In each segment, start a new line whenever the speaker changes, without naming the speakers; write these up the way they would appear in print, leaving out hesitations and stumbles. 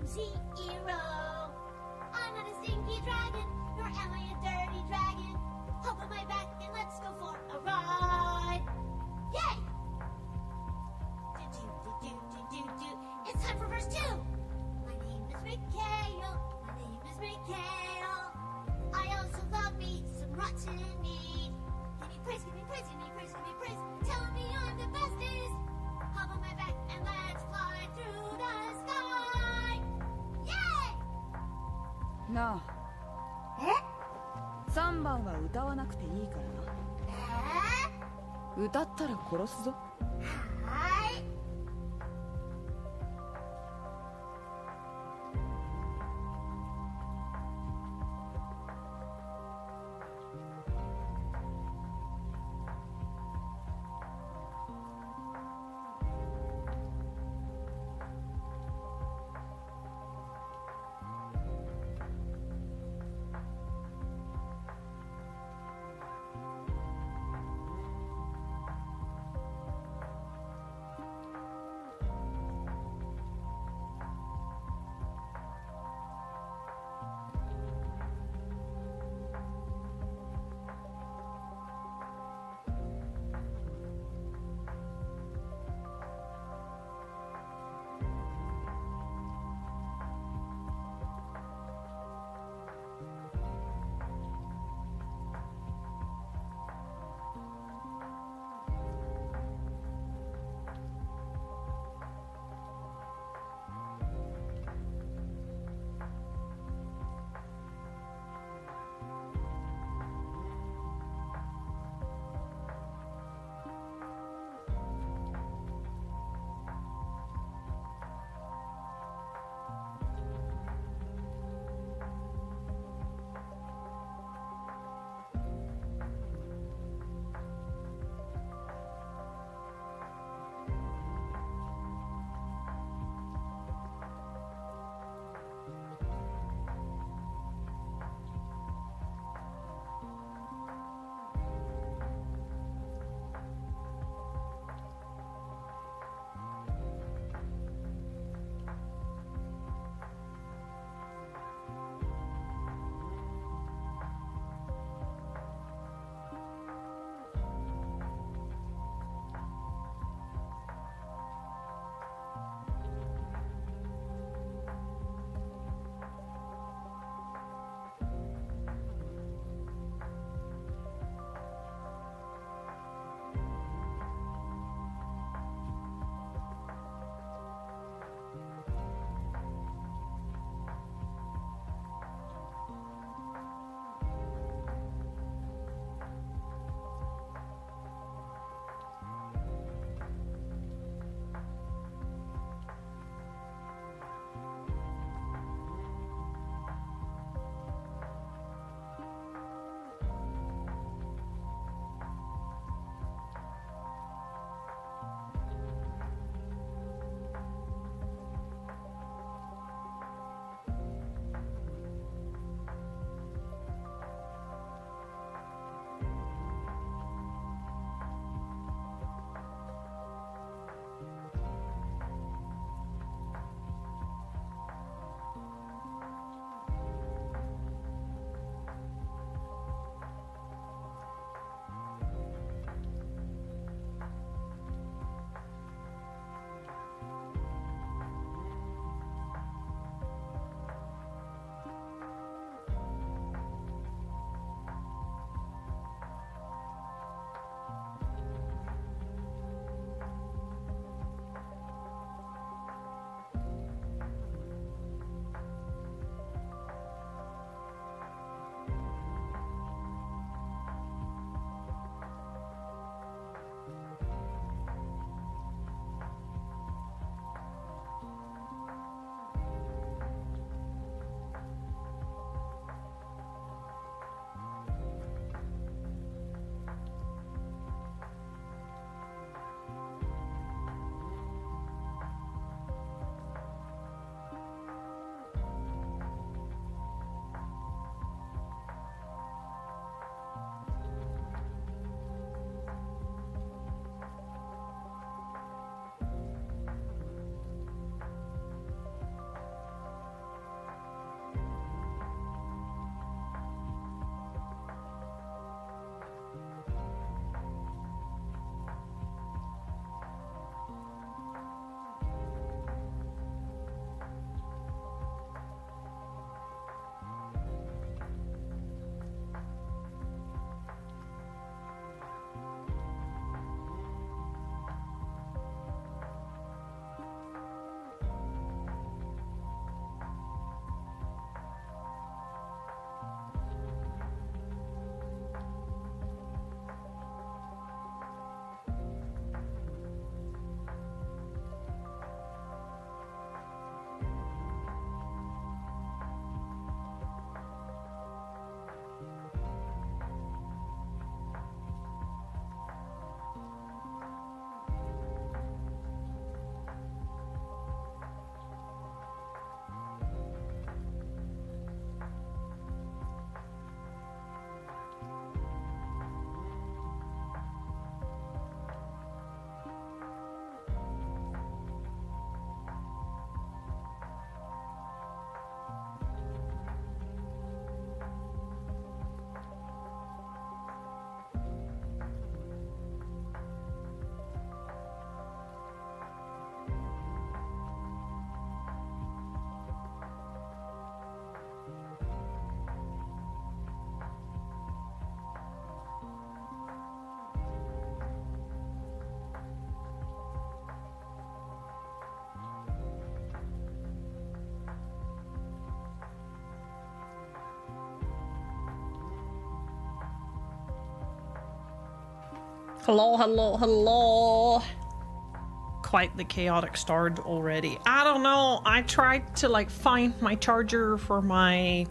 handsome zero. I'm not a stinky dragon, nor am I a dirty dragon. Hop on my back and let's go for a ride. Yay! Do-do-do-do-do-do-do. It's time for verse 2. My name is Mikhail. My name is Mikhail. I also love me some rotten meat. Give me praise, give me praise, give me praise, give me praise. Tell me I'm the bestest. Hop on my back and let's fly through the sky. Yay!
なあ、3番は歌わなくていいからな。歌ったら殺すぞ。
はい。
Hello, hello, hello. Quite the chaotic start already. I don't know. I tried to like find my charger for my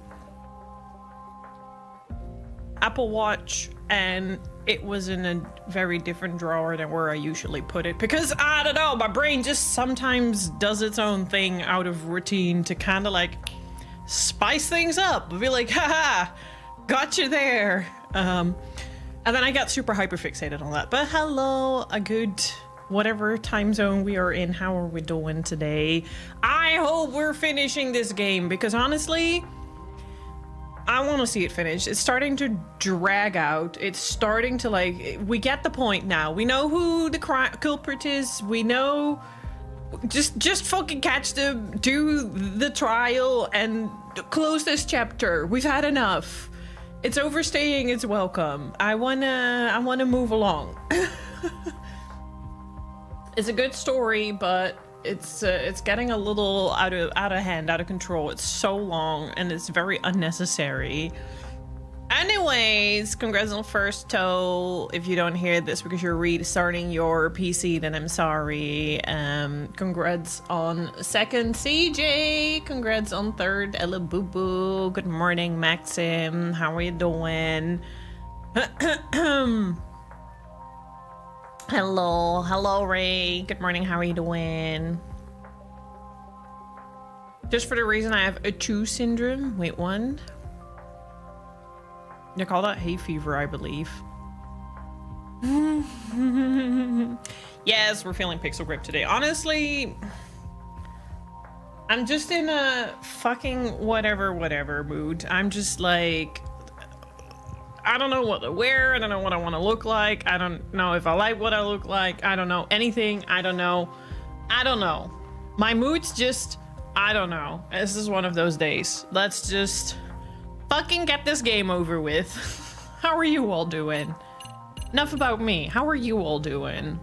Apple Watch and it was in a very different drawer than where I usually put it because I don't know, my brain just sometimes does its own thing out of routine to kind of like spice things up. Be like, haha, got you there. And then I got super hyper fixated on that. But hello, a good whatever time zone we are in. How are we doing today? I hope we're finishing this game because honestly, I want to see it finished. It's starting to drag out. It's starting to like, we get the point now. We know who the culprit is. We know, just fucking catch them, do the trial and close this chapter. We've had enough. It's overstaying its welcome. I wanna move along. It's a good story, but it's getting a little out of hand, out of control. It's so long and it's very unnecessary. Anyways, congrats on first toe. If you don't hear this because you're restarting your PC, then I'm sorry. Congrats on second, CJ. Congrats on third, Ella Boo Boo. Good morning, Maxim. How are you doing? Hello, Ray. Good morning. How are you doing? Just for the reason I have a 2 syndrome. Wait, one. They call that hay fever, I believe. Yes, we're feeling pixel grip today. Honestly, I'm just in a fucking whatever mood. I'm just like, I don't know what to wear. I don't know what I want to look like. I don't know if I like what I look like. I don't know anything. I don't know. My mood's just, I don't know. This is one of those days. Let's just fucking get this game over with. How are you all doing? Enough about me. How are you all doing?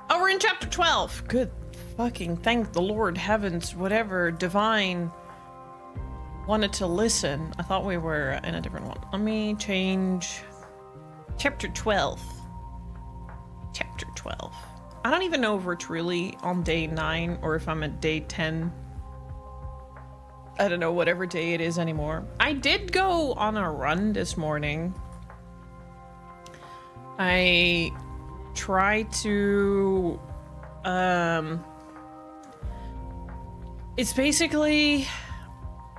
Oh, we're in chapter 12. Good fucking thank the Lord, heavens, whatever, divine. Wanted to listen. I thought we were in a different one. Let me change. Chapter 12. Chapter 12. I don't even know if we're truly on day 9 or if I'm at day 10. I don't know, whatever day it is anymore. I did go on a run this morning. I tried to... It's basically...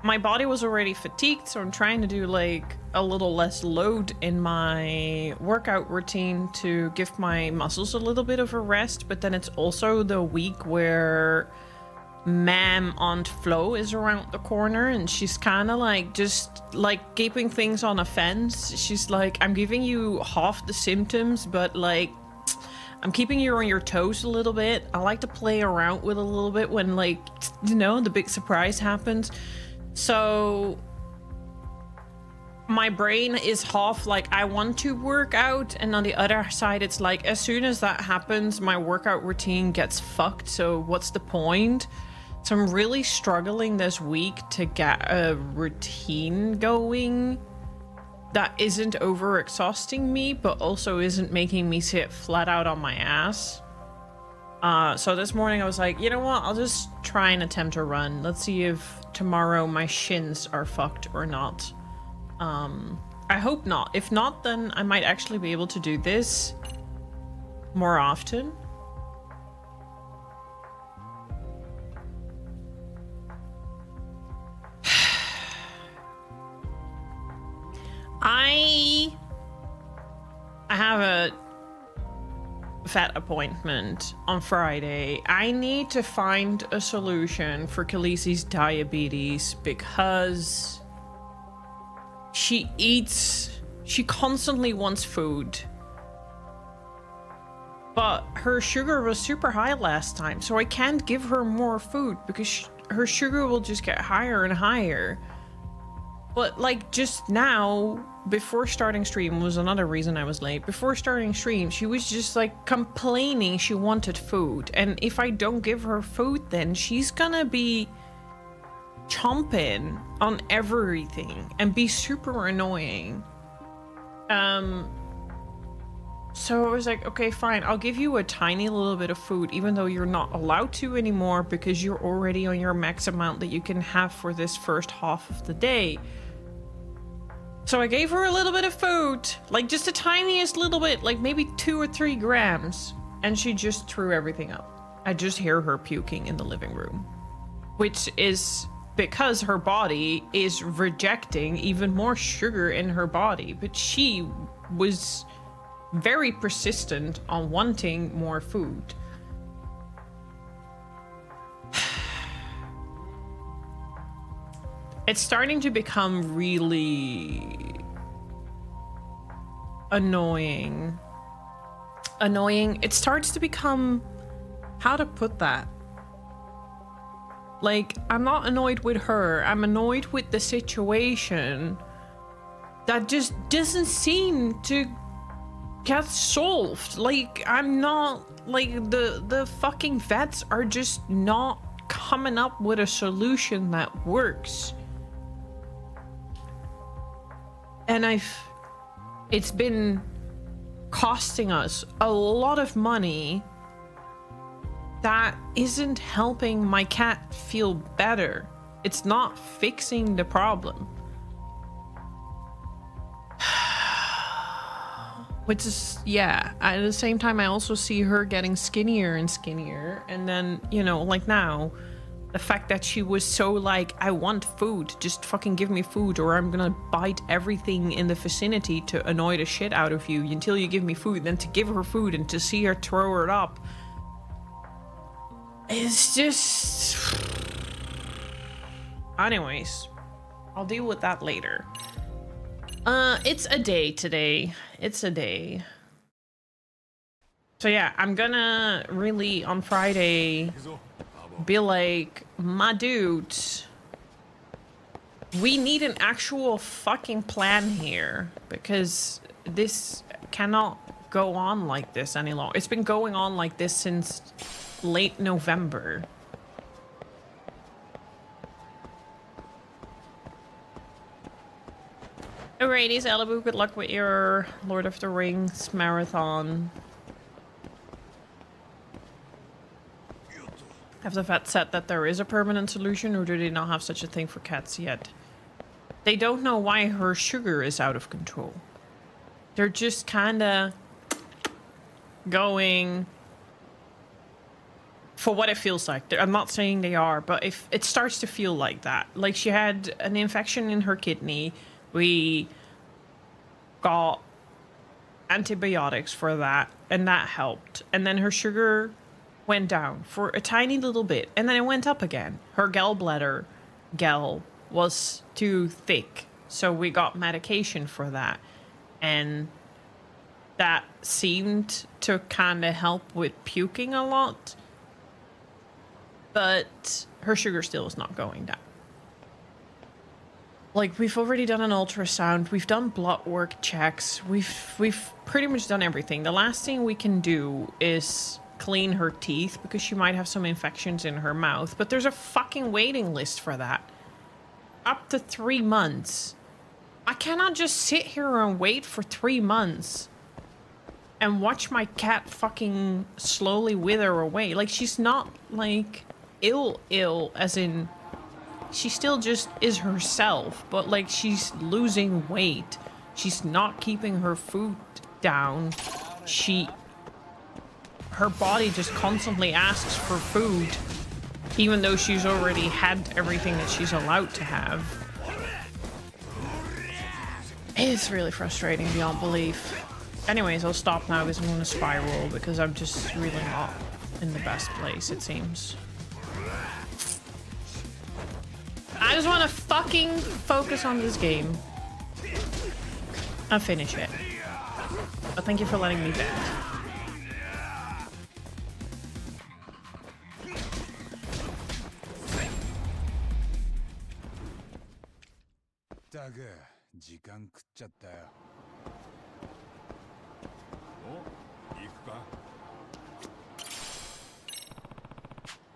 My body was already fatigued, so I'm trying to do like a little less load in my workout routine to give my muscles a little bit of a rest. But then it's also the week where Ma'am Aunt Flo is around the corner and she's kind of like just like keeping things on a fence. She's like, I'm giving you half the symptoms, but like I'm keeping you on your toes a little bit. I like to play around with a little bit when like, you know, the big surprise happens. So my brain is half like I want to work out, and on the other side it's like as soon as that happens my workout routine gets fucked, so what's the point? So I'm really struggling this week to get a routine going that isn't over exhausting me but also isn't making me sit flat out on my ass. So this morning I was like, you know what, I'll just try and attempt to run. Let's see if tomorrow my shins are fucked or not. I hope not. If not, then I might actually be able to do this more often. I have a vet appointment on Friday. I need to find a solution for Khaleesi's diabetes because she constantly wants food. But her sugar was super high last time, so I can't give her more food because her sugar will just get higher and higher. But like just now, before starting stream was another reason I was late. Before starting stream, she was just like complaining she wanted food. And if I don't give her food, then she's gonna be chomping on everything and be super annoying. So I was like, okay, fine, I'll give you a tiny little bit of food, even though you're not allowed to anymore because you're already on your max amount that you can have for this first half of the day. So I gave her a little bit of food, like just the tiniest little bit, like maybe 2 or 3 grams, and she just threw everything up. I just hear her puking in the living room, which is because her body is rejecting even more sugar in her body, but she was very persistent on wanting more food. It's starting to become really annoying. It starts to become, how to put that? Like, I'm not annoyed with her. I'm annoyed with the situation that just doesn't seem to get solved. Like, I'm not, like, the fucking vets are just not coming up with a solution that works. And it's been costing us a lot of money that isn't helping my cat feel better. It's not fixing the problem. Which is, yeah, at the same time, I also see her getting skinnier and skinnier. And then, you know, like now, the fact that she was so like, I want food, just fucking give me food, or I'm gonna bite everything in the vicinity to annoy the shit out of you until you give me food. Then to give her food and to see her throw it up. It's just... Anyways, I'll deal with that later. It's a day today. It's a day. So yeah, I'm gonna really on Friday be like, my dudes, we need an actual fucking plan here, because this cannot go on like this any longer. It's been going on like this since late November. Alrighty, Alibu, good luck with your Lord of the Rings marathon. Have the vet said that there is a permanent solution, or do they not have such a thing for cats yet? They don't know why her sugar is out of control. They're just kinda going for what it feels like. I'm not saying they are, but if it starts to feel like that. Like she had an infection in her kidney. We got antibiotics for that, and that helped. And then her sugar went down for a tiny little bit, and then it went up again. Her gallbladder was too thick, so we got medication for that. And that seemed to kind of help with puking a lot. But her sugar still is not going down. Like, we've already done an ultrasound, we've done blood work checks, we've pretty much done everything. The last thing we can do is clean her teeth because she might have some infections in her mouth, but there's a fucking waiting list for that. Up to 3 months. I cannot just sit here and wait for 3 months and watch my cat fucking slowly wither away. Like, she's not, like, ill, as in... She still just is herself, but like she's losing weight. She's not keeping her food down. Her body just constantly asks for food, even though she's already had everything that she's allowed to have. It's really frustrating beyond belief. Anyways, I'll stop now because I'm going to spiral because I'm just really not in the best place, it seems. I just want to fucking focus on this game and finish it. But thank you for letting me vent.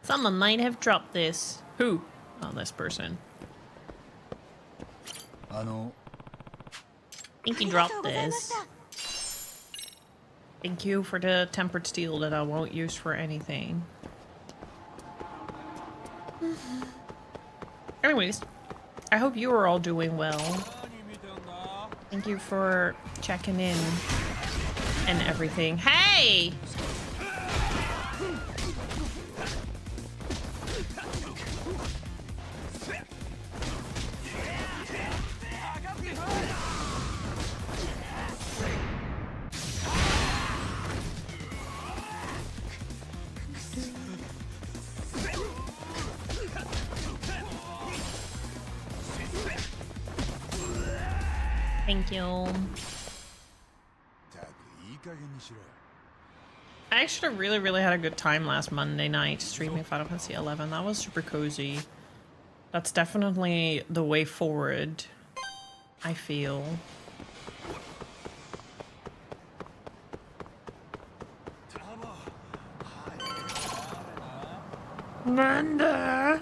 Someone might have dropped this. Who? Oh, this person. I think he dropped this. Thank you for the tempered steel that I won't use for anything. Anyways, I hope you are all doing well. Thank you for checking in and everything. Hey! Thank you. I actually really had a good time last Monday night streaming Final Fantasy 11. That was super cozy. That's definitely the way forward, I feel. Amanda!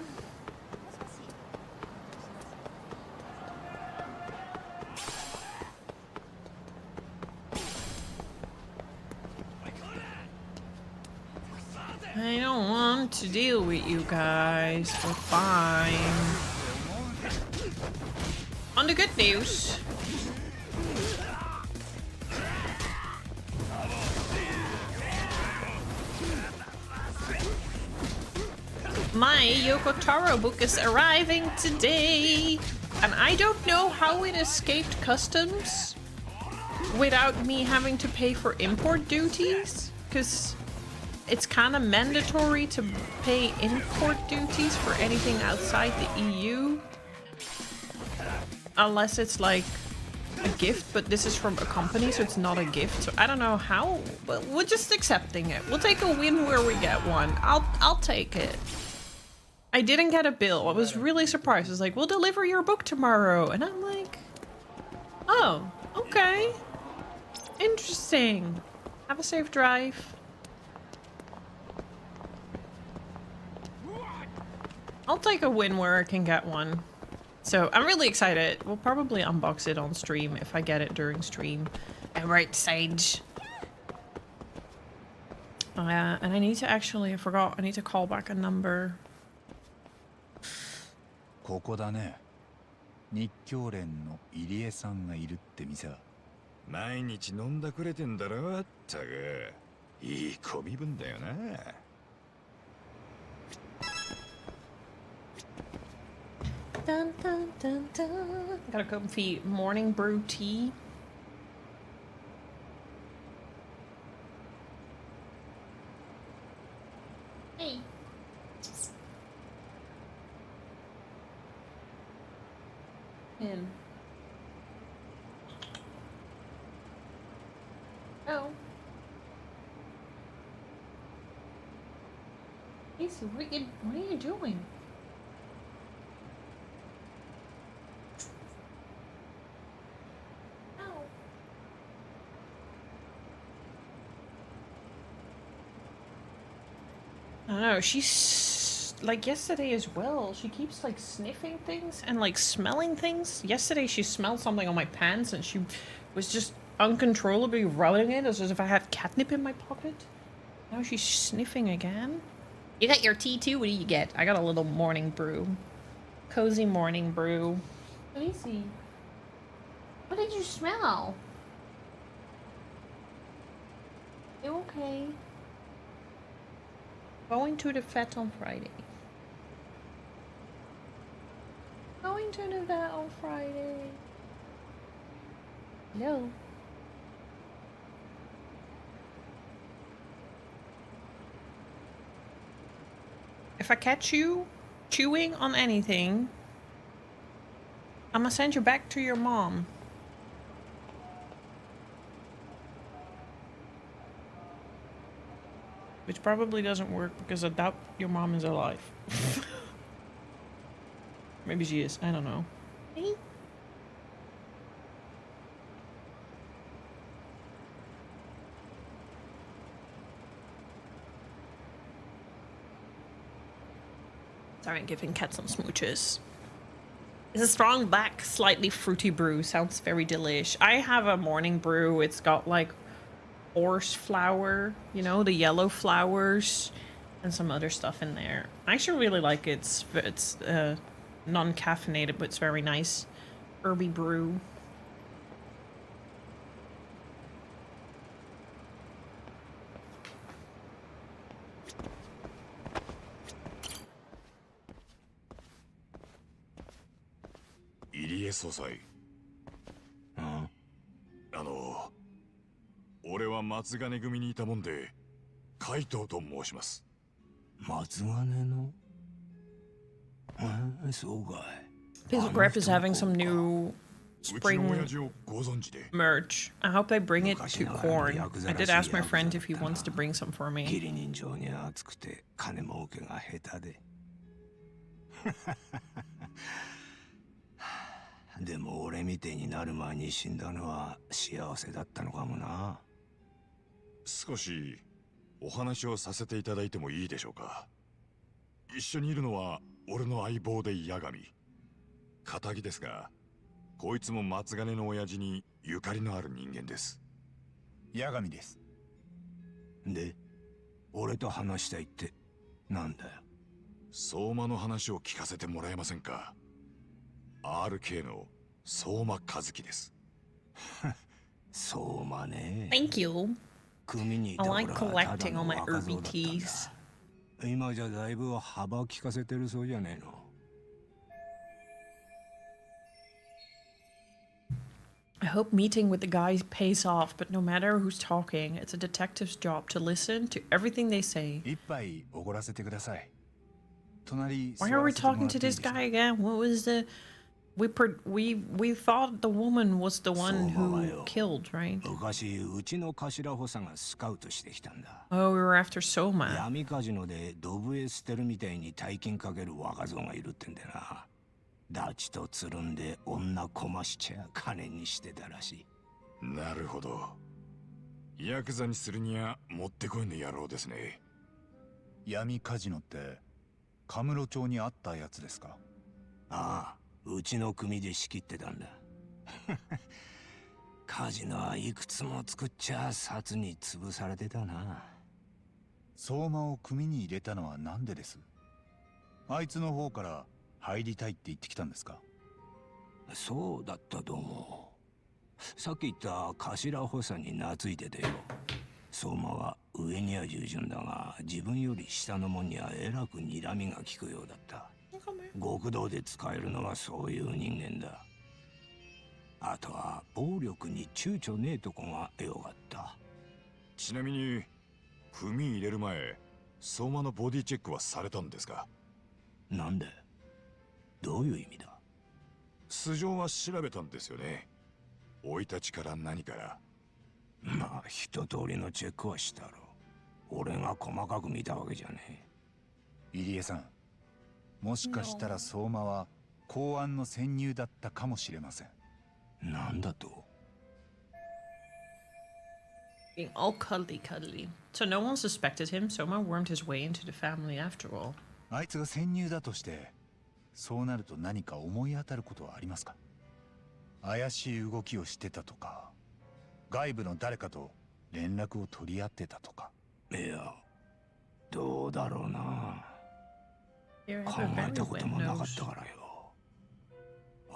I don't want to deal with you guys. We're fine. On the good news. My Yoko Taro book is arriving today. And I don't know how it escaped customs without me having to pay for import duties. Because it's kind of mandatory to pay import duties for anything outside the EU. Unless it's like a gift, but this is from a company, so it's not a gift. So I don't know how, but we're just accepting it. We'll take a win where we get one. I'll take it. I didn't get a bill. I was really surprised. It's like, we'll deliver your book tomorrow. And I'm like, oh, okay. Interesting. Have a safe drive. I'll take a win where I can get one. So I'm really excited. We'll probably unbox it on stream if I get it during stream. Right, Sage. And I need to actually, I forgot, I need to call back a number.
ここだね。日教連の入江さんがいるって店だ。毎日飲んだくれてんだろ、あったく。いい込み分だよな。
Dun, dun, dun, dun. Got a comfy morning brew tea. Hey. In. Oh. Casey, what are you doing? I don't know, she's like yesterday as well. She keeps like sniffing things and like smelling things. Yesterday she smelled something on my pants and she was just uncontrollably rubbing it as if I had catnip in my pocket. Now she's sniffing again. You got your tea too? What do you get? I got a little morning brew. Cozy morning brew. Let me see. What did you smell? You okay? Going to the vet on Friday. Going to the vet on Friday. No. If I catch you chewing on anything, I'm gonna send you back to your mom. Which probably doesn't work because I doubt your mom is alive. Maybe she is. I don't know. Hey. Sorry, I'm giving Cat some smooches. It's a strong black, slightly fruity brew. Sounds very delish. I have a morning brew. It's got like horse flower, you know, the yellow flowers, and some other stuff in there. I actually really like it. It's non-caffeinated, but it's very nice. Herby brew.
入江総裁。俺は松金組にいたもんで、海藤と申します。
松金の？そうかい。
Pizzle Grip is having some new spring merch. I hope they bring it to Corn. I did ask my friend if he wants to bring some for me.
義理人情に熱くて金儲けが下手で。でも俺みてえになる前に死んだのは幸せだったのかもな。
少しお話をさせていただいてもいいでしょうか。一緒にいるのは俺の相棒で八神。仇ですが、こいつも松金の親父にゆかりのある人間です。
八神です。
で、俺と話したいってなんだよ。
相馬の話を聞かせてもらえませんか。RK の相馬和樹です。
相馬ね。
Thank you.
組にい
I
た
like
頃はただ
collecting
の
all my
若
herby
造だったん
teas.
だ。今じゃだいぶ幅利かせてるそうじゃねえの。
I hope meeting with the guys pays off, but no matter who's talking, it's a detective's job to listen to everything they say.
一杯おごらせてください。隣
Why are we talking to this guy again? What was the... We thought the woman was the one who killed, right?
昔うちの頭補佐がスカウトしてきたんだ。
Oh, we were after Soma.
闇カジノでドブへ捨てるみたいに大金かける若造がいるってんでな。ダチとつるんで女こましちゃ金にしてたらしい。
なるほど。ヤクザにするにはもってこいの野郎ですね。
闇カジノってカムロ町にあったやつですか。
ああ、うちの組で仕切ってたんだ。カジノはいくつも作っちゃ札に潰されてたな。
相馬を組に入れたのはなんでです。あいつの方から入りたいって言ってきたんですか。
そうだったと思う。さっき言った頭補佐に懐いててよ。相馬は上には従順だが、自分より下の者にはえらく睨みが利くようだった。極道で使えるのはそういう人間だ。あとは暴力に躊躇ねえとこがよかった。
ちなみに組入れる前、相馬のボディチェックはされたんですか。
なんで？どういう意味だ？
素性は調べたんですよね。生い立ちから何から。
まあ一通りのチェックはしたろう。俺が細かく見たわけじゃねえ。
入江さん、もしかしたら相馬は公安の潜入だったかもしれません。
なんだと
Being all cuddly. So no one suspected him. Soma wormed his way into the family after all.
あいつが潜入だとして、そうなると何か思い当たることはありますか。怪しい動きをしてたとか、外部の誰かと連絡を取り合ってたとか。
いや、どうだろうな。
You're
考
ever
え
very
たこともなかっ
wet-nosed.
たからよ。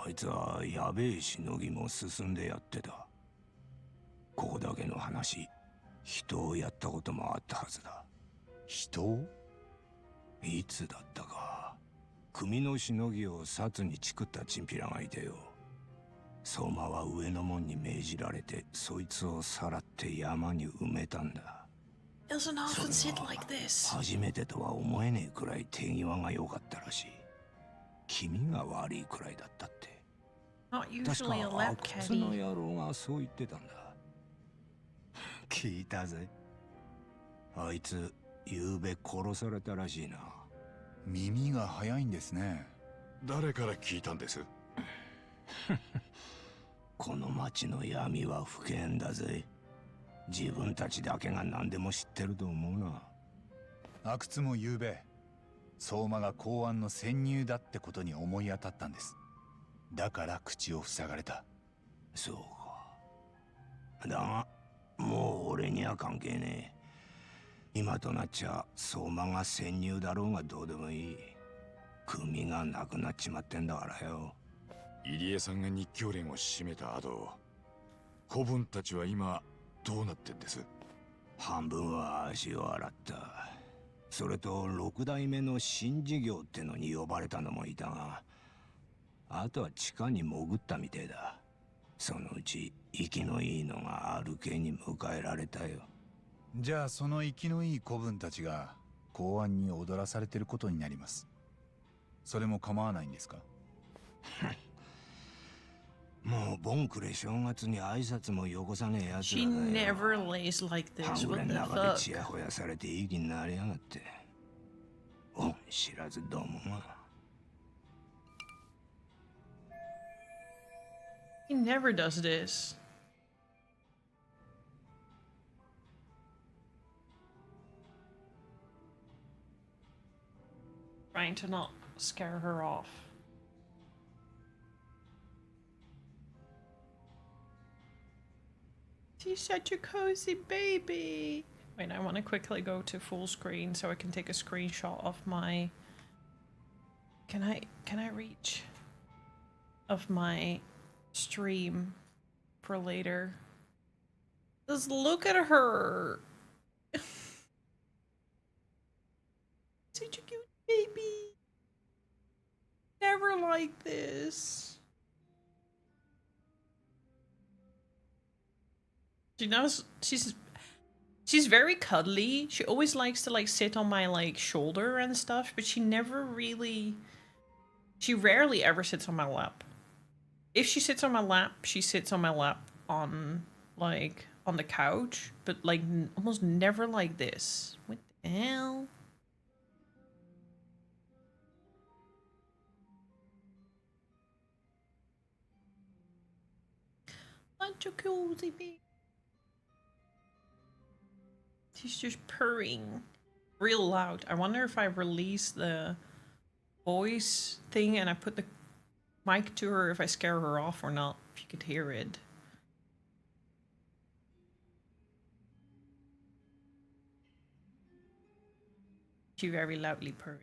あいつはやべえしのぎも進んでやってた。ここだけの話、人をやったこともあったはずだ。
人を？
いつだったか、組のしのぎを札にチクったチンピラがいてよ。相馬は上の門に命じられて、そいつをさらって山に埋めたんだ。
Doesn't often sit like this.
初めてとは思えねえくらい手際が良かったらしい。君が悪いくらいだったって。
Not
確
usually a
か
lap
阿久津の
caddy.
野郎がそう言ってたんだ。聞いたぜ。あいつ夕べ殺されたらしいな。
耳が早いんですね。
誰から聞いたんです？
この町の闇は不見だぜ。自分たちだけが何でも知ってると思うな。
阿久津も昨べ、相馬が公安の潜入だってことに思い当たったんです。だから口を塞がれた。
そうか。だがもう俺には関係ねえ。今となっちゃ相馬が潜入だろうがどうでもいい。組がなくなっちまってんだからよ。
入江さんが日教連を閉めた後、子分たちは今どうなってんです？
半分は足を洗った。それと6代目の新事業ってのに呼ばれたのもいたが、あとは地下に潜ったみてえだ。そのうち息のいいのがある系に迎えられたよ。
じゃあその生きのいい子分たちが公安に踊らされてることになります。それも構わないんですか？
もうボンクレ正月に挨拶もよこさねえやつ
She
らだよ。
never lays like
半
this.
グレ
What
の
the
中でチヤ
fuck?
ホヤされていい気になりやがって。恩知らずどもが。
He never does this. Trying to not scare her off. She's such a cozy baby. Wait, I want to quickly go to full screen so I can take a screenshot of my... Can I reach? Of my stream for later. Just look at her. Such a cute baby. Never like this. She knows she's very cuddly. She always likes to like sit on my like shoulder and stuff, but she rarely ever sits on my lap. If she sits on my lap, she sits on my lap on like on the couch, but like almost never like this. What the hell? Such a cozy baby. She's just purring real loud. I wonder if I release the voice thing and I put the mic to her, if I scare her off or not, if you could hear it. She very loudly purring.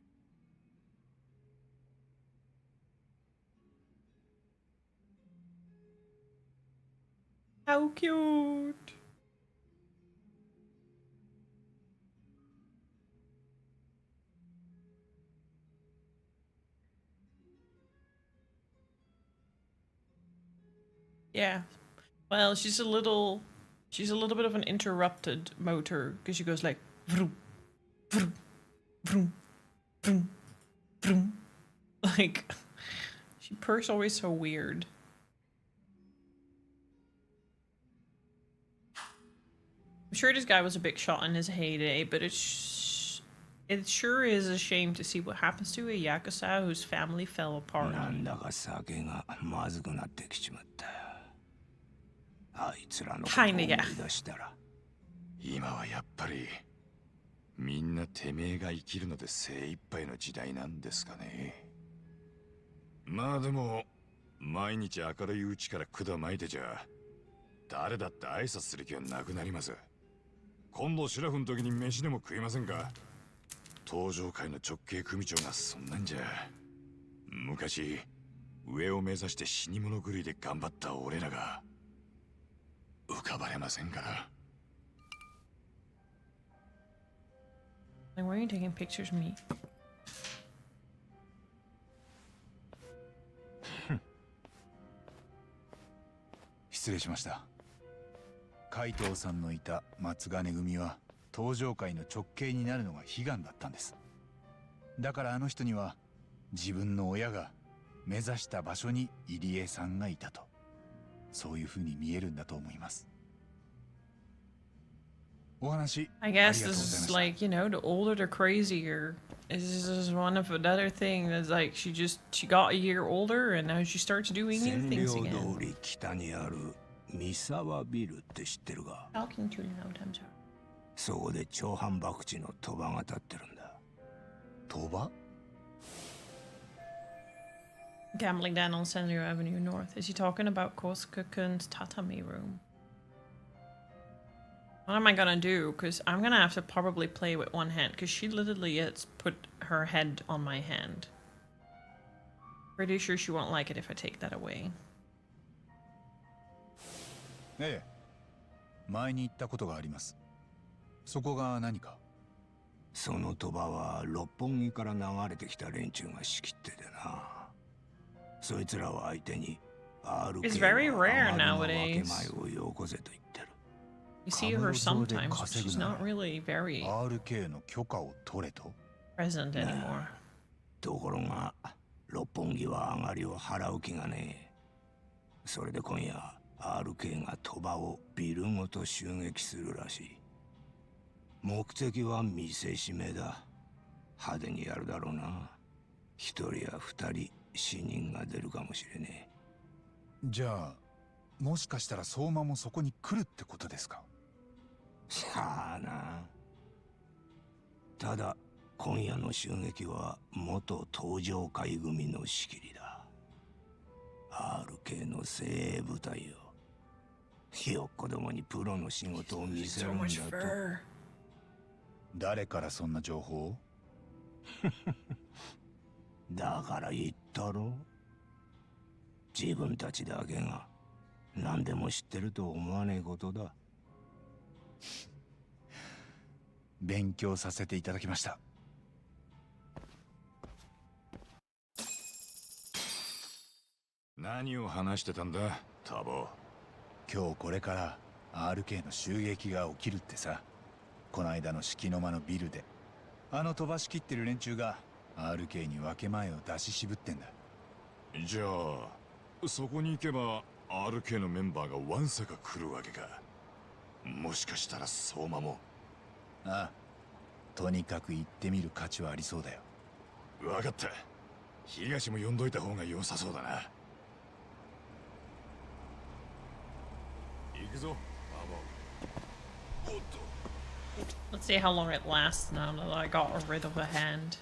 How cute! Yeah. Well, she's a little bit of an interrupted motor because she goes like vroom, vroom, vroom, vroom, vroom. Like she purrs always so weird. I'm sure this guy was a big shot in his heyday, but it sure is a shame to see what happens to a Yakuza whose family fell apart.
なんだか酒がまずくなってきちまった。あいつらのことを思い出したら。
今はやっぱりみんなてめえが生きるので精一杯の時代なんですかね。まあでも毎日明るいうちから管巻いてちゃ誰だって挨拶する気はなくなります。今度シラフの時に飯でも食いませんか？東上会の直系組長がそんなんじゃ。昔上を目指して死に物狂いで頑張った俺らが浮かばれませんから。
Like, why are you taking pictures of me?
失礼しました。海藤さんのいた松金組は東上会の直系になるのが悲願だったんです。だからあの人には自分の親が目指した場所に入江さんがいたと、そういう風に見えるんだと思います。お話
I guess this is like, you know, the older the crazier. This is one of another thing that's like she got a year older and now she starts doing new
占
things
領
again.
通り北にある三沢ビルって知ってるか？
Talking too loud, I'm sorry.
そこで長反博打の賭場が立ってるんだ。
賭場？
Gambling down on Senryu Avenue North. Is he talking about Kosuke-kun's tatami room? What am I gonna do? Because I'm gonna have to probably play with one hand, because she literally has put her head on my hand. Pretty sure she won't like it if I take that away.
ええ、前に言ったことがあります。そこが何か？
その賭場は六本木から流れてきた連中が仕切っててな。そいつらを相手に
It's very rare nowadays. You see her sometimes, but she's not really very
RK の許可を取れと
present anymore.
ところが六本木は上がりを払う気がねえ。それで今夜 RK が賭場をビルごと襲撃するらしい。目的は見せしめだ。派手にやるだろうな。一人や二人死人が出るかもしれねえ。
じゃあもしかしたら相馬もそこに来るってことですか？
さあな。ただ今夜の襲撃は元登場会組の仕切りだ。RK の精鋭部隊よ。よっ子供にプロの仕事を見せるんだと。
誰からそんな情報？
だから言ったろ。自分たちだけが何でも知ってると思わねえことだ。
勉強させていただきました。
何を話してたんだ、タボ。
今日これから RK の襲撃が起きるってさ。この間の敷の間のビルであの飛ばしきってる連中が RK に分け前を出し渋ってんだ。
じゃあそこに行けば RK のメンバーがわんさか来るわけか。もしかしたら相馬も。
ああ、とにかく行ってみる価値はありそうだよ。
分かった。東も呼んどいた方が良さそうだな。行くぞ、タボ。おっと。
Let's see how long it lasts now that I got rid of a hand.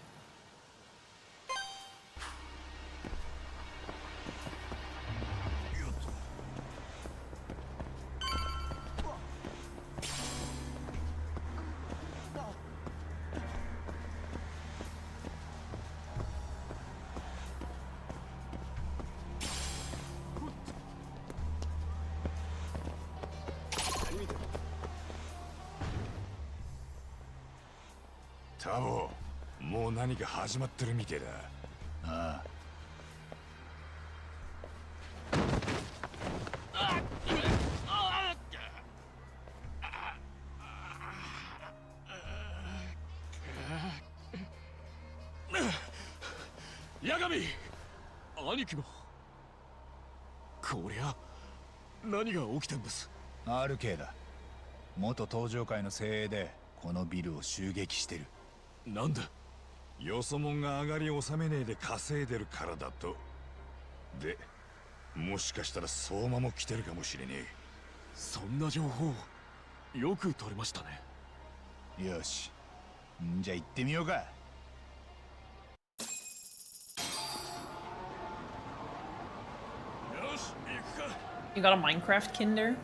タボ、もう何か始まってるみてえだ。
ああ。
八神、兄貴も。こりゃ何が起きてんです？
RK だ。元登場界の精鋭でこのビルを襲撃してる。
なんで？
よそもんが上がり納めねえで稼いでるからだと。で、もしかしたら相馬も来てるかもしれねえ。
そんな情報よく取れましたね。
よし、んじゃ行ってみようか。
You got a Minecraft Kinder?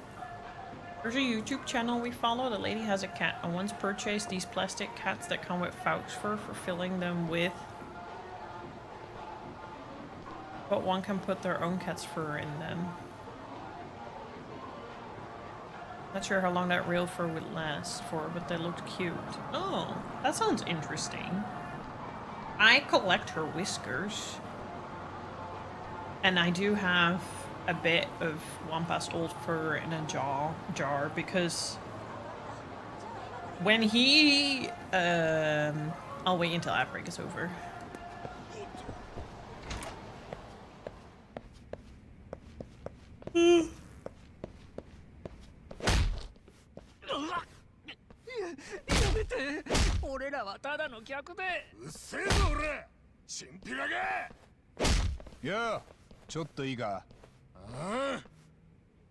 There's a YouTube channel we follow. The lady has a cat and once purchased these plastic cats that come with pouch fur for filling them with. But one can put their own cat's fur in them. Not sure how long that real fur would last for, but they looked cute. Oh, that sounds interesting. I collect her whiskers. And I do have a bit of Wampas old fur in a jar because when he I'll wait until outbreak is over.
よ、ちょっといいか。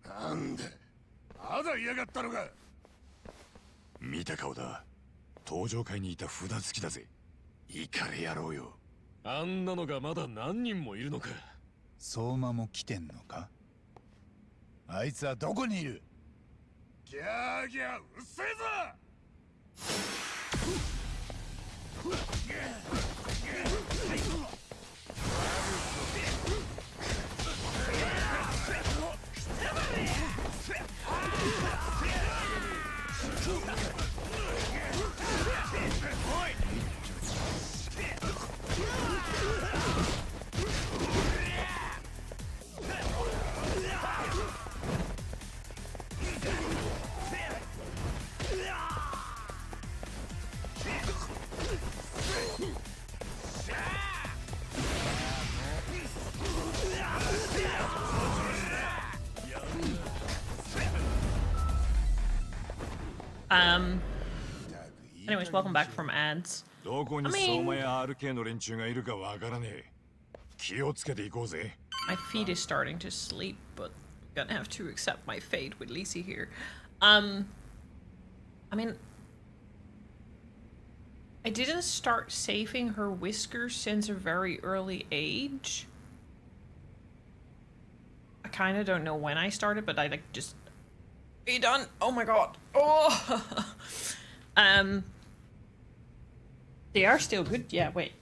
なんでまだ嫌がったのか。見た顔だ。登場会にいた札付きだぜ。イカれ野郎よ。
あんなのがまだ何人もいるのか。
相馬も来てんのか。あいつはどこにいる？ギャーギャーうっせえぞ。
Anyways, welcome back from ads.
どこに相馬や RK の連中がいるかわからねえ。気をつけていこうぜ。
My feet is starting to sleep, but I'm gonna have to accept my fate with Lisi here. I mean, I didn't start saving her whiskers since a very early age. I kind of don't know when I started, but I like just be done. Oh my god. Oh. They are still good. Yeah, wait.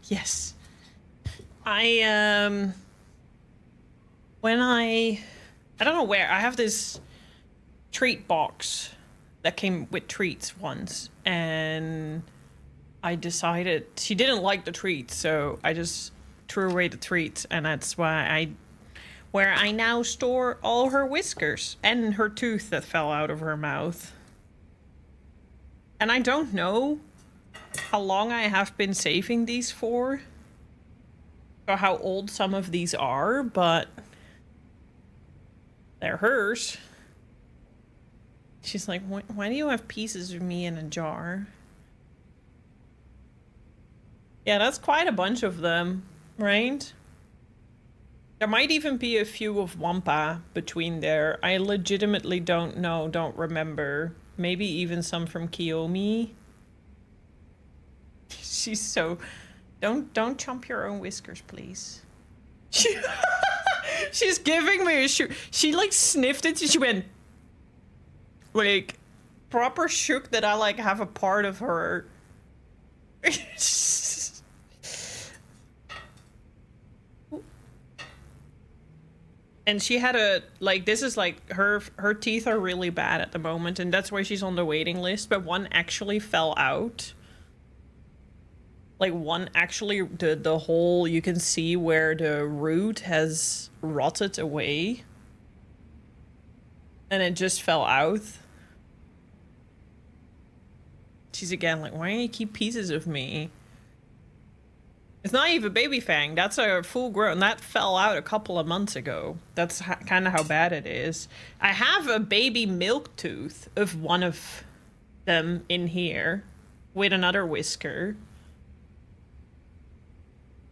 Yes. When I don't know where, I have this treat box that came with treats once, and I decided she didn't like the treats, so I just threw away the treats, and that's where I now store all her whiskers and her tooth that fell out of her mouth. And I don't know how long I have been saving these for, or how old some of these are, but they're hers. She's like, why do you have pieces of me in a jar? Yeah, that's quite a bunch of them, right? There might even be a few of Wampa between there. I legitimately don't know, don't remember. Maybe even some from Kiyomi. She's so... Don't chomp your own whiskers, please. She's giving me a shoot. She like sniffed it and she went... Like, proper shook that I like have a part of her. And she had a, like, this is like, her teeth are really bad at the moment, and that's why she's on the waiting list, but one actually fell out. Like, one actually, the whole, you can see where the root has rotted away. And it just fell out. She's again like, why do you keep pieces of me? It's not even baby fang. That's a full grown. That fell out a couple of months ago. That's kind of how bad it is. I have a baby milk tooth of one of them in here with another whisker.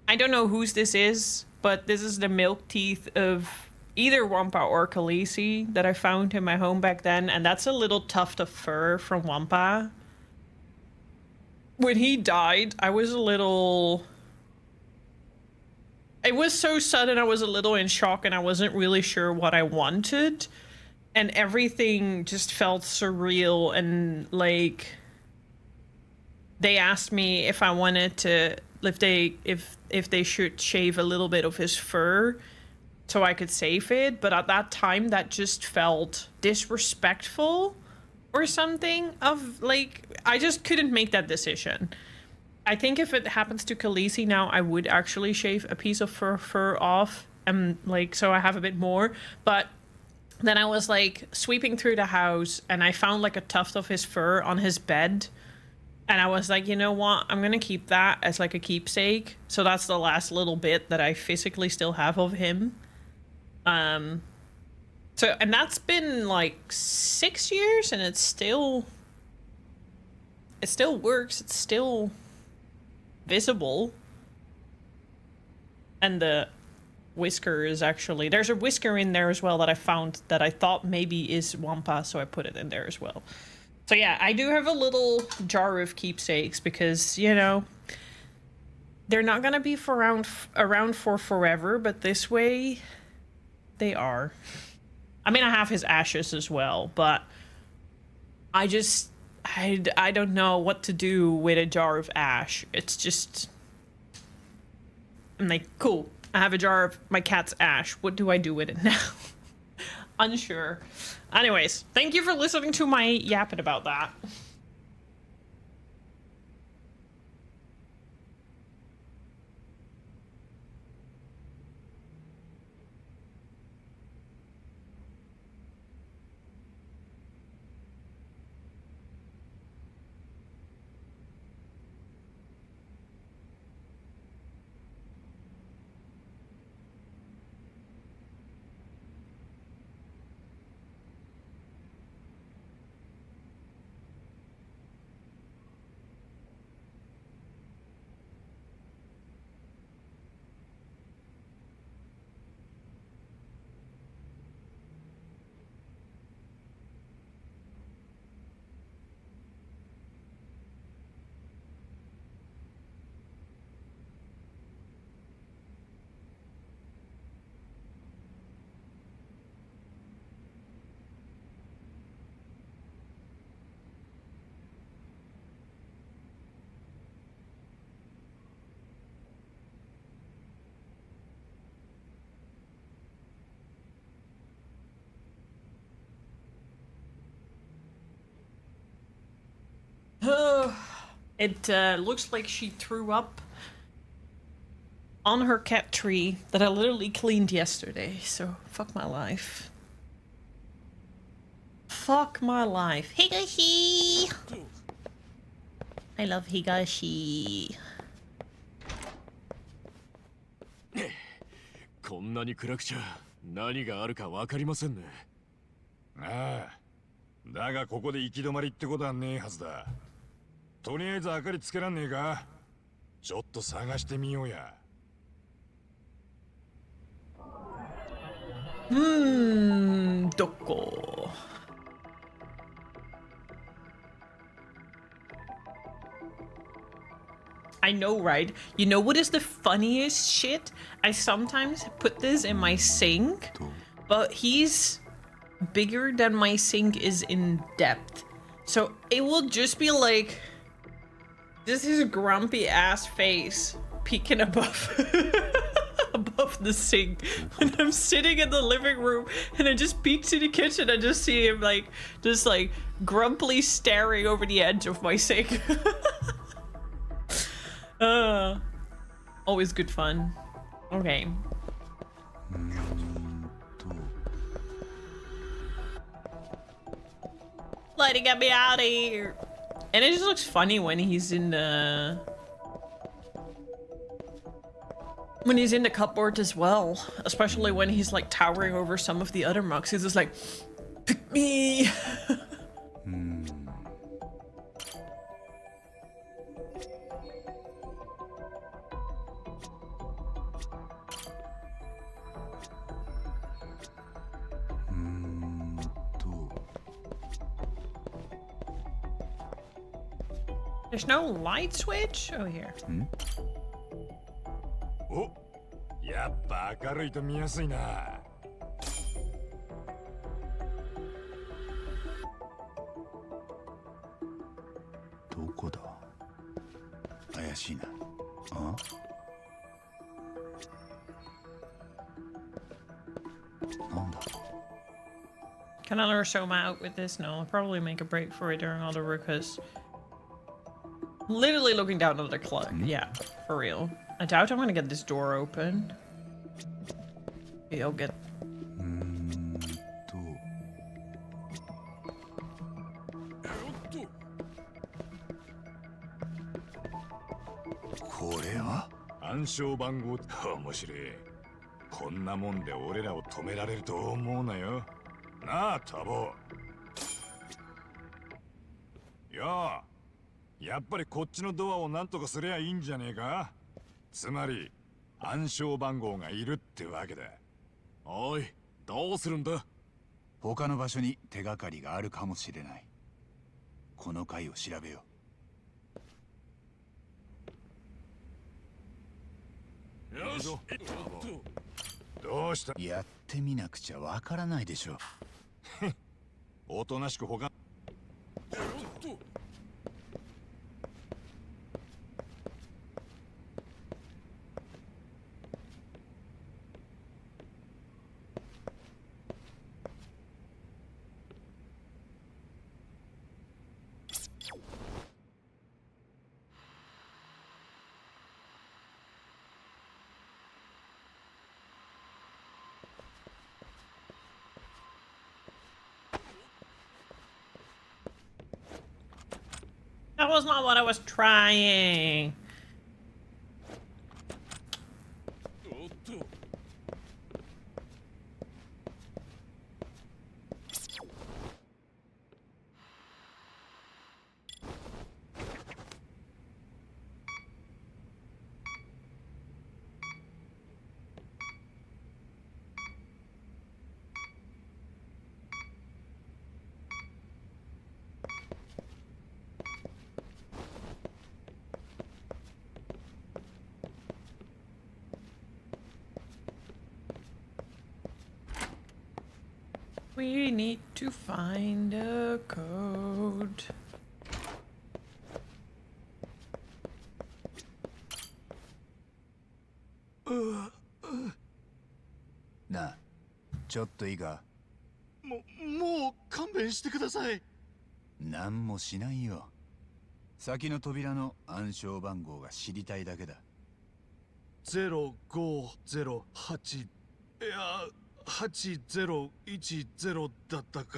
I don't know whose this is, but this is the milk teeth of either Wampa or Khaleesi that I found in my home back then. And that's a little tuft of fur from Wampa. When he died, I was a little... It was so sudden, I was a little in shock and I wasn't really sure what I wanted. And everything just felt surreal and like... They asked me if I wanted to... If they should shave a little bit of his fur so I could save it. But at that time, that just felt disrespectful or something of like... I just couldn't make that decision. I think if it happens to Khaleesi now, I would actually shave a piece of fur off, and like, so I have a bit more. But then I was like sweeping through the house and I found like a tuft of his fur on his bed. And I was like, you know what? I'm gonna keep that as like a keepsake. So that's the last little bit that I physically still have of him. So, and that's been like 6 years and it still works. It's still visible. And the whisker is actually, there's a whisker in there as well that I found that I thought maybe is Wampa, so I put it in there as well. So yeah, I do have a little jar of keepsakes because, you know, they're not gonna be around for forever, but this way they are. I mean, I have his ashes as well, but I don't know what to do with a jar of ash. It's just, I'm like, cool, I have a jar of my cat's ash. What do I do with it now? Unsure. Anyways, thank you for listening to my yapping about that. It looks like she threw up on her cat tree that I literally cleaned yesterday, so fuck my life. Fuck my life. Higashi! I love Higashi.
こんなに暗くちゃ何があるかわかりませんね。
ああ、だがここで行き止まりってことはねえはずだ。とりあえず明かりつけらんねえか。ちょっと探してみようや。
どこ? I know, right? You know what is the funniest shit? I sometimes put this in my sink, but he's bigger than my sink is in depth. So it will just be like, this is grumpy ass face peeking above above the sink. And I'm sitting in the living room and I just peek to the kitchen and just see him like, just like grumpily staring over the edge of my sink. Always good fun. Okay. Letting get me out of here. And it just looks funny when he's in the cupboard as well, especially when he's like towering over some of the other mugs. He's just like, pick me. There's no light switch? Oh, here.
お、やっぱ明るいと見やすいな。
どこだ？怪しいな。あ？なんだ？
Can I lure Soma out with this? No, I'll probably make a break for it during all the ruckus. Literally looking down at the clock. Yeah, for real. I doubt I'm gonna get this door open. Okay, I'll get.
これは
暗証番号面白い。こんなもんで俺らを止められると思うなよ。なあ、タボ。よあ、やっぱりこっちのドアをなんとかすりゃいいんじゃねえか。つまり暗証番号がいるってわけだ。
おい、どうするんだ。
他の場所に手がかりがあるかもしれない。この階を調べよ
よし。
どうした。
う。やってみなくちゃわからないでしょ。
おとなしく他。
That was not what I was trying. We need to find a code.
なあ、ちょっといいか。
もう勘弁してください。
なんもしないよ。先の扉の暗証番号が知りたいだけだ。
0508。いや、8010だったか。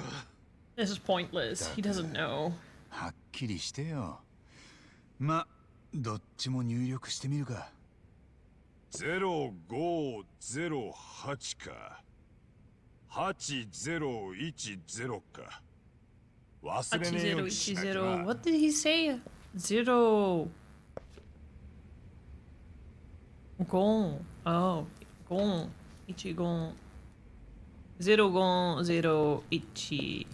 This is pointless. He doesn't know.
はっきりしてよ。ま、どっちも入力してみるか。
0508か。8010か。忘れねえようにしなきゃな。
8010. What did he say? Zero. Gon. Oh. Gon. Ichigon. 0501.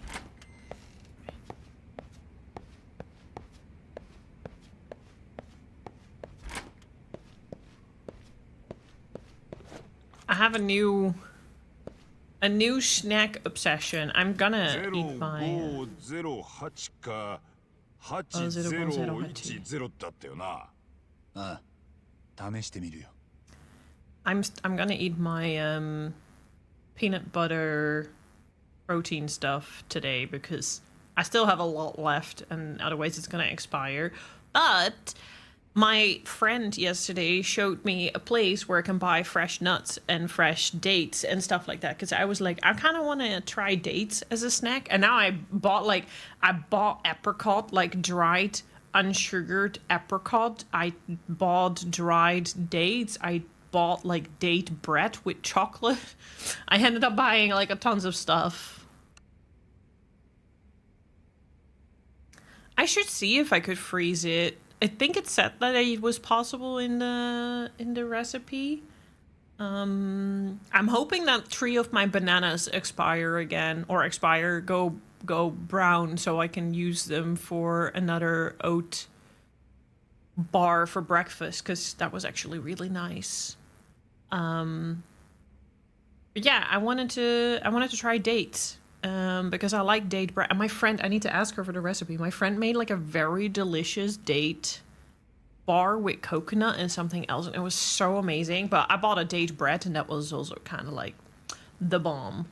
I have a new snack obsession. I'm gonna eat my
0508か8010だったよな。
ああ、試してみるよ。
I'm gonna eat my peanut butter protein stuff today because I still have a lot left and otherwise it's gonna expire. But my friend yesterday showed me a place where I can buy fresh nuts and fresh dates and stuff like that because I was like, I kind of want to try dates as a snack. And now I bought apricot, like dried unsugared apricot. I bought dried dates. I bought like date bread with chocolate. I ended up buying like a tons of stuff. I should see if I could freeze it. I think it said that it was possible in the recipe. I'm hoping that 3 of my bananas expire again or go brown so I can use them for another oat bar for breakfast because that was actually really nice. But yeah, I wanted to try dates because I like date bread. And my friend, I need to ask her for the recipe. My friend made like a very delicious date bar with coconut and something else, and it was so amazing. But I bought a date bread, and that was also kind of like the bomb.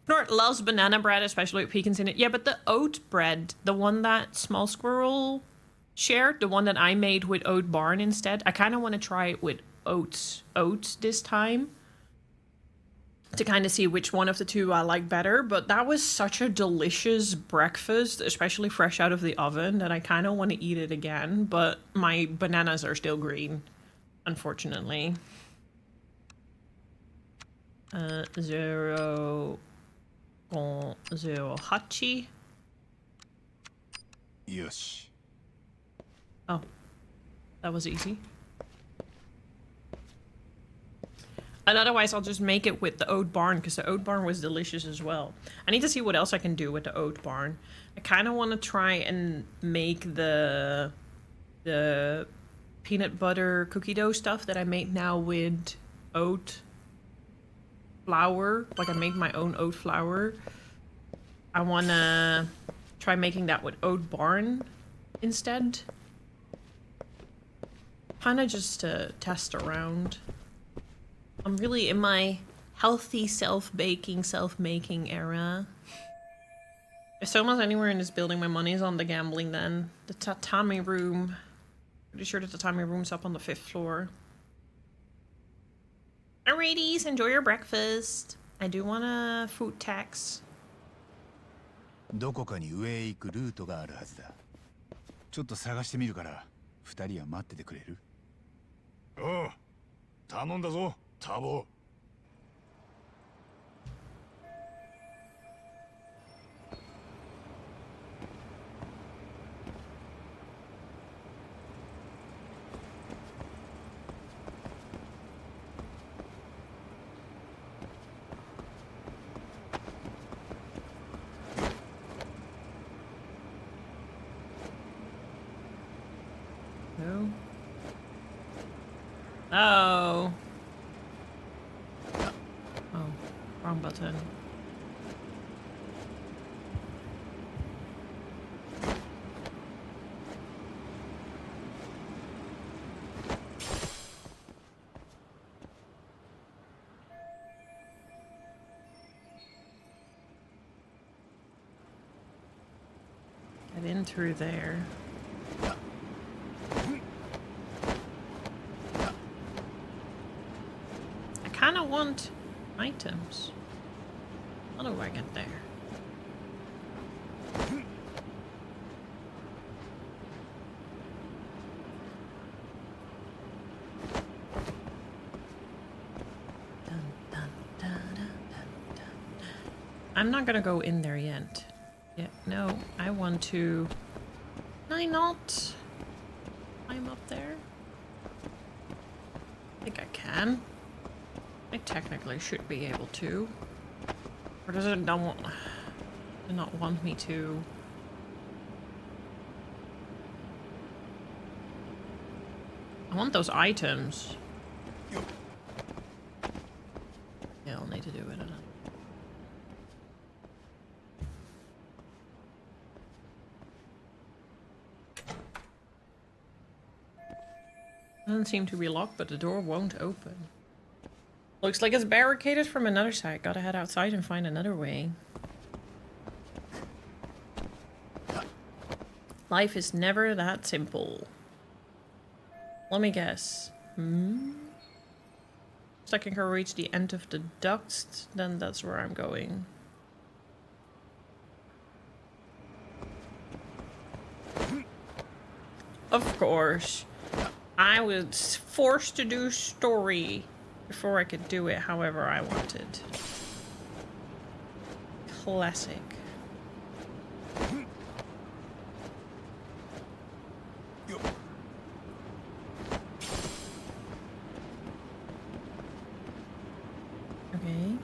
Nort loves banana bread, especially with pecans in it. Yeah, but the oat bread, the one that Small Squirrel shared, the one that I made with Oat Barn instead, I kind of want to try it with oats this time to kind of see which one of the two I like better. But that was such a delicious breakfast, especially fresh out of the oven, that I kind of want to eat it again. But my bananas are still green, unfortunately. 0.08.
よし。
Oh, that was easy. And otherwise, I'll just make it with the Oat Barn, because the Oat Barn was delicious as well. I need to see what else I can do with the Oat Barn. I kind of want to try and make the peanut butter cookie dough stuff that I made now with oat flour. Like, I made my own oat flour. I want to try making that with Oat Barn instead. Kind of just to test around. I'm really in my healthy self-baking, self-making era. If someone's anywhere in this building, my money is on the gambling then. The tatami room. Pretty sure the tatami room's up on the 5th floor. Alrighties, enjoy your breakfast. I do want a food tax.
どこかに上へ行くルートがあるはずだ。ちょっと探してみるから、2人は待っててくれる？
おう、頼んだぞ、タボ。
No. Oh. Oh, wrong button. Get in through there. I kind of want items. How do I get there? Dun, dun, dun, dun, dun, dun. I'm not gonna go in there yet. Yeah, no, I want to... Can I not climb up there? I think I can. I technically should be able to. Or does it not want me to? I want those items. Yeah, I'll need to do it. Doesn't seem to be locked, but the door won't open. Looks like it's barricaded from another side. Gotta head outside and find another way. Life is never that simple. Let me guess. If I can go reach the end of the ducts, then that's where I'm going. Of course. I was forced to do story before I could do it however I wanted. Classic. Okay.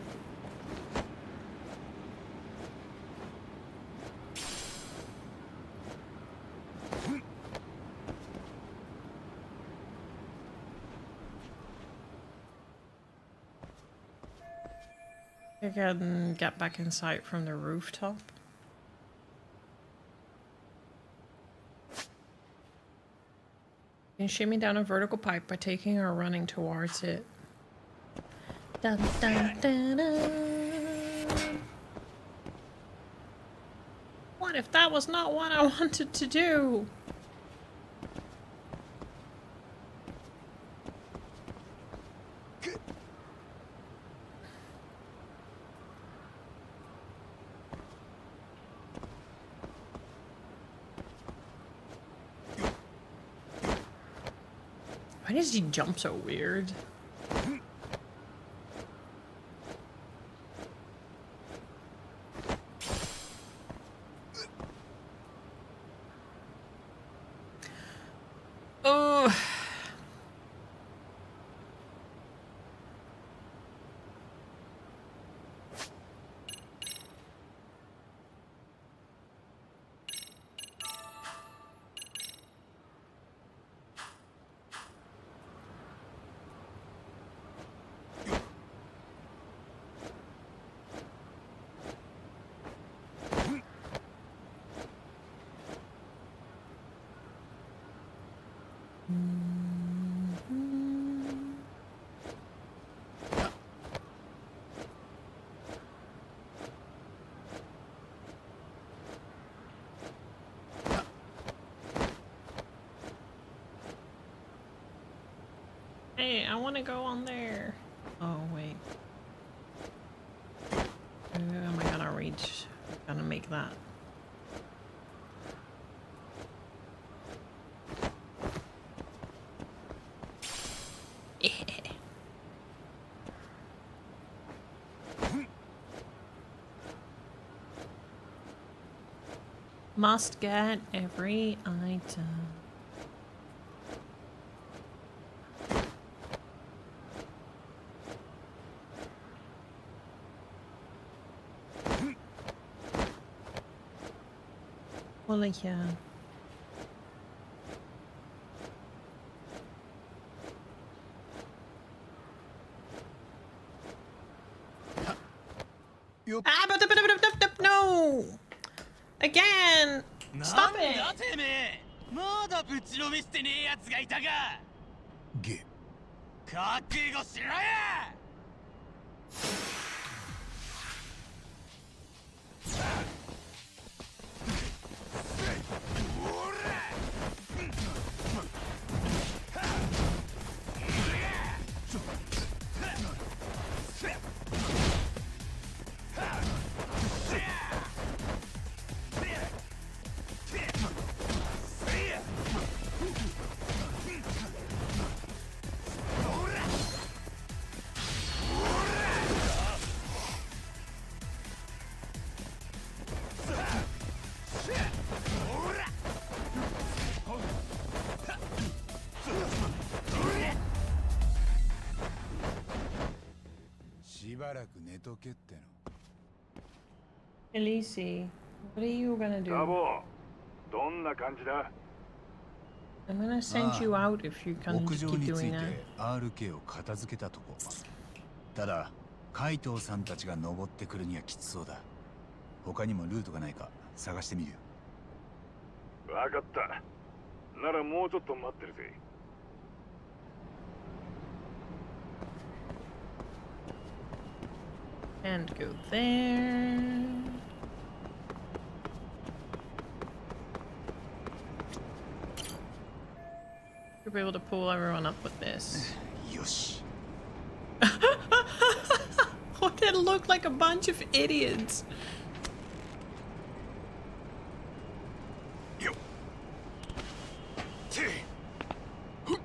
I can get back in sight from the rooftop. You can shimmy down a vertical pipe by taking or running towards it. Dun, dun, dun, dun. What if that was not what I wanted to do? Why does he jump so weird? Oh. Hey, I want to go on there. Oh, wait. Am I gonna reach? I'm gonna make that. Must get every item. Well, yeah. No! Again! Stop it!
なんだてめえまだぶちのめしてねえやつがいたか
ゲ
覚悟しろや
しばらく寝とけっての。
Elise, what are you gonna do?
どんな感じだ
I'm gonna send you out if you can
屋上
keep
につい て
doing that.
RK を片付けたとこ。ただ海藤さんたちが登ってくるにはきつそうだ。他にもルートがないか探してみるよ。
わかった。ならもうちょっと待ってるぜ。
And go there. You'll be able to pull everyone up with this.
よし。
What did it look like a bunch of idiots?
よっ。て。ふっ。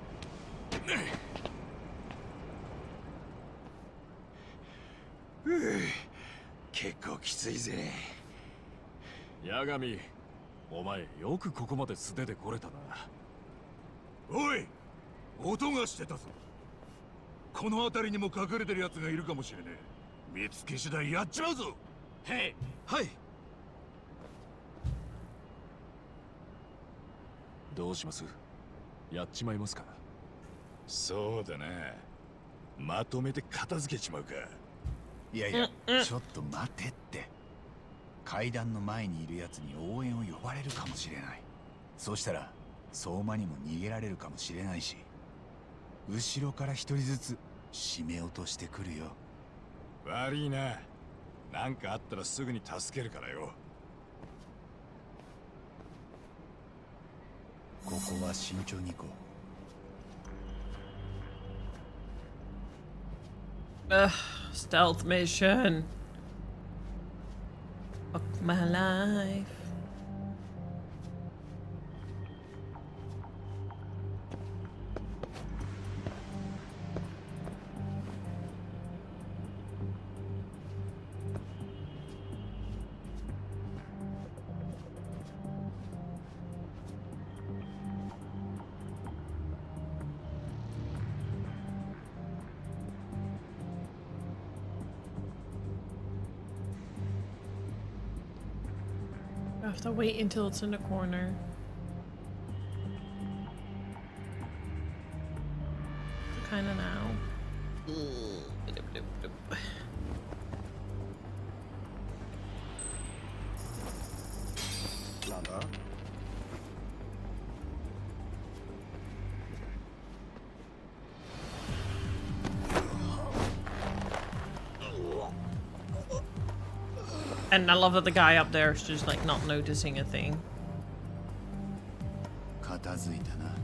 結構きついぜ。
八神お前よくここまで素手で来れたな
おい、音がしてたぞ。この辺りにも隠れてる奴がいるかもしれねえ。見つけ次第やっちまうぞ。
へい
はい。
どうしますやっちまいますか
そうだな。まとめて片付けちまうか。
いやいや、ちょっと待てって。階段の前にいるやつに応援を呼ばれるかもしれない。そうしたら相馬にも逃げられるかもしれないし、後ろから一人ずつ締め落としてくるよ。
悪いな。なんかあったらすぐに助けるからよ。
ここは慎重に行こう。
Ugh, stealth mission. Fuck my life. I have to wait until it's in the corner. Kinda now. And I love that the guy up there is just like not noticing a thing.
片付いたな。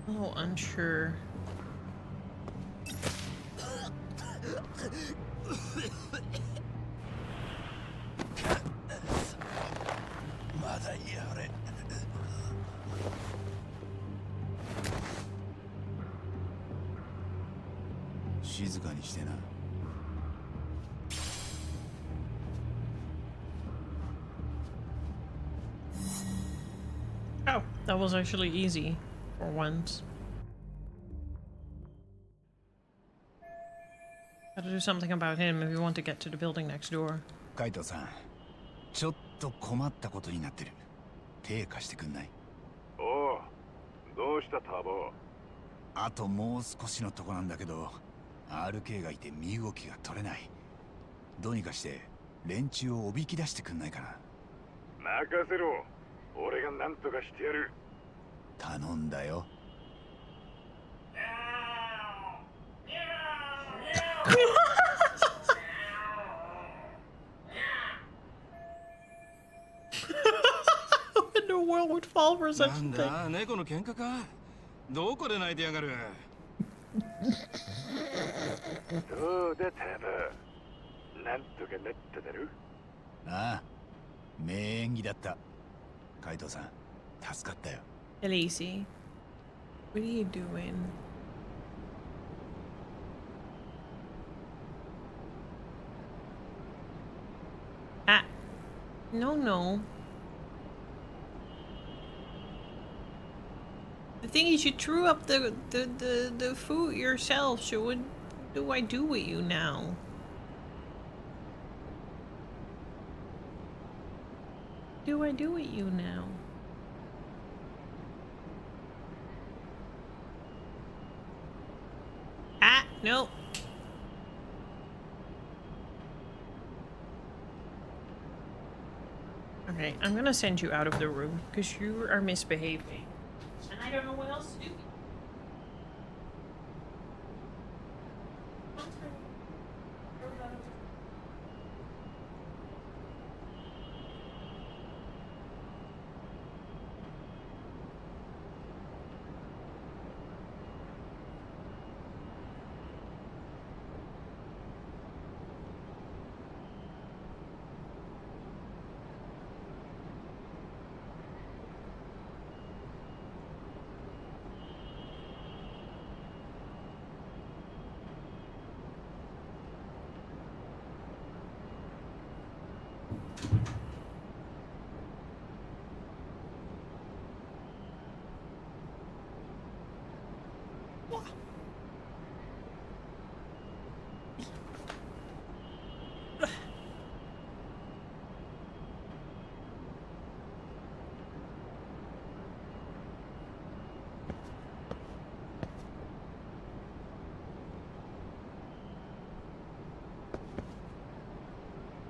Oh, unsure. Oh, that was actually easy for once. Gotta do something about him if we want to get to the building next door.
カイトさん、ちょっと困ったことになってる。手貸してくんない？
おお、どうしたターボ？
あともう少しのとこなんだけど、RK がいて身動きが取れない。どうにかして連中をおびき出してくんないかな。
任せろ。俺が何とかしてやる。
頼んだよ。
In the world would fall for such a
なん
thing.
だ猫の喧嘩か。どこで泣いてやがる。
どうだターボ。なんとかなっただろ。
ああ、名演技だった。カイトさん、助かったよ。
Elise, what are you doing? Ah, no, no. The thing is, you threw up the food yourself, so what do I do with you now? What do I do with you now? Ah, no. Okay, I'm gonna send you out of the room because you are misbehaving. And I don't know what else to do.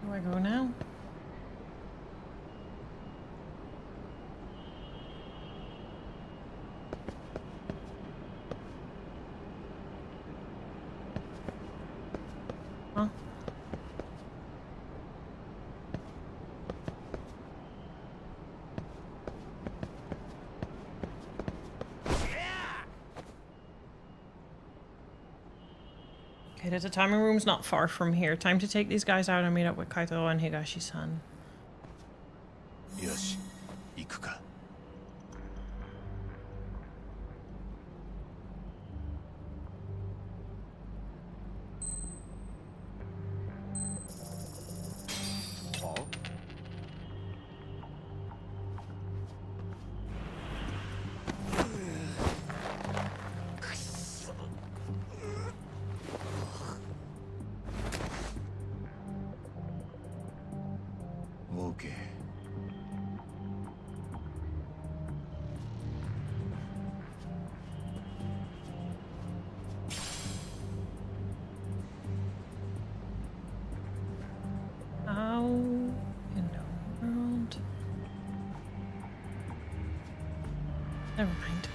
do I go now? Huh? Okay, the timing room's not far from here. Time to take these guys out and meet up with Kaito and Higashi-san.
よし行くか。オーケー。
How in the world? Never mind.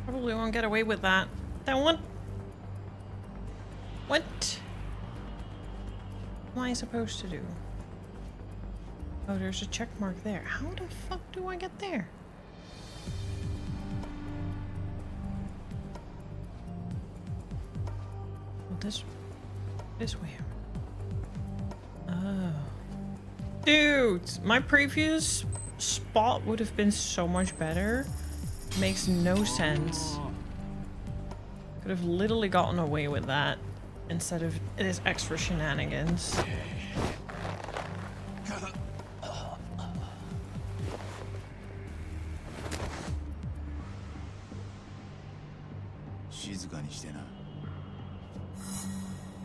Probably won't get away with that. That one? What am I supposed to do? Oh, there's a check mark there. How the fuck do I get there? Well, this way. Oh. Dude, my previous spot would have been so much better. Makes no sense. Could have literally gotten away with that instead of this extra shenanigans.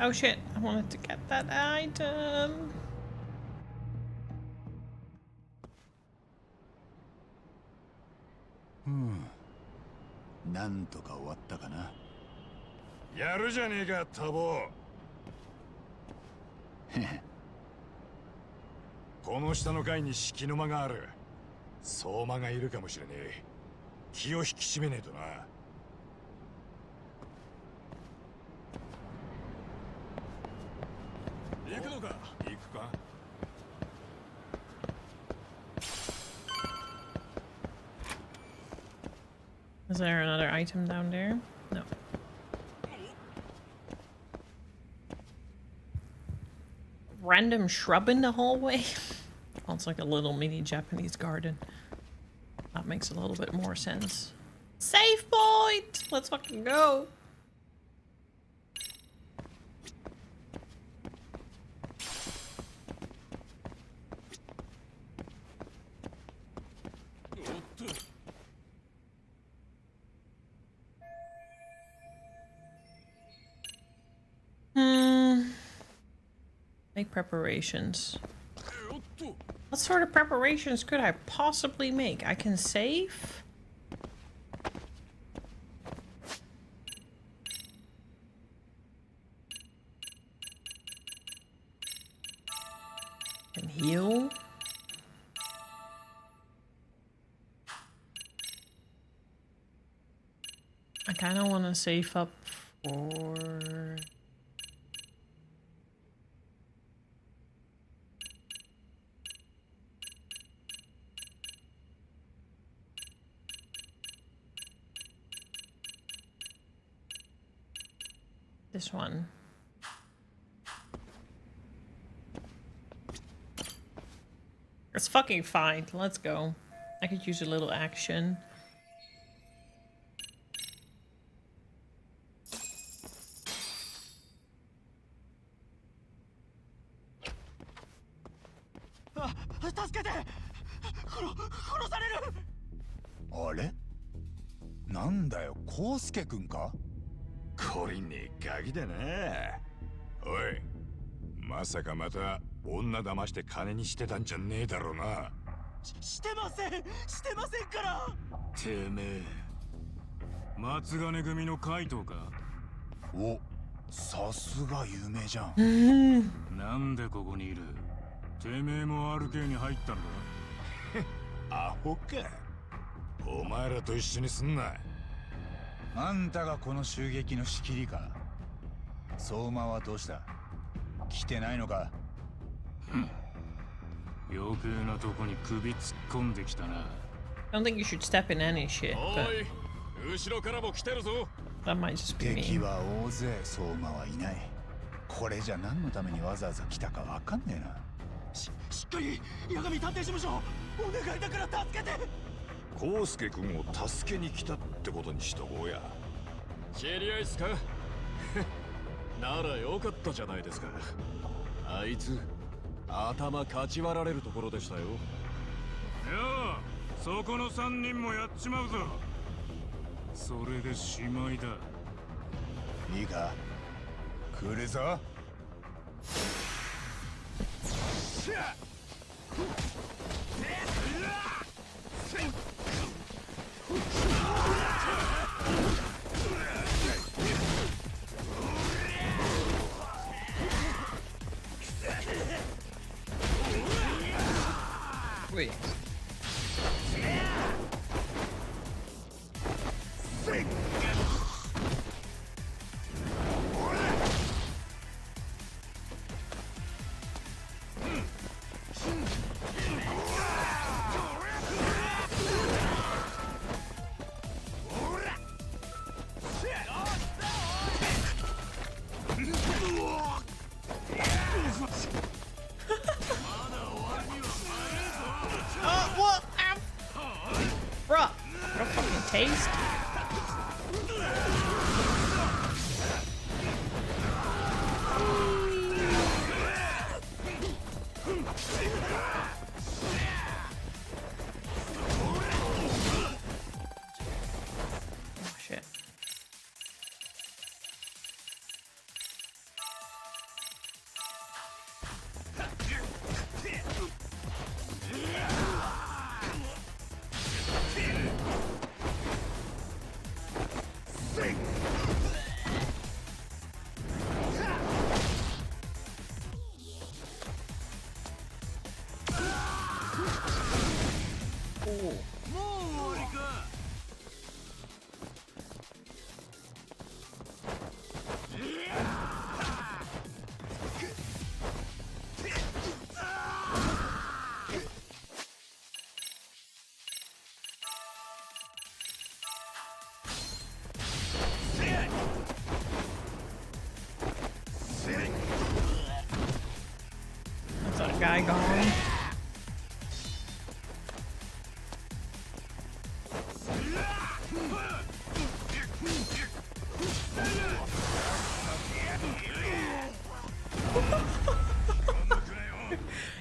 Oh shit, I wanted to get that item.
Hmm. なんとか終わったかな。
やるじゃねえかタボ。この下の階に敷の間がある。相馬がいるかもしれねえ。気を引き締めねえとな。行くのか。行くか。
Is there another item down there? No. Random shrub in the hallway? Oh, it's like a little mini Japanese garden. That makes a little bit more sense. Save point! Let's fucking go! Make preparations. What sort of preparations could I possibly make? I can save? And heal? I kind of want to save up for... this one. It's fucking fine. Let's go. I could use a little action.
Are? なんだよ、コウスケくんか？
こりねえガキだな。おい、まさかまた女騙して金にしてたんじゃねえだろうな。
してませんから。てめえ松金組の怪盗か。
お、さすが有名じゃん。
なんでここにいる？てめえも RK に入ったんだ。
アホか。お前らと一緒にすんな。
あんたがこの襲撃の仕切りか。相馬はどうした？来てないのか？
余計なとこに首突っ込んできたな。
I don't think you should step in any shit,
お
but
い、後ろからも来てるぞ。
that might just be
敵
me.
は大勢、相馬はいない。これじゃ何のためにわざわざ来たかわかんねえな。
しっかり八神探偵事務所、お願いだから助けて。
康介君を助けに来たってことにしとこうや。
知り合いっすか？ならよかったじゃないですか。あいつ頭かち割られるところでしたよ。
よう、そこの3人もやっちまうぞ。それでしまいだ。
いいか、来るぞ。
Wait. What? Bruh, no fucking taste. Oh shit. Oh. 'Is that guy gone?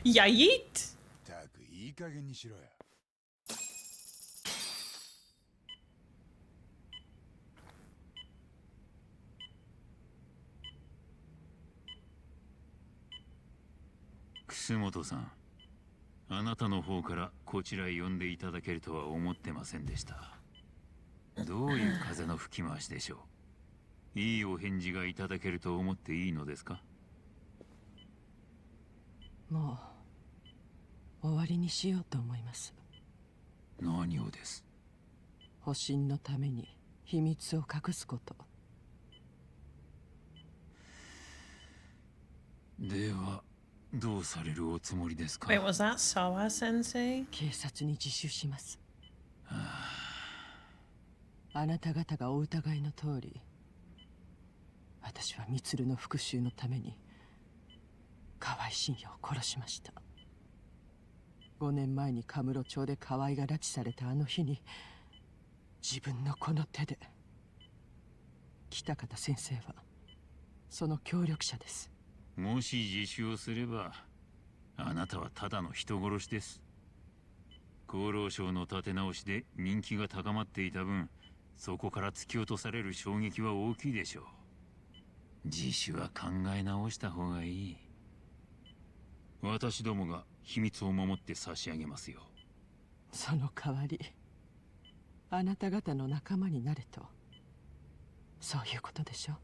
Yeet!
たくいい加減にしろや。
楠本さん、あなたの方からこちらへ呼んでいただけるとは思ってませんでした。どういう風の吹き回しでしょう。いいお返事がいただけると思っていいのですか？
もう終わりにしようと思います。
何をです？
保身のために秘密を隠すこと。
ではどうされるおつもりですか？
Wait, was that Sawa Sensei?
警察に自首します。あなた方がお疑いの通り、私は充の復讐のために河合信也を殺しました。5年前にカムロ町で河合が拉致されたあの日に、自分のこの手で。北方先生はその協力者です。
もし自首をすれば、あなたはただの人殺しです。厚労省の立て直しで人気が高まっていた分、そこから突き落とされる衝撃は大きいでしょう。自首は考え直した方がいい。私どもが秘密を守って差し上げますよ。
その代わり、あなた方の仲間になれと、そういうことでしょ。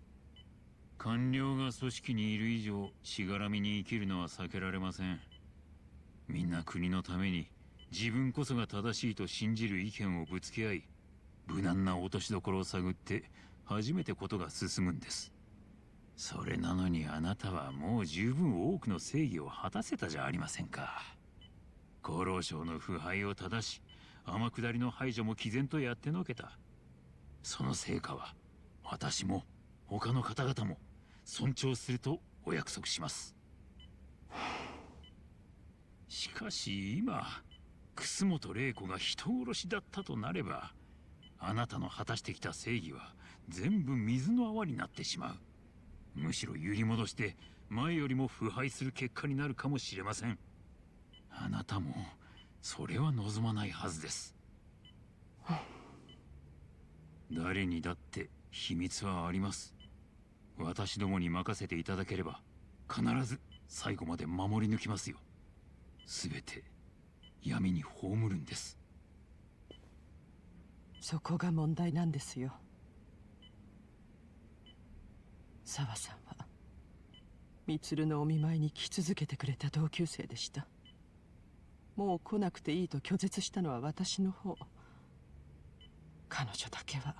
官僚が組織にいる以上、しがらみに生きるのは避けられません。みんな国のために自分こそが正しいと信じる意見をぶつけ合い、無難な落としどころを探って初めてことが進むんです。それなのにあなたはもう十分多くの正義を果たせたじゃありませんか。厚労省の腐敗を正し、天下りの排除も毅然とやってのけた。その成果は私も他の方々も尊重するとお約束します。しかし今、楠本玲子が人殺しだったとなれば、あなたの果たしてきた正義は全部水の泡になってしまう。むしろ揺り戻して前よりも腐敗する結果になるかもしれません。あなたもそれは望まないはずです。誰にだって秘密はあります。私どもに任せていただければ必ず最後まで守り抜きますよ。すべて闇に葬るんです。
そこが問題なんですよ。沢さんは充のお見舞いに来続けてくれた同級生でした。もう来なくていいと拒絶したのは私の方。彼女だけは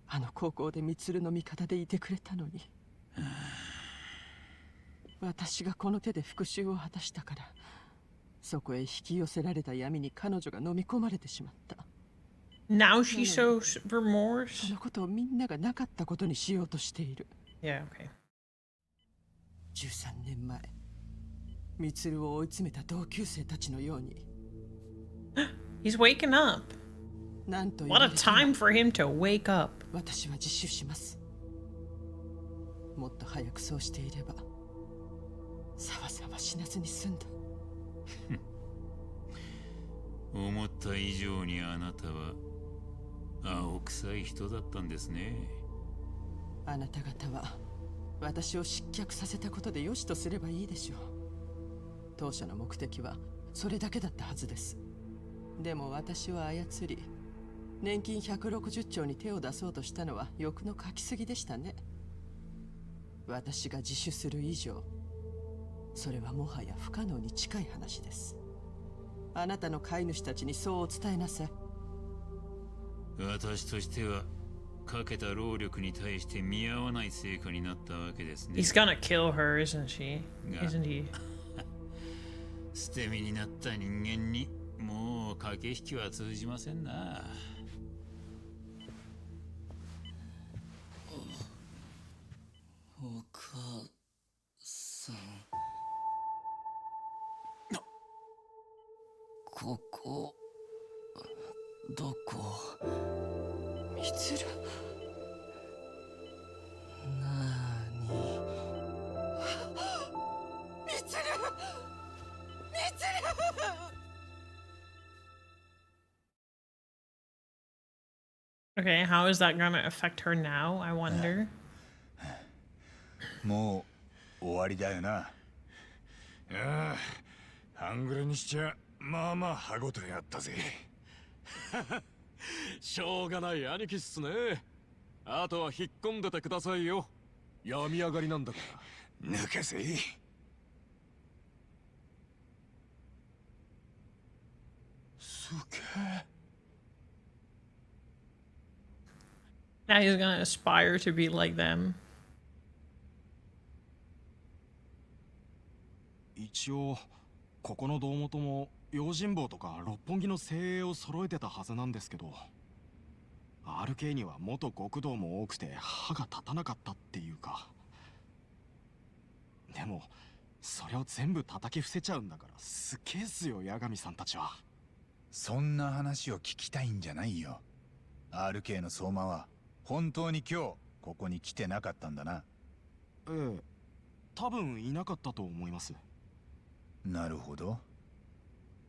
あの高校で充の味方でいてくれたのに私がこの手で復讐を果たしたから、そこへ引き寄せられた闇に彼女が飲み込まれてしまった。
Now she shows
そ
remorse.
のことをみんながなかったことにしようとしている。
Yeah, okay.
13年前、充を追い詰めた同級生たちのように。
He's waking up.
なんと言
What
わ
a
れても
time for him to wake up.
私は自首します。もっと早くそうしていれば沢さんは死なずに済んだ。
思った以上にあなたは青臭い人だったんですね。
あなた方は私を失脚させたことで良しとすればいいでしょう。当初の目的はそれだけだったはずです。でも私を操り、年金160兆に手を出そうとしたのは欲のかきすぎでしたね。私が自首する以上、それはもはや不可能に近い話です。あなたの飼い主たちにそうお伝えなさい。
私としてはかけた労力に対して見合わない成果になったわけですね。
He's gonna kill her, isn't she?
が
Isn't he?
捨て身になった人間にもう駆け引きは通じませんな。
お母さん、ここどこ？
みつる。
なーに？
みつる！みつる！
Okay, how is that gonna affect her now, I wonder?
もう終わりだよな。
ああ、半グレにしちゃまあまあ歯ごたえあったぜ。
しょうがない兄貴っすね。あとは引っ込んでてくださいよ。病み上がりなんだから。
抜けせ。
すげえ。
Now he's gonna aspire to be like them.
一応ここの胴元も用心棒とか六本木の精鋭を揃えてたはずなんですけど、 RK には元極道も多くて歯が立たなかったっていうか。でもそれを全部叩き伏せちゃうんだからすっげえっすよ、八神さんたちは。
そんな話を聞きたいんじゃないよ。 RK の相馬は本当に今日ここに来てなかったんだな。
ええ、多分いなかったと思います。
なるほど。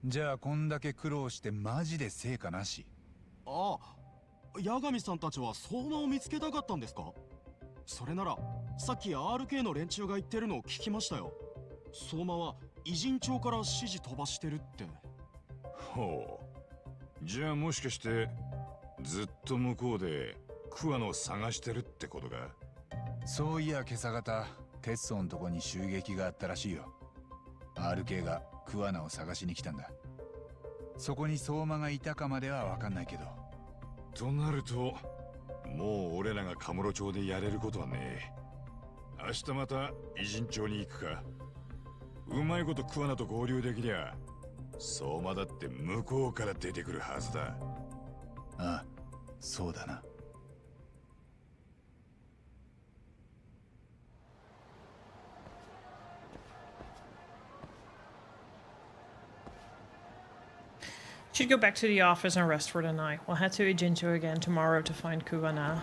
じゃあこんだけ苦労してマジで成果なし。
ああ、八神さんたちは相馬を見つけたかったんですか？それならさっき RK の連中が言ってるのを聞きましたよ。相馬は偉人帳から指示飛ばしてるって。
ほう。じゃあもしかしてずっと向こうで桑野を探してるってことか？
そういや今朝方テッソンとこに襲撃があったらしいよ。 RK がクワナを探しに来たんだ。そこに相馬がいたかまでは分かんないけど。
となるともう俺らがカムロ町でやれることはねえ。明日また偉人町に行くか。うまいことクワナと合流できりゃ相馬だって向こうから出てくるはずだ。
ああ、そうだな。
Should go back to the office and rest for the night. We'll head to Ijincho again tomorrow to find Kuwana.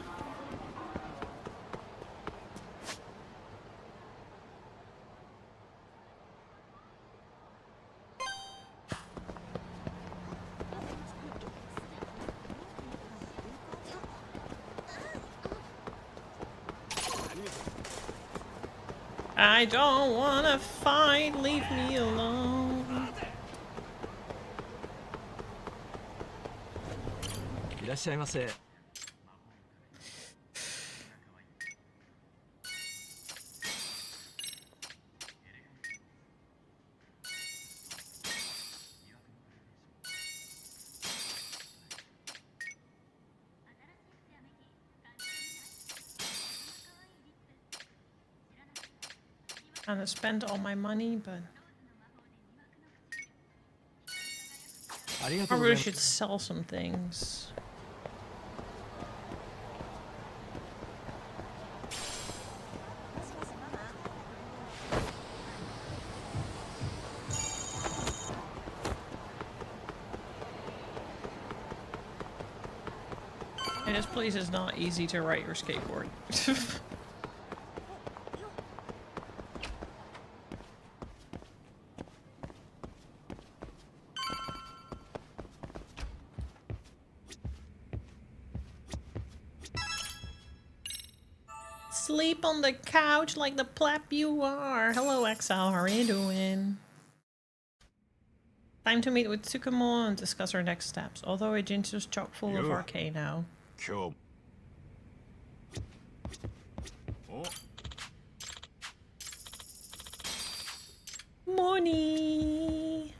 I don't wanna fight, leave me alone.
いらっしゃいませ。
Kinda spent all my money, but I really should sell some things. And this place is not easy to ride your skateboard. Sleep on the couch like the plap you are. Hello, XL. How are you doing? Time to meet with Tsukumo and discuss our next steps. Although Ijincho's chock full of RK now.
Cool.
Money.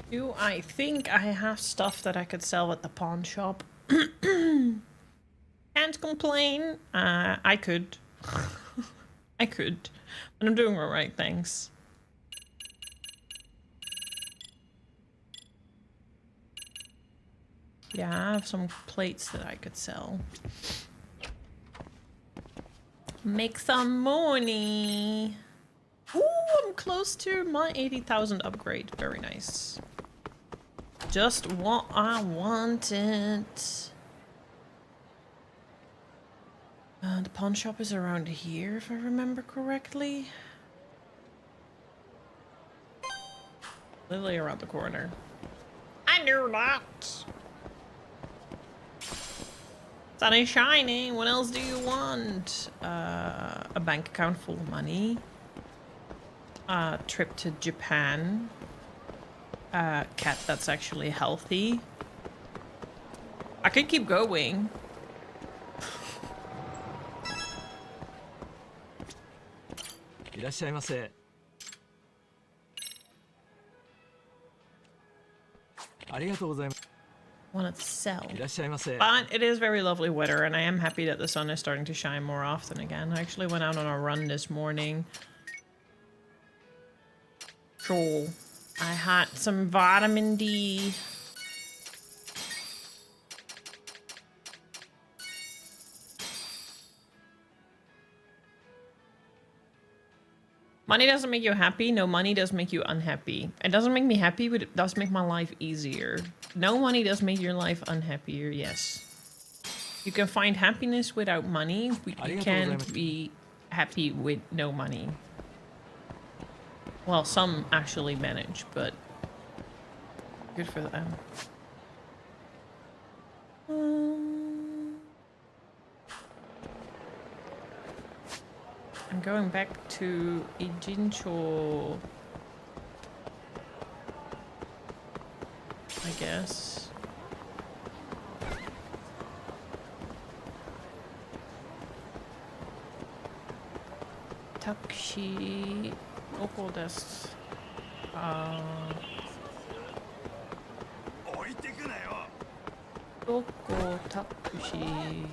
Do I think I have stuff that I could sell at the pawn shop? Can't complain. I could. I could. But I'm doing alright, thanks. Yeah, I have some plates that I could sell. Make some money. Ooh, I'm close to my 80,000 upgrade. Very nice. Just what I wanted. The pawn shop is around here, if I remember correctly. Literally around the corner. I knew that. Sun is shining. What else do you want? A bank account full of money. A trip to Japan. A cat that's actually healthy. I could keep going. Wanted to sell. But it is very lovely weather, and I am happy that the sun is starting to shine more often again. I actually went out on a run this morning. Cool. I had some vitamin D. Money doesn't make you happy. No, money does make you unhappy. It doesn't make me happy, but it does make my life easier. No, money does make your life unhappier, yes. You can find happiness without money, but you can't be happy with no money. Well, some actually manage, but good for them. I'm going back to Ijincho, I guess. タクシーどこです
置いてくなよ。
どこタクシー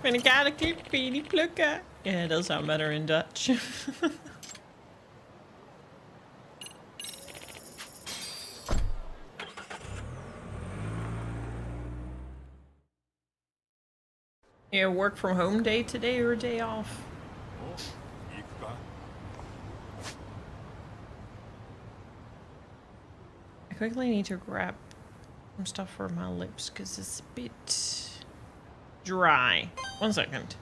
Ben ik eigenlijk kun je niet plukken? Yeah, it does sound better in Dutch. Yeah, work from home day today or a day off? I quickly need to grab some stuff for my lips because it's a bit dry. 1 second.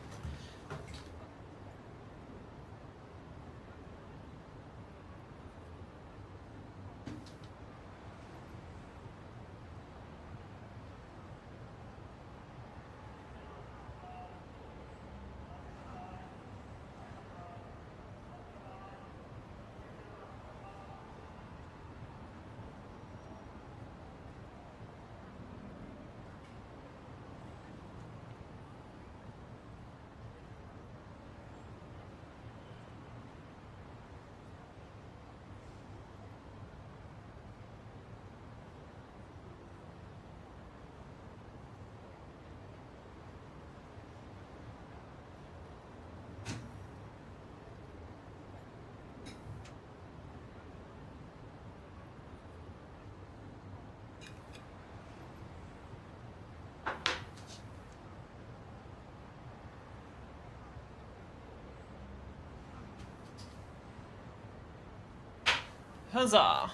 Huzzah!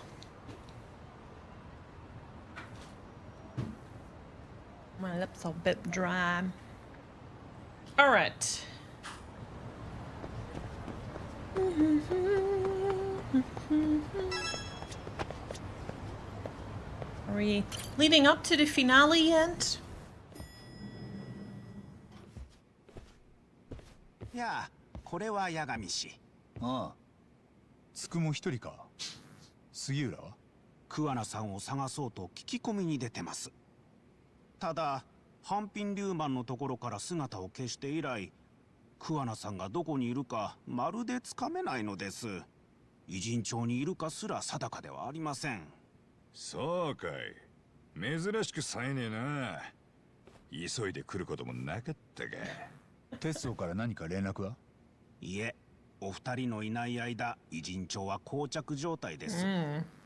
My lips are a bit dry. All right. Are we leading up to the finale yet?
いや、これは八神氏。
ああ。つくも一人か。杉浦は？
桑名さんを探そうと聞き込みに出てます。ただ、半品リューマンのところから姿を消して以来、桑名さんがどこにいるかまるでつかめないのです。偉人町にいるかすら定かではありません。
そうかい。珍しく冴えねえな。急いで来ることもなかったか。
テッソーから何か連絡は？
いえ、お二人のいない間、偉人町は膠着状態です。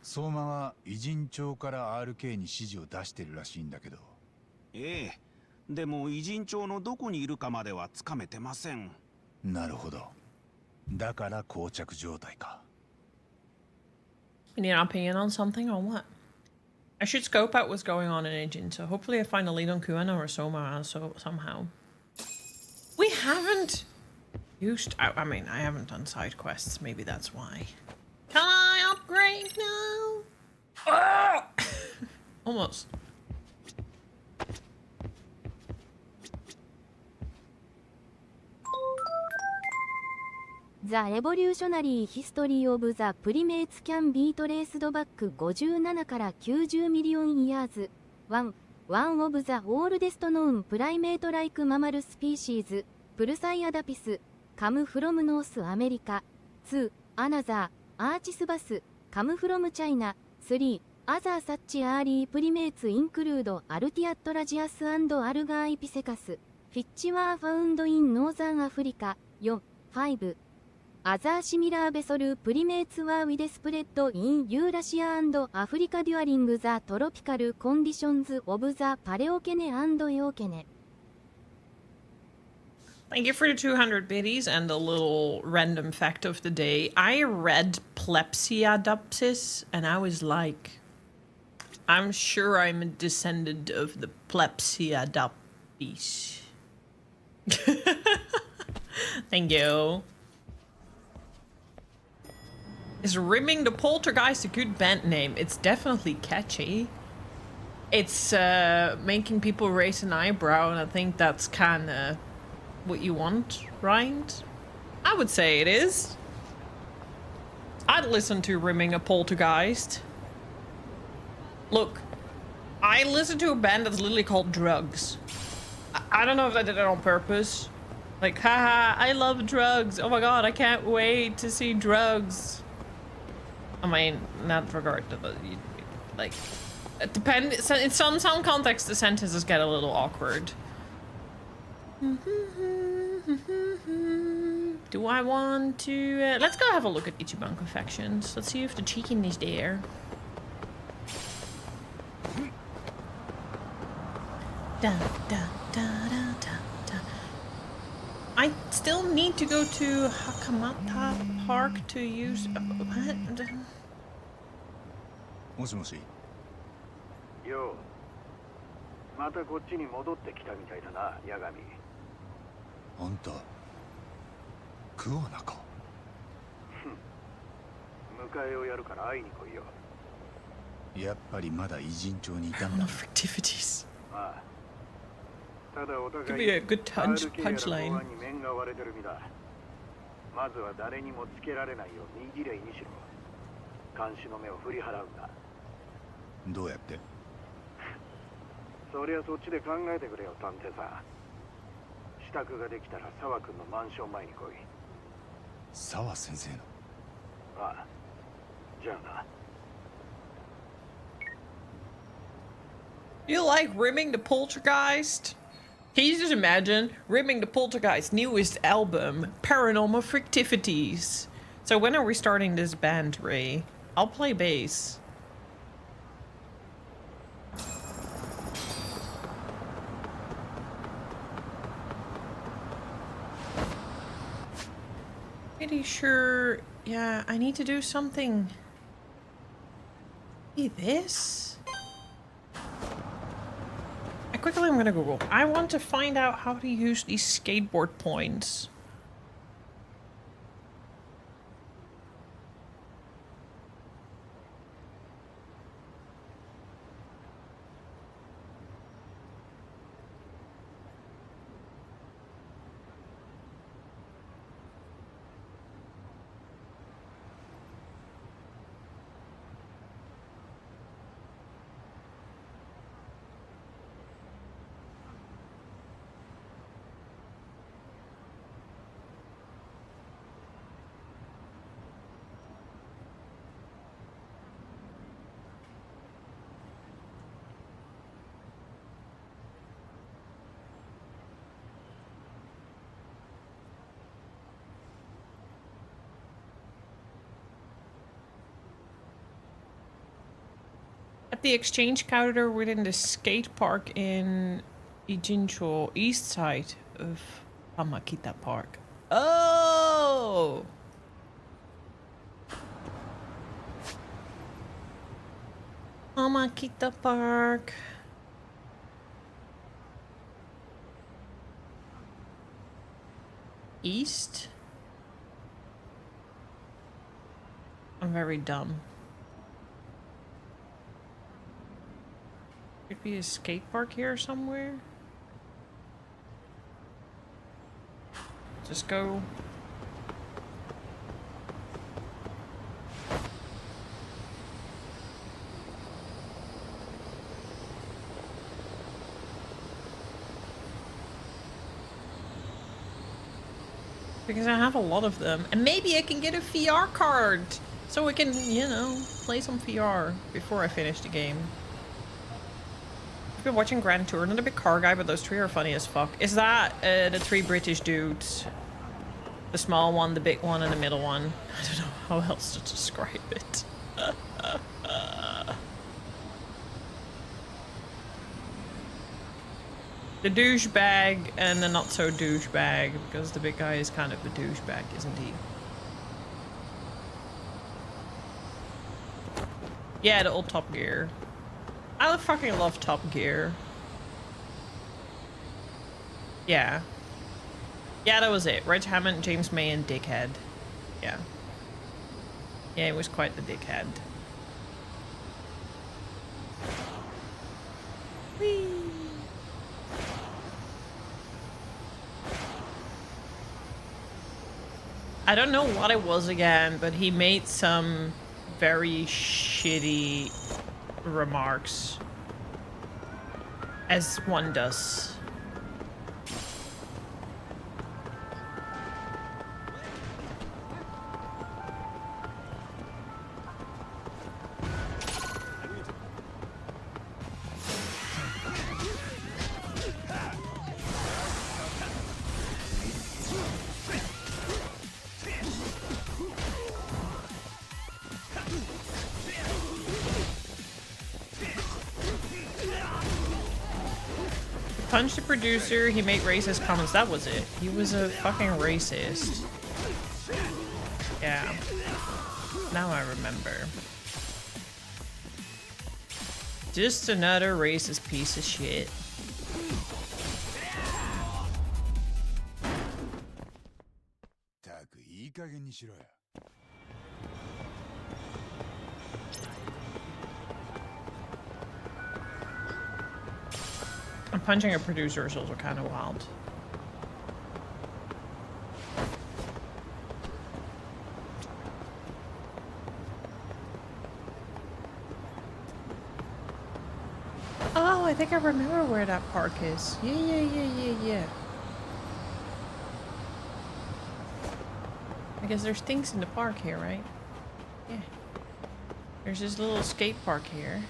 相馬は偉人町から RK に指示を出してるらしいんだけど。
ええ、でも偉人町のどこにいるかまではつかめてません。
なるほど。だから膠着状態か。
You need an opinion on something or what? I should scope out what's going on in Agent, so hopefully I find a lead on Kuana or Soma somehow. We haven't used... I mean, I haven't done side quests. Maybe that's why. Can I upgrade now? Ah! Almost.
The Evolutionary History of the Primates Can Be Traced Back 57から90 million years. 1. One of the oldest known primate-like mammal species, Pulsaiadapis, come from North America. 2. Another, Archisbus, come from China. 3. Other such early primates include Artiatragus and Algaipithecus, which were found in Northern Africa. 4. 5. Other similar vessel primates were widespread in Eurasia and Africa during the tropical conditions of the Paleocene and Eocene.
Thank you for the 200 biddies and a little random fact of the day. I read Plepsiadopsis and I was like, I'm sure I'm a descendant of the Plepsiadopis. Thank you. Is Rimming the Poltergeist a good band name? It's definitely catchy. It's making people raise an eyebrow, and I think that's kind of what you want, right? I would say it is. I'd listen to Rimming a Poltergeist. Look, I listen to a band that's literally called Drugs. I don't know if I did it on purpose. Like, haha, I love drugs. Oh my god, I can't wait to see Drugs. I mean, not regard to the, like, it depends. In some contexts, the sentences get a little awkward. Do I want to... let's go have a look at Ichiban Confections. Let's see if the chicken is there. Da, da, da, da, da, da. I still need to go to Hakamata Park to use... what?
もしもし。
よう、またこっちに戻ってきたみたいだな、八神。
あんた、クワナか。
迎えをやるから会いに来いよ。
やっぱりまだ偉人町にいたんだ。
Activities.
ああ。ただお互い
Could be a good punchline.
に面が割れてる身だ。まずは誰にもつけられないよう身綺麗にしろ。監視の目を振り払うんだ。
どうやって？
そりゃそっちで考えてくれよ、探偵さん。支度ができたら沢君のマンション前に来い。
沢先生の。
ああ。じゃあな。
You like Rimming the Poltergeist? Can you just imagine Rimming the Poltergeist's newest album, Paranormal Frictivities? So when are we starting this band, Ray? I'll play bass. Pretty sure, yeah, I need to do something. Hey, this? Quickly, I'm gonna Google. I want to find out how to use these skateboard points. The exchange counter within the skate park in Ijincho, east side of Hamakita Park. Oh! Hamakita Park. East? I'm very dumb. Could be a skate park here somewhere. Just go. Because I have a lot of them. And maybe I can get a VR card. So we can, you know, play some VR before I finish the game. I've been watching Grand Tour, not a big car guy, but those three are funny as fuck. Is that the three British dudes? The small one, the big one, and the middle one? I don't know how else to describe it. The douchebag and the not so douchebag, because the big guy is kind of a douchebag, isn't he? Yeah, the old Top Gear. I fucking love Top Gear. Yeah. Yeah, that was it. Reg Hammond, James May, and Dickhead. Yeah. Yeah, it was quite the dickhead. Whee! I don't know what it was again, but he made some very shitty remarks. As one does. Punched the producer, he made racist comments. That was it. He was a fucking racist. Yeah. Now I remember. Just another racist piece of shit. And punching a producer is also kind of wild. Oh, I think I remember where that park is. Yeah. I guess there's things in the park here, right? Yeah. There's this little skate park here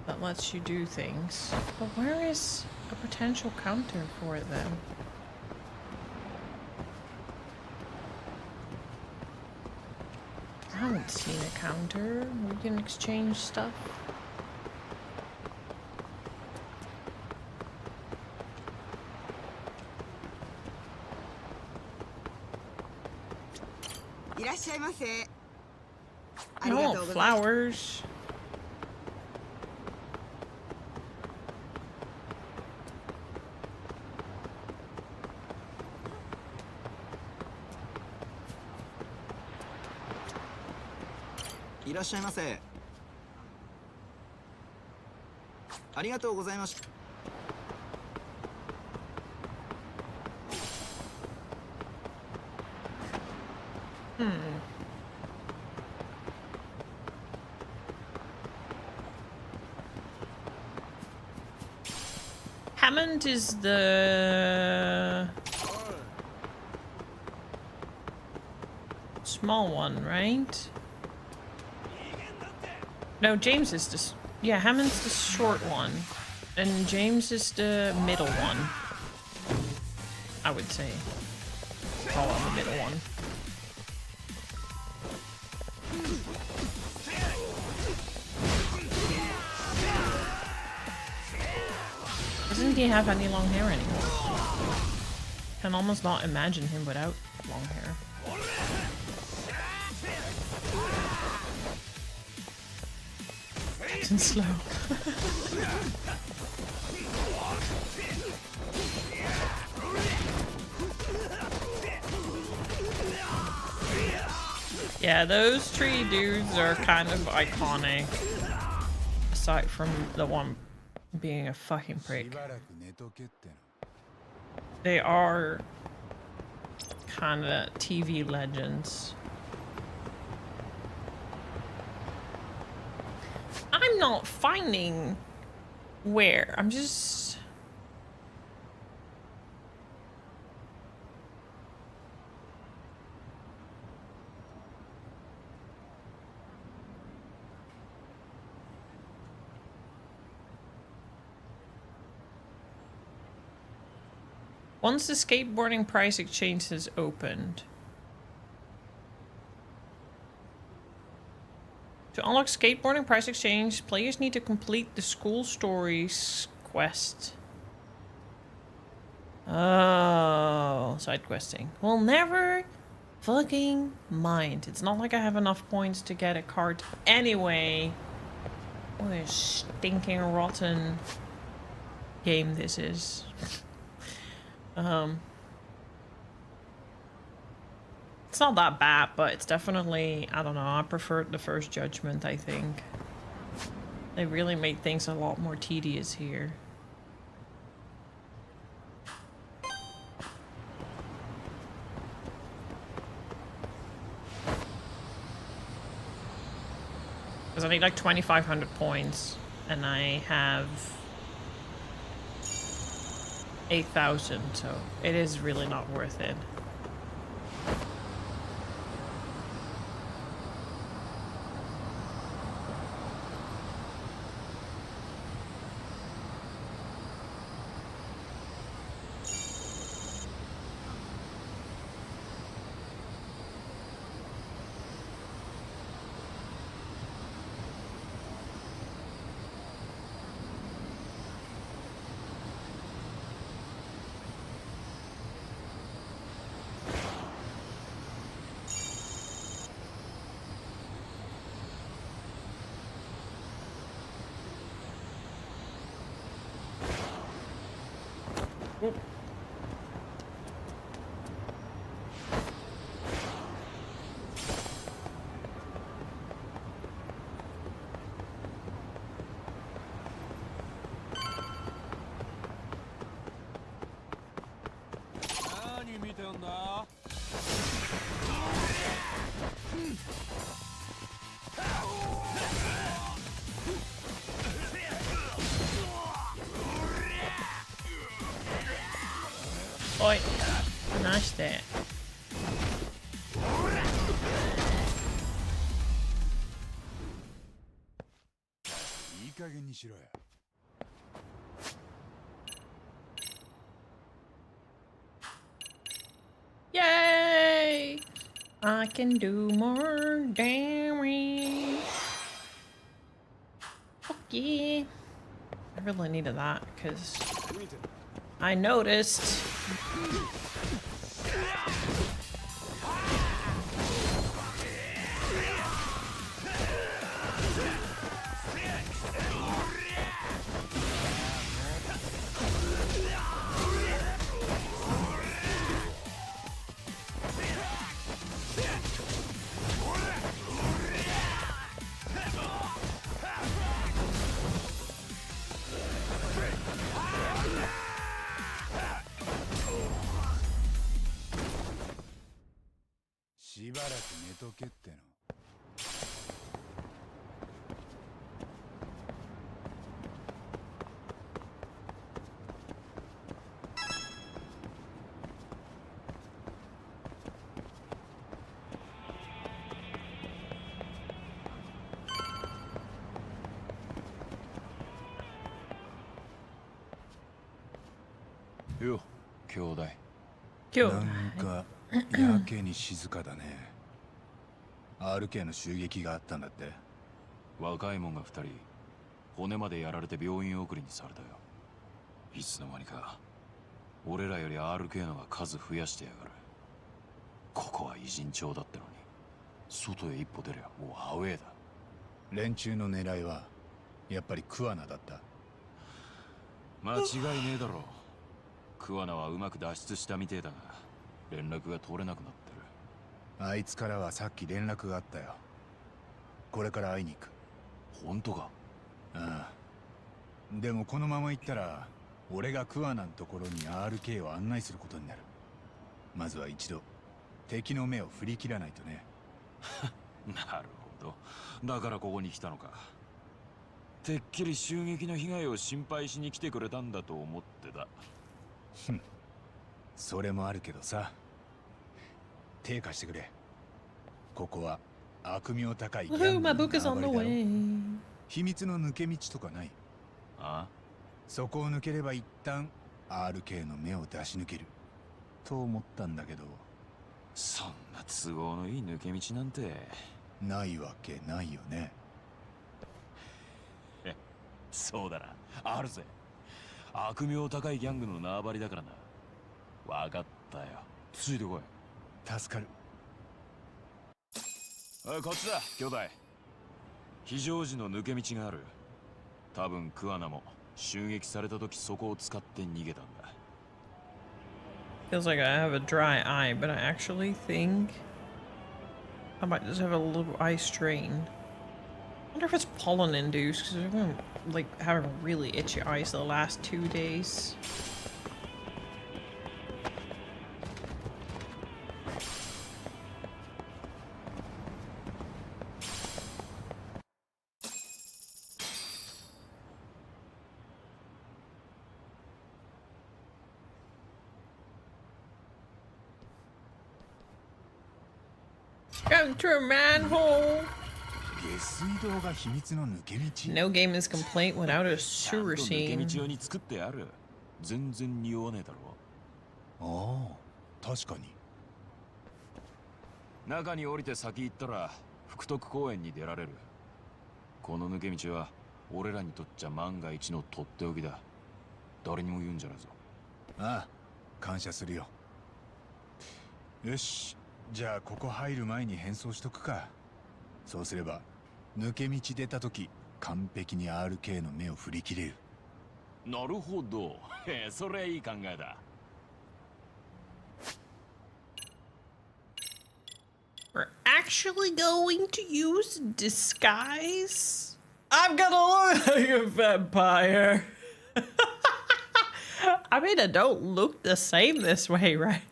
that lets you do things. But where is a potential counter for it then? I haven't seen a counter. We can exchange stuff. Oh, flowers. Hammond is the small one, right? No, James is the... Yeah, Hammond's the short one. And James is the middle one. I would say. Call him the middle one. Doesn't he have any long hair anymore? Can almost not imagine him without long hair. Nice and slow. Yeah, those three dudes are kind of iconic. Aside from the one being a fucking prick. They are kind of TV legends. I'm not finding where. I'm just... Once the skateboarding price exchange has opened. To unlock skateboarding price exchange, players need to complete the school stories quest. Oh, side questing. Well, never fucking mind. It's not like I have enough points to get a card anyway. What a stinking rotten game this is. It's not that bad, but it's definitely, I don't know, I preferred the first Judgment, I think. They really made things a lot more tedious here. Because I need like 2,500 points, and I have 8,000, so it is really not worth it. Oi, nice there. Yay! I can do more damage. Fuck yeah. I really needed that because I noticed.
よ、兄弟。
兄弟。
なんかやけに静かだね。RK の襲撃があったんだって。
若いもんが2人骨までやられて病院送りにされたよ。いつの間にか俺らより RK のが数増やしてやがる。ここは偉人町だってのに外へ一歩出りゃもうアウェーだ。
連中の狙いはやっぱりクアナだった。
間違いねえだろ。クワナはうまく脱出したみてえだが連絡が取れなくなってる。
あいつからはさっき連絡があったよ。これから会いに行く。
本当か？
ああ。でもこのまま行ったら俺がクワナのところに RK を案内することになる。まずは一度敵の目を振り切らないとね。
なるほど。だからここに来たのか。てっきり襲撃の被害を心配しに来てくれたんだと思ってた。
それもあるけどさ。手貸してくれ。ここは悪名高いギャングの縄張りだろ。秘密の抜け道とかない？
ああ？
そこを抜ければ一旦 RK の目を出し抜けると思ったんだけど。
そんな都合のいい抜け道なんて
ないわけないよね。
そうだな、あるぜ。悪名高いギャングの縄張りだからな。わかったよ、ついてこい。
助かる。
おい、こっちだ兄弟。非常時の抜け道がある。多分クアナも襲撃された時そこを使って逃げたんだ。
Feels like I have a dry eye, but I actually think I might just have a little eye strain. I wonder if it's pollen induced because I've been like having really itchy eyes the last 2 days. Go through a manhole.
下水道が秘密の抜け道。
No game is complete without a sewer
抜け
scene.
道用に作ってある。全然匂わねえだろ。
ああ、確かに。
中に降りて先行ったら福徳公園に出られる。この抜け道は俺らにとっちゃ万が一のとっておきだ。誰にも言うんじゃないぞ。
ああ、感謝するよ。よし、じゃあここ入る前に変装しとくか。そうすれば抜け道出た時完璧に RK の目を振り切れる。
なるほど。それはいい考えだ。
We're actually going to use disguise? I'm gonna look like a vampire. I mean, I don't look the same this way, right?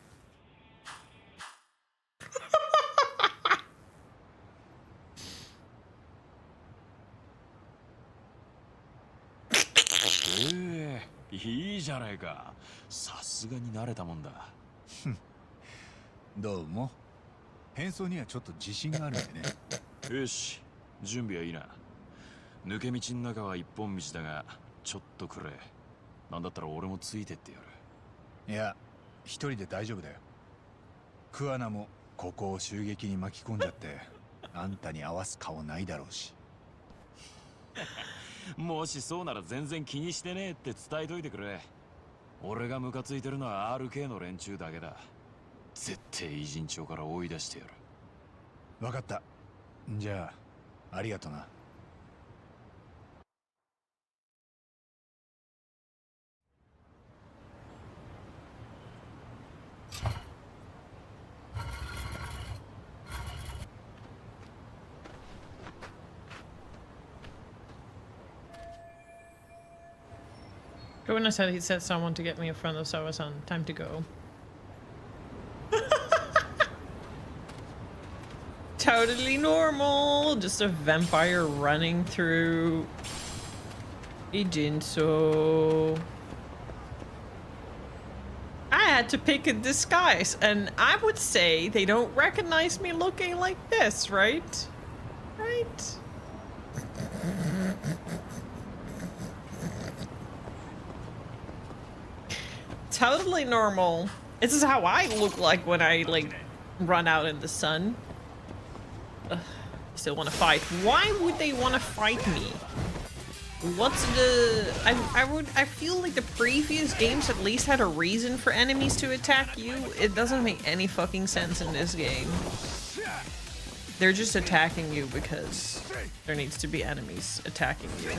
Eh, いいじゃないか。さすがに慣れたもんだ。
どうも。変装にはちょっと自信があるんでね。
よし、準備はいいな。抜け道の中は一本道だが、ちょっとくれ。なんだったら俺もついてってやる。
いや、一人で大丈夫だよ。クアナもここを襲撃に巻き込んじゃって、あんたに合わす顔ないだろうし。
もしそうなら全然気にしてねえって伝えといてくれ。俺がムカついてるのは RK の連中だけだ。絶対偉人町から追い出してやる。
わかった。じゃあ、ありがとな。
When I said he said someone to get me in front of Sawa-san. Time to go. Totally normal. Just a vampire running through Ijinso. I had to pick a disguise, and I would say they don't recognize me looking like this, right? Right? Totally normal. This is how I look like when I like run out in the sun. Ugh, still want to fight. Why would they want to fight me? What's the... I feel like the previous games at least had a reason for enemies to attack you. It doesn't make any fucking sense in this game. They're just attacking you because there needs to be enemies attacking you.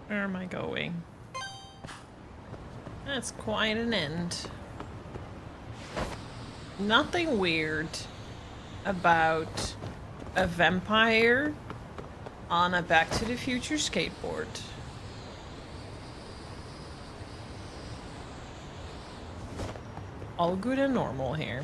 Where am I going? That's quite an end. Nothing weird about a vampire on a Back to the Future skateboard. All good and normal here.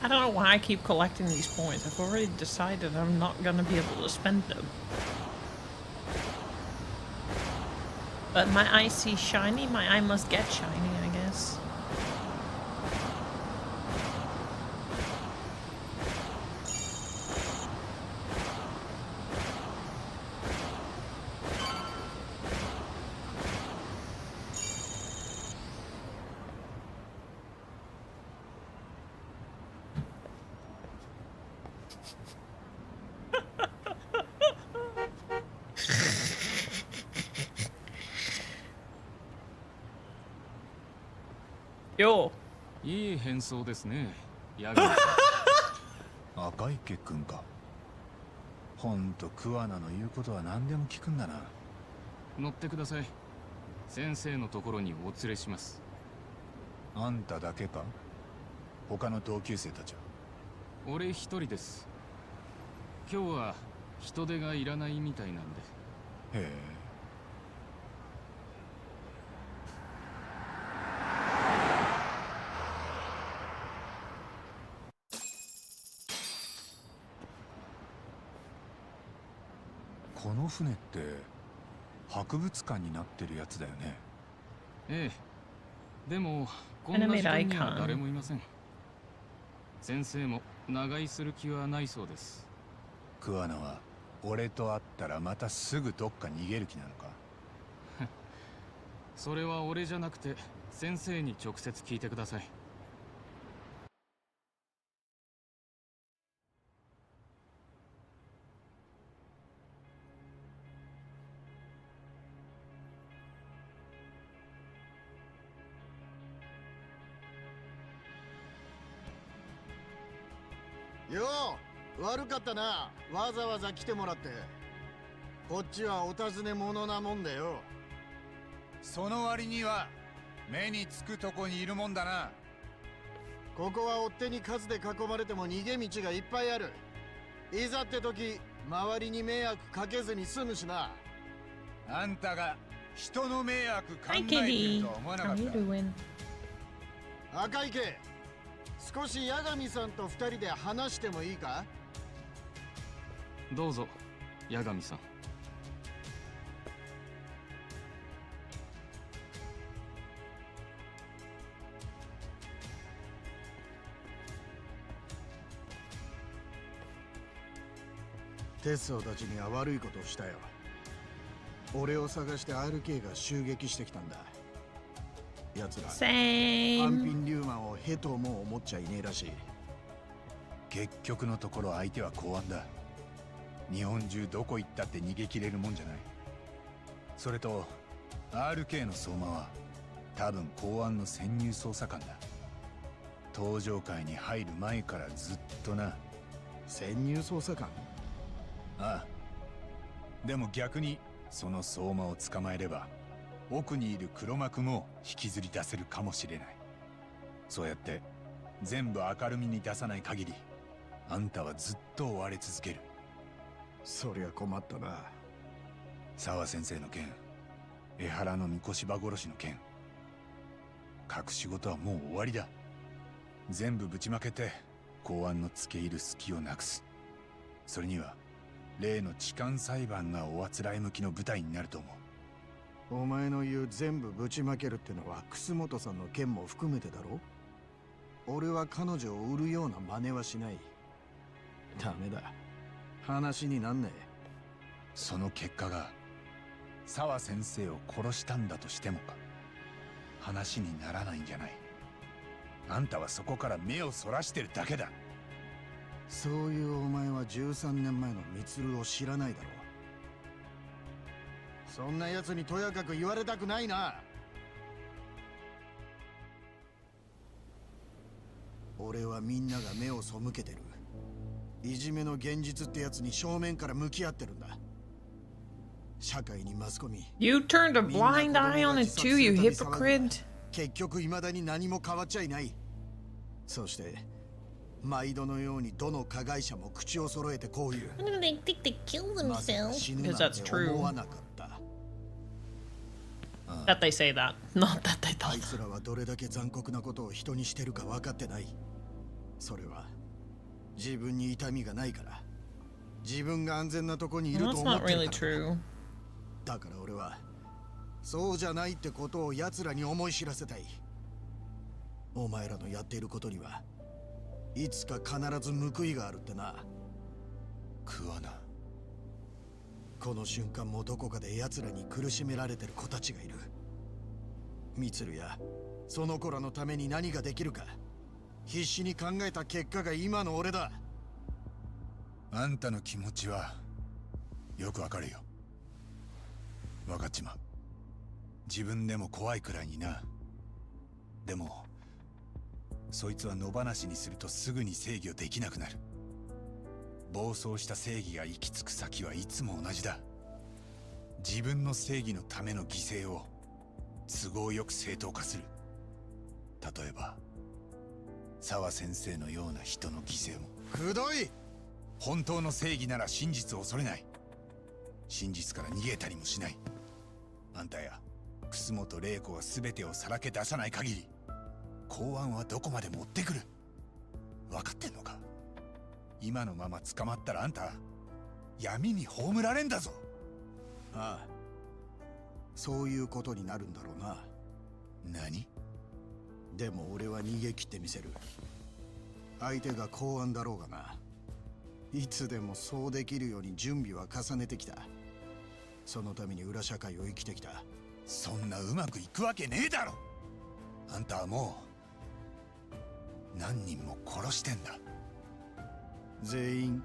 I don't know why I keep collecting these points. I've already decided I'm not gonna be able to spend them. But my eye sees shiny, my eye must get shiny, I guess. よ
いい変装ですね、ヤガミさ
ん。赤池くんか。ほんと桑名の言うことは何でも聞くんだな。
乗ってください。先生のところにお連れします。
あんただけか？他の同級生たちは？
俺一人です。今日は人手がいらないみたいなんで。
へえ。この船って博物館になってるやつだよね。
ええ。でもこんな時間には誰もいません。先生も長居する気はないそうです。
桑名は俺と会ったらまたすぐどっか逃げる気なのか？
それは俺じゃなくて先生に直接聞いてください。
よう、悪かったな、わざわざ来てもらって。こっちはお尋ね者なもんだよ。
その割には目につくとこにいるもんだな。
ここは追っ手に数で囲まれても逃げ道がいっぱいある。いざって時、周りに迷惑かけずに済むしな。
あんたが人の迷惑考えてるとは思わなかった。
赤池、少し八神さんと二人で話してもいいか？
どうぞ、八神さん。
テッソーたちには悪いことをしたよ。俺を探して RK が襲撃してきたんだ。奴ら
Same.
ハンピンリューマンをヘとも思っちゃいねえらしい。
結局のところ相手は公安だ。日本中どこ行ったって逃げ切れるもんじゃない。それと RK の相馬は多分公安の潜入捜査官だ。登場会に入る前からずっとな。
潜入捜査官？
ああ。でも逆にその相馬を捕まえれば奥にいる黒幕も引きずり出せるかもしれない。そうやって全部明るみに出さない限りあんたはずっと追われ続ける。
そりゃ困ったな。
沢先生の件、江原の三越場殺しの件、隠し事はもう終わりだ。全部ぶちまけて公安の付け入る隙をなくす。それには例の痴漢裁判がおあつらい向きの舞台になると思う。
お前の言う全部ぶちまけるってのは楠本さんの件も含めてだろ。俺は彼女を売るような真似はしない。ダメだ、話になんねえ。
その結果が沢先生を殺したんだとしてもか、話にならないんじゃない。あんたはそこから目をそらしてるだけだ。
そういうお前は13年前の充を知らないだろう。そんな奴にとやかく言われたくないな。俺はみんなが目を背けてる。いじめの現実ってやつに正面から向き合ってるんだ。社会にマスコミ。
You turned a blind eye on it too, you hypocrite.
結局未だに何も変わっちゃいない。そして毎度のようにどの加害者も口を揃えてこう言う。
They think they kill
まさか
themselves.
死ぬなん
Because that's
て
true.
思わなかった。
That they say that, not that they
あ
thought
いつらはどれだけ残酷なことを人にしてるか分かってない。それは自分に痛みがないから、自分が安全なとこにいる
that.
と
That's
思っ
not
てる
really
から
true.
だ。だから俺はそうじゃないってことを奴らに思い知らせたい。お前らのやっていることにはいつか必ず報いがあるってな。
桑名。
この瞬間もどこかで奴らに苦しめられてる子たちがいる。充やその子らのために何ができるか必死に考えた結果が今の俺だ。
あんたの気持ちはよくわかるよ。わかっちまう。自分でも怖いくらいにな。でもそいつは野放しにするとすぐに制御できなくなる。暴走した正義が行き着く先はいつも同じだ。自分の正義のための犠牲を都合よく正当化する。例えば沢先生のような人の犠牲も。くどい。本当の正義なら真実を恐れない。真実から逃げたりもしない。あんたや楠本玲子が全てをさらけ出さない限り公安はどこまで持ってくる。分かってんのか。今のまま捕まったらあんた闇に葬られんだぞ。
ああ、そういうことになるんだろうな。
何？
でも俺は逃げ切ってみせる。相手が公安だろうがな。いつでもそうできるように準備は重ねてきた。そのために裏社会を生きてきた。
そんなうまくいくわけねえだろ。あんたはもう何人も殺してんだ。
全員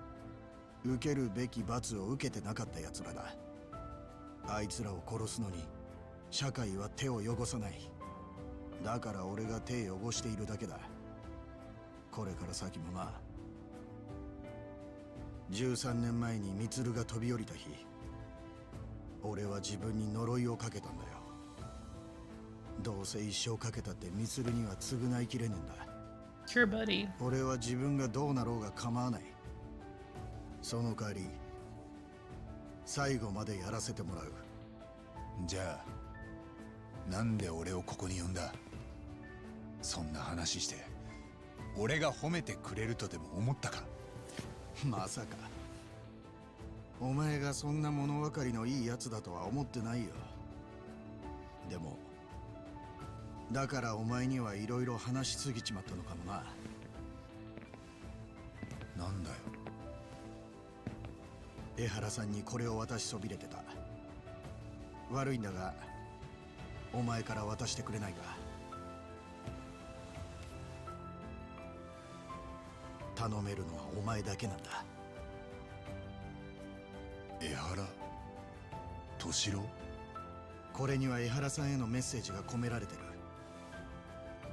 受けるべき罰を受けてなかった奴らだ。あいつらを殺すのに社会は手を汚さない。だから俺が手を汚しているだけだ。これから先もな。13年前にミツルが飛び降りた日、俺は自分に呪いをかけたんだよ。どうせ一生かけたってミツルには償いきれねえんだ。
Sure, buddy.
俺は自分がどうなろうが構わない。その代わり最後までやらせてもらう。
じゃあなんで俺をここに呼んだ。そんな話して俺が褒めてくれるとでも思ったか。
まさかお前がそんな物分かりのいいやつだとは思ってないよ。でもだからお前にはいろいろ話しすぎちまったのかもな。
なんだよ。
江原さんにこれを渡しそびれてた。悪いんだがお前から渡してくれないか。頼めるのはお前だけなんだ。
江原敏郎。
これには江原さんへのメッセージが込められてる。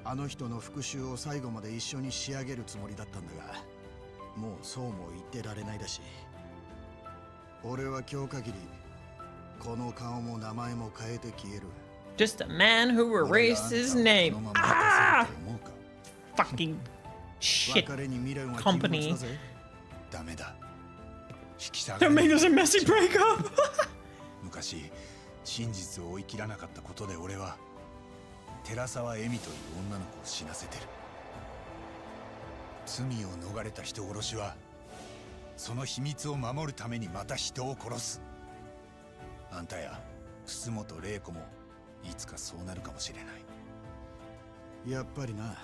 あの人の復讐を最後まで一緒に仕上げるつもりだったんだが、もうそうも言ってられないだし、俺は今日限りこの顔も名前も変えて消える。
Just a man who erased his name. Ah! Fucking shit company.
ダメだ。
That made us a messy breakup.
昔真実を追い切らなかったことで俺は寺沢恵美という女の子を死なせてる。罪を逃れた人殺しはその秘密を守るためにまた人を殺す。あんたや楠本玲子もいつかそうなるかもしれない。
やっぱりな。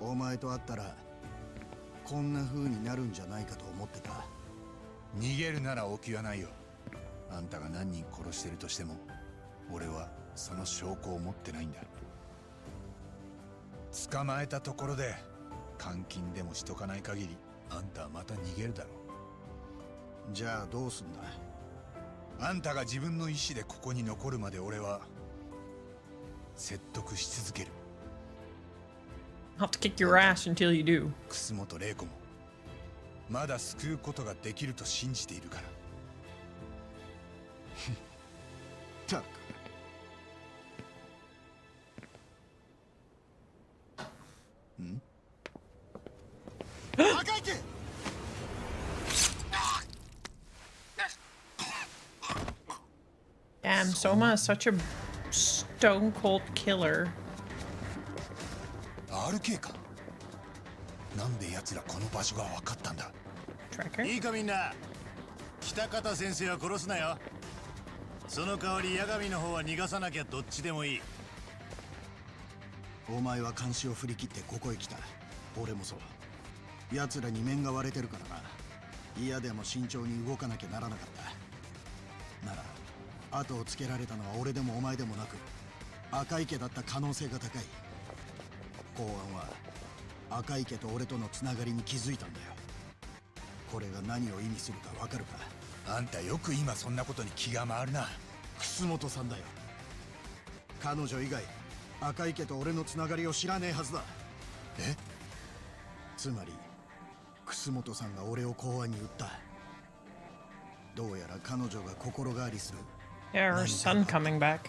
お前と会ったらこんな風になるんじゃないかと思ってた。
逃げるならお気はないよ。あんたが何人殺してるとしても俺はその証拠を持ってないんだ。捕まえたところで監禁でもしとかない限りあんたはまた逃げるだろう。
じゃあどうすんだ。
あんたが自分の意志でここに残るまで俺は説得し続ける。
I'll have to kick your ass until you do.
楠本玲子もまだ救うことができると信じているから。
たく。ん？赤池！
Damn, Soma is such a stone cold killer.
RK か。なんで奴らこの場所が分かったんだ。
いいかみんな。北方先生は殺すなよ。その代わり八神の方は逃がさなきゃどっちでもいい。
お前は監視を振り切ってここへ来た。俺もそう。奴らに面が割れてるからな。嫌でも慎重に動かなきゃならなかった。なら後をつけられたのは俺でもお前でもなく赤池だった可能性が高い。公安は赤池と俺とのつながりに気づいたんだよ。これが何を意味するかわかるか。
あんたよく今そんなことに気が回るな。
楠本さんだよ。彼女以外赤池と俺のつながりを知らねえはずだ。え？つまり楠本さんが俺を公安に売った。どうやら彼女が心変わりする。
Yeah, her son coming back.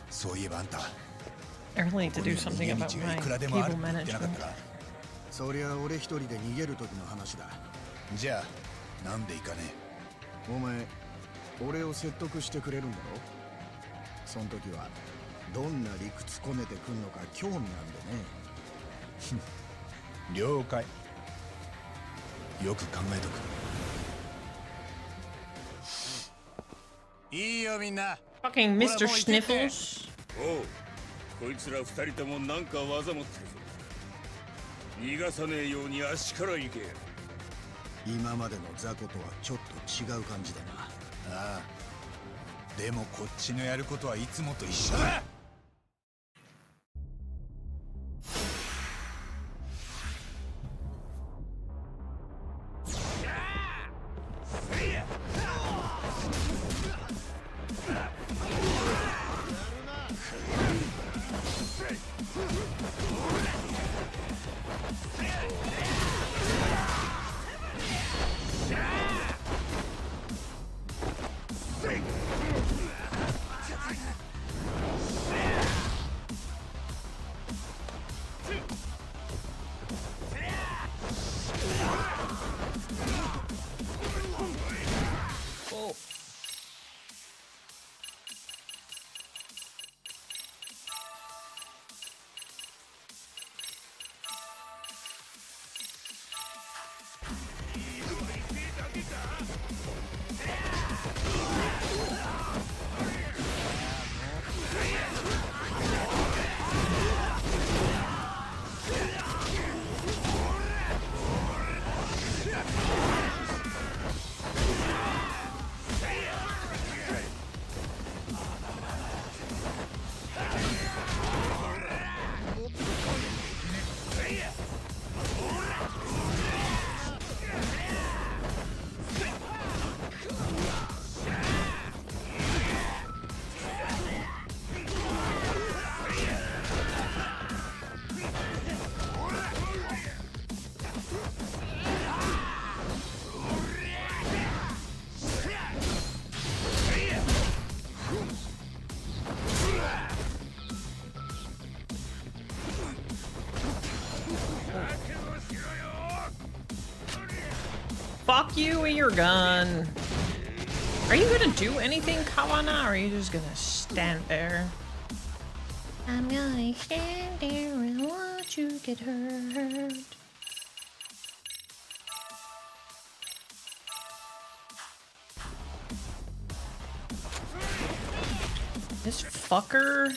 そういえばあんた
I really need to do something about my cable management.
そりゃ俺一人で逃げる時の話だ。
じゃあなんで行かね
え。お前俺を説得してくれるんだろ。そん時はどんな理屈込めてくんのか興味なんでね。
了解。よく考えとく。いいよみんな。
Fucking Mr. Sniffles.
おう、こいつら二人ともなんか技持ってるぞ。逃がさねえように足から行け。
今までの雑魚とはちょっと違う感じだな。
ああ。でもこっちのやることはいつもと一緒だ。
Fuck you with your gun. Are you gonna do anything, Kawana, or are you just gonna stand there? I'm gonna stand there and watch you get hurt. This fucker.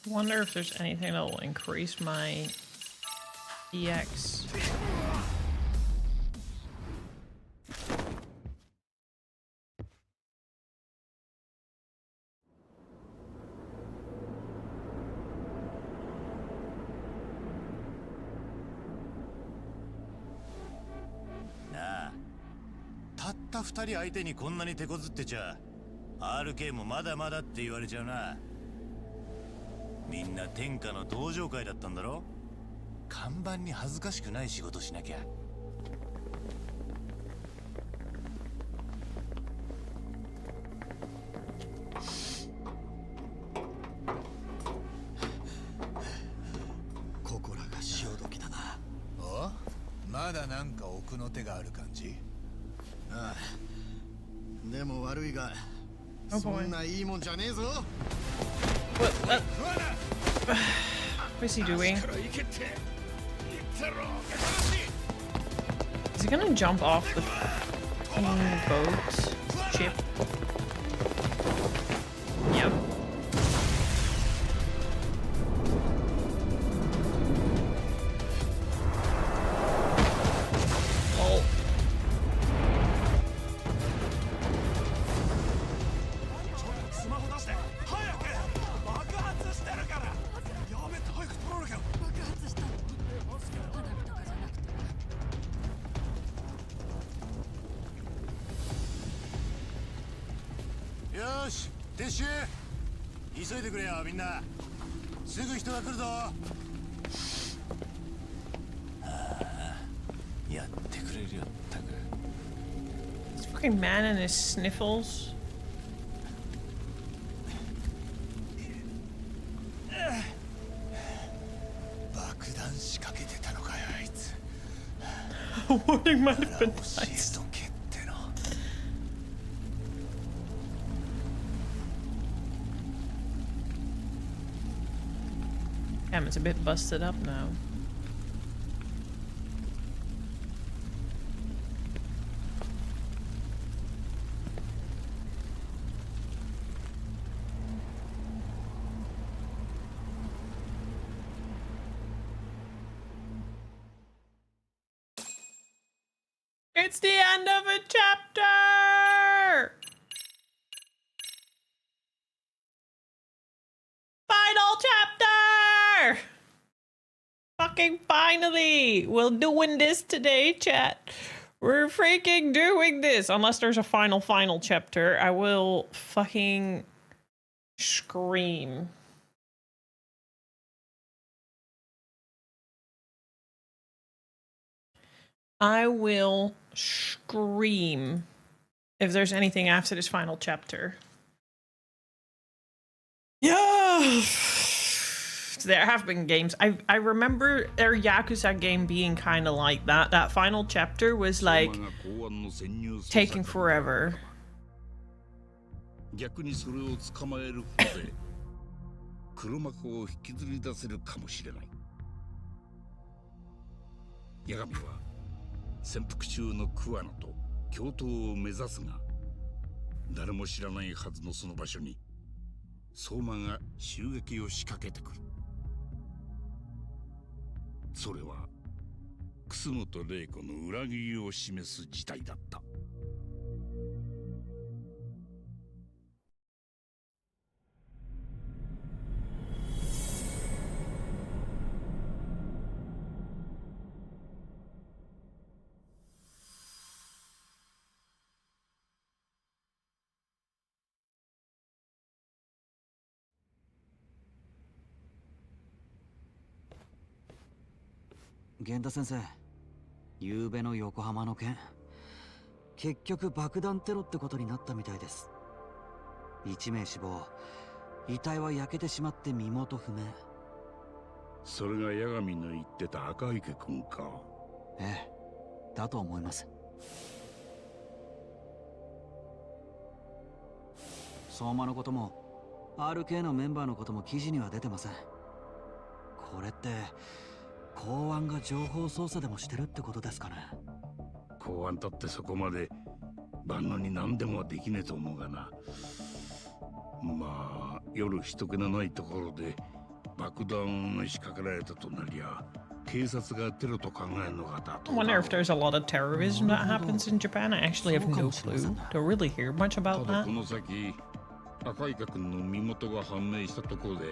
Wonder if there's anything that will increase my EX.
Nah. たった2人相手にこんなに手こずってちゃ RK もまだまだって言われちゃうな。みんな天下の同情会だったんだろ。看板に恥ずかしくない仕事しなきゃ。
だなんか奥の手がある感じ？
ああ、でも悪いが、そんないいもんじゃねえぞ。
What's he doing? Is he gonna jump off the boat ship? Yep. Oh.
Yoshi, 撤収。急いでくれよ、みんな。すぐ人が来るぞ。やってくれるよ、ったく。
This fucking man and his sniffles. A warning might have been nice. Damn, it's a bit busted up now. It's the end of a chapter! Final chapter! Fucking finally! We're doing this today, chat. We're freaking doing this! Unless there's a final chapter, I will fucking scream. I will scream if there's anything after this final chapter. Yeah! There have been games. I remember their Yakuza game being kind of like that. That final chapter was like taking forever.
逆にそれを捕まえることで黒幕を引きずり出せるかもしれない。八神は潜伏中の桑名と共闘を目指すが、誰も知らないはずのその場所に相馬が襲撃を仕掛けてくる。それは楠本玲子の裏切りを示す事態だった。
源田先生、昨べの横浜の件、結局爆弾テロってことになったみたいです。1名死亡、遺体は焼けてしまって身元不明。
それが八神の言ってた赤池君か。
ええ、だと思います。相馬のことも RK のメンバーのことも記事には出てません。これって公安が情報操作でもしてるってことですかね。
公安だってそこまで万能に何でもできねえと思うがな。まあ夜人気のないところで爆弾を仕掛けられたとなりゃ警察がテロと考えるのが妥当だ。
I wonder if there's a lot of terrorism that happens in Japan. I actually have no clue. Don't really hear much about
ただ
that.
この先赤池君の身元が判明したところで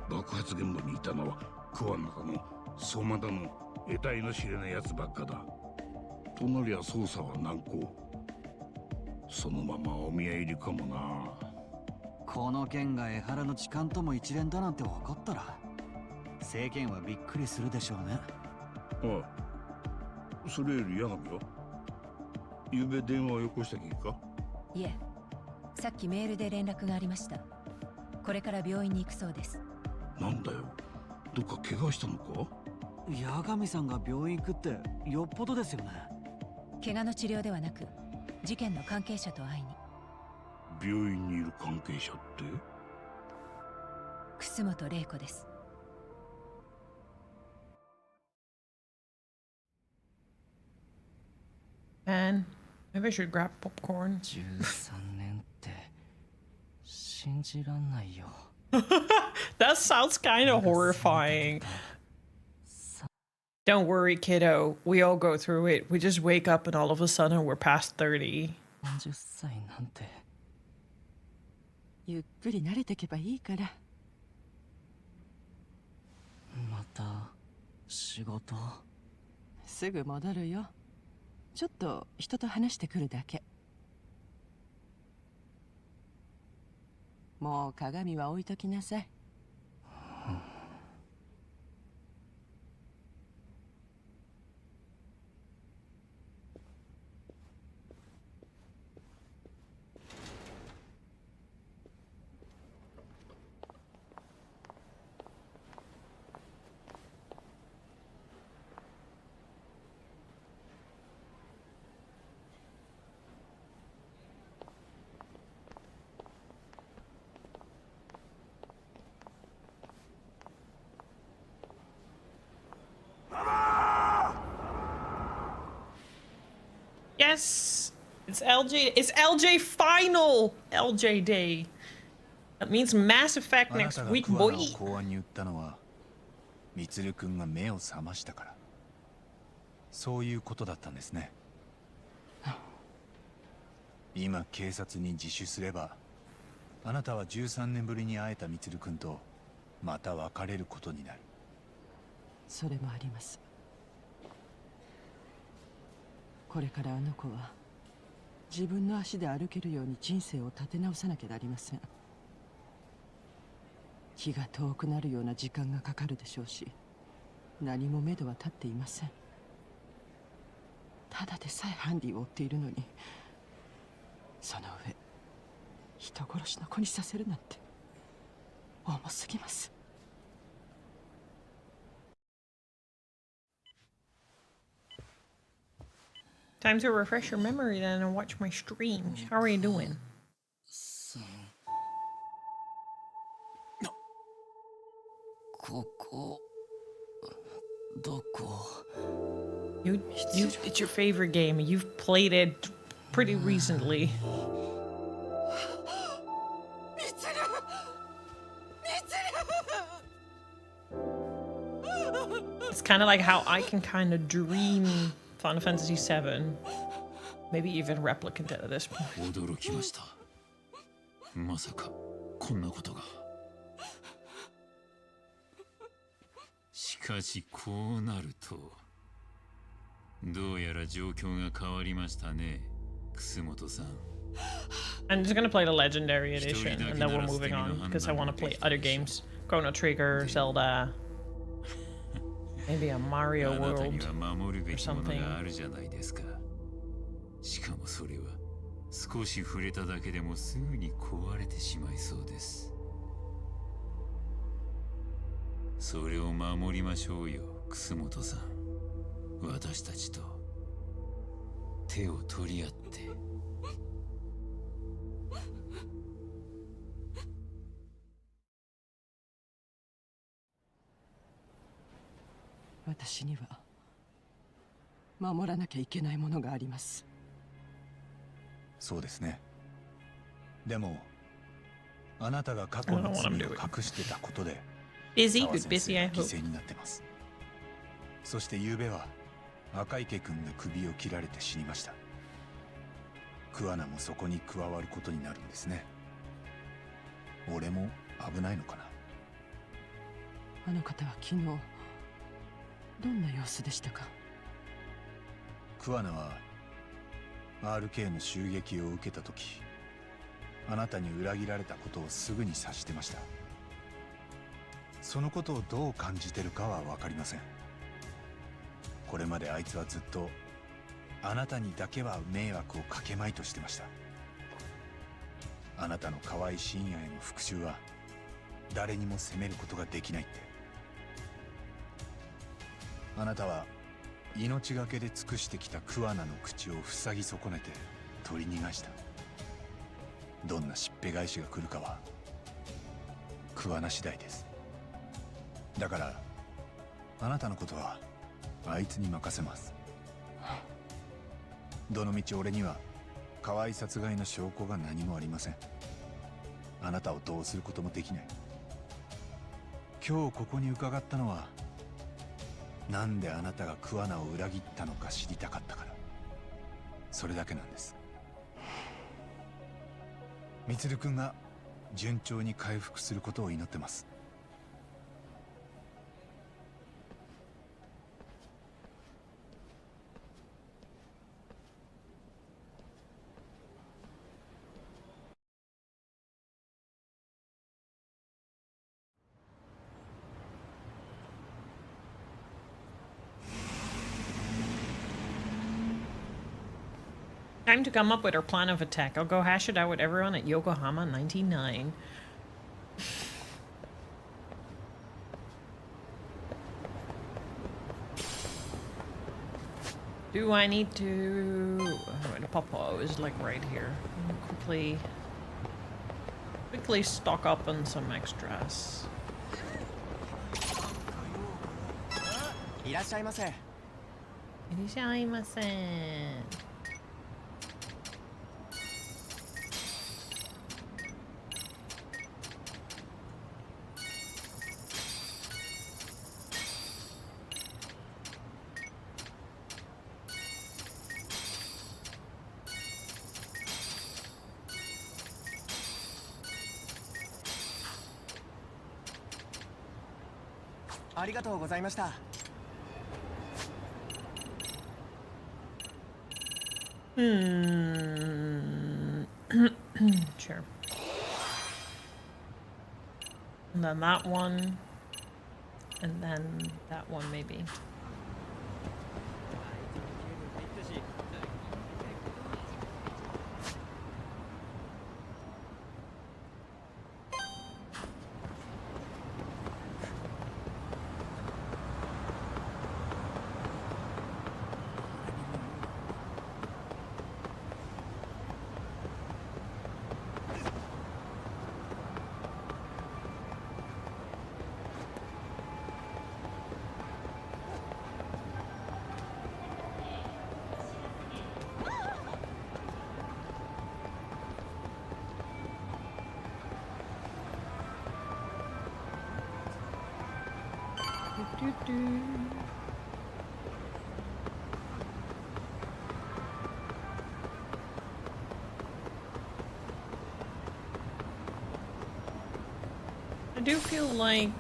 爆発現場にいたのは桑名だの相馬だの得体の知れないやつばっかだ。となりゃ捜査は難航。そのままお見合い入りかもな。
この件が江原の痴漢とも一連だなんて分かったら世間はびっくりするでしょうね。
ああ、それより八神はゆうべ電話をよこしたきか。
いえ、さっきメールで連絡がありました。これから病院に行くそうです。
なんだよ、どっか怪我したのか。
八神さんが病院行くってよっぽどですよね。
怪我の治療ではなく事件の関係者と会いに。
病院にいる関係者って？
楠本玲子です。
Man, maybe I should grab popcorn.
13年って信じらんないよ。
That sounds kind of horrifying. Don't worry, kiddo. We all go through it. We just wake up and all of a sudden we're past 30.
40歳なんて。
ゆっくり慣れてけばいいから。
また仕事？
すぐ戻るよ。ちょっと人と話してくるだけ。もう鏡は置いときなさい。
Yes! It's LJ. It's LJ final! LJ day. That means Mass Effect next week, boy.
公安に売ったのはミツル君が目を覚ましたから。そういうことだったんですね。今警察に自首すれば、あなたは13年ぶりに会えたミツル君とまた別れることになる。
それもあります。これからあの子は自分の足で歩けるように人生を立て直さなきゃなりません。気が遠くなるような時間がかかるでしょうし、何も目処は立っていません。ただでさえハンディを追っているのに、その上人殺しの子にさせるなんて重すぎます。
Time to refresh your memory then and watch my streams. How are you doing? It's your favorite game. You've played it pretty recently. It's kind of like how I can kind of dream Final Fantasy VII. Maybe even replicant at this point.
驚きました。まさかこんなことが。しかしこうなると、どうやら状況が変わりましたね、楠本さん。
I'm just gonna play the Legendary Edition and then we're moving on because I want to play other games. Chrono Trigger, Zelda, maybe a Mario World or something.
しかもそれは少し触れただけでもすぐに壊れてしまいそうです。それを守りましょうよ、楠本さん。私たちと手を取り合って。
私には守らなきゃいけないものがあります。
そうですね。でもあなたが過去の罪を隠してたことで澤先生が犠牲になってます。そして昨夜は赤池君が首を切られて死にました。桑名もそこに加わることになるんですね。俺も危ないのかな。
あの方は昨日どんな様子でしたか？
桑名は RK の襲撃を受けた時、あなたに裏切られたことをすぐに察してました。そのことをどう感じてるかは分かりません。これまであいつはずっとあなたにだけは迷惑をかけまいとしてました。あなたの河合深夜への復讐は誰にも責めることができないって。あなたは命がけで尽くしてきた桑名の口を塞ぎ損ねて取り逃がした。どんなしっぺ返しが来るかは桑名次第です。だからあなたのことはあいつに任せます。どのみち俺には河合殺害の証拠が何もありません。あなたをどうすることもできない。今日ここに伺ったのは、なんであなたが桑名を裏切ったのか知りたかったから、それだけなんです。充君が順調に回復することを祈ってます。
Time to come up with our plan of attack. I'll go hash it out with everyone at Yokohama 99. Do I need to... Oh, the Papa is like right here. Quickly stock up on some extras.
いらっしゃいませ。
いらっしゃいませ。
ありがとうございました。
Sure. And then that one. And then that one, maybe. I do feel like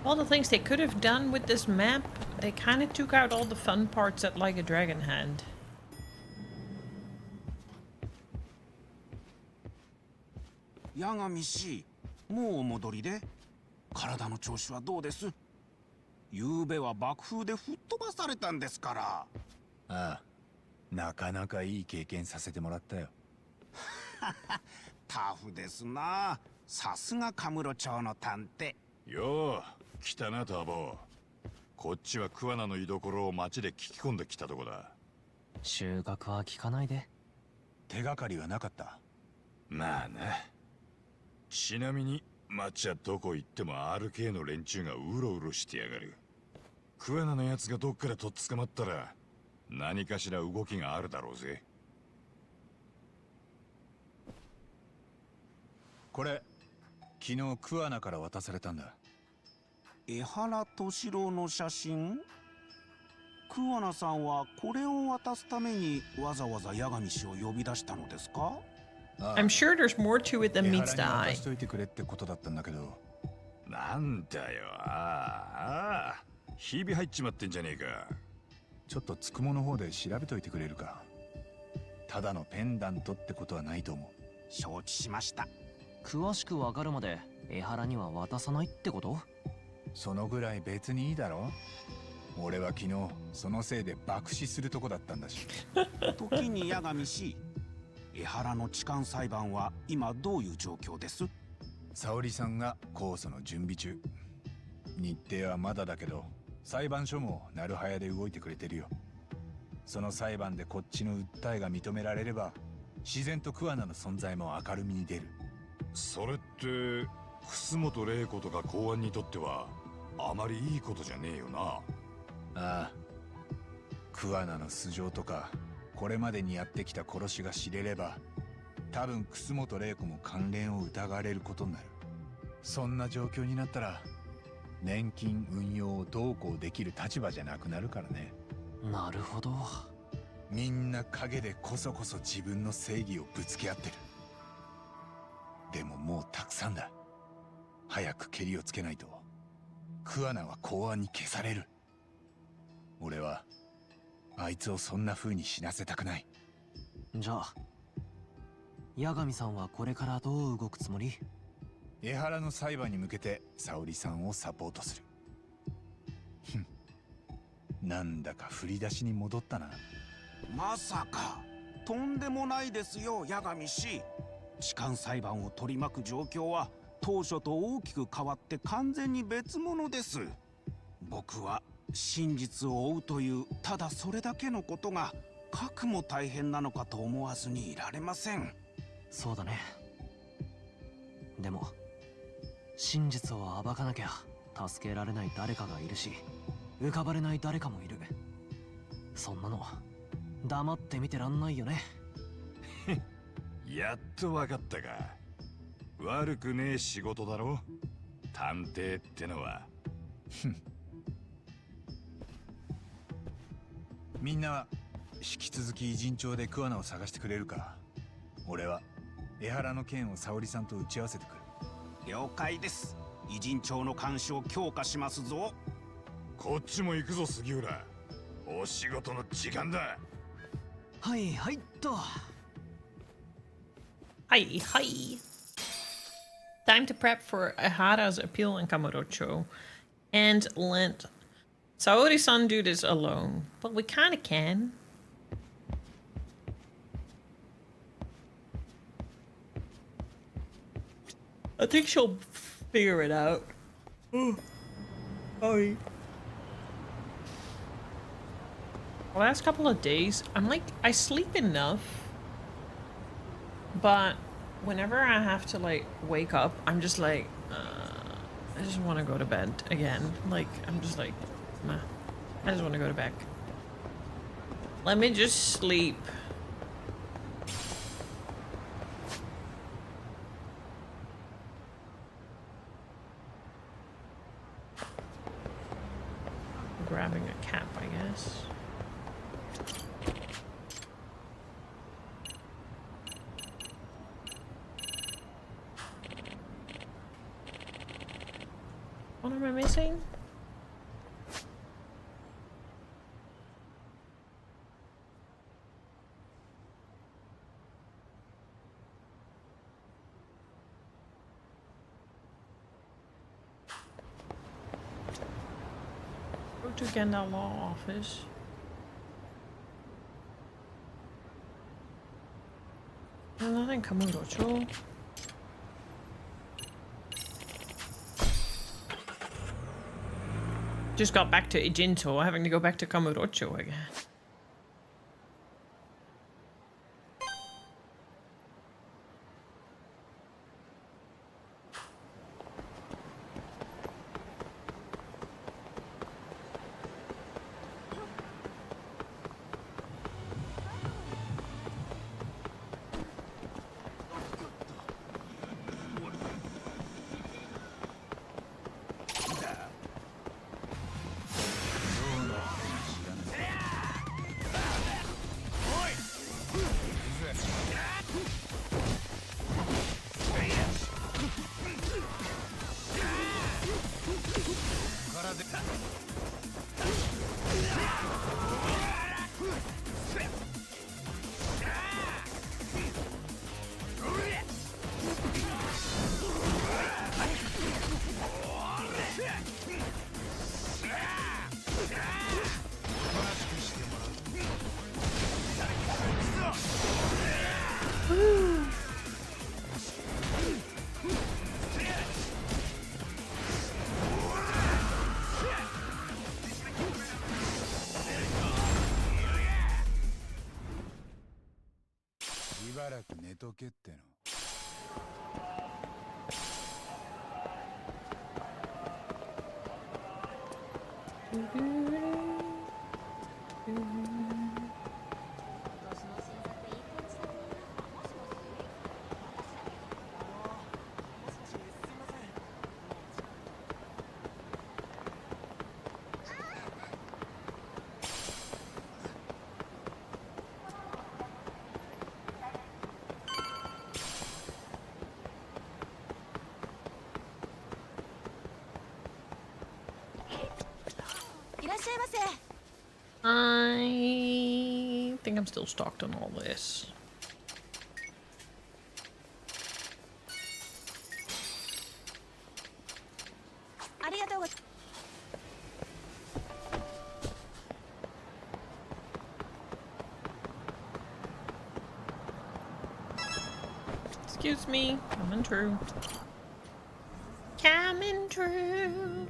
all the things they could have done with this map, they kind of took out all the fun parts that Like a Dragon had.
八神氏、もうお戻りで？体の調子はどうです？昨べは爆風で吹っ飛ばされたんですから。
ああ、なかなかいい経験させてもらったよ。
タフですな。さすがカムロ町の探偵。
よう来たなターボ。こっちは桑名の居所を町で聞き込んできたとこだ。
収穫は聞かないで。
手がかりはなかった。
まあな。ちなみに町はどこ行っても RK の連中がうろうろしてやがる。桑名のやつがどっかでとっ捕まったら何かしら動きがあるだろうぜ。
これ昨日桑名から渡されたんだ。
江原敏郎の写真？桑名さんはこれを渡すためにわざわざ八神氏を呼び出したのですか？
I'm sure there's more to it than meets the eye.
渡しといてくれってことだったんだけど。
なんだよ、ああ、ひび入っちまってんじゃねえか。
ちょっとつくもの方で調べといてくれるか。ただのペンダントってことはないと思う。
承知しました。
詳しくわかるまで江原には渡さないってこと？
そのぐらい別にいいだろ。俺は昨日そのせいで爆死するとこだったんだし。
時に八神氏、江原の痴漢裁判は今どういう状況です？
沙織さんが控訴の準備中。日程はまだだけど裁判所もなるはやで動いてくれてるよ。その裁判でこっちの訴えが認められれば、自然と桑名の存在も明るみに出る。
それって楠本玲子とか公安にとってはあまりいいことじゃねえよな。
ああ、桑名の素性とかこれまでにやってきた殺しが知れれば、多分楠本玲子も関連を疑われることになる。そんな状況になったら年金運用をどうこうできる立場じゃなくなるからね。
なるほど。
みんな陰でこそこそ自分の正義をぶつけ合ってる。でももうたくさんだ。早くケリをつけないと桑名は公安に消される。俺はあいつをそんな風に死なせたくない。
じゃあ八神さんはこれからどう動くつもり？
江原の裁判に向けて沙織さんをサポートする。ふん、なんだか振り出しに戻ったな。
まさかとんでもないですよ八神氏。痴漢裁判を取り巻く状況は当初と大きく変わって完全に別物です。僕は真実を追うというただそれだけのことがかくも大変なのかと思わずにいられません。
そうだね。でも真実を暴かなきゃ助けられない誰かがいるし、浮かばれない誰かもいる。そんなの黙って見てらんないよね。
やっとわかったか。悪くねえ仕事だろ探偵ってのは。
みんなは引き続き偉人町で桑名を探してくれるか。俺は江原の件を沙織さんと打ち合わせてくる。
了解です。偉人町の監視を強化しますぞ。
こっちも行くぞ杉浦。お仕事の時間だ。
はいはいっと。
Hi, hi. Time to prep for Ehara's appeal in Kamurocho and let Saori-san do this alone, but we kind of can. I think she'll figure it out. Oh, sorry. The last couple of days, I sleep enough, but whenever I have to like wake up, I'm just like, I just want to go to bed again. Like, I'm just like, meh. I just want to go to bed. Let me just sleep. Grabbing a cap, I guess. What am I missing? Go to Gandalf Law Office. There's nothing Kamurocho. Just got back to Ijinto, having to go back to Kamurocho again.
しばらく寝とけっての。
いらっしゃいませ。
I think I'm still stocked on all this. Excuse me, coming true. Coming true.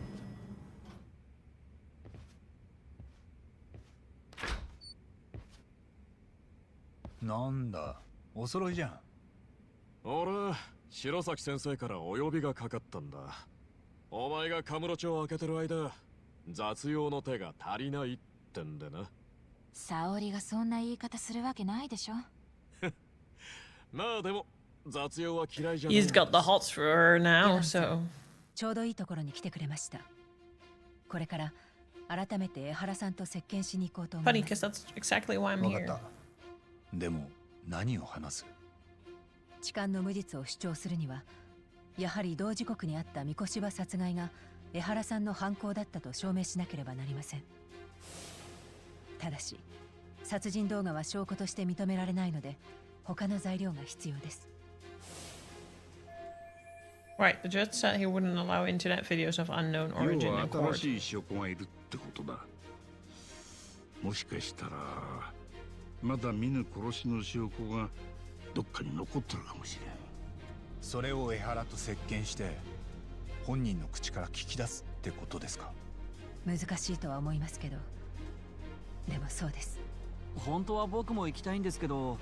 なんだ、お揃いじゃん。
俺、白崎先生からお呼びがかかったんだ。お前がカムロ町を開けてる間、雑用の手が足りないってんでな。
沙織がそんな言い方するわけないでしょ。
まあでも、雑用は嫌いじゃない。
He's got the hots for her now, so.
ちょうどいいところに来てくれました。これから改めて江原さんと接見しに行こうと思い
Funny,
ま
because
す。
that's exactly why I'm
わかっ
here.
た。でも何を話す？
痴漢の無実を主張するには、やはり同時刻にあった三越場殺害が江原さんの犯行だったと証明しなければなりません。ただし、殺人動画は証拠として認められないので、他の材料が必要です。
Right, the judge said he wouldn't allow internet videos of unknown
要
origin
は
in court.
新しい証拠がいるってことだ。もしかしたらまだ見ぬ殺しの証拠がどっかに残ってるかもしれん。
それを江原と接見して本人の口から聞き出すってことですか？
難しいとは思いますけど、でもそうです。
本当は僕も行きたいんですけど、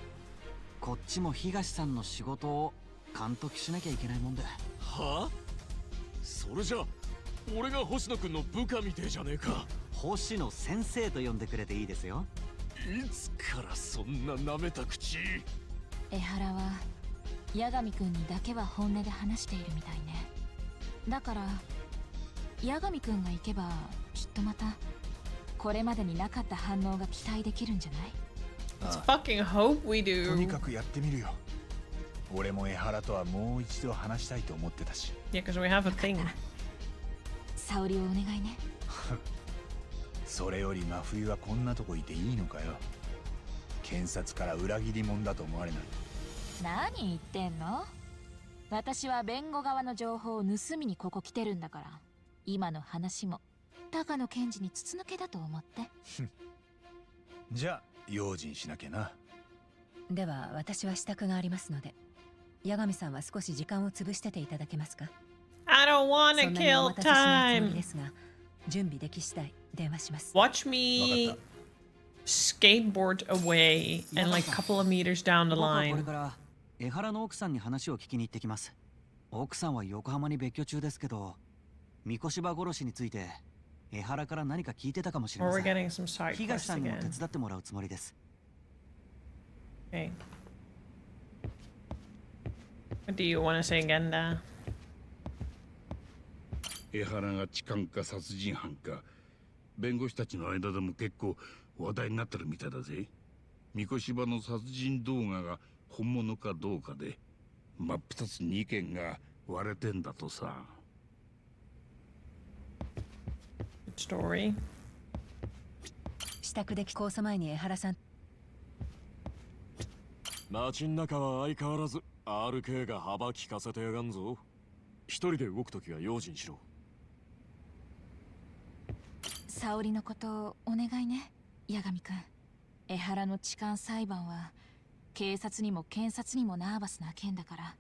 こっちも東さんの仕事を監督しなきゃいけないもんで。
はあ？それじゃ俺が星野くんの部下みてえじゃねえか。
星野先生と呼んでくれていいですよ。
いつからそんな舐めた口。
江原は八神くんにだけは本音で話しているみたいね。だから八神くんが行けばきっとまたこれまでになかった反応が期待できるんじゃない？
Let's fucking hope we
と
do.
にかくやってみるよ。俺も江原とはもう一度話したいと思ってたし。
Yeah, because we have a thing.
沙織をお願いね。
それより真冬はこんなとこいていいのかよ。検察から裏切り者だと思われない？
何言ってんの？私は弁護側の情報を盗みにここ来てるんだから、今の話も高野検事に筒抜けだと思って。
じゃあ用心しなきゃな。
では私は支度がありますので、八神さんは少し時間を潰してていただけますか？
I don't want
そ
to
んなにお
kill
待たせしないつもり
time.
ですが、準備でき次第電話します。
Watch me skateboard away and like a couple of meters down the
僕はこれ
line.
から江原の奥さんに話を聞きに行ってきます。奥さんは横浜に別居中ですけど、三越場殺しについて江原から何か聞いてたかもしれ
Or
ま
we're
せん。
getting some side
東
quests
さんにも
again.
手伝ってもらうつもりです。
Okay. What do you want to say again, Da?
江原が痴漢か殺人犯か、弁護士たちの間でも結構話題になってるみたいだぜ。三越場の殺人動画が本物かどうかで真っ二つに意見が割れてんだとさ。
Good story.
支度で控訴前に江原さん。
街ん中は相変わらず RK が幅利かせてやがんぞ。一人で動くときは用心しろ。
沙織のことをお願いね、八神くん。江原の痴漢裁判は警察にも検察にもナーバスな件だから、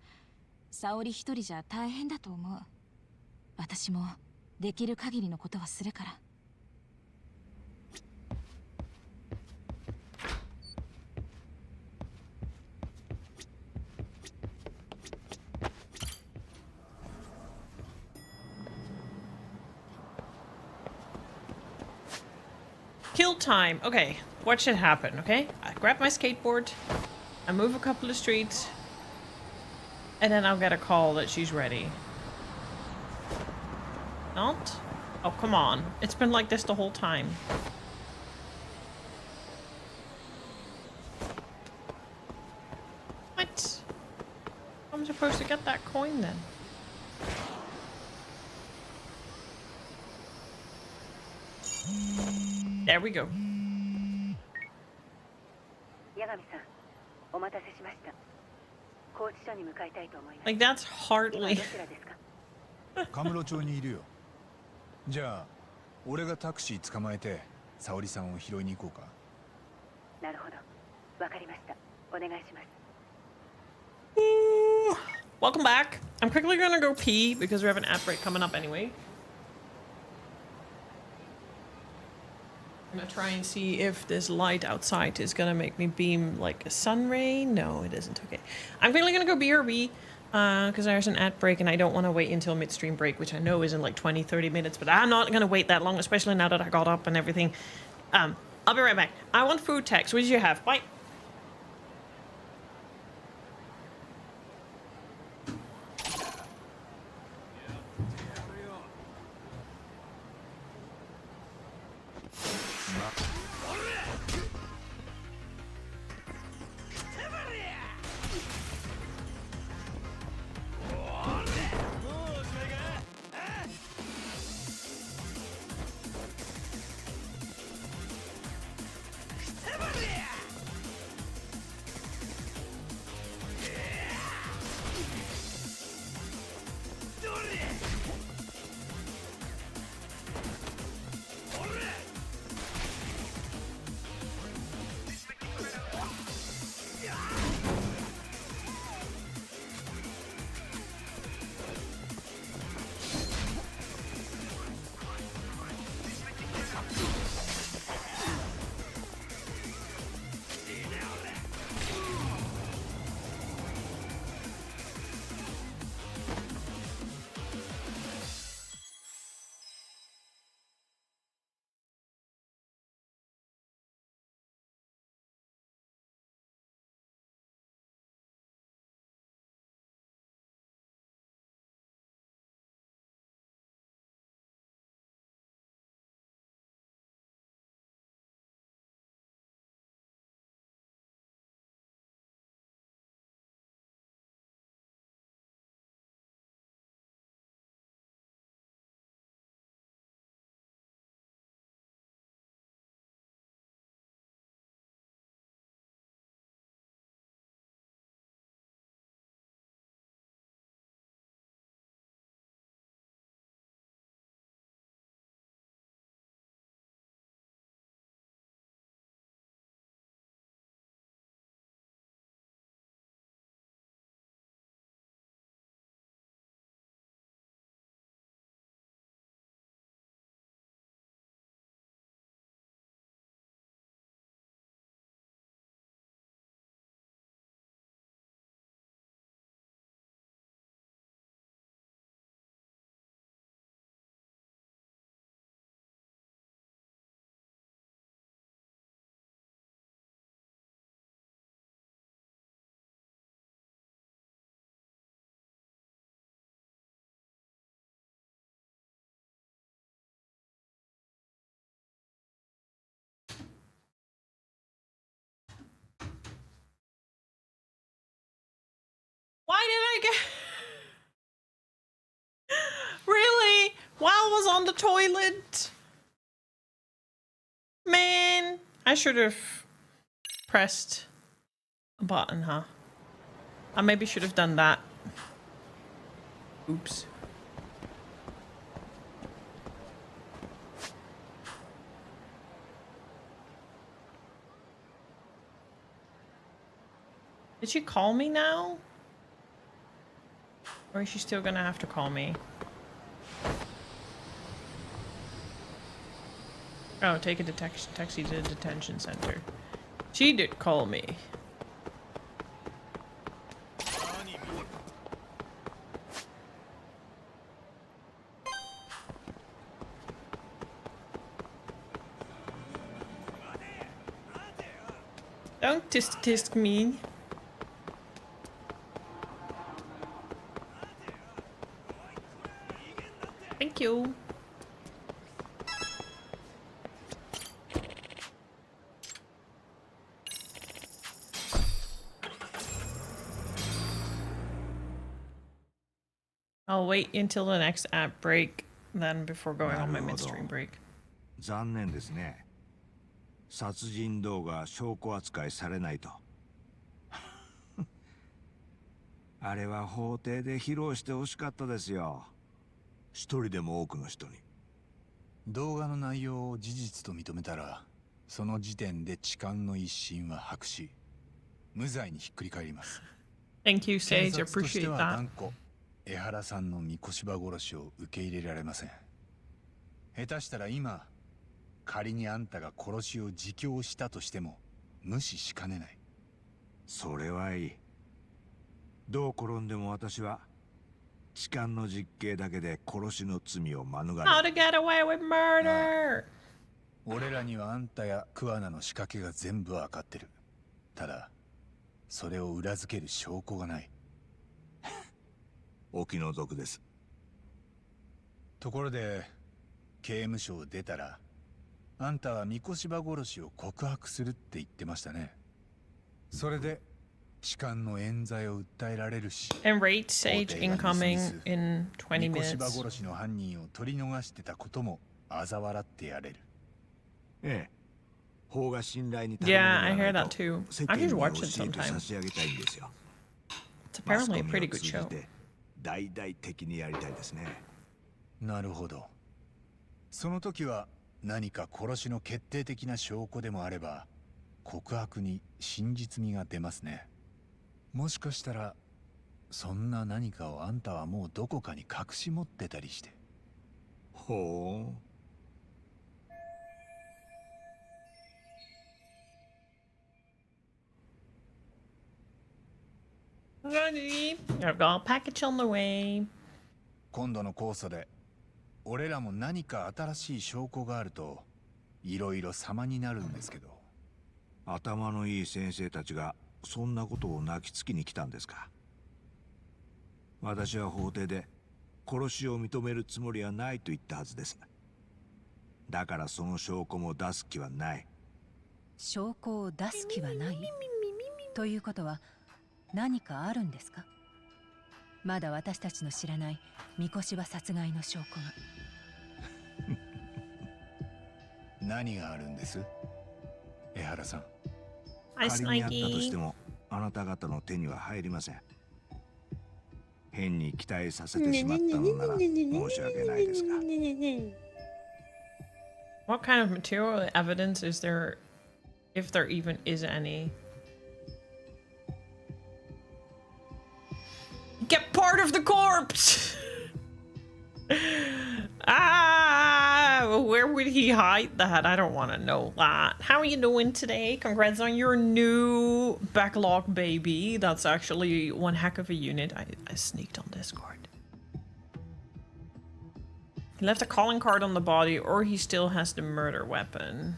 沙織一人じゃ大変だと思う。私もできる限りのことはするから。
Build time. Okay, what should happen, okay? I grab my skateboard, I move a couple of streets, and then I'll get a call that she's ready. Not? Oh, come on. It's been like this the whole time. What? I'm supposed to get that coin then? There we go. Like, that's hardly...
カムロ町にいるよ。じゃあ俺がタクシー捕まえて沙織さんを拾いに行こうか。
なるほど。わかりました。お願いします。
Welcome back. I'm quickly gonna go pee because we have an ad break coming up anyway. I'm gonna try and see if this light outside is gonna make me beam like a sun ray. No, it isn't. Okay. I'm quickly gonna go BRB because there's an ad break and I don't want to wait until midstream break, which I know is in like 20-30 minutes, but I'm not gonna wait that long, especially now that I got up and everything. I'll be right back. I want food text. What did you have? Bye. Why did I get... Really? While I was on the toilet? Man, I should have pressed a button, huh? I maybe should have done that. Oops. Did she call me now? Or is she still gonna have to call me? Oh, take a taxi to the detention center. She did call me. Don't tisk me. Thank you. I'll wait until the next app break, then before going on my midstream break.
残念ですね。殺人動画証拠扱いされないと。あれは法廷で披露してほしかったですよ。一人でも多くの人に。
動画の内容を事実と認めたら、その時点で痴漢の一審は白紙。無罪にひっくり返ります。
Thank you, Sage.
検察として
Appreciate
は
that.
断固江原さんの三越場殺しを受け入れられません。下手したら今、仮にあんたが殺しを自供したとしても無視しかねない。
それはいい。どう転んでも私は痴漢の実刑だけで殺しの罪を免れる。
How to get away with murder!
俺らにはあんたや桑名の仕掛けが全部わかってる。ただ、それを裏付ける証拠がない。
お気の毒です。
ところで、刑務所を出たら、あんたは三越場殺しを告白するって言ってましたね。それで、痴漢の冤罪を訴えられるし。
And rate Sage incoming in 20
三越場
minutes.
殺しの犯人を取り逃してたことも嘲笑ってやれる。
ええ。法が信頼に
Yeah, I hear that too. I should watch it
世間に教えて
sometime.
差し上げたいんですよ。
It's apparently a pretty good show.
大々的にやりたいですね。
なるほど。その時は何か殺しの決定的な証拠でもあれば、告白に真実味が出ますね。もしかしたら、そんな何かをあんたはもうどこかに隠し持ってたりして。
ほう。
Ready? I've got a package on the way.
今度の控訴で、俺らも何か新しい証拠があると、いろいろ様になるんですけど。
頭のいい先生たちがそんなことを泣きつきに来たんですか。私は法廷で殺しを認めるつもりはないと言ったはずです。だからその証拠も出す気はない。
証拠を出す気はないということは何かあるんですか？まだ私たちの知らない三越場殺害の証拠が。
何があるんです？江原さん。
仮にあったとしてもあなた方の手には入りません。変に期待させてしまったのなら申し訳ないですが。
What kind of material evidence is there, if there even is any? Get part of the corpse! Where would he hide that? I don't want to know that. How are you doing today? Congrats on your new backlog, baby. That's actually one heck of a unit. I sneaked on Discord. He left a calling card on the body, or he still has the murder weapon.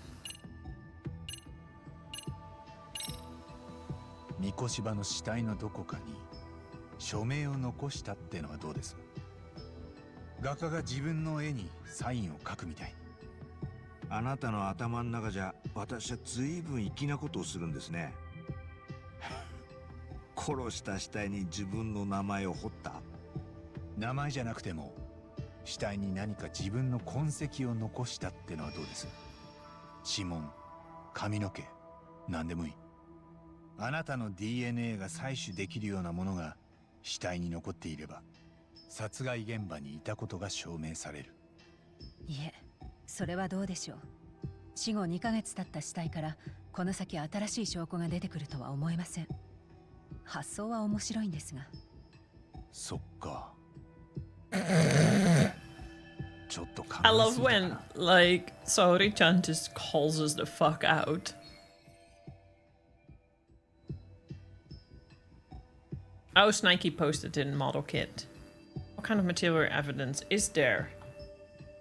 三越場の死体のどこかに署名を残したってのはどうです？画家が自分の絵にサインを書くみたいに。
あなたの頭の中じゃ私は随分粋なことをするんですね。殺した死体に自分の名前を彫った？
名前じゃなくても死体に何か自分の痕跡を残したってのはどうです？指紋、髪の毛、何でもいい。あなたの DNA が採取できるようなものが死体に残っていれば殺害現場にいたことが証明される。
いえ、それはどうでしょう。死後2ヶ月経った死体からこの先新しい証拠が出てくるとは思えません。発想は面白いんですが。
そっか。ちょっと考え
I love
すぎたか
when,
な。
like, Saori-chan just calls us the fuck out. Oh, Snikey posted in model kit. What kind of material evidence is there?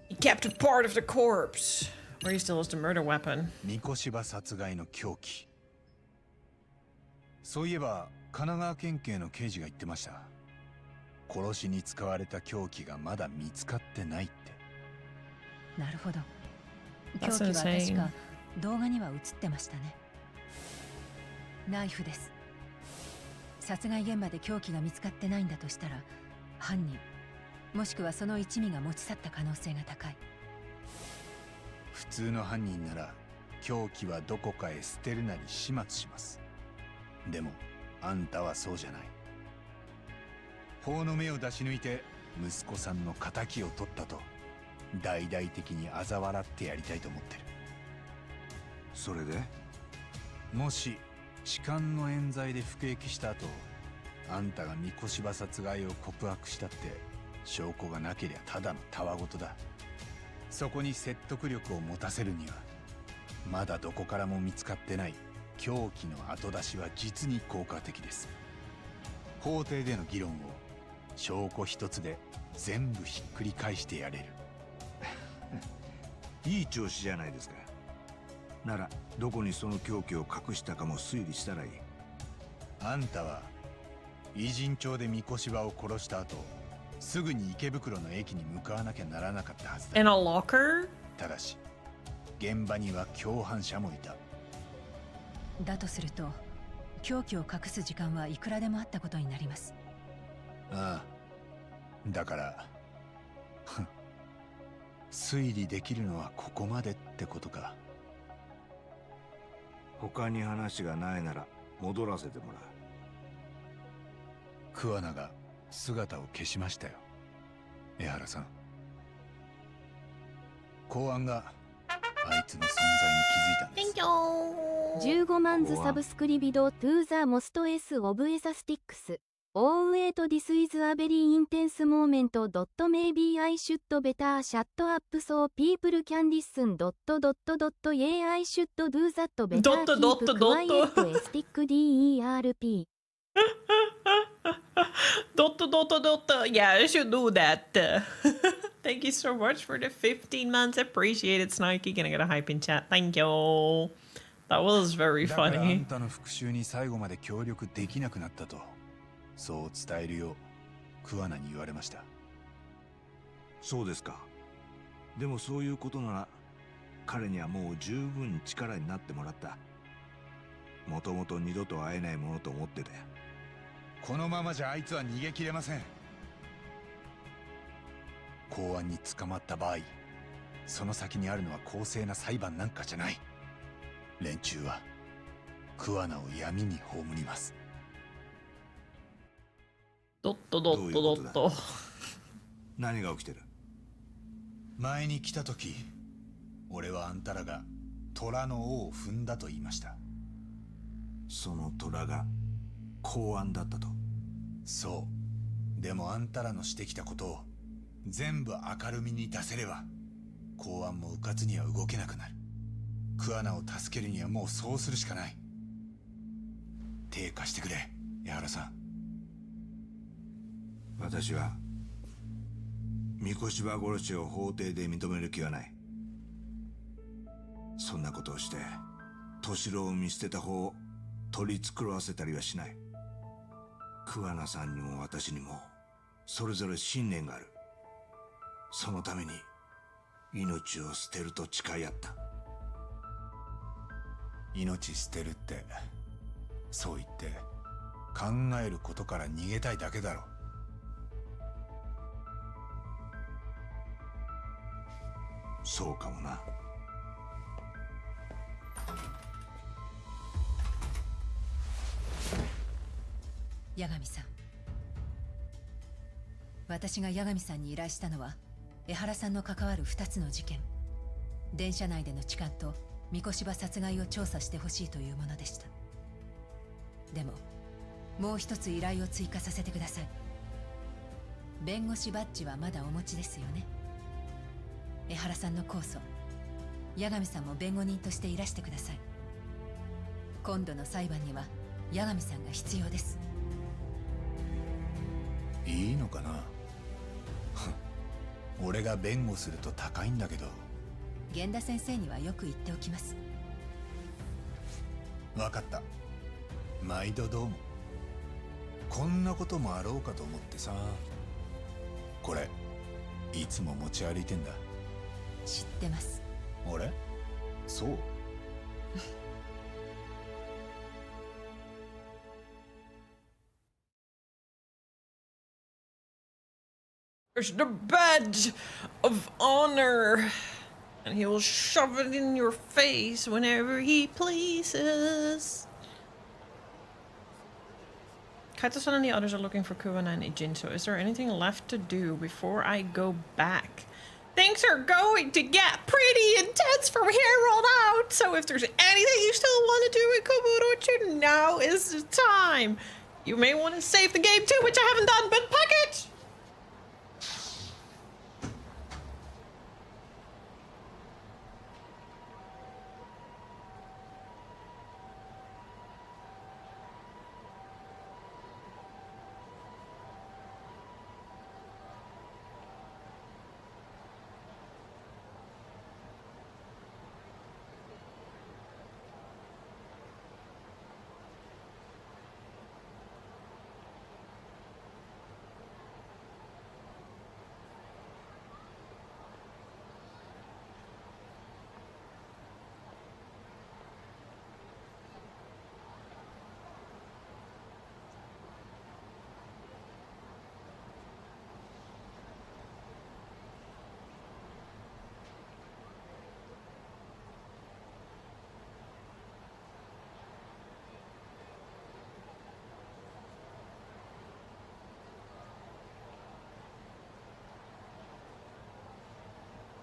He kept a part of the corpse. Or he still has the murder weapon.
三越場殺害の凶器。そういえば神奈川県警の刑事が言ってました。殺しに使われた凶器がまだ見つかってないって。
なるほど。凶
That's
器は確
insane.
か動画には映ってましたね。ナイフです。殺害現場で凶器が見つかってないんだとしたら、犯人もしくはその一味が持ち去った可能性が高い。
普通の犯人なら凶器はどこかへ捨てるなり始末します。でもあんたはそうじゃない。法の目を出し抜いて息子さんの仇を取ったと大々的に嘲笑ってやりたいと思ってる。
それで
もし痴漢の冤罪で服役した後、あんたが三越場殺害を告白したって証拠がなけりゃただのたわごとだ。そこに説得力を持たせるには、まだどこからも見つかってない凶器の後出しは実に効果的です。法廷での議論を証拠一つで全部ひっくり返してやれる。
いい調子じゃないですか。ならどこにその凶器を隠したかも推理したらいい。
あんたは偉人町で三越場を殺した後、すぐに池袋の駅に向かわなきゃならなかったはずだ。
In a locker?
ただし現場には共犯者もいた。
だとすると凶器を隠す時間はいくらでもあったことになります。
ああ、だから推理できるのはここまでってことか。
他に話がないなら戻らせてもらう。
桑名が姿を消しましたよ、江原さん。公安があいつの存在に気づいたんです。
15万ズサブスクリビド to the most s of the sticks. Oh wait, this is a very intense moment. Maybe I should better shut up so people can listen. Yeah, I should do that. Better keep quiet. Stick derp.
Yeah, I should do that. Thank you so much for the 15 months. Appreciate it, Snarky. Gonna get a hype in chat. Thank you. That was very
だからあ
funny.
んたの復讐に最後まで協力できなくなったと、そう伝えるよう桑名に言われました。
そうですか。でもそういうことなら彼にはもう十分力になってもらった。もともと二度と会えないものと思ってたよ。
このままじゃあいつは逃げ切れません。公安に捕まった場合、その先にあるのは公正な裁判なんかじゃない。連中は桑名を闇に葬ります。
ドットドットドット。
何が起きてる？
前に来た時、俺はあんたらが虎の尾を踏んだと言いました。
その虎が公安だったと。
そう。でもあんたらのしてきたことを全部明るみに出せれば、公安も迂闊には動けなくなる。桑名を助けるにはもうそうするしかない。手貸してくれ、江原さん。
私は三越場殺しを法廷で認める気はない。そんなことをして敏郎を見捨てた方を取り繕わせたりはしない。桑名さんにも私にもそれぞれ信念がある。そのために命を捨てると誓い合った。
命捨てるって、そう言って考えることから逃げたいだけだろ。
そうかもな。
八神さん、私が八神さんに依頼したのは江原さんの関わる2つの事件、電車内での痴漢と三越場殺害を調査してほしいというものでした。でももう一つ依頼を追加させてください。弁護士バッジはまだお持ちですよね。江原さんの控訴、八神さんも弁護人としていらしてください。今度の裁判には八神さんが必要です。
いいのかな俺が弁護すると高いんだけど。
源田先生にはよく言っておきます。
分かった。毎度どうも。こんなこともあろうかと思ってさ。これいつも持ち歩いてんだ。
知ってます。
俺？そう。
There's the badge of honor, and he will shove it in your face whenever he pleases. Kaito-san and the others are looking for Kuwana and Ijinso. Is there anything left to do before I go back? Things are going to get pretty intense from here on out, so if there's anything you still want to do in Koburochu, now is the time. You may want to save the game too, which I haven't done, but package!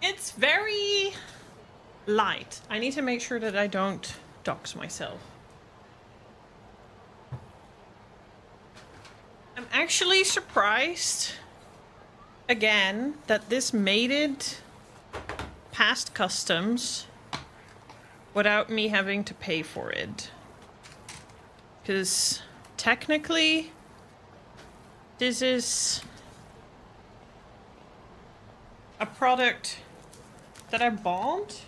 It's very light. I need to make sure that I don't dox myself. I'm actually surprised, again, that this made it past customs without me having to pay for it. Because technically, this is a product that I bought.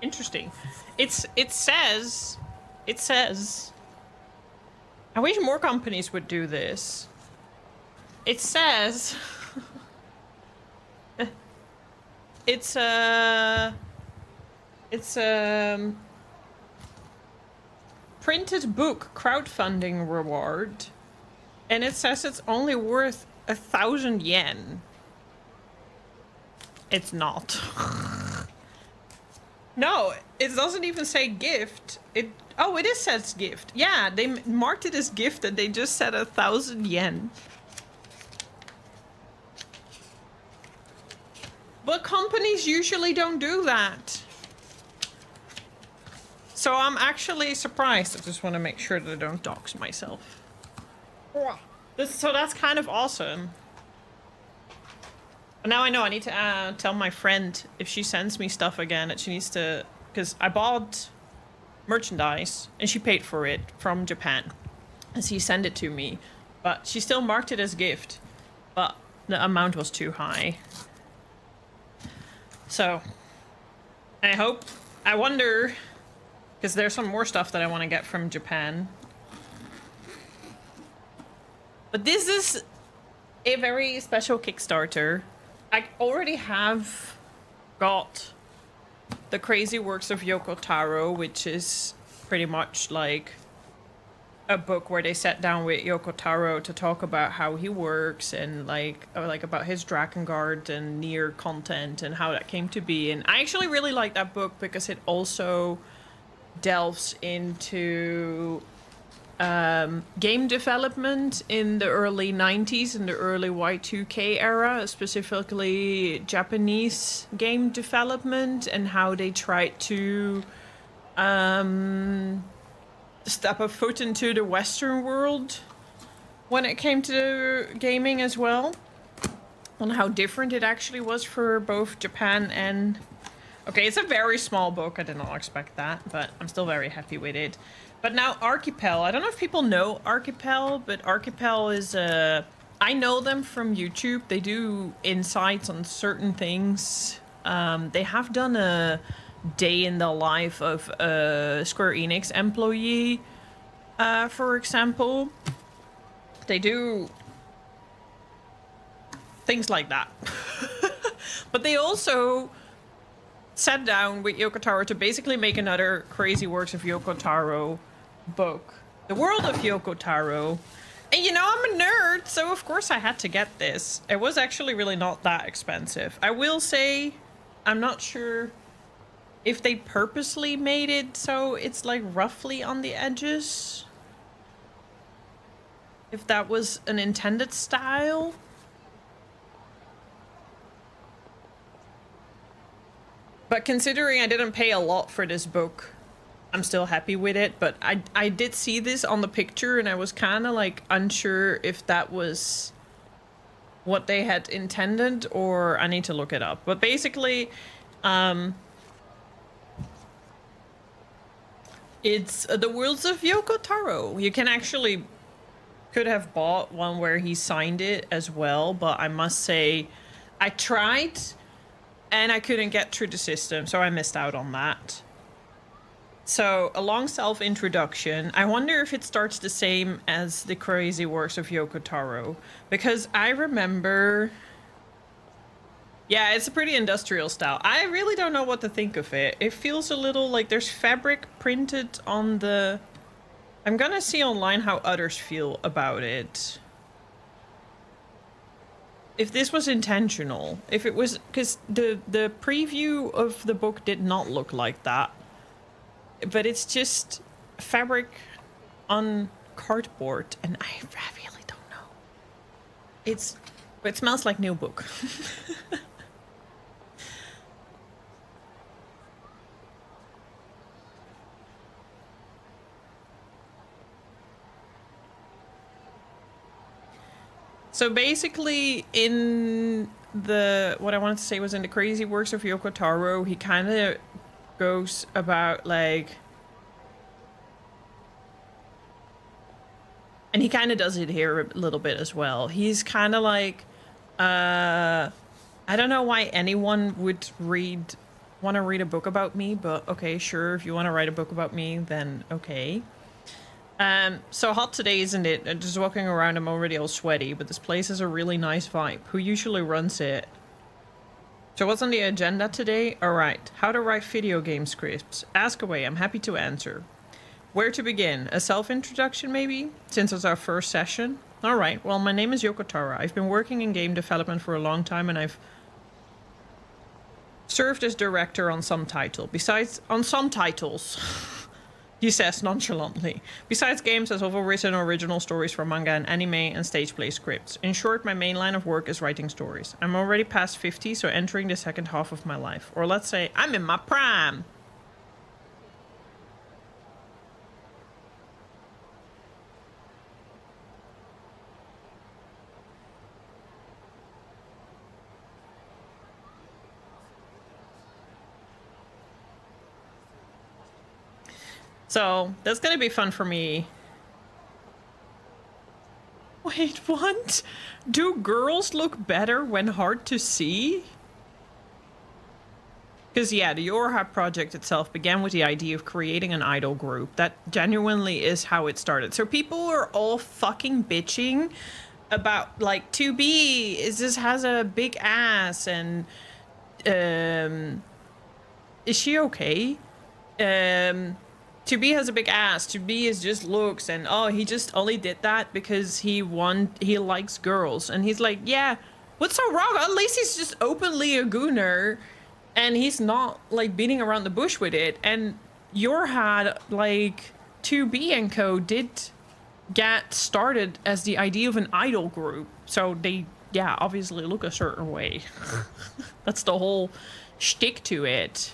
Interesting. It says I wish more companies would do this. It says it's a printed book crowdfunding reward, and it says it's only worth 1,000 yen. It's not. No, it doesn't even say gift. It says gift. Yeah, they marked it as gift and they just said 1,000 yen. But companies usually don't do that. So I'm actually surprised. I just want to make sure that I don't dox myself. So that's kind of awesome. Now I know I need to tell my friend if she sends me stuff again that she needs to... Because I bought merchandise and she paid for it from Japan. And she sent it to me. But she still marked it as gift. But the amount was too high. So, I wonder, because there's some more stuff that I want to get from Japan. But this is a very special Kickstarter. I already have got The Crazy Works of Yoko Taro, which is pretty much like a book where they sat down with Yoko Taro to talk about how he works and like about his Drakengard and Nier content and how that came to be. And I actually really like that book because it also delves into game development in the early 90s and the early Y2K era, specifically Japanese game development and how they tried to step a foot into the Western world when it came to gaming as well, and how different it actually was for both Japan and... Okay, it's a very small book, I did not expect that, but I'm still very happy with it. But now Archipel, I don't know if people know Archipel, but Archipel is I know them from YouTube. They do insights on certain things. They have done a day in the life of a Square Enix employee, for example. They do things like that. But they also sat down with Yoko Taro to basically make another Crazy Works of Yoko Taro book. The World of Yoko Taro. And you know, I'm a nerd, so of course I had to get this. It was actually really not that expensive. I will say, I'm not sure if they purposely made it so it's like roughly on the edges. If that was an intended style. But considering I didn't pay a lot for this book, I'm still happy with it. But I did see this on the picture and I was kind of like unsure if that was what they had intended or I need to look it up. But basically, it's The Worlds of Yoko Taro. You can actually could have bought one where he signed it as well, but I must say I tried and I couldn't get through the system, so I missed out on that. So, a long self-introduction. I wonder if it starts the same as the Crazy Works of Yoko Taro. Because I remember... Yeah, it's a pretty industrial style. I really don't know what to think of it. It feels a little like there's fabric printed on the... I'm gonna see online how others feel about it. If this was intentional. If it was... Because the preview of the book did not look like that. But it's just fabric on cardboard, and I really don't know. It smells like new book. So basically, in the what I wanted to say was in the Crazy Works of Yoko Taro, he kind of goes about like, and he kind of does it here a little bit as well. He's kind of like, I don't know why anyone would want to read a book about me, but okay, sure. If you want to write a book about me, then okay. So hot today, isn't it? Just walking around, I'm already all sweaty, but this place has a really nice vibe. Who usually runs it? So what's on the agenda today? Alright, how to write video game scripts. Ask away, I'm happy to answer. Where to begin? A self-introduction maybe? Since it's our first session? Alright, well my name is Yoko Taro. I've been working in game development for a long time and I've served as director on some titles. He says nonchalantly. Besides games, I've also written original stories for manga and anime and stage play scripts. In short, my main line of work is writing stories. I'm already past 50, so entering the second half of my life. Or let's say, I'm in my prime. So, that's gonna be fun for me. Wait, what? Do girls look better when hard to see? Because yeah, the Yorha project itself began with the idea of creating an idol group. That genuinely is how it started. So people are all fucking bitching about like 2B has a big ass and is she okay? 2B has a big ass. 2B is just looks, and oh, he just only did that because he likes girls. And he's like, yeah, what's so wrong? At least he's just openly a gooner, and he's not like beating around the bush with it. And Yorha, like 2B and co did get started as the idea of an idol group. So they, yeah, obviously look a certain way. That's the whole shtick to it.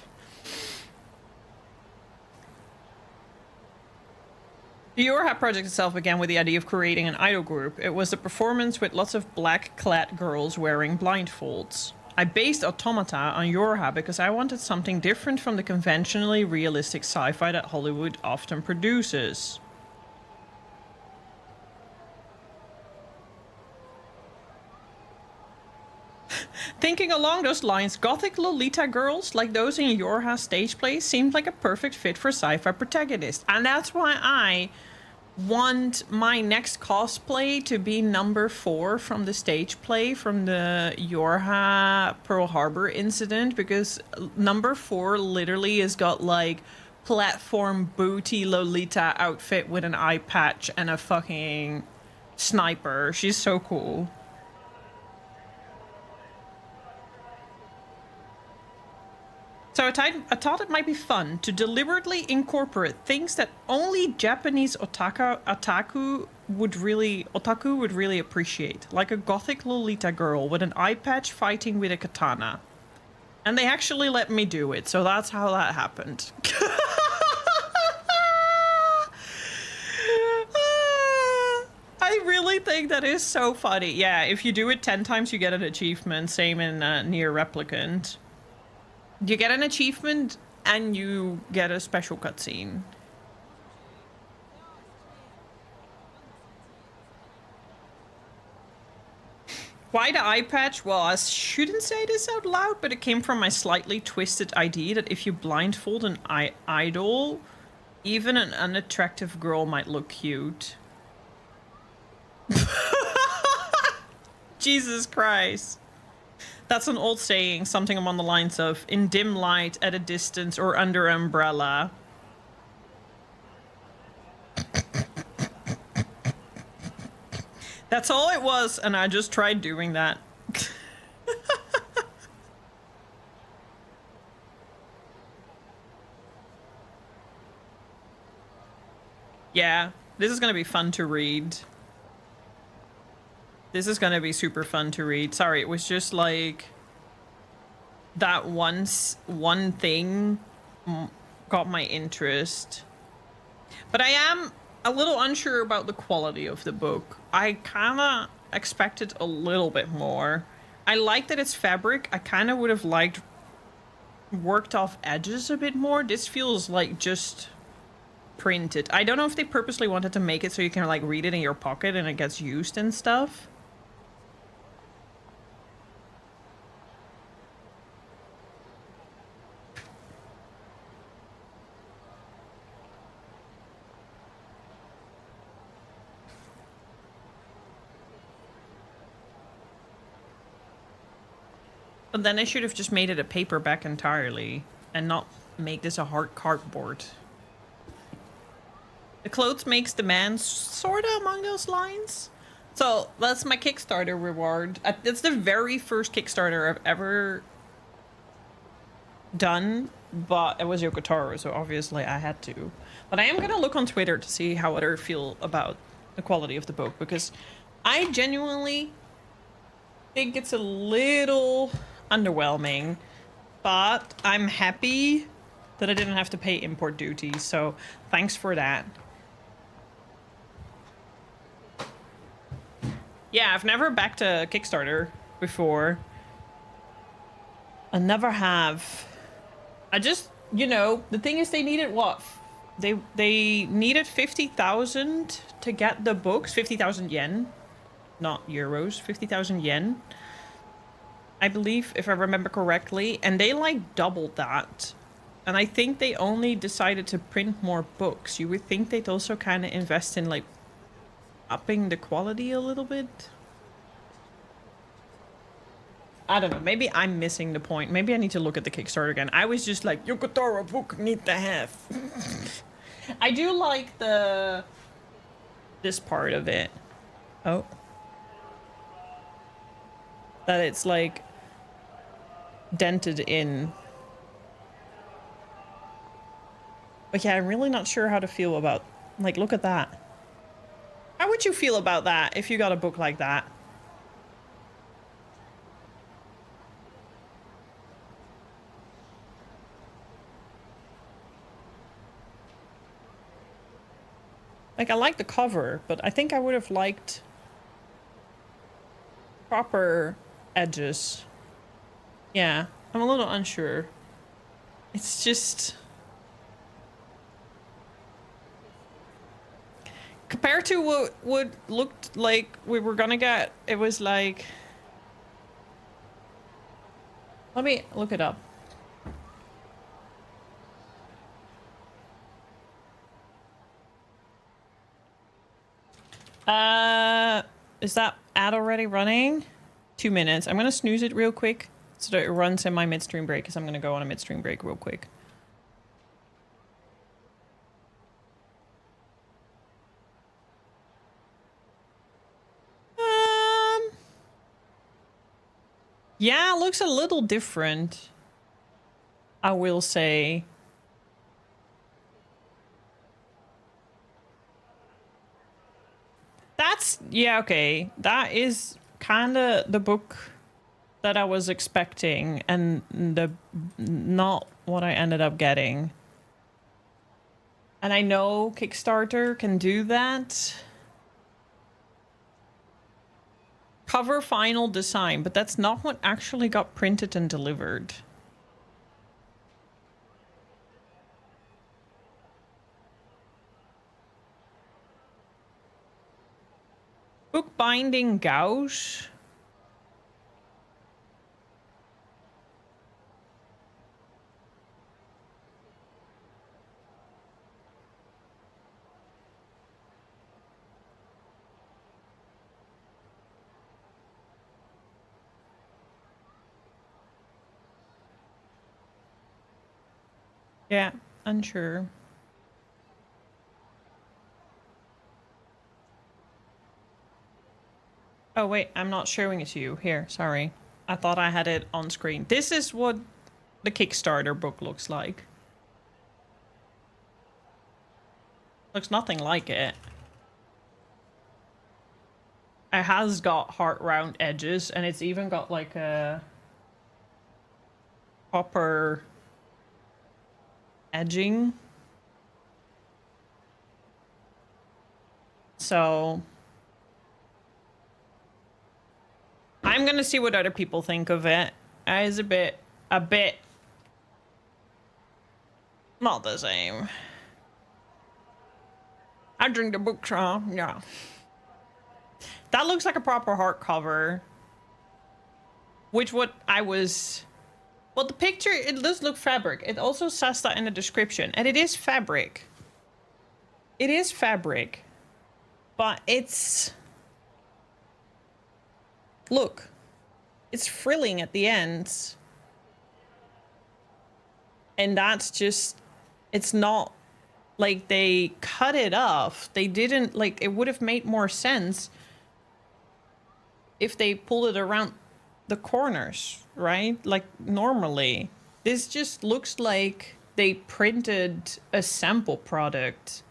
The Yorha project itself began with the idea of creating an idol group. It was a performance with lots of black-clad girls wearing blindfolds. I based Automata on Yorha because I wanted something different from the conventionally realistic sci-fi that Hollywood often produces. Thinking along those lines, gothic Lolita girls like those in Yorha stage plays seemed like a perfect fit for sci-fi protagonists. And that's why I want my next cosplay to be number 4 from the stage play from the Yorha Pearl Harbor incident, because number 4 literally has got like platform booty Lolita outfit with an eye patch and a fucking sniper. She's so cool. So I thought it might be fun to deliberately incorporate things that only Japanese otaku would really appreciate, like a gothic Lolita girl with an eye patch fighting with a katana. And they actually let me do it, so that's how that happened. I really think that is so funny. Yeah, if you do it 10 times, you get an achievement. Same in Nier Replicant. You get an achievement and you get a special cutscene. Why the eye patch? Well, I shouldn't say this out loud, but it came from my slightly twisted idea that if you blindfold an idol, even an unattractive girl might look cute. Jesus Christ. That's an old saying, something along the lines of, in dim light, at a distance, or under umbrella. That's all it was, and I just tried doing that. Yeah, this is gonna be fun to read. This is gonna be super fun to read. Sorry, it was just like that one thing got my interest. But I am a little unsure about the quality of the book. I kinda expected a little bit more. I like that it's fabric. I kinda would have liked worked off edges a bit more. This feels like just printed. I don't know if they purposely wanted to make it so you can like read it in your pocket and it gets used and stuff. But then I should have just made it a paperback entirely and not make this a hard cardboard. The clothes makes the man, sorta among those lines. So that's my Kickstarter reward. It's the very first Kickstarter I've ever done, but it was Yoko Taro, so obviously I had to. But I am gonna look on Twitter to see how others feel about the quality of the book, because I genuinely think it's a little underwhelming, but I'm happy that I didn't have to pay import duty, so thanks for that. Yeah, I've never backed a Kickstarter before. I never have. I just, you know, the thing is they needed what? They needed 50,000 to get the books, 50,000 yen, not euros, 50,000 yen. I believe, if I remember correctly, and they like doubled that. And I think they only decided to print more books. You would think they'd also kind of invest in like upping the quality a little bit. I don't know, maybe I'm missing the point. Maybe I need to look at the Kickstarter again. I was just like, Yoko Taro book need to have. I do like this part of it. Oh. That it's like dented in. But yeah, I'm really not sure how to feel about, like, look at that. How would you feel about that if you got a book like that? Like, I like the cover, but I think I would have liked proper edges. Yeah, I'm a little unsure. It's just... compared to what looked like we were gonna get, it was like... let me look it up. Is that ad already running? 2 minutes. I'm gonna snooze it real quick so that it runs in my midstream break, because I'm gonna go on a midstream break real quick. Yeah, it looks a little different, I will say. That's, yeah, okay. That is kind of the book that I was expecting, and not what I ended up getting. And I know Kickstarter can do that. Cover final design, but that's not what actually got printed and delivered. Book binding gouge. Yeah, unsure. Oh wait, I'm not showing it to you. Here, sorry. I thought I had it on screen. This is what the Kickstarter book looks like. Looks nothing like it. It has got heart round edges, and it's even got like a copper edging. So I'm gonna see what other people think of it. It is a bit not the same. I drink the book, huh? Yeah. That looks like a proper hardcover. Which what I was... well, the picture, it does look fabric. It also says that in the description. And it is fabric. It is fabric. But it's... look. It's frilling at the ends. And that's just... it's not like they cut it off. They didn't... like, it would have made more sense if they pulled it around the corners, right? Like normally. This just looks like they printed a sample product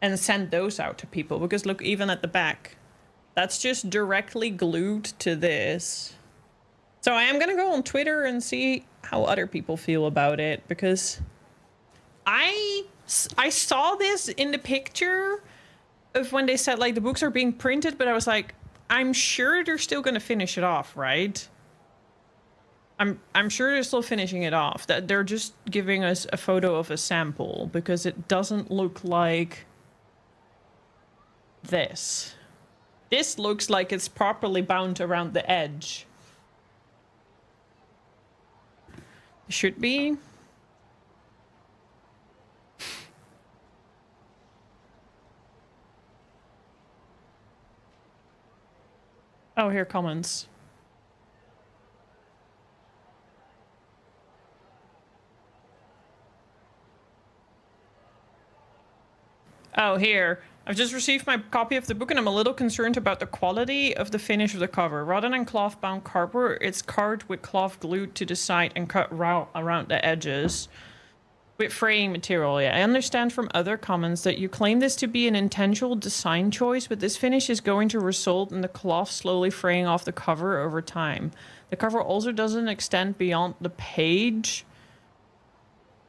and sent those out to people, because look, even at the back, that's just directly glued to this. So I am gonna go on Twitter and see how other people feel about it, because I saw this in the picture of when they said like the books are being printed, but I was like, I'm sure they're still gonna finish it off, right? I'm sure they're still finishing it off. That they're just giving us a photo of a sample, because it doesn't look like this. This looks like it's properly bound around the edge. It should be. Oh, here, comments. Oh, here. I've just received my copy of the book and I'm a little concerned about the quality of the finish of the cover. Rather than cloth-bound cardboard, it's carved with cloth glued to the side and cut around the edges with fraying material. Yeah, I understand from other comments that you claim this to be an intentional design choice, but this finish is going to result in the cloth slowly fraying off the cover over time. The cover also doesn't extend beyond the page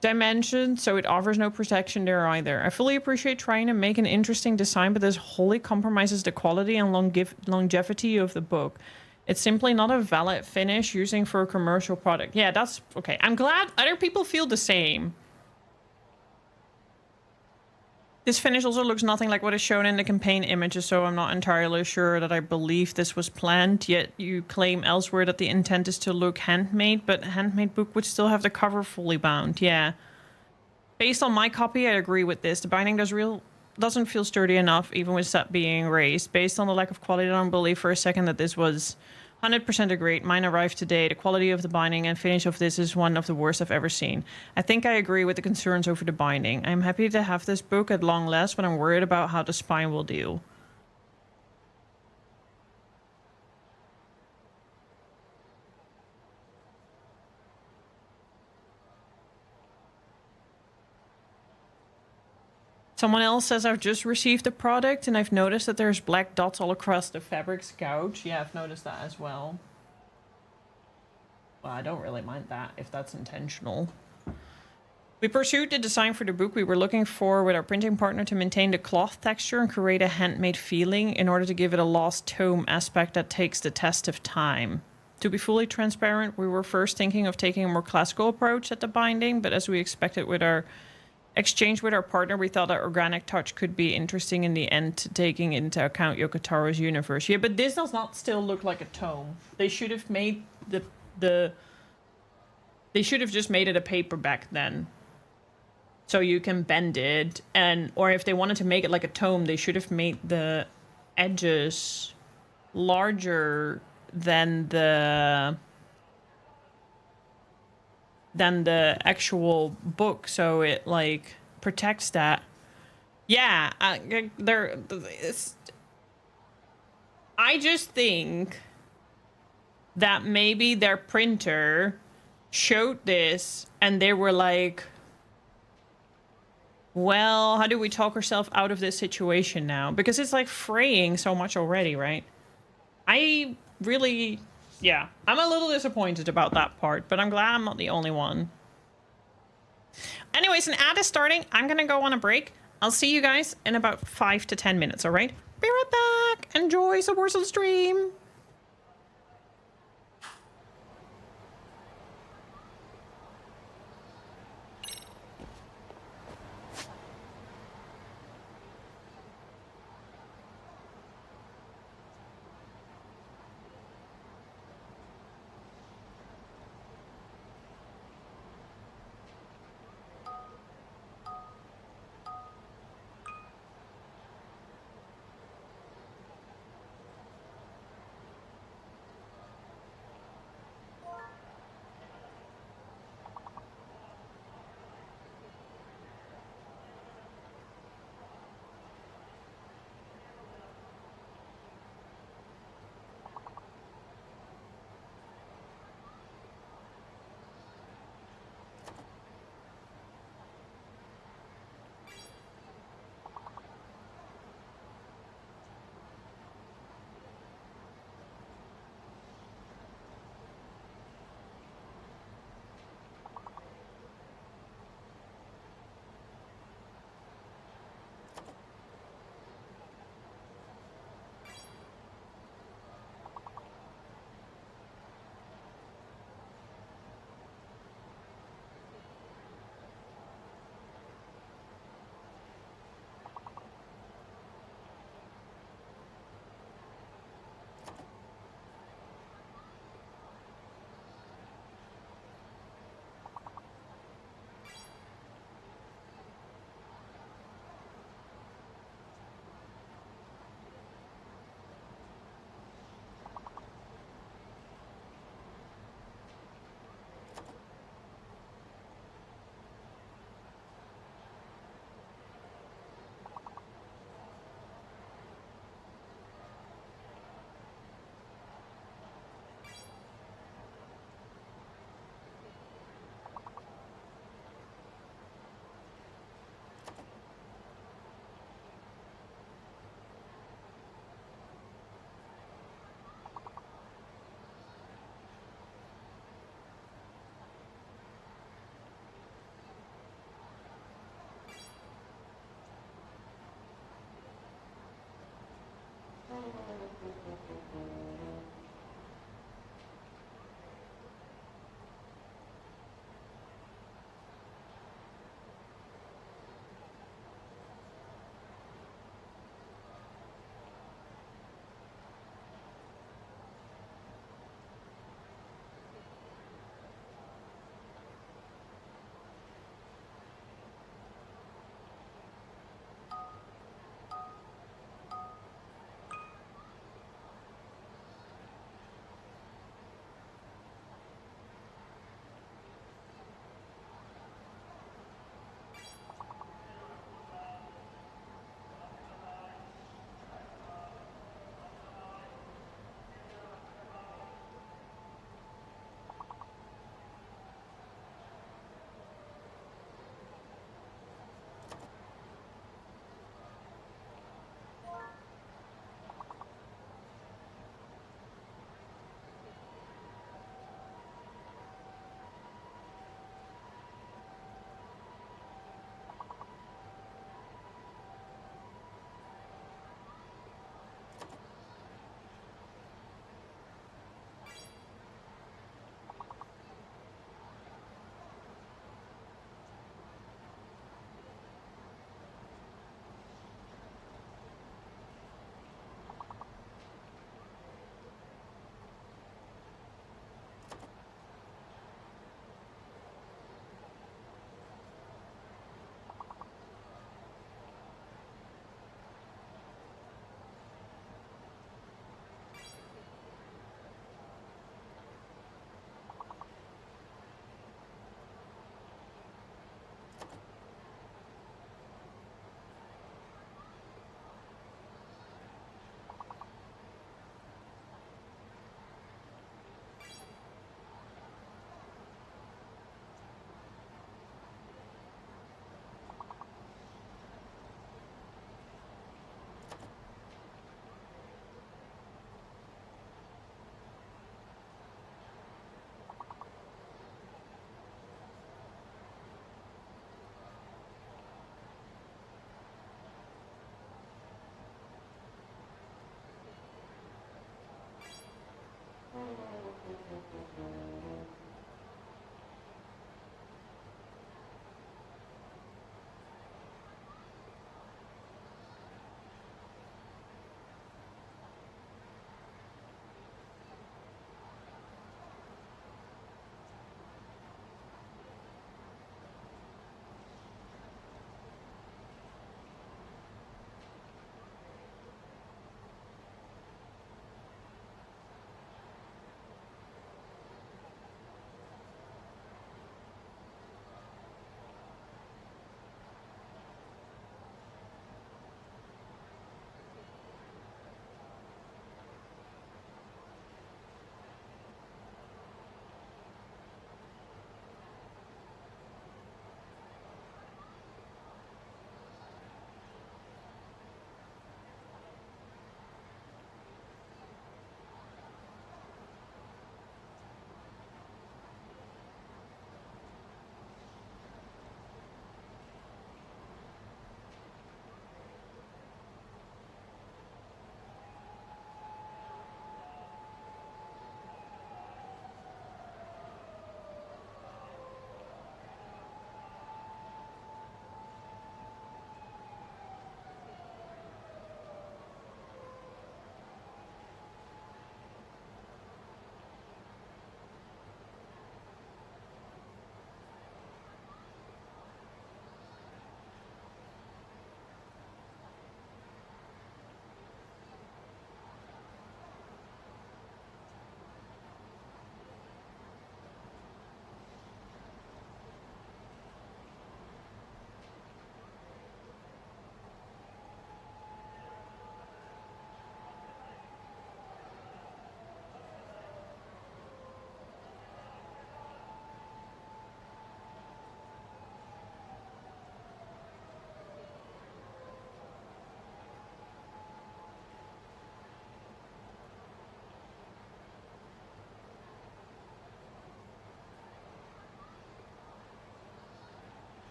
dimension, so it offers no protection there either. I fully appreciate trying to make an interesting design, but this wholly compromises the quality and longevity of the book. It's simply not a valid finish using for a commercial product. Yeah, that's okay. I'm glad other people feel the same. This finish also looks nothing like what is shown in the campaign images, so I'm not entirely sure that I believe this was planned. Yet you claim elsewhere that the intent is to look handmade, but a handmade book would still have the cover fully bound. Yeah. Based on my copy, I agree with this. The binding doesn't feel sturdy enough, even with set being raised. Based on the lack of quality, I don't believe for a second that this was 100% agreed. Mine arrived today. The quality of the binding and finish of this is one of the worst I've ever seen. I think I agree with the concerns over the binding. I'm happy to have this book at long last, but I'm worried about how the spine will do. Someone else says I've just received the product and I've noticed that there's black dots all across the fabric couch. Yeah, I've noticed that as well. Well, I don't really mind that if that's intentional. We pursued the design for the book we were looking for with our printing partner to maintain the cloth texture and create a handmade feeling in order to give it a lost tome aspect that takes the test of time. To be fully transparent, we were first thinking of taking a more classical approach at the binding, but as we expected with our exchange with our partner, we thought that organic touch could be interesting in the end, taking into account Yokotaro's universe. Yeah, but this does not still look like a tome. They should have made they should have just made it a paperback then. So you can bend it, or if they wanted to make it like a tome, they should have made the edges larger than the actual book, so it like protects that. Yeah, I just think that maybe their printer showed this and they were like, well, how do we talk ourselves out of this situation now? Because it's like fraying so much already, right? I really... Yeah, I'm a little disappointed about that part, but I'm glad I'm not the only one. Anyways, an ad is starting. I'm gonna go on a break. I'll see you guys in about 5 to 10 minutes, all right? Be right back. Enjoy some more stream.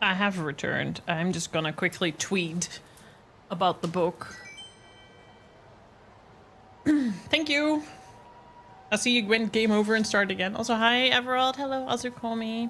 I have returned. I'm just gonna quickly tweet about the book. Thank you. I see you went game over and start again. Also, hi Everald. Hello, Azukomi.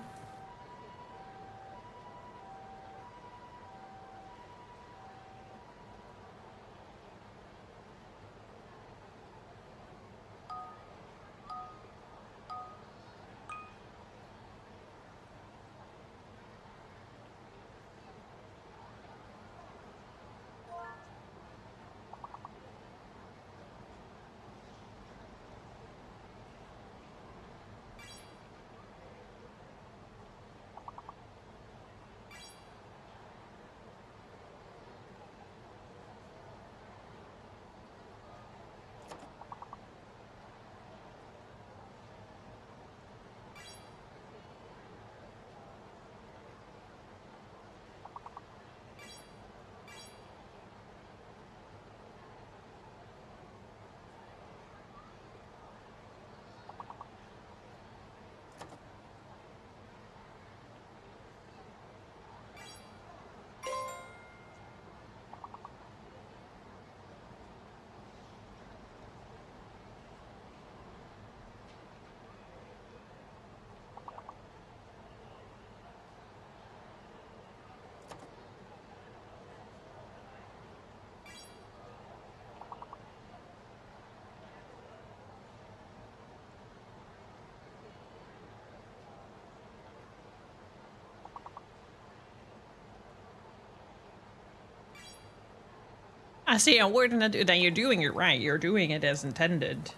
I see, and we're gonna do that. You're doing it right. You're doing it as intended.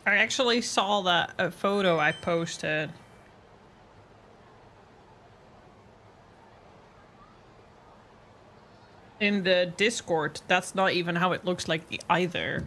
I actually saw that photo I posted. In the Discord. That's not even how it looks like either.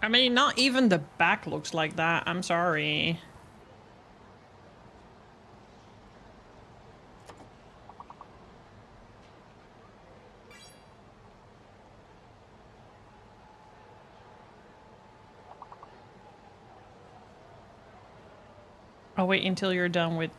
I mean, not even the back looks like that. I'm sorry. I'll wait until you're done with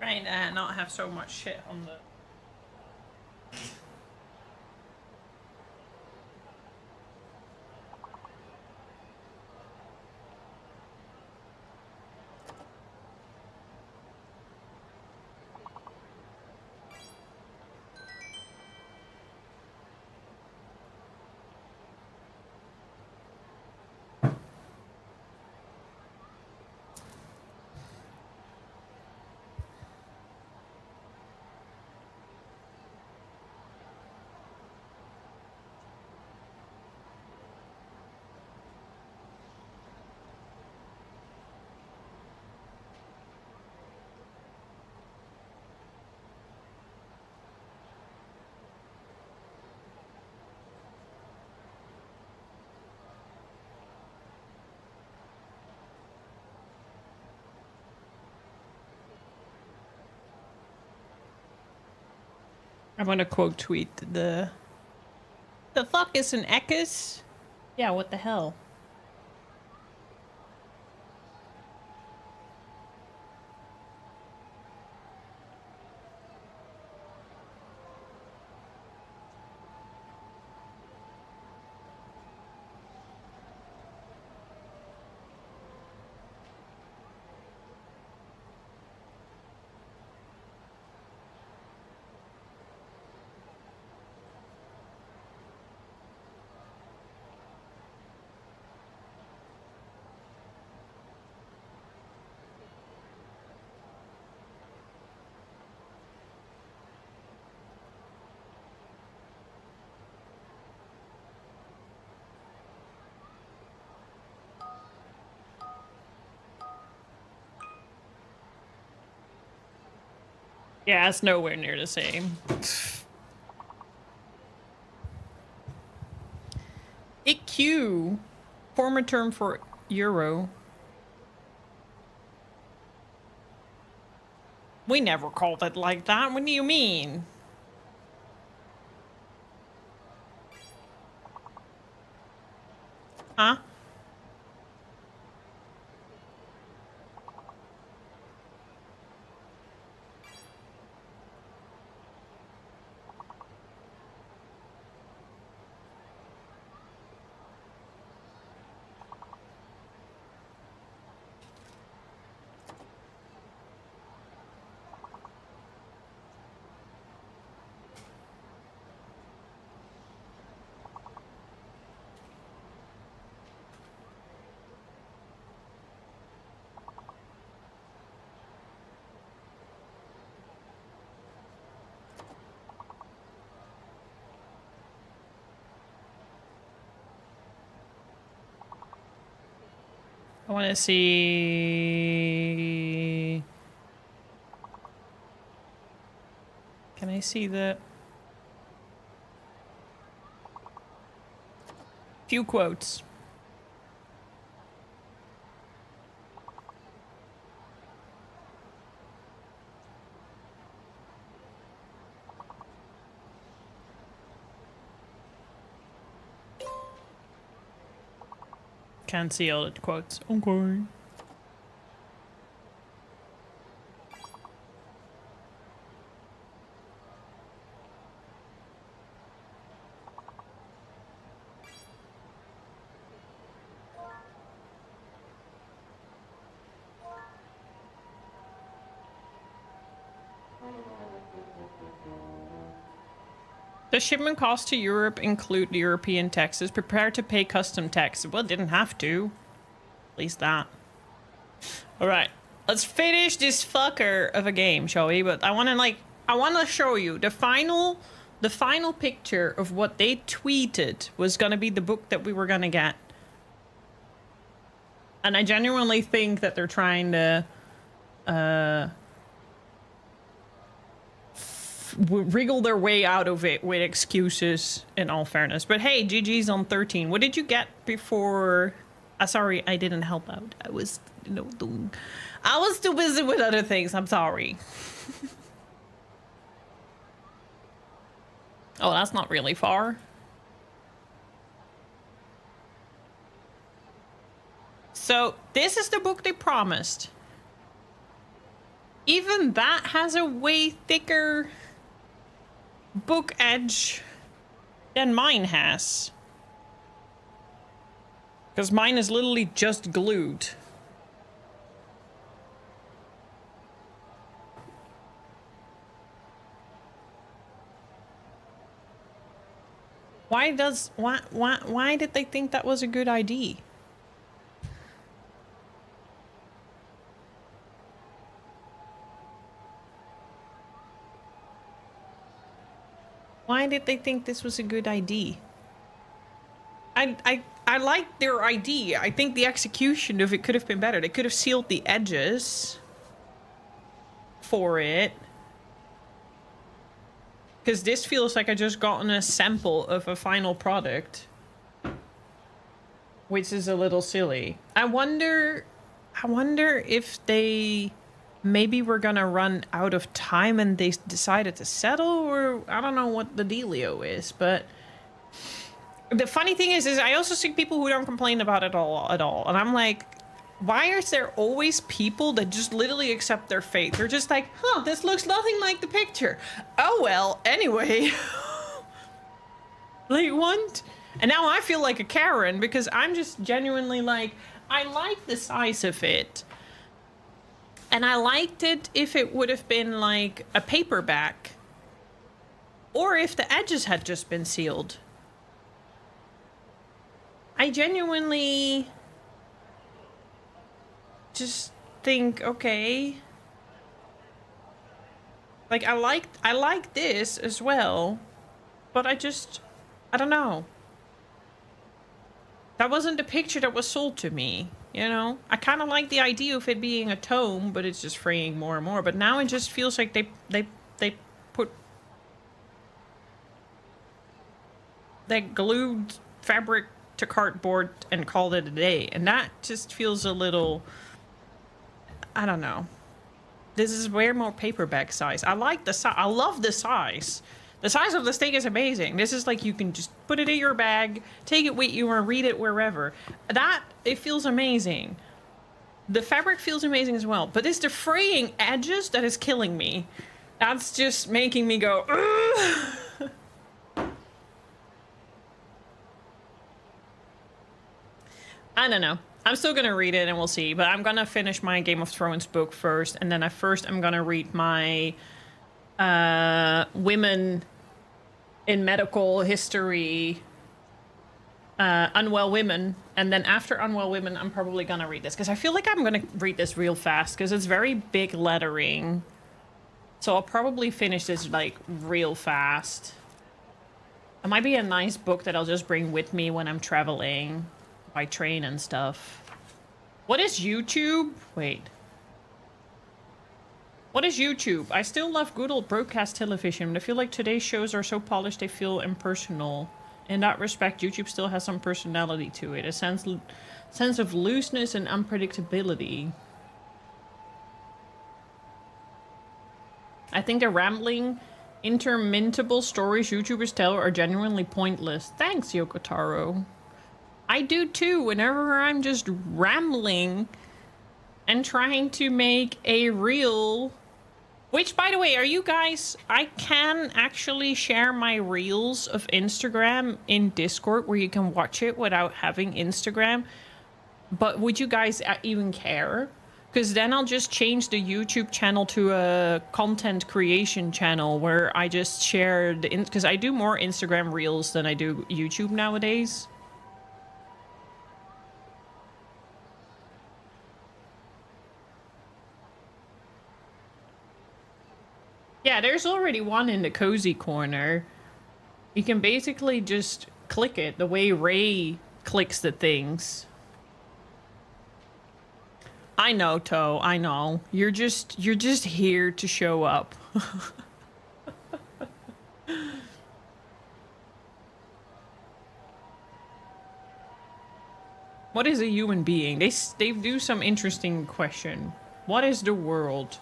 trying to not have so much shit on the I'm gonna quote tweet the fuck is an Ekis? Yeah, what the hell? Yeah, it's nowhere near the same. IQ, former term for euro. We never called it like that. What do you mean? Huh? I want to see... Can I see the... Few quotes. Can't see all the quotes. Okay. Does shipment costs to Europe include European taxes? Prepare to pay custom tax. Well, didn't have to. At least that. Alright. Let's finish this fucker of a game, shall we? But I want to show you the final picture of what they tweeted was going to be the book that we were going to get. And I genuinely think that they're trying to wriggle their way out of it with excuses, in all fairness. But hey, GG's on 13. What did you get before? Sorry, I didn't help out. I was, I was too busy with other things. I'm sorry. Oh, that's not really far. So this is the book they promised. Even that has a way thicker book edge than mine has. Because mine is literally just glued. Why did they think that was a good idea? Why did they think this was a good idea? I like their idea. I think the execution of it could have been better. They could have sealed the edges for it. Because this feels like I just gotten a sample of a final product. Which is a little silly. I wonder if they maybe we're gonna run out of time and they decided to settle, or I don't know what the dealio is. But the funny thing is I also see people who don't complain about it at all. And I'm like, why is there always people that just literally accept their fate? They're just like, huh, this looks nothing like the picture. Oh, well, anyway. Like, what? And now I feel like a Karen because I'm just genuinely like, I like the size of it. And I liked it if it would have been like a paperback. Or if the edges had just been sealed. I genuinely just think, okay. Like, I like this as well. But I don't know. That wasn't the picture that was sold to me, you know? I kind of like the idea of it being a tome, but it's just fraying more and more. But now it just feels like they put... They glued fabric to cardboard and called it a day. And that just feels a little... I don't know. This is way more paperback size. I like the size. I love the size. The size of this thing is amazing. This is like you can just put it in your bag, take it with you, or read it wherever. That, it feels amazing. The fabric feels amazing as well. But it's the fraying edges that is killing me. That's just making me go, ugh! I don't know. I'm still gonna read it and we'll see. But I'm gonna finish my Game of Thrones book first. And then I'm gonna read my... women in medical history, Unwell Women, and then after Unwell Women I'm probably gonna read this because I feel like I'm gonna read this real fast because it's very big lettering, so I'll probably finish this like real fast. It might be a nice book that I'll just bring with me when I'm traveling by train and stuff. What is YouTube? Wait. What is YouTube? I still love good old broadcast television, but I feel like today's shows are so polished they feel impersonal. In that respect, YouTube still has some personality to it. A sense of looseness and unpredictability. I think the rambling, interminable stories YouTubers tell are genuinely pointless. Thanks, Yokotaro. I do too, whenever I'm just rambling and trying to make a reel. Which, by the way, are you guys... I can actually share my reels of Instagram in Discord where you can watch it without having Instagram. But would you guys even care? Because then I'll just change the YouTube channel to a content creation channel where I just share the... Because I do more Instagram reels than I do YouTube nowadays. Yeah, there's already one in the cozy corner. You can basically just click it the way Ray clicks the things. I know, Toe, I know. You're just here to show up. What is a human being? They do some interesting question. What is the world?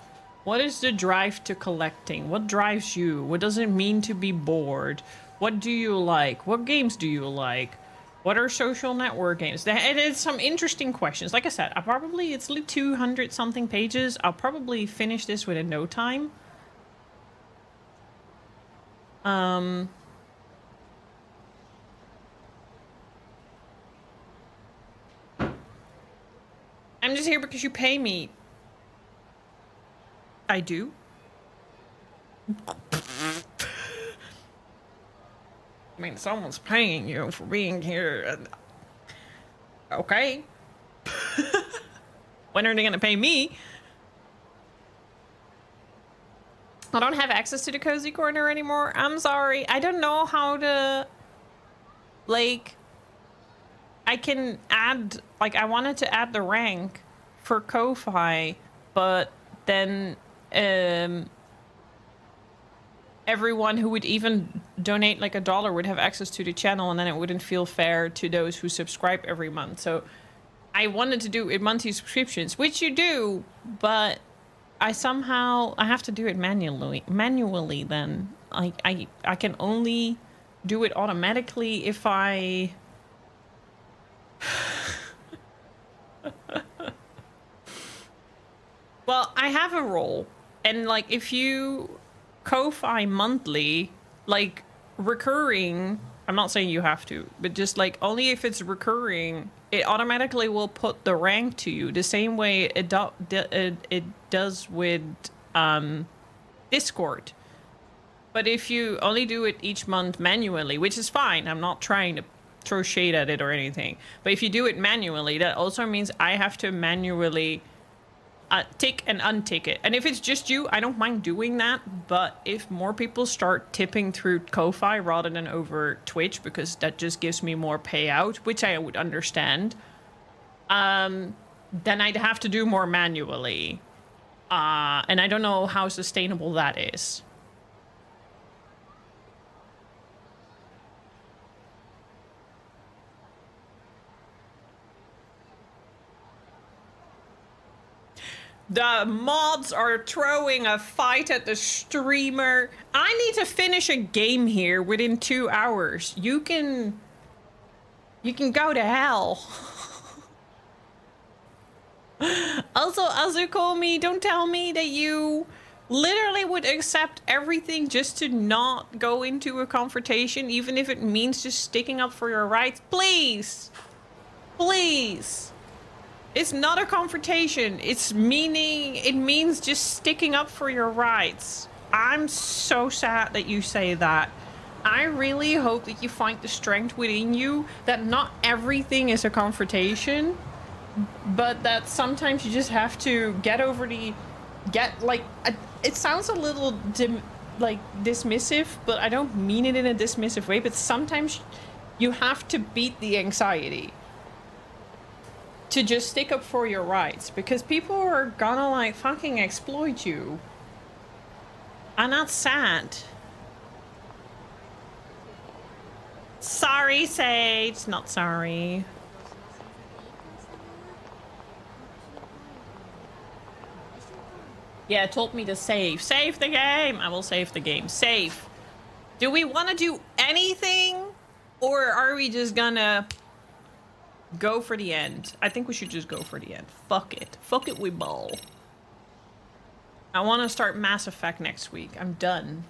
What is the drive to collecting? What drives you? What does it mean to be bored? What do you like? What games do you like? What are social network games? It is some interesting questions. Like I said, it's like 200 something pages. I'll probably finish this within no time. I'm just here because you pay me. I do. I mean, someone's paying you for being here. Okay. When are they gonna pay me? I don't have access to the cozy corner anymore. I'm sorry. I don't know how to... Like... I can add... Like, I wanted to add the rank for Ko-Fi, but then... everyone who would even donate like $1 would have access to the channel, and then it wouldn't feel fair to those who subscribe every month. So I wanted to do it monthly subscriptions, which you do, but I have to do it manually then. I can only do it automatically if I well, I have a role, and like if you Ko-Fi monthly, like recurring, I'm not saying you have to, but just like only if it's recurring, it automatically will put the rank to you the same way it does with Discord. But if you only do it each month manually, which is fine, I'm not trying to throw shade at it or anything, but if you do it manually, that also means I have to manually tick and untick it. And if it's just you, I don't mind doing that. But if more people start tipping through Ko-Fi rather than over Twitch, because that just gives me more payout, which I would understand, then I'd have to do more manually. And I don't know how sustainable that is. The mods are throwing a fight at the streamer. I need to finish a game here within 2 hours. You can go to hell. Also, Azukomi, don't tell me that you literally would accept everything just to not go into a confrontation, even if it means just sticking up for your rights. Please. Please. It's not a confrontation. It means just sticking up for your rights. I'm so sad that you say that. I really hope that you find the strength within you that not everything is a confrontation, but that sometimes you just have to get over it sounds a little dismissive, but I don't mean it in a dismissive way, but sometimes you have to beat the anxiety to just stick up for your rights, because people are gonna like fucking exploit you. And that's sad. Sorry, Sage. Not sorry. Yeah, it told me to save. Save the game! I will save the game. Save. Do we want to do anything? Or are we just gonna go for the end? I think we should just go for the end. Fuck it. Fuck it, we ball. I want to start Mass Effect next week. I'm done.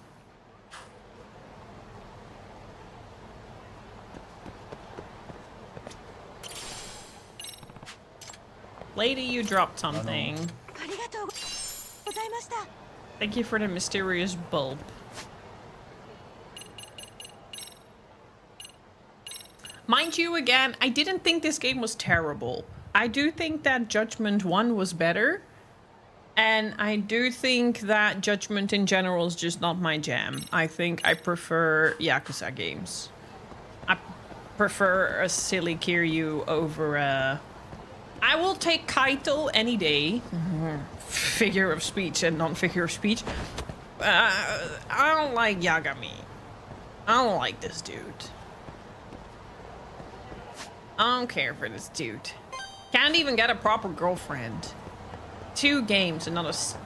Lady, you dropped something. Thank you for the mysterious bulb. Mind you, again, I didn't think this game was terrible. I do think that Judgment 1 was better. And I do think that Judgment in general is just not my jam. I think I prefer Yakuza games. I prefer a silly Kiryu over a... I will take Kaito any day. Figure of speech and non-figure of speech. I don't like Yagami. I don't like this dude. I don't care for this dude. Can't even get a proper girlfriend. 2 games and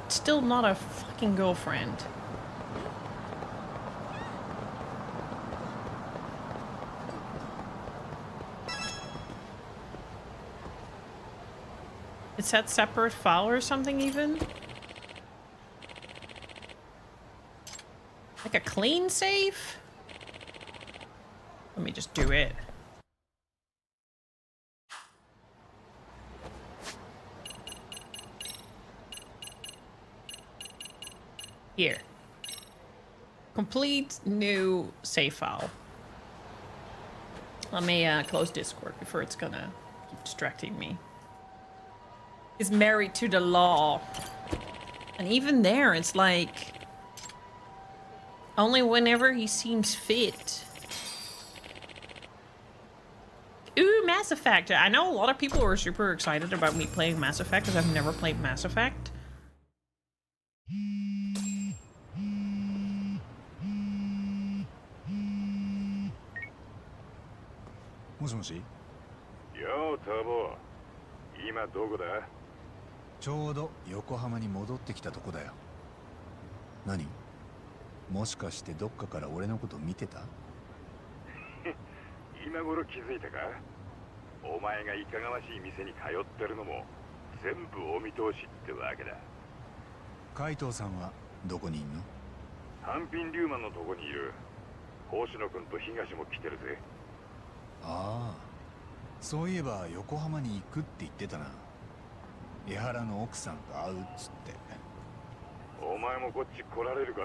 still not a fucking girlfriend. It said separate file or something even? Like a clean save? Let me just do it. Here. Complete new save file. Let me close Discord before it's gonna keep distracting me. Is married to the law. And even there, it's like... only whenever he seems fit. Ooh, Mass Effect. I know a lot of people are super excited about me playing Mass Effect because I've never played Mass Effect.
もしもし。よう、タボ。今どこだ？
ちょうど横浜に戻ってきたとこだよ。何？もしかしてどっかから俺のこと見てた？
今頃気づいたか？お前がいかがわしい店に通ってるのも全部お見通しってわけだ。
海藤さんはどこにいんの？
単品リューマンのとこにいる。星野君と東も来てるぜ。
ああ、そういえば横浜に行くって言ってたな。江原の奥さんと会うっつって。
お前もこっち来られるか？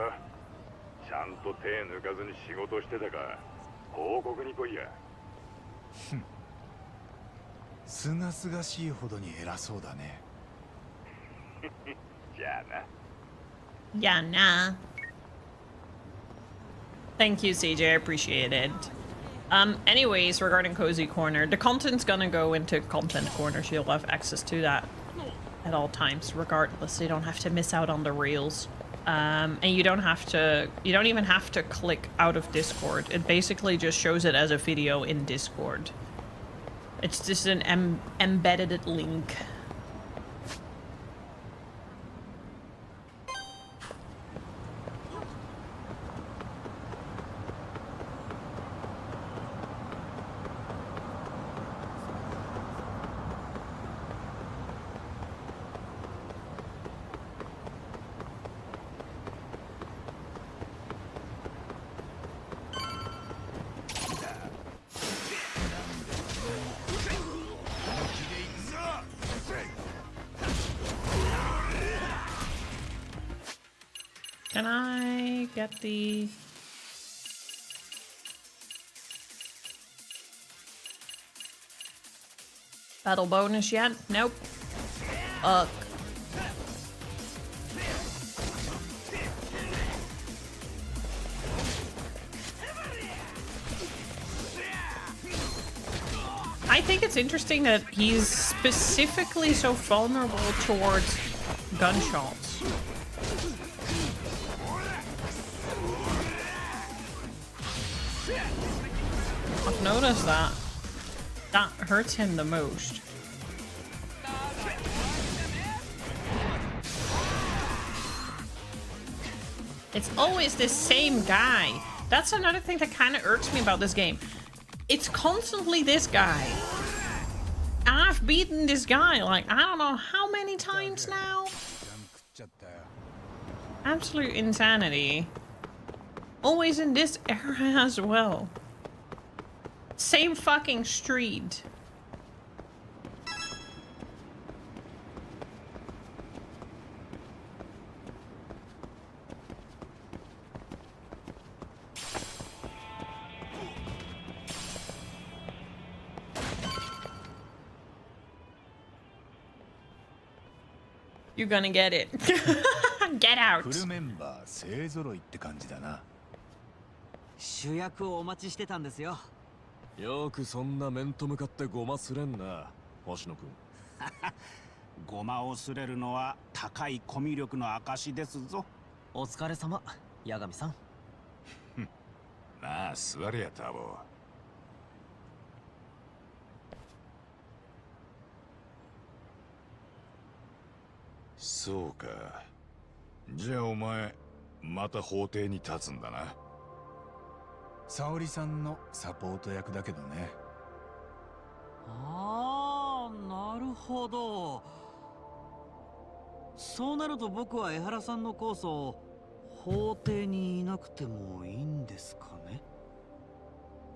ちゃんと手抜かずに仕事してたか報告に来いや。
すがすがしいほどに偉そうだね。
じゃあな。
Yeah, nah. Thank you, CJ. I appreciate it. Anyways, regarding Cozy Corner, the content's gonna go into Content Corner, so you'll have access to that at all times, regardless. You don't have to miss out on the reels. And you don't even have to click out of Discord. It basically just shows it as a video in Discord. It's just an embedded link. Can I get the... battle bonus yet? Nope. Fuck. I think it's interesting that he's specifically so vulnerable towards gunshots. I've noticed that. That hurts him the most. It's always this same guy. That's another thing that kind of irks me about this game. It's constantly this guy. And I've beaten this guy like I don't know how many times now. Absolute insanity. Always in this area as well. Same fucking street. You're gonna get it. Get out.
フルメンバー勢揃いって感じだな。
主役をお待ちしてたんですよ。
よくそんな面と向かってごますれんな、星野くん。
ごまをすれるのは高いコミュ力の証ですぞ。
お疲れ様、八神さん。
まあ座れやターボ。そうか。じゃあお前また法廷に立つんだな。
沙織さんのサポート役だけどね。
ああ、なるほど。そうなると僕は江原さんの控訴法廷にいなくてもいいんですかね。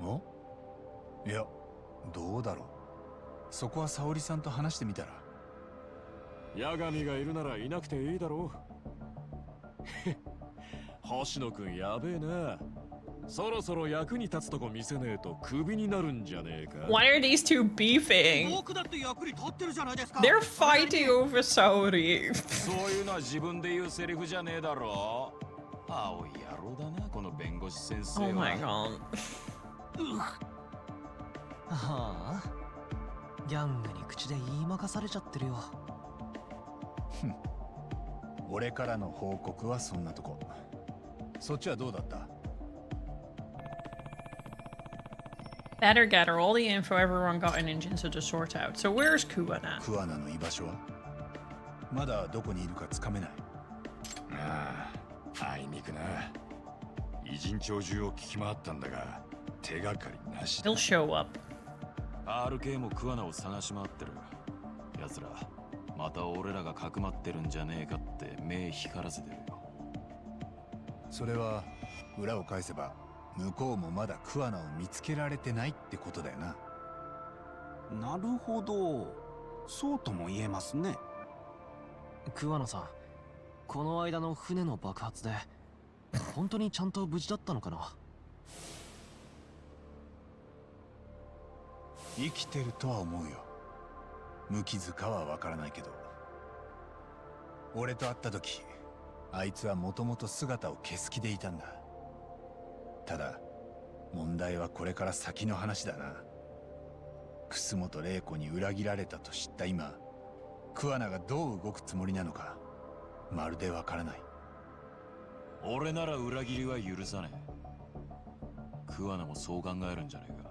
お？いや、どうだろう。そこは沙織さんと話してみたら。
八神がいるならいなくていいだろう。星野くんやべえな。そろそろ役に立つとこ見せねえとクビになるんじゃねえか。
Why are these two beefing?
僕だって役に立ってるじゃないですか。
They're fighting over Saudi.
そういうのは自分で言うセリフじゃねえだろ。青い野郎だな、この弁護士先生は。
Oh my god.
はあ、ギャングに口で言いまかされちゃってるよ。
俺からの報告はそんなとこ。そっちはどうだった？
Better gather all the info everyone got in Injinsu to sort out. So where's Kuwana?
クワナの居場所は？まだどこにいるかつかめない。
ああ、あいにくな。偉人帳中を聞き回ったんだが手がかりなしだ。
He'll show up.
RK もクワナを探し回ってる。奴らまた俺らがかくまってるんじゃねえかって目光らせてるよ。
それは裏を返せば向こうもまだクワナを見つけられてないってことだよな。
なるほど、そうとも言えますね。
桑名さん、この間の船の爆発で本当にちゃんと無事だったのかな。
生きてるとは思うよ。無傷かはわからないけど。俺と会った時、あいつはもともと姿を消す気でいたんだ。ただ問題はこれから先の話だな。楠本玲子に裏切られたと知った今、桑名がどう動くつもりなのかまるでわからない。
俺なら裏切りは許さねえ。桑名もそう考えるんじゃねえか。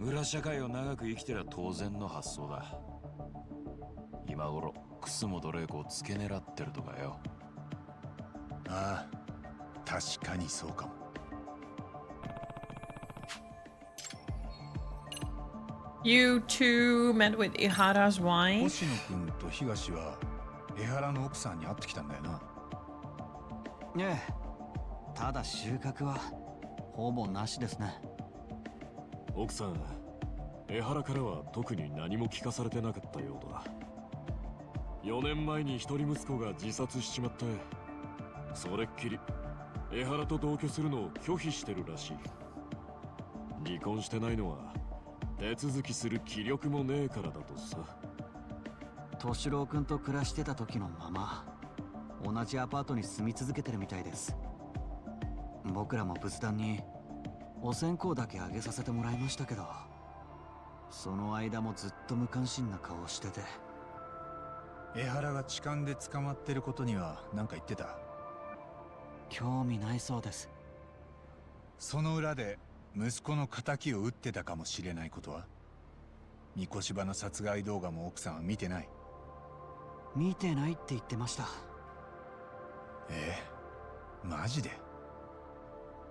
裏社会を長く生きてりゃ当然の発想だ。今頃楠本玲子を付け狙ってるとかよ。
ああ、確かにそうかも。
You two met with Ihara's wife?
星野君と東は江原の奥さんに会ってきたんだよな。
ええ、ただ収穫はほぼなしですね。
奥さん、江原からは特に何も聞かされてなかったようだ。4年前に一人息子が自殺しちまって、それっきり江原と同居するのを拒否してるらしい。離婚してないのは手続きする気力もねえからだとさ。
敏郎君と暮らしてた時のまま同じアパートに住み続けてるみたいです。僕らも仏壇にお線香だけあげさせてもらいましたけど、その間もずっと無関心な顔をしてて。
江原が痴漢で捕まってることには何か言ってた？
興味ないそうです。
その裏で息子の仇を撃ってたかもしれないことは？三越場の殺害動画も奥さんは見てない？
見てないって言ってました。
ええ、マジで？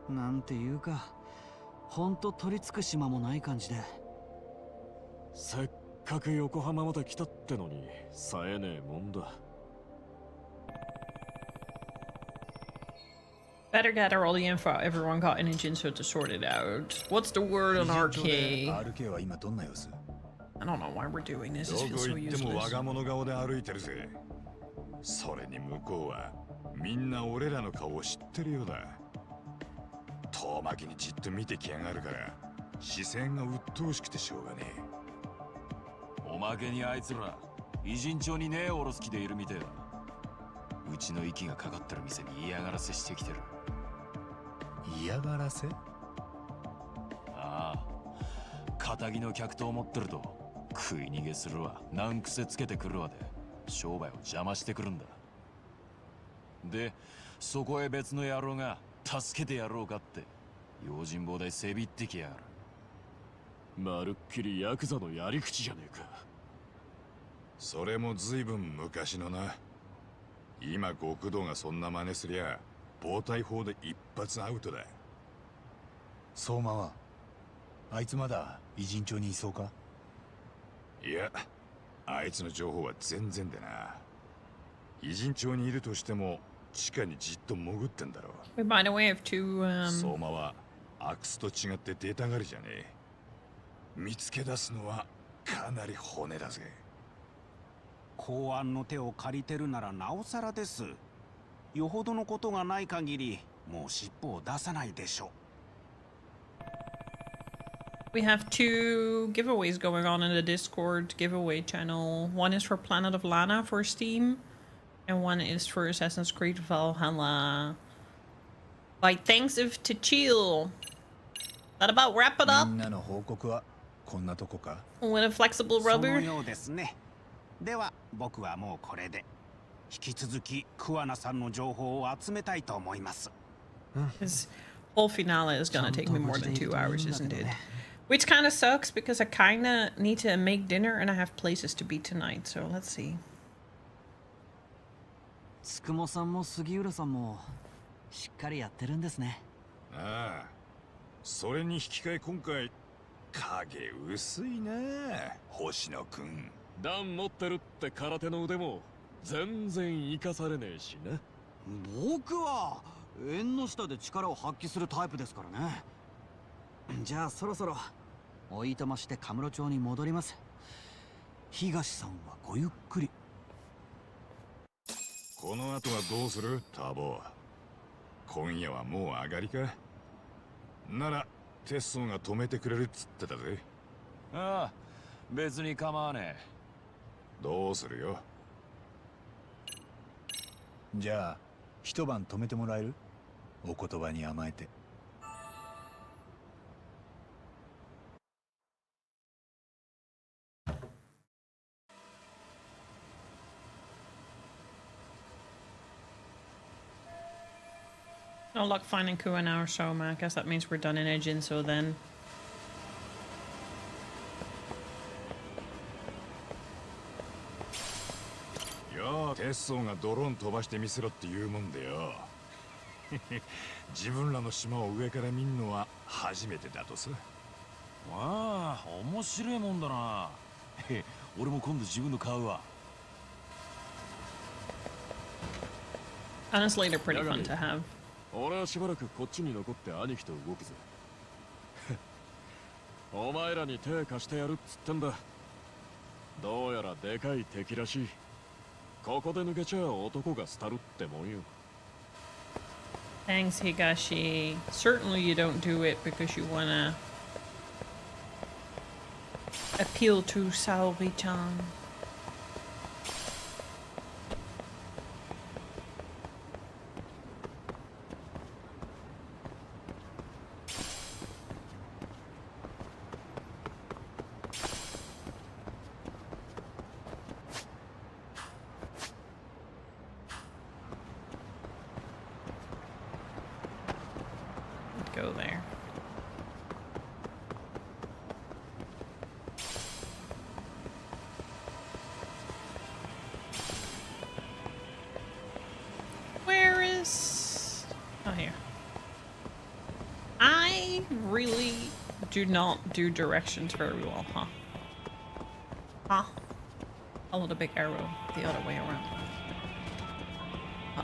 なんていうか、ほんと取り付く島もない感じで。
せっかく横浜まで来たってのに冴えねえもんだ。
Better gather all the info everyone got in Jinso to sort it out. What's the word on RK?
RK は今どんな様子？
I don't know why we're doing this. This
ど
feels
こ
so
行っても
useless.
我が物顔で歩いてるぜ。それに向こうはみんな俺らの顔を知ってるようだ。遠巻きにじっと見てきやがるから視線が鬱陶しくてしょうがねえ。
おまけにあいつら偉人帳にねえおろす気でいるみてえだ。うちの息がかかってる店に嫌がらせしてきてる。
嫌がらせ？
ああ、仇の客と思ってると食い逃げするわ、難癖つけてくるわで商売を邪魔してくるんだ。でそこへ別の野郎が助けてやろうかって用心棒代せびってきやがる。
まるっきりヤクザのやり口じゃねえか。
それも随分昔のな。今極道がそんな真似すりゃ暴対法で一発アウトだ。
相馬はあいつまだ偉人帳にいそうか？
いや、あいつの情報は全然でな。偉人帳にいるとしても地下にじっと潜ってんだろう。
Wait, by the way, I have to
相馬はアクスと違って出たがりじゃねえ。見つけ出すのはかなり骨だぜ。
公安の手を借りてるならなおさらです。よほどのことがない限りもう尻尾を出さないでしょう。
We have 2 giveaways going on in the Discord giveaway channel. One is for Planet of Lana for Steam, and one is for Assassin's Creed Valhalla. Like, thanks if to chill. That about wrap it up?
みんなの報告はこんなとこか？
With a flexible
その
rubber?
ようですね。では僕はもうこれで。引き続き桑名さんの情報を集めたいと思います。
His whole finale is gonna take me more than 2 hours, isn't it? Which kind of sucks because I kind of need to make dinner and I have places to be tonight, so let's see.
つくもさんも杉浦さんもしっかりやってるんですね。
ああ、それに引き換え今回影薄いな、星野くん。
段持ってるって空手の腕も全然生かされねえしな。
僕は縁の下で力を発揮するタイプですからね。じゃあそろそろおいとましてカムロ町に戻ります。東さんはごゆっくり。
この後はどうするタボ。今夜はもう上がりか。ならテッソーが止めてくれるっつってたぜ。
ああ、別に構わねえ。
どうするよ。
じゃあ一晩泊めてもらえる？お言葉に甘えて。
No luck finding Kua now or so, man. I guess that means we're done in Ejin, so then.
よう、テッソーがドローン飛ばしてみせろって言うもんでよ。自分らの島を上から見んのは初めてだとさ。
わあ、面白いもんだな。俺も今度自分の買うわ。
Honestly, they're pretty fun to have.
俺はしばらくこっちに残って兄貴と動くぜ。お前らに手貸してやるっつってんだ。どうやらでかい敵らしい。ここで抜けちゃ男が廃るってもんよ。
Thanks, Higashi. Certainly you don't do it because you wanna appeal to Saori-chan. Go there. Where is... Oh, here. I really do not do directions very well, huh? Huh? Follow the big arrow the other way around.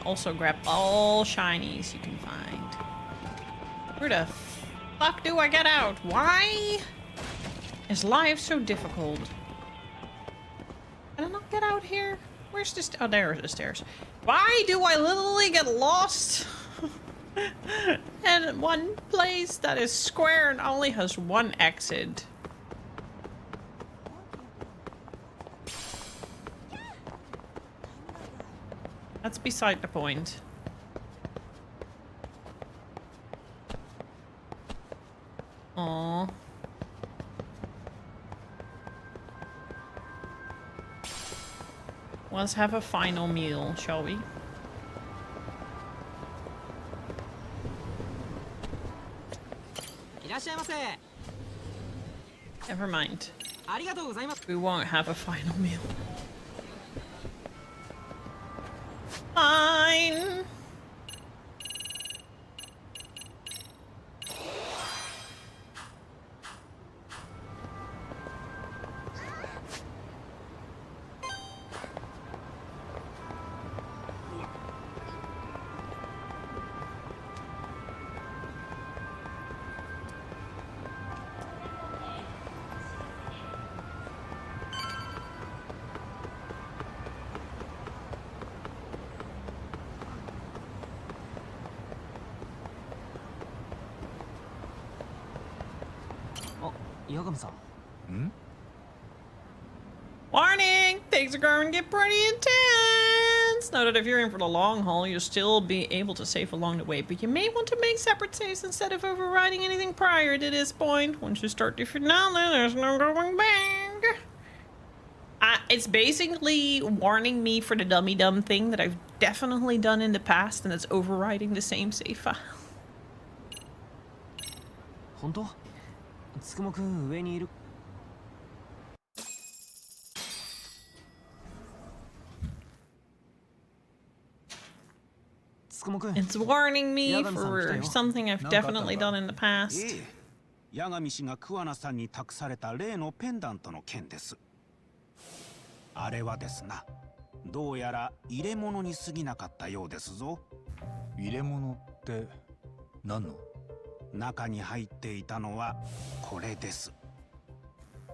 Also grab all shinies you can find. Where the fuck do I get out? Why is life so difficult? Can I not get out here? Where's this? Oh, there's the stairs. Why do I literally get lost in one place that is square and only has one exit? That's beside the point. Aww. Let's have a final meal, shall we? Never mind. We won't have a final meal. Fine. Warning! Things are going to get pretty intense! Note that if you're in for the long haul, you'll still be able to save along the way, but you may want to make separate saves instead of overriding anything prior to this point. Once you start the finale, there's no going back. It's basically warning me for the dummy-dumb thing that I've definitely done in the past, and it's overriding the same save file.
本当？つくもくん上にいる。
It's warning me for something I've definitely done in the past.
八神氏が桑名さんに託された例のペンダントの件です。あれはですな、どうやら入れ物に過ぎなかったようですぞ。
入れ物って何の？
中に入っていたのはこれです。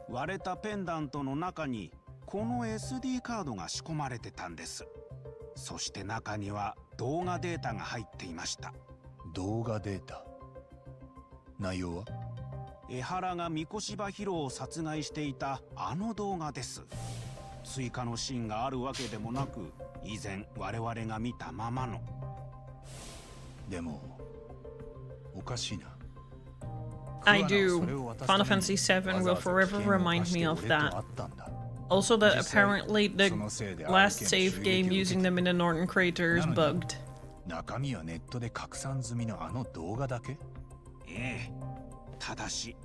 割れたペンダントの中にこの SD カードが仕込まれてたんです。そして中には動画データが入っていました。
動画データ？内容は？
江原が三越場博を殺害していたあの動画です。追加のシーンがあるわけでもなく、以前我々が見たままの。
でもおかしいな。
I do. Final Fantasy VII will forever remind me of that. Also that apparently the last save game using them in the Northern Crater is bugged.
中身はネットで拡散済みのあの動画だけ？
ええ。ただし、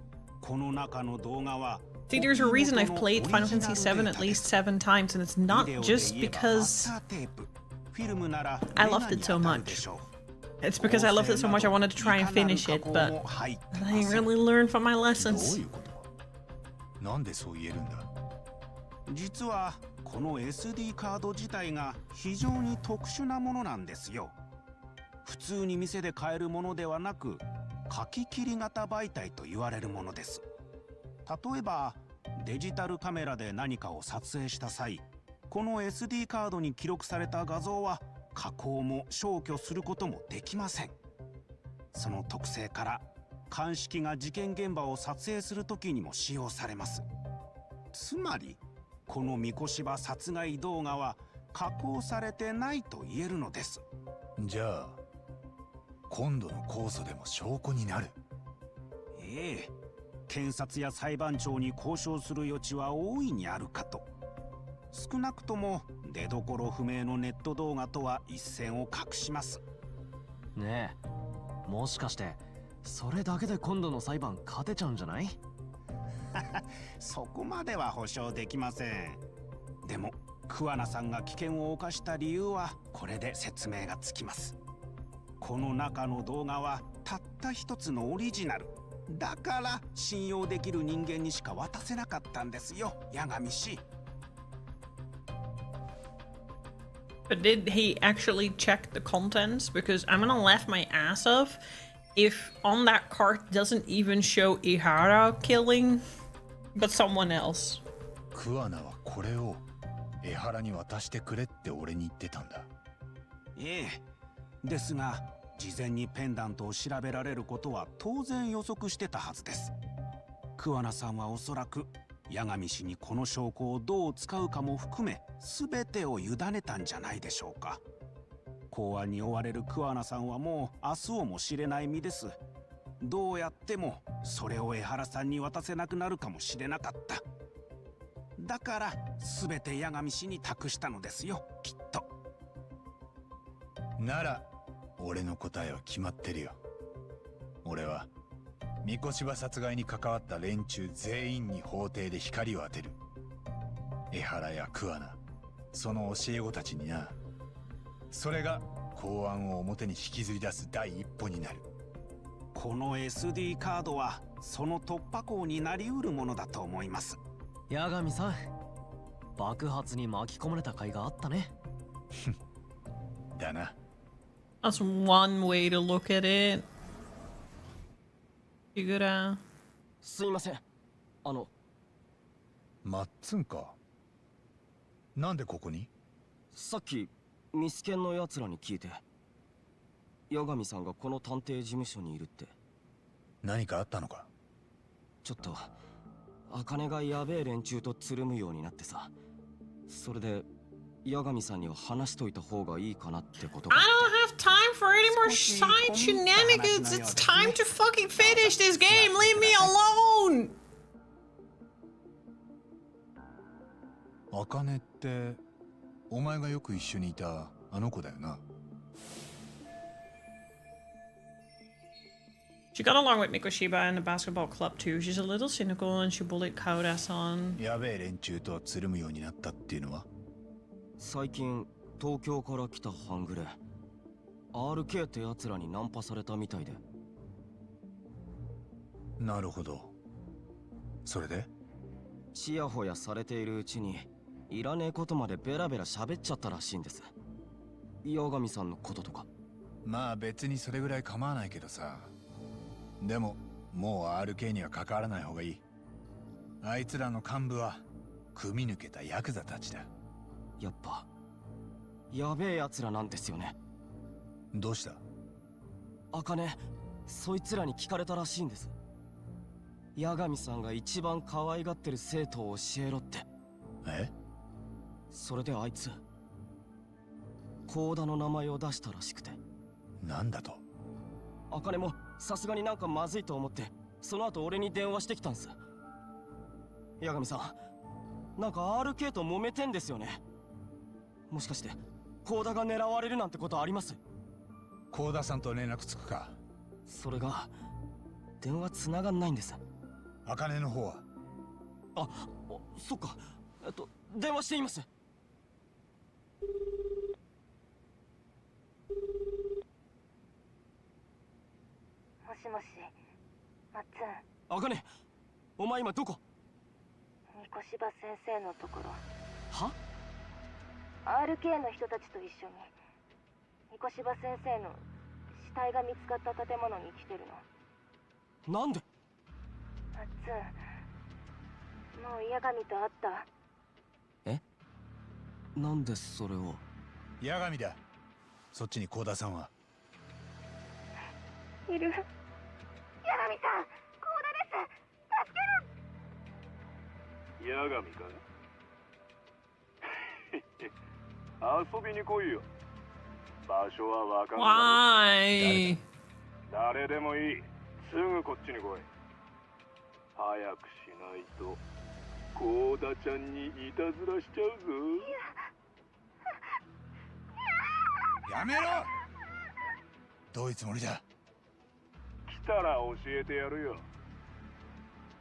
この中の動画は
See, there's a reason I've played Final Fantasy VII at least 7 times, and it's not just because I loved it so much. It's because I loved it so much I wanted to try and finish it, but I didn't really learn from my lessons.
なんでそう言えるんだ？
実はこの SD カード自体が非常に特殊なものなんですよ。普通に店で買えるものではなく、書き切り型媒体と言われるものです。例えばデジタルカメラで何かを撮影した際、この SD カードに記録された画像は加工も消去することもできません。その特性から鑑識が事件現場を撮影するときにも使用されます。つまりこの三越場殺害動画は加工されてないと言えるのです。
じゃあ今度の控訴でも証拠になる？
ええ、検察や裁判長に交渉する余地は大いにあるかと。少なくとも出どころ不明のネット動画とは一線を画します。
ねえ、もしかしてそれだけで今度の裁判勝てちゃうんじゃない？
そこまでは保証できません。でも桑名さんが危険を冒した理由はこれで説明がつきます。この中の動画はたった一つのオリジナルだから信用できる人間にしか渡せなかったんですよ、八神氏。
But did he actually check the contents? Because I'm gonna laugh my ass off if on that cart doesn't even show Ihara killing, but someone else.
桑名はこれを江原に渡してくれって俺に言ってたんだ。
ええ、ですが事前にペンダントを調べられることは当然予測してたはずです。桑名さんはおそらく八神氏にこの証拠をどう使うかも含め全てを委ねたんじゃないでしょうか。公安に追われる桑名さんはもう明日をも知れない身です。どうやってもそれを江原さんに渡せなくなるかもしれなかった。だから全て八神氏に託したのですよ、きっと。
なら俺の答えは決まってるよ。俺は三越場殺害に関わった連中全員に法廷で光を当てる。江原や桑名、その教え子たちにな。それが公安を表に引きずり出す第一歩になる。
この SD カードはその突破口になりうるものだと思います。
八神さん、爆発に巻き込まれた甲斐があったね。
だな。
That's one way to look at it. You gotta...
すいません。
マッツンか。なんでここに？
さっきミスケンのやつらに聞いて、八神さんがこの探偵事務所にいるって。
何かあったのか？
ちょっと茜がやべえ連中とつるむようになってさ、それで八神さんには話しといた方がいいかなってことが。
I don't have time for any more side shenanigans. It's time to fucking finish this game. Leave me alone.
茜ってお前がよく一緒にいたあの子だよな。
She got along with Mikoshiba in the basketball club too. She's a little cynical and she bullied Kauda-san.
やべえ連中とつるむようになったっていうのは？
最近東京から来た半グレ RK って奴らにナンパされたみたいで。
なるほど。それで
ちやほやされているうちにいらねえことまでベラベラ喋っちゃったらしいんです。八神さんのこととか。
まあ別にそれぐらい構わないけどさ。でももう RK には関わらない方がいい。あいつらの幹部は組み抜けたヤクザたちだ。
やっぱやべえ奴らなんですよね。
どうした？
茜、そいつらに聞かれたらしいんです。八神さんが一番可愛がってる生徒を教えろって。
え？
それであいつ甲田の名前を出したらしくて。
なんだと？
茜もさすがになんかまずいと思って、その後俺に電話してきたんす。八神さん、なんか RK と揉めてんですよね。もしかして甲田が狙われるなんてことあります？
甲田さんと連絡つくか？
それが電話繋がんないんです。
茜の方は？
あ、そっか。電話しています。
もしもし、まっつん。
茜、お前今どこ？
三越柴先生のところ。
は？
RK の人たちと一緒に三越柴先生の死体が見つかった建物に来てるの。
なんで？
まっつん、もう八神と会った？
え？なんでそれを？
八神だ。そっちに甲田さんは？
いる。八神さん、甲田です。助ける。
八神か遊びに来いよ。場所はわかんない。誰でもいい。すぐこっちに来い。早くしないと甲田ちゃんにいたずらしちゃうぞ。
やめろ！どういうつもりだ？
来たら教えてやるよ。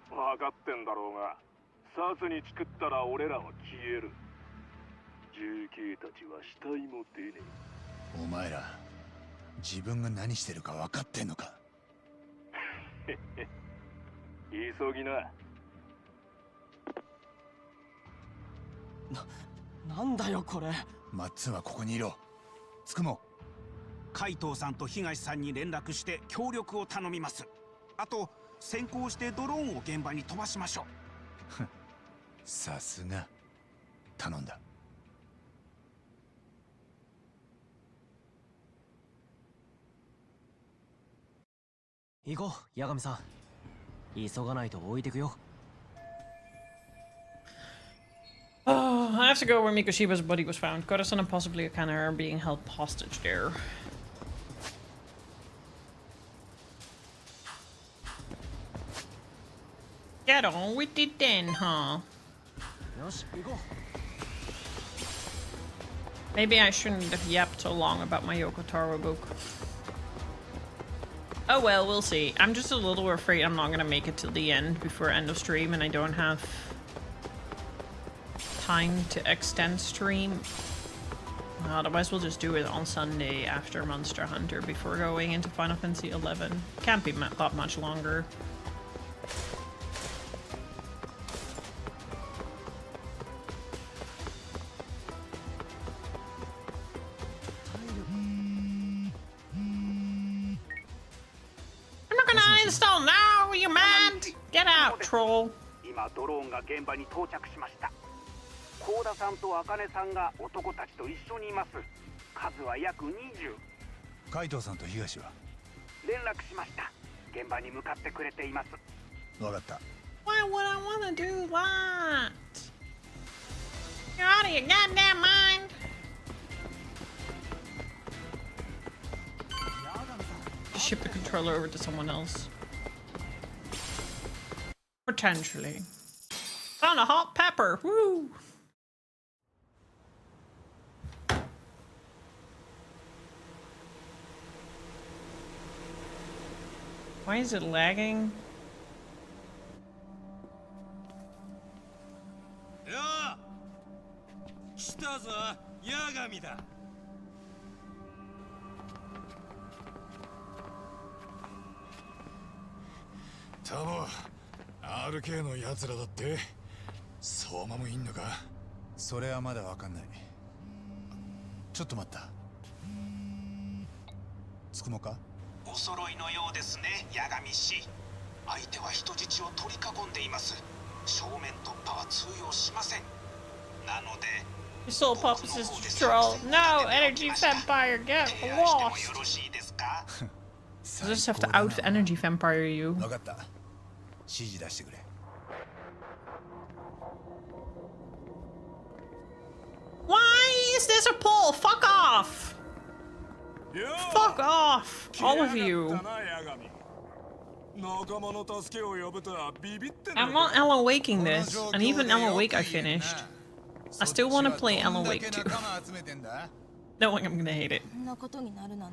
分かってんだろうが、サツにチクったら俺らは消える。重慶たちは死体も出ね
お前ら自分が何してるか分かってんのか？
え。急ぎな。
なんだよこれ。
マッツンはここにいろ。つくも。
海藤さんと東さんに連絡して協力を頼みます。あと先行してドローンを現場に飛ばしましょう。
さすが。頼んだ。
行こう、八神さん。急がないと置いてくよ。
Oh, I have to go where Mikoshiba's body was found. Koda-san and possibly Akane are being held hostage there. Get on with it then, huh? Maybe I shouldn't have yapped so long about my Yoko Taro book. Oh well, we'll see. I'm just a little afraid I'm not gonna make it till the end before end of stream and I don't have time to extend stream. Otherwise we'll just do it on Sunday after Monster Hunter before going into Final Fantasy 11. Can't be that much longer. I'm not gonna uninstall now, are you mad? Get out, troll.
今ドローンが現場に到着しました。甲田さんと茜さんが男たちと一緒にいます。数は約20。
海藤さんと東は？
連絡しました。現場に向かってくれています。
わかった。
Why would I wanna do that? You're out of your goddamn mind. Just ship the controller over to someone else. Potentially. Found a hot pepper. Woo! Why is it lagging?
よう来たぞ、八神だ。
タモ RK の奴らだって相馬もいんのか。
それはまだわかんない。ちょっと待った。つくもか。
お揃いのようですね、八神氏。相手は人質を取り囲んでいます。正面突破は通用しません。なので
Your soul purpose is to troll. No, energy vampire, get lost.
よろしいですか？
I just have to out energy vampire you.
わかった。指示出してくれ。
Why is this a pull? Fuck off! Fuck off! All of you. I'm not Alan Waking this, and even Alan Wake I finished. I still want to play Alan Wake 2. Knowing I'm gonna hate it.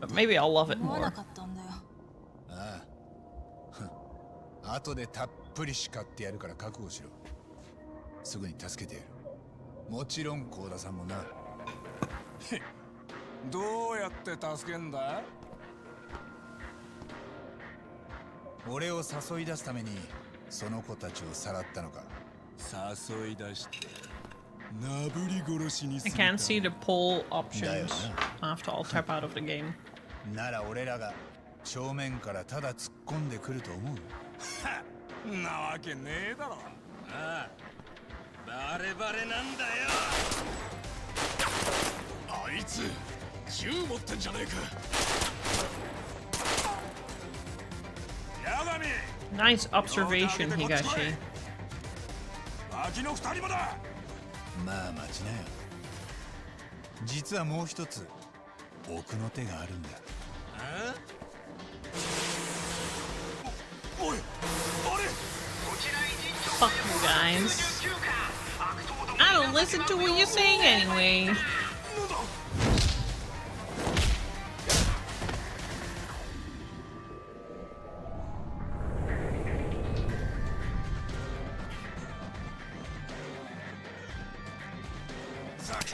But maybe I'll love it more.
ああ。後でたっぷり叱ってやるから覚悟しろ。すぐに助けてやる。もちろん幸田さんもな。
どうやって助けんだ？
俺を誘い出すためにその子たちをさらったのか。
誘い出してなぶり殺しにす
I
る。
can't see the pull options after I'll tap out of the game.
なら俺らが正面からただ突っ込んでくると思う。
なわけねえだろ。ああ、バレバレなんだよ。あいつ銃持ってんじゃねえか。八神。
Nice observation, Higashi.
脇の二人もだ。
まあ待ちなよ。実はもう一つ奥の手があるんだ。
おい、あれ。
Fuck you guys. I don't listen to what you're saying anyway.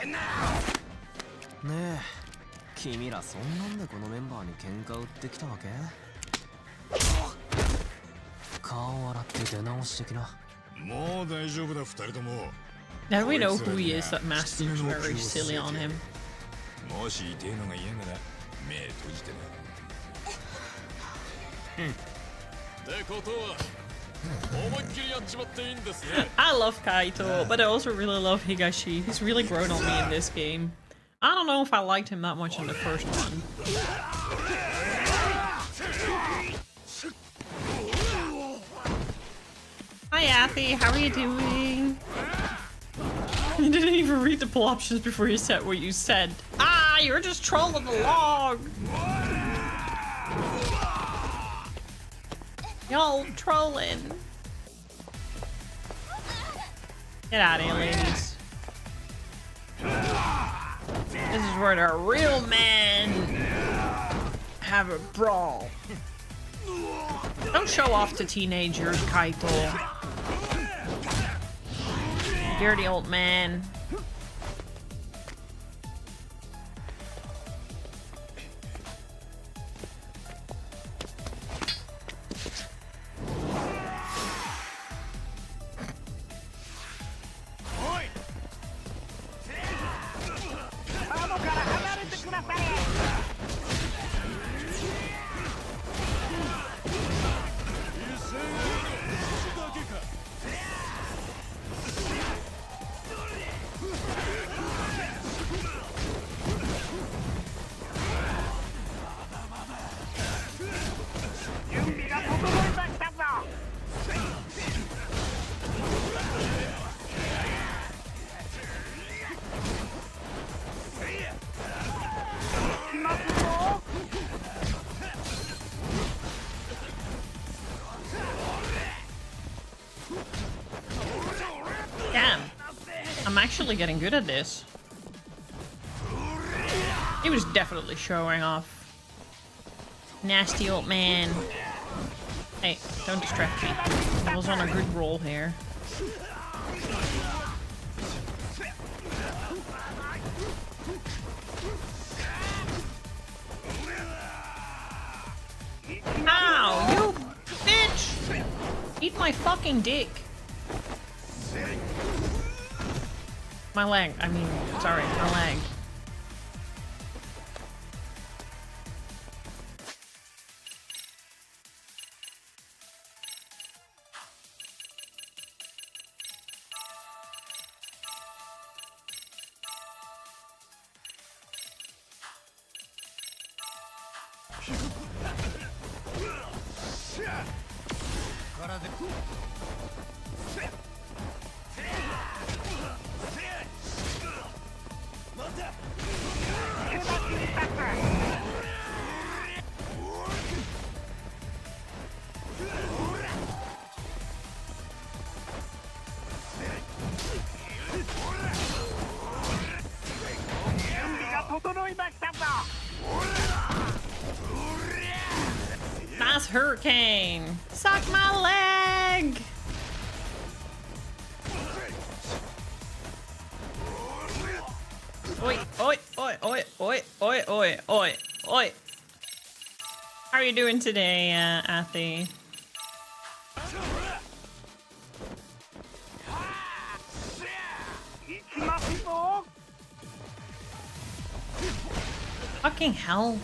Now. ねえ、君らそんなんでこのメンバーに喧嘩売ってきたわけ？顔洗って出直し的な。
もう大丈夫だ、二人とも。
Now we know who he is. That mask looks very silly on him.
もし痛いのが嫌なら目閉じてな。
ってことは思いっきりやっちまっていいんですね。
I love Kaito, but I also really love Higashi. He's really grown on me in this game. I don't know if I liked him that much in the first one. Hi, Athy. How are you doing? You didn't even read the pull options before you said what you said. Ah, you're just trolling the log. Y'all trolling. Get out of here, ladies. This is where the real men have a brawl. Don't show off to teenagers, Kaito. Dirty old man. Damn. I'm actually getting good at this. He was definitely showing off. Nasty old man. Hey, don't distract me. I was on a good roll here. Ow, you bitch! fucking dick. My leg. I mean, sorry, my leg. Nice hurricane. Suck my leg. Oi, oi, oi, oi, oi, oi, oi, oi, oi. How are you doing today, Athy? Fucking hell.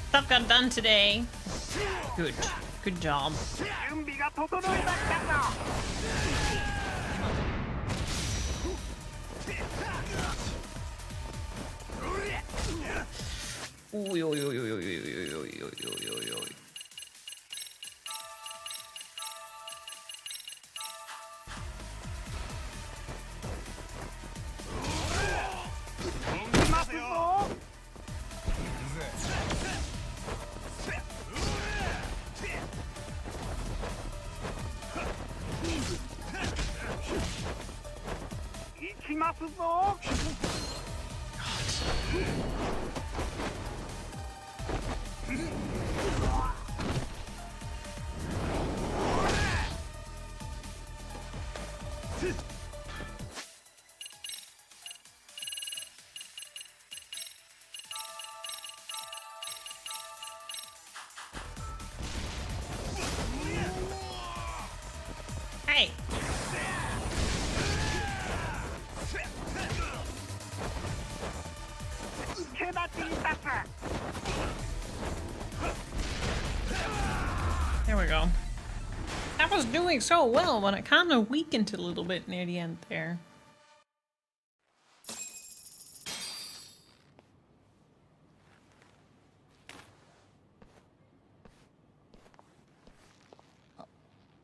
Stuff got done today. Good. Good job. Oi, oi, oi, oi, oi, oi, oi, oi, oi, oi. Hey. There we go. That was doing so well, but it kind of weakened a little bit near the end there.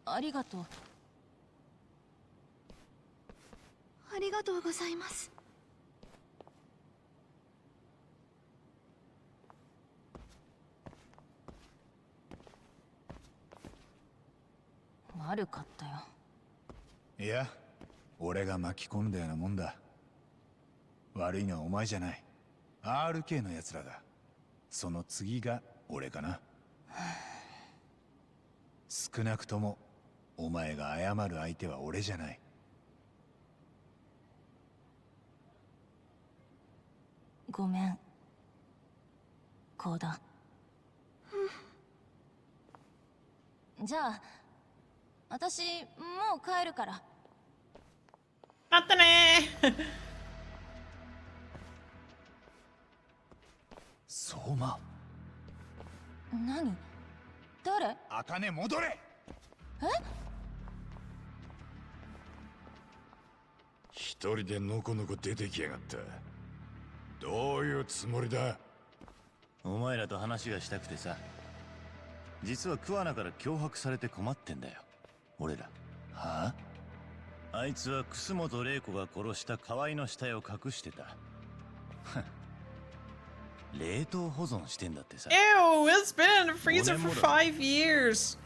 ありがとう。
ありがとうございます。
悪かったよ。
いや、俺が巻き込んだようなもんだ。悪いのはお前じゃない。RK の奴らだ。その次が俺かな。少なくともお前が謝る相手は俺じゃない。
ごめん。コウダ。じゃあ私もう帰るから。
またねー。
相馬。
何？誰？
茜戻れ。
え？
一人でのこのこ出てきやがった。どういうつもりだ？
お前らと話がしたくてさ。実は桑名から脅迫されて困ってんだよ。俺ら。
は
あ？あいつは楠本玲子が殺した河合の死体を隠してた。冷凍保存してんだってさ。
Ew, it's been in the freezer for 5 years.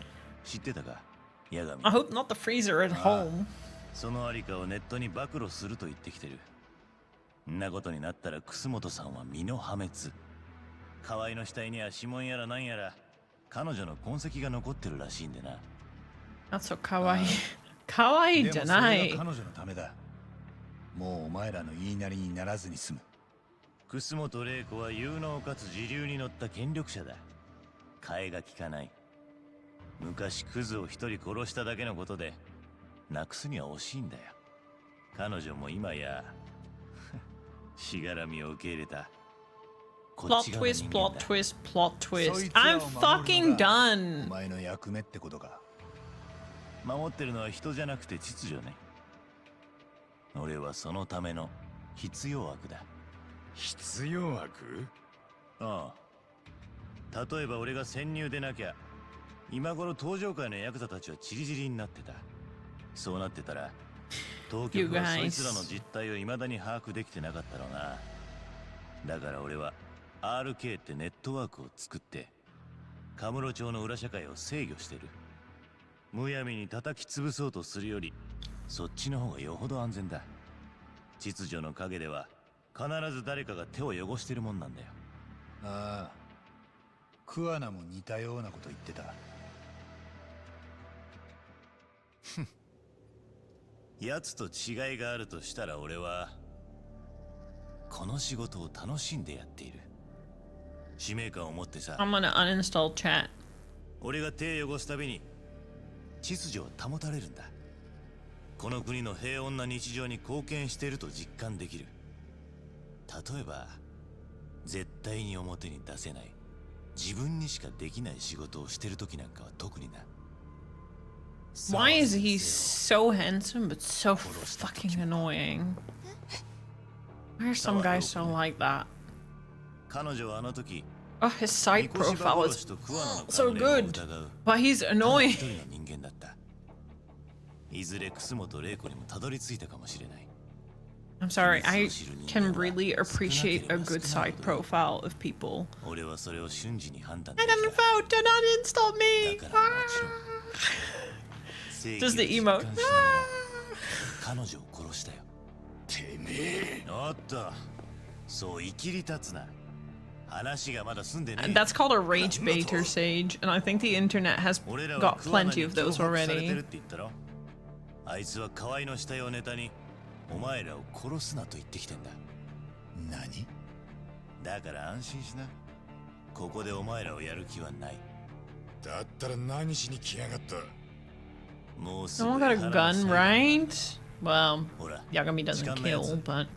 知ってたか？八神。
I hope not the freezer at home.
そのありかをネットに暴露すると言ってきてる。んなことになったら楠本さんは身の破滅。河合の死体には指紋やらなんやら彼女の痕跡が残ってるらしいんでな。
Not so kawaii. Kawaii じゃない。
彼女のためだ。もうお前らの言いなりにならずに済む。
楠本玲子は有能かつ時流に乗った権力者だ。替えが利かない。昔クズを一人殺しただけのことでなくすには惜しいんだよ。彼女も今やしがらみを受け入れた。
Plot twist, plot twist, plot twist. I'm fucking done.
お前の役目ってことか。
守ってるのは人じゃなくて秩序ね。俺はそのための必要悪だ。
必要悪？
ああ。例えば俺が潜入でなきゃ今頃登場界のヤクザたちはチリチリになってた。そうなってたら当局はそいつらの実態を未だに把握できてなかったろうな。だから俺は RK ってネットワークを作ってカムロ町の裏社会を制御してる。むやみに叩き潰そうとするよりそっちの方がよほど安全だ。秩序の陰では必ず誰かが手を汚してるもんなんだよ。
ああ、桑名も似たようなこと言ってた。
奴と違いがあるとしたら俺はこの仕事を楽しんでやっている。使命感を持ってさ。
I'm gonna uninstall chat.
俺が手を汚すたびに秩序は保たれるんだ。この国の平穏な日常に貢献していると実感できる。例えば絶対に表に出せない自分にしかできない仕事をしてる時なんかは特にな。
Why is he so handsome but so fucking annoying? Why are some guys so like that?
彼女はあの時
Oh, his side profile is so good, but he's annoying.
一人の人間だった。いずれ楠本玲子にもたどり着いたかもしれない。
I'm sorry, I can really appreciate a good side profile of people.
俺はそれを瞬時に判断
I didn't vote, do not install me! Just the emote.
彼女を殺したよ。てめえ。おっと、そう生きり立つな。話がまだ済んでねえ。
That's called a rage baiter, Sage, and I think the internet has got plenty of those already.
あいつは河合の死体をネタにお前らを殺すなと言ってきてんだ。
何？
だから安心しな。ここでお前らをやる気はない。
だったら何しに来やがった。
もうすぐ
Someone got a gun, right? Well, Yagami doesn't kill, but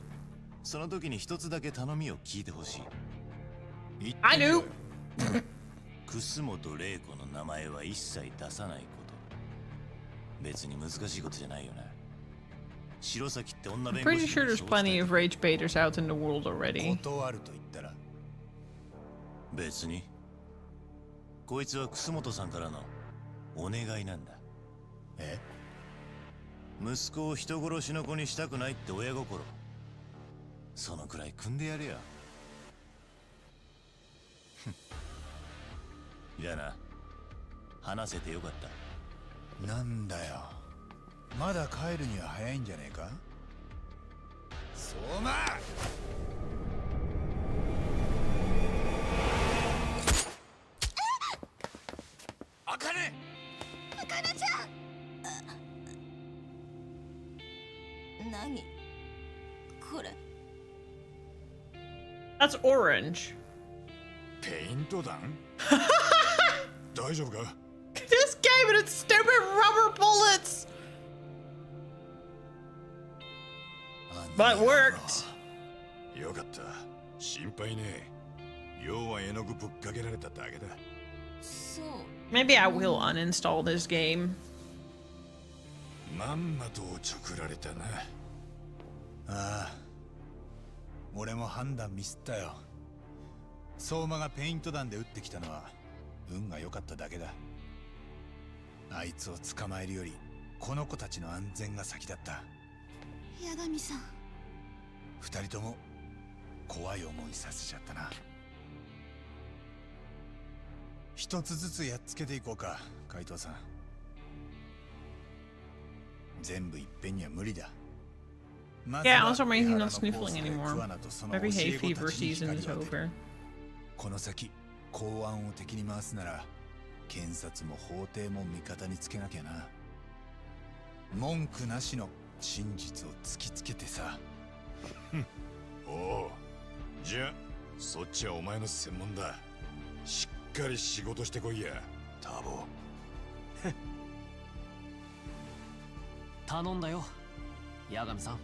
その時に一つだけ頼みを聞いてほしい。
I do.
楠本玲子の名前は一切出さないこと。別に難しいことじゃないよな。白崎って女
I'm
弁護
pretty
士
sure there's plenty of rage baiters out in the world already.
断ると言ったら
別にこいつは楠本さんからのお願いなんだ。
え？
息子を人殺しの子にしたくないって親心、そのくらい組んでやれよ。じゃあな、話せてよかった。
なんだよ、まだ帰るには早いんじゃねえか。相馬！
あかね！
あかねちゃん！何これ？
That's orange.
ペイント弾？大丈夫か？
This game and its stupid rubber bullets! But it worked.
よかった。心配ねえ。要は絵の具ぶっかけられただけだ。
そう。
Maybe I will uninstall this game.
まんまとおちょくられたな。
ああ、俺も判断ミスったよ。相馬がペイント弾で撃ってきたのは運が良かっただけだ。あいつを捕まえるよりこの子たちの安全が先だった。
八神さん、
二人とも怖い思いさせちゃったな。一つずつやっつけていこうか、海藤さん。全部いっぺんには無理だ。
Yeah, also amazing not sniffling anymore. Every hay fever season is over.
この先公安を敵に回すなら検察も法廷も味方につけなきゃな。文句なしの真実を突きつけてさ。
おお、じゃあそっちはお前の専門だ。しっかり仕事してこいや、ターボ。
頼んだよ、八神さん。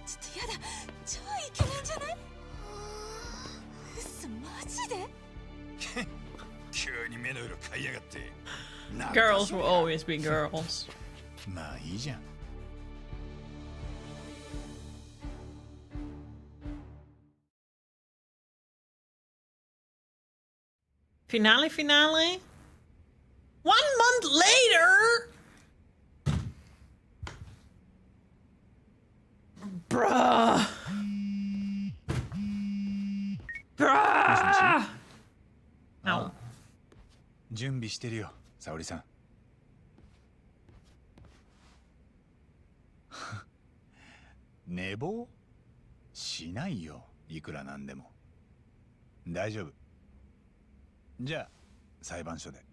ちょっとやだ、超イケメンじゃない？嘘、マジで？
急に目の色変えやがって。
Girls will always be girls.
まあいいじゃん。
Finale, finale? 1 month later? Bruh. Bruh.
あ、準備してるよ、沙織さん。寝坊しないよ、いくらなんでも。大丈夫。じゃあ裁判所で。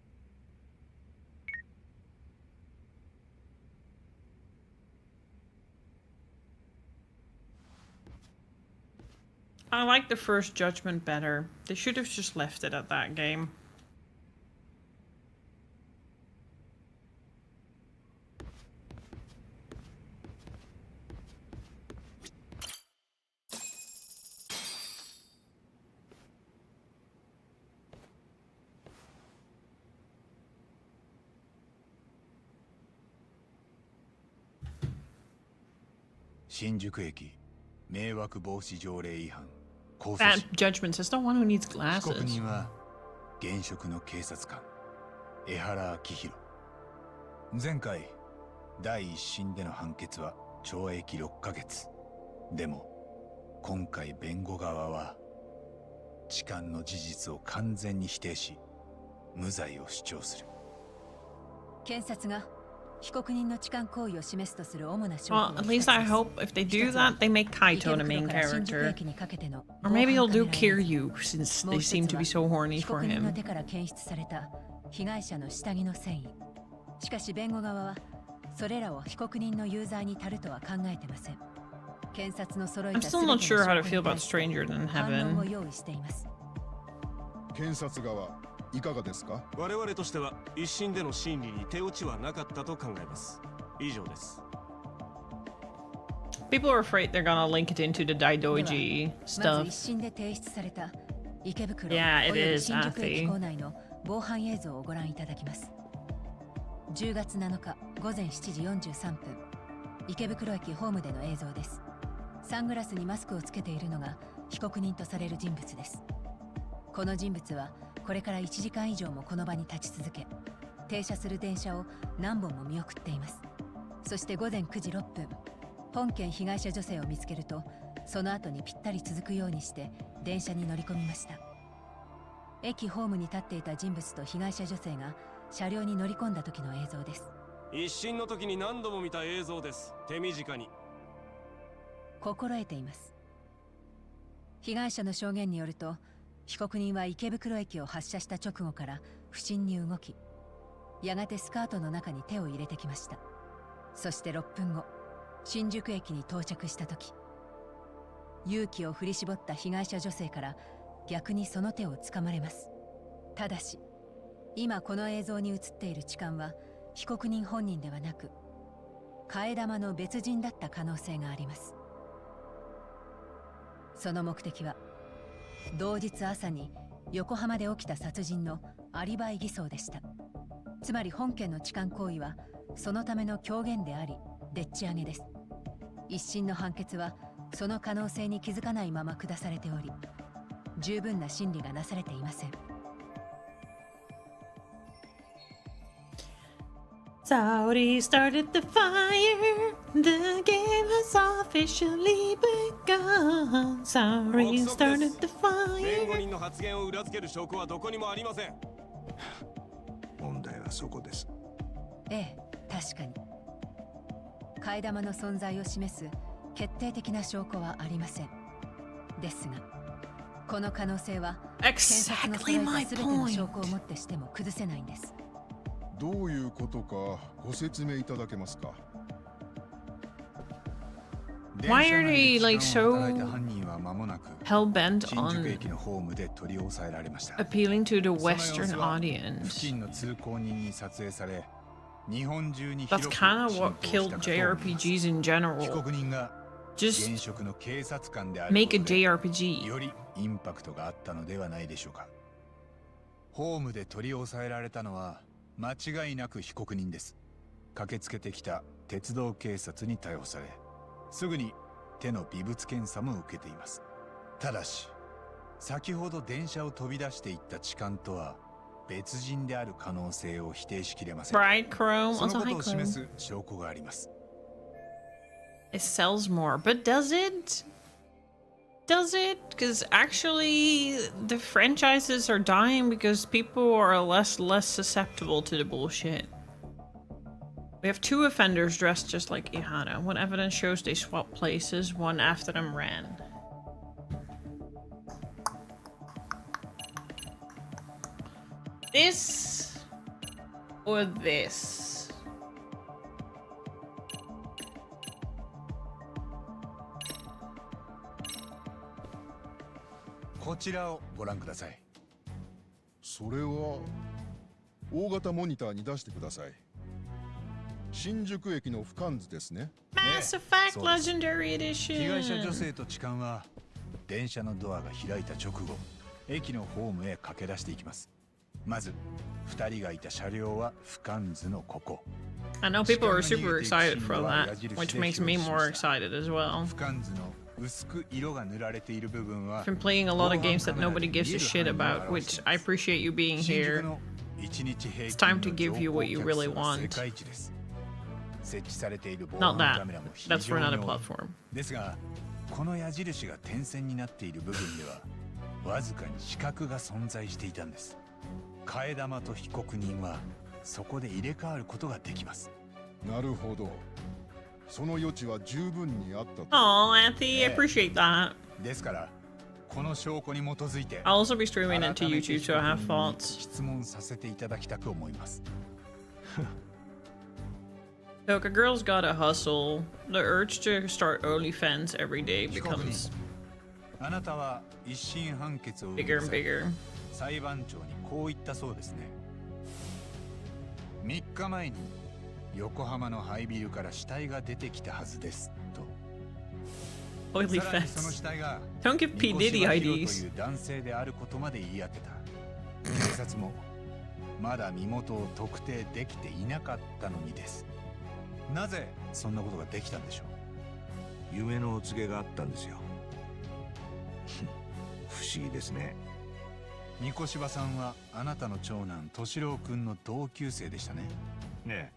I like the first Judgment better. They should have just left it at that game. That Judgment is the one who needs glasses.
被告人は現職の警察官江原明宏。前回第一審での判決は懲役6ヶ月。でも今回弁護側は痴漢の事実を完全に否定し無罪を主張する。
検察が被告人の痴漢行為を示すとする主な証拠
Well, at least I hope if they do that, they make Kaito the main character. Or maybe he'll do Kiryu, since they seem to be so horny for
被告人の
him.
手から検出された被害者の下着の繊維。しかし弁護側はそれらを被告人の有罪に足るとは考えてません。検察の揃え
I'm
た
still
全
not
て
sure
の
how to
証
feel
拠
about
に対して
Stranger Than
反論を
Heaven.
用意しています。
検察側いかがですか？
我々としては一審での審理に手打ちはなかったと考えます。以上です。
People are afraid they're gonna link it into the Daidoji
まず
stuff.
一審で提出された池袋
Yeah, it
および
is
新宿駅
Afi.
構内の防犯映像をご覧いただきます。10月7日午前7時43分、池袋駅ホームでの映像です。サングラスにマスクをつけているのが被告人とされる人物です。この人物はこれから1時間以上もこの場に立ち続け、停車する電車を何本も見送っています。そして午前9時6分、本件被害者女性を見つけると、その後にぴったり続くようにして電車に乗り込みました。駅ホームに立っていた人物と被害者女性が車両に乗り込んだ時の映像です。
一審の時に何度も見た映像です。手短に。
心得ています。被害者の証言によると、被告人は池袋駅を発車した直後から不審に動き、やがてスカートの中に手を入れてきました。そして6分後、新宿駅に到着した時、勇気を振り絞った被害者女性から逆にその手を掴まれます。ただし、今この映像に映っている痴漢は被告人本人ではなく、替え玉の別人だった可能性があります。その目的は同日朝に横浜で起きた殺人のアリバイ偽装でした。つまり本件の痴漢行為はそのための狂言であり、でっち上げです。一審の判決はその可能性に気づかないまま下されており、十分な審理がなされていません。
Saudi started the fire. The game has officially begun. Saudi started the
弁護
fire.
人の発言を裏付ける証拠はどこにもありません。
問題はそこです。
ええ、確かに。替え玉の存在を示す決定的な証拠はありません。ですが、この可能性は検察の揃えた全ての証拠をもってしても崩せないんです。
どういうことかご説明いただけますか？
Why are they like so
働いた犯人は間もなく
hell bent
新宿
on
駅のホームで取り押さえられました。
appealing to the
その様
Western
子は付
audience?
近の通行人に撮影され、日本中に
That's
広く
kind of
浸
what
透した
killed
かと思います。
JRPGs in
被
general.
告人が
Just
現職の警察官である
make
こ
a
とで
JRPG.
よりインパクトがあったのではないでしょうか。ホームで取り押さえられたのは間違いなく被告人です。駆けつけてきた鉄道警察に逮捕され、すぐに手の微物検査も受けています。ただし、先ほど電車を飛び出していった痴漢とは別人である可能性を否定しきれません。
Bright Chrome.
その
Also,
こと
hi
を示
Chrome.
す証拠があります。
It sells more, but does it? Does it? Because actually, the franchises are dying because people are less susceptible to the bullshit. We have 2 offenders dressed just like Ihana. What evidence shows they swapped places? One after them ran. This or this?
こちらをご覧ください。
それは大型モニターに出してください。新宿駅の俯瞰図ですね。
Mass Effect
そうです。
Legendary
被害者女
Edition.
性と痴漢は電車のドアが開いた直後、駅のホームへ駆け出していきます。まず2人がいた車両は俯瞰図のここ。
I know people are super excited for that, which makes me more excited as well.
俯瞰図の薄く色が塗られている部分は
I've been playing a lot of games that nobody gives a shit about, which I appreciate you being
新宿
here.
の1日平
It's
均
time
の
to give you what you
乗降
really
客数は世
want.
界一です。設置されている防
Not
犯
that.
カメラも非
That's for
常に
another
多い。
platform.
ですが、この矢印が点線になっている部分ではわずかに死角が存在していたんです。替え玉と被告人はそこで入れ替わることができます。
なるほど。その余地は十分にあったと。
Oh, Anthony, I appreciate that.
ですからこの証拠に基づいて
I'll also be streaming it to YouTube, so I have thoughts.
質問させていただきたく思います。
Look, a girl's gotta hustle. The urge to start OnlyFans every day
被告人
becomes
あなたは一審判決を受け
bigger
る
and
際
bigger.
裁判長にこう言ったそうですね。3日前に横浜の廃ビルから死体が出てきたはずですと。
Oily
さらにその
fence.
死体が
Don't give P.
三
Diddy
越と
IDs.
いう男性であることまで言い当てた。警察もまだ身元を特定できていなかったのにです。なぜそんなことができたんでしょう。
夢のお告げがあったんですよ。不思議ですね。
三越柴さんはあなたの長男敏郎君の同級生でしたね。
ね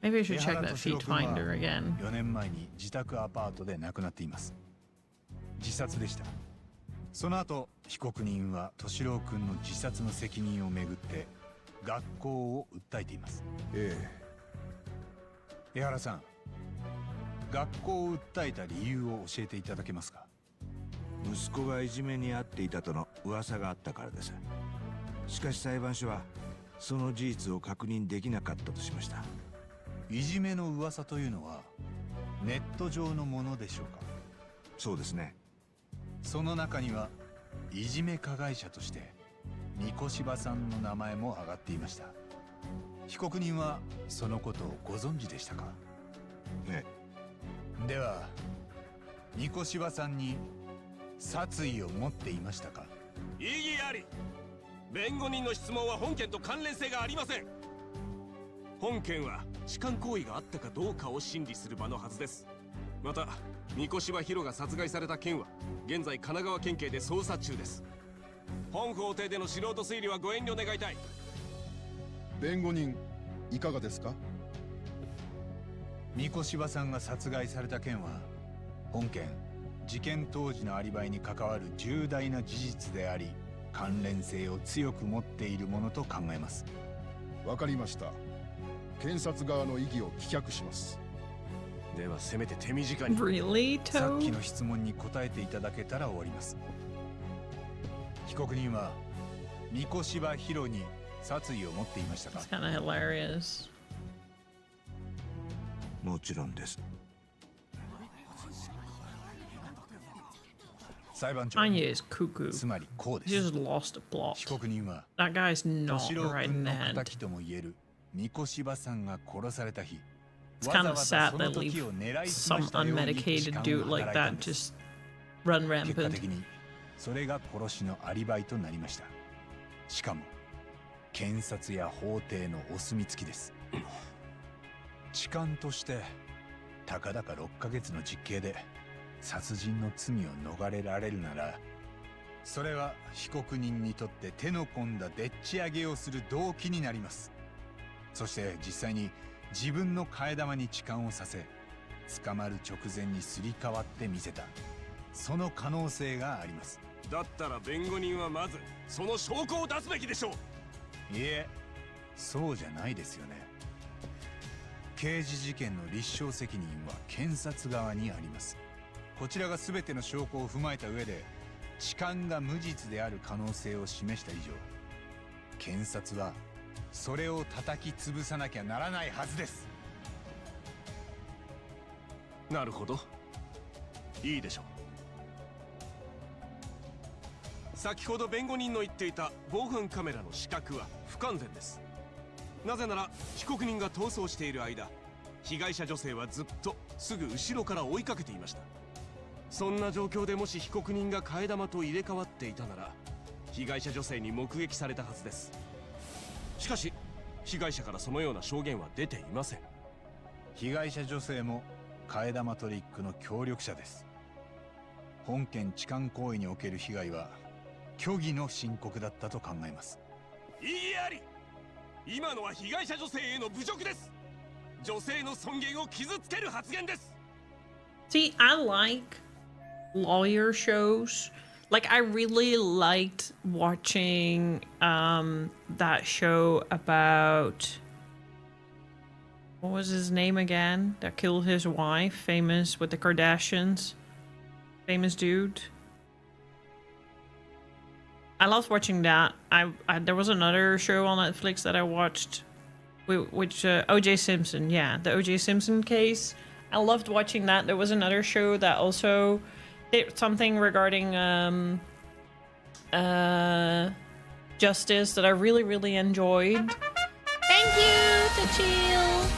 Maybe I should
江
check
原
that
敏郎
feet
君は
finder again.
4年前に自宅アパートで亡くなっています。自殺でした。その後被告人は敏郎君の自殺の責任をめぐって学校を訴えています。江原さん、学校を訴えた理由を教えていただけますか。
息子がいじめに遭っていたとの噂があったからです。しかし裁判所はその事実を確認できなかったとしました。
いじめの噂というのはネット上のものでしょうか。
そうですね。
その中にはいじめ加害者として三越柴さんの名前も挙がっていました。被告人はそのことをご存知でしたか。
ね。
では三越柴さんに殺意を持っていましたか。
異議あり。弁護人の質問は本件と関連性がありません。本件は痴漢行為があったかどうかを審理する場のはずです。また三越柴博が殺害された件は現在神奈川県警で捜査中です。本法廷での素人推理はご遠慮願いたい。
弁護人いかがですか。
三越柴さんが殺害された件は本件事件当時のアリバイに関わる重大な事実であり関連性を強く持っているものと考えます。
わかりました。検察側の異議を棄却します。
ではせめて手短に。
Really,
さっき
Toad?
の質問に答えていただけたら終わります。被告人は三越柴博に殺意を持っていましたか。
It's kind of hilarious.
もちろんです。
Anya is cuckoo.
つまりこうで
He
す
just lost the plot.
被告人は
That guy's not
敏郎
right
君
in
の
the head.
仇とも言える三越柴さんが殺された日
It's
わ
kind
ざ
of
わざ
sad
その
that
時
leave
を狙いすま
some
したように
unmedicated
時間
dude
を
like
働いたん
that
です
just run
結果
rampant.
的にそれが殺しのアリバイとなりましたしかも検察や法廷のお墨付きです痴漢としてたかだか6ヶ月の実刑で殺人の罪を逃れられるならそれは被告人にとって手の込んだでっち上げをする動機になりますそして実際に自分の替え玉に痴漢をさせ捕まる直前にすり替わってみせたその可能性があります
だったら弁護人はまずその証拠を出すべきでしょう。
いえそうじゃないですよね刑事事件の立証責任は検察側にありますこちらが全ての証拠を踏まえた上で痴漢が無実である可能性を示した以上検察はそれを叩き潰さなきゃならないはずです
なるほど。いいでしょう。先ほど弁護人の言っていた防犯カメラの死角は不完全です。なぜなら被告人が逃走している間、被害者女性はずっとすぐ後ろから追いかけていました。そんな状況でもし被告人が替え玉と入れ替わっていたなら、被害者女性に目撃されたはずです。しかし被害者からそのような証言は出ていません。
被害者女性も替え玉トリックの協力者です本件痴漢行為における被害は虚偽の申告だったと考えます
異議あり。今のは被害者女性への侮辱です。女性の尊厳を傷つける発言です。
See, I like lawyer shows. Like, I really liked watching that show about, what was his name again? That killed his wife, famous with the Kardashians. Famous dude. I loved watching that. There was another show on Netflix that I watched, which O.J. Simpson. Yeah, the O.J. Simpson case. I loved watching that. There was another show that also did something regarding justice that I really, really enjoyed. Thank you, Tachil.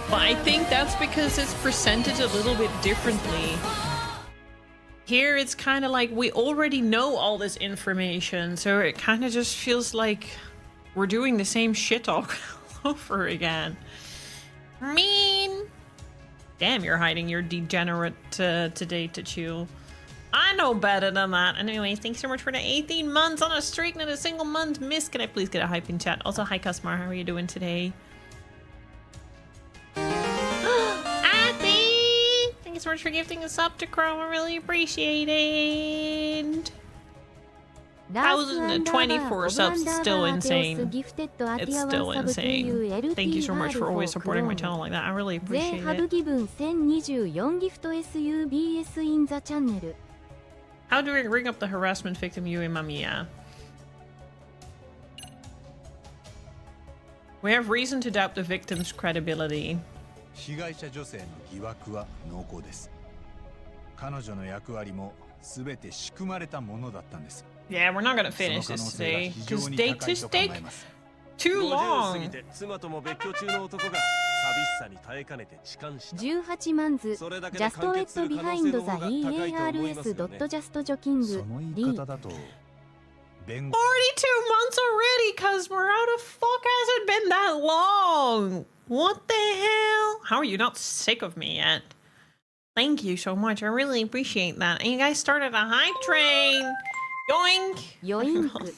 But I think that's because it's presented a little bit differently. Here it's kind of like we already know all this information, so it kind of just feels like we're doing the same shit all over again. Mean. Damn, you're hiding your degenerate today, Tachil. I know better than that. Anyways, thanks so much for the 18 months on a streak, not a single month missed. Can I please get a hype in chat? Also, hi, Cusmar. How are you doing today? Thank you so much for gifting us up to Chrome. I really appreciate it. 1,024 subs, still insane. It's still insane. Thank you so much for always supporting my channel like that. I really appreciate it. How do I ring up the harassment victim, Yui Mamiya? We have reason to doubt the victim's credibility.
被害者女性の疑惑は濃厚です。彼女の役割も全て仕組まれたものだったんです。
Yeah, we're not gonna finish this today because they just take too long.
18万図 Just Wet Behind the EARS.JustJoking D
42 months already, cause we're out of fuck hasn't been that long. What the hell? How are you not sick of me yet? Thank you so much. I really appreciate that. And you guys started a hype train. Yoink.
Yoink.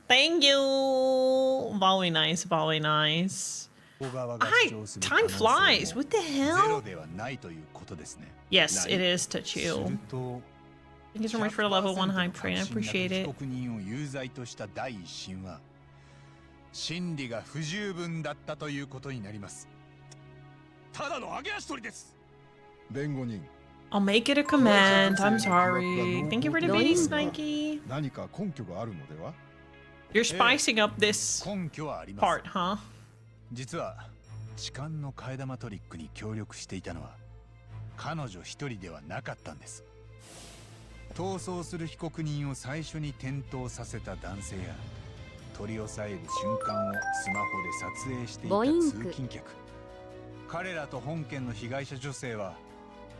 Thank you. Very nice. Very nice. Time flies. What the hell? Yes, it is to chill. Thank you so much for the level 1 hype train. I appreciate it.
審理が不十分だったということになります。
ただの揚げ足取りです。
弁護人。
I'll make it a command. I'm sorry. Thank you for the beanie, Snikey.
何か根拠があるのでは？
You're spicing up this part, huh?
実は痴漢の替え玉トリックに協力していたのは彼女一人ではなかったんです。逃走する被告人を最初に転倒させた男性や取り押さえる瞬間をスマホで撮影していた通勤客、彼らと本件の被害者女性は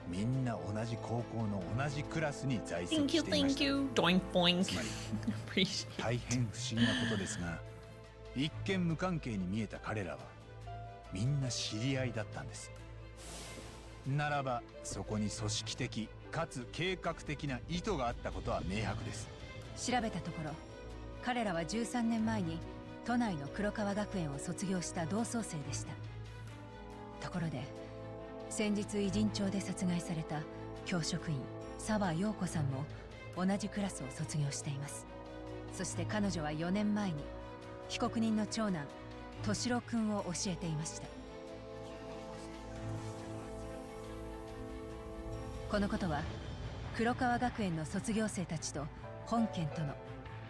みんな同じ高校の同じクラスに在籍していました。つまり大変不思議なことですが、一見無関係に見えた彼らはみんな知り合いだったんです。ならばそこに組織的かつ計画的な意図があったことは明白です。
調べたところ、彼らは13年前に都内の黒川学園を卒業した同窓生でした。ところで先日偉人町で殺害された教職員沢陽子さんも同じクラスを卒業しています。そして彼女は4年前に被告人の長男敏郎君を教えていました。このことは黒川学園の卒業生たちと本件との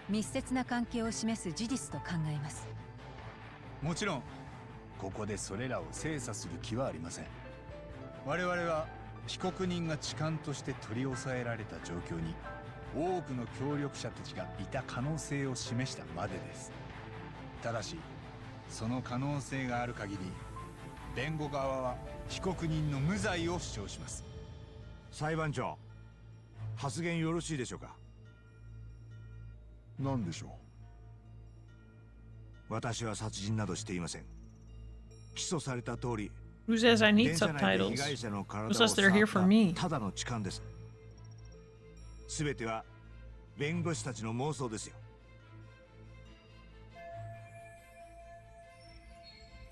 密接な関係を示す事実と考えます。
もちろんここでそれらを精査する気はありません。我々は被告人が痴漢として取り押さえられた状況に多くの協力者たちがいた可能性を示したまでです。ただしその可能性がある限り弁護側は被告人の無罪を主張します。
裁判長、発言よろしいでしょうか。
何でしょう。
私は殺人などしていません。起訴された通り、
Who says I need
電車内で
subtitles?
被害者の体
Who
を
says
触
they're here
っ
for me?
たただの痴漢です。すべては弁護士たちの妄想ですよ。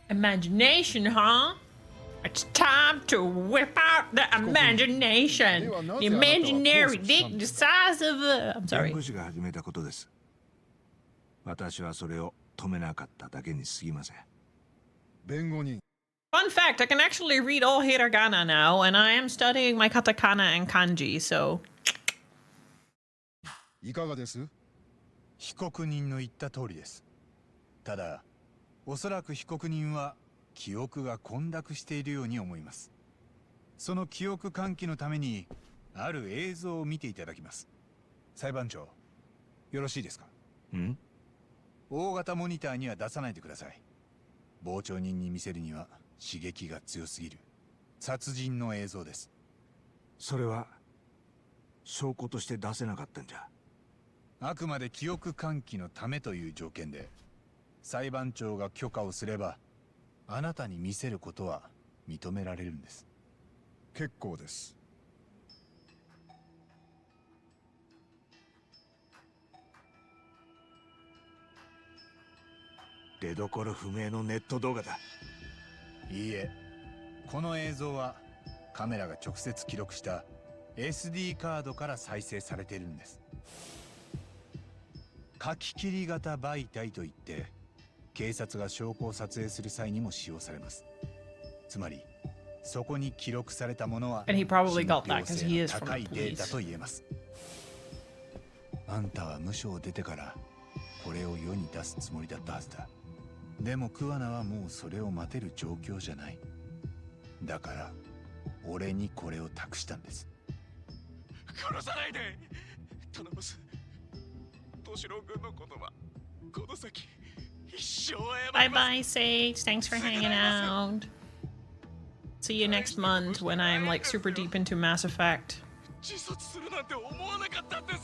Imagination, huh? It's time to whip out the imagination. The imaginary dick the size of a... I'm
弁
sorry.
護士が始めたことです。私はそれを止めなかっただけに過ぎません。
弁護人。
Fun fact, I can actually read all hiragana now, and I am studying my katakana and kanji, so...
いかがです？
被告人の言った通りです。ただおそらく被告人は記憶が混濁しているように思います。その記憶喚起のためにある映像を見ていただきます。裁判長、よろしいですか？大型モニターには出さないでください。傍聴人に見せるには刺激が強すぎる殺人の映像です。
それは証拠として出せなかったんじゃ。
あくまで記憶喚起のためという条件で裁判長が許可をすればあなたに見せることは認められるんです。
結構です。
出どころ不明のネット動画だ。
いいえ、この映像はカメラが直接記録した SD カードから再生されているんです。書き切り型媒体といって警察が証拠を撮影する際にも使用されます。つまりそこに記録されたものは
And he probably
信
got
憑
that because
性
he
の
is from
高
the
いデータ
police.
と言えます。あんたは無償出てからこれを世に出すつもりだったはずだ。でも桑名はもうそれを待てる状況じゃない。だから俺にこれを託したんです。
殺さないで頼ます。敏郎君の言葉、この先一生謝
Bye
ります。
bye, Sage. Thanks for hanging out. See you next month when I'm like super deep into Mass Effect.
自殺するなんて思わなかったんです。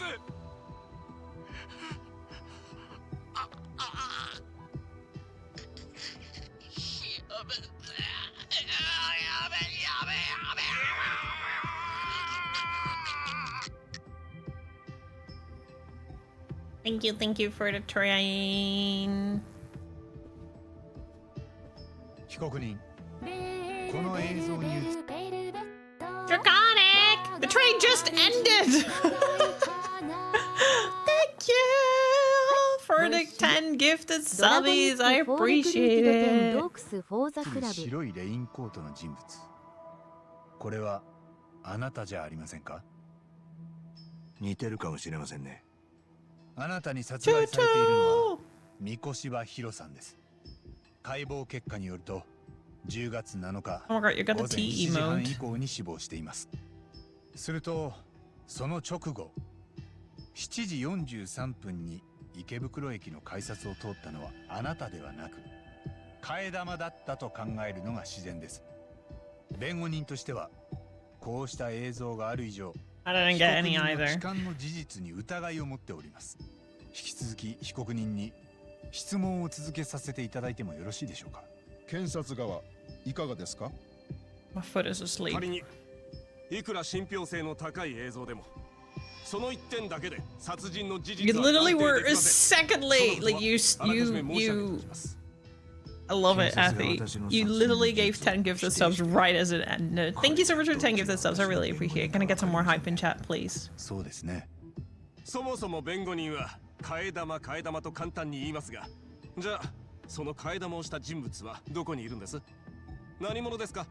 Thank you for the train.
被告人、この映像に映っ
Draconic! The train just ended! Thank you for the 10 gifted
ドラゴニ
subbies.
ッ
I
クフォールクルー
appreciate
ティド10
it.
ドークスフォーザクラブ。
白いレインコートの人物。これはあなたじゃありませんか？
似てるかもしれませんね。
あなたに殺害されているのは三越場博さんです。解剖結果によると10月7日
Oh my god, you got
午
the
前
T
7時半
emote.
以降に死亡しています。するとその直後7時43分に池袋駅の改札を通ったのはあなたではなく替え玉だったと考えるのが自然です。弁護人としてはこうした映像がある以上
I didn't get any
被告人の
either.
痴漢の事実に疑いを持っております。引き続き被告人に質問を続けさせていただいてもよろしいでしょうか。
検察側いかがですか？
My foot is asleep.
仮にいくら信憑性の高い映像でもその一点だけで殺人の事
You
実は
literally
断定
were
でき
a
ません。
second late. Like you. I love it, Athy. You literally gave 10 gifted subs right as it ended. Thank you so much for 10 gifted subs. I really appreciate it. Can I get some more hype in chat, please?
そうですね。
そもそも弁護人は替え玉と簡単に言いますが、じゃあその替え玉をした人物はどこにいるんです？何者ですか？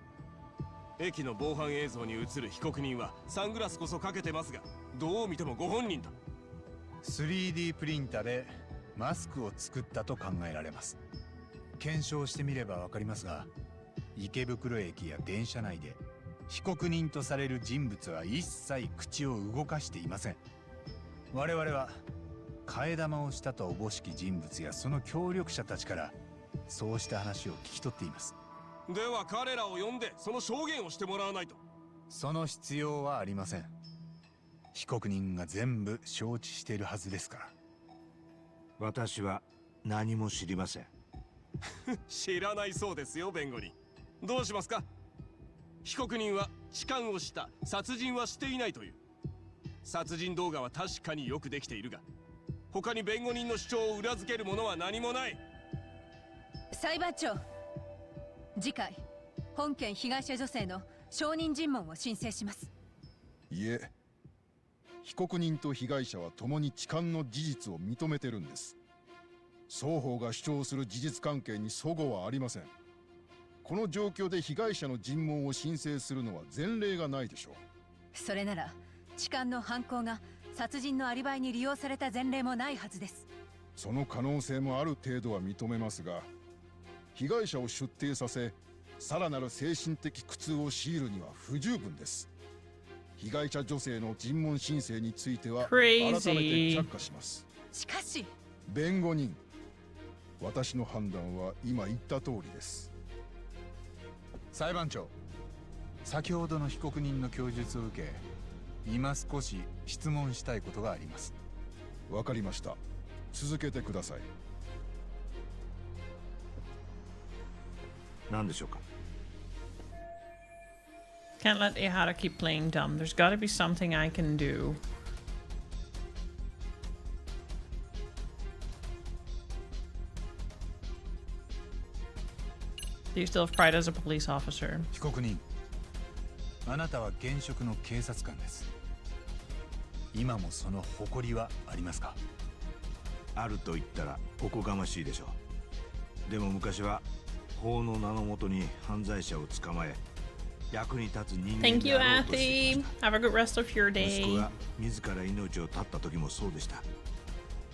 駅の防犯映像に映る被告人はサングラスこそかけてますが、どう見てもご本人だ。
3D プリンターでマスクを作ったと考えられます。検証してみればわかりますが、池袋駅や電車内で被告人とされる人物は一切口を動かしていません。我々は替え玉をしたとおぼしき人物やその協力者たちからそうした話を聞き取っています。
では彼らを呼んでその証言をしてもらわないと。
その必要はありません。被告人が全部承知しているはずですから。
私は何も知りません。
知らないそうですよ、弁護人。どうしますか？被告人は痴漢をした、殺人はしていないという。殺人動画は確かによくできているが、他に弁護人の主張を裏付けるものは何もない。
裁判長、次回本件被害者女性の証人尋問を申請します。
いえ、被告人と被害者は共に痴漢の事実を認めてるんです。双方が主張する事実関係に齟齬はありません。この状況で被害者の尋問を申請するのは前例がないでしょう。
それなら痴漢の犯行が殺人のアリバイに利用された前例もないはずです。
その可能性もある程度は認めますが、被害者を出廷させさらなる精神的苦痛を強いるには不十分です。被害者女性の尋問申請については改めて却下します。
しかし
弁護人、私の判断は今言った通りです。
裁判長、先ほどの被告人の供述を受け、今少し質問したいことがあります。
わかりました。続けてください。
何でしょうか。
Can't let Ihara keep playing dumb. There's gotta be something I can do. Do you still have pride as a police officer?
被告人、あなたは現職の警察官です。今もその誇りはありますか？
あると言ったらおこがましいでしょう。でも昔は法の名のもとに犯罪者を捕まえ、役に立つ人間
Thank you,
であろうとしていました。
Athy. Have a good rest of your
息子
day.
が自ら命を絶った時もそうでした。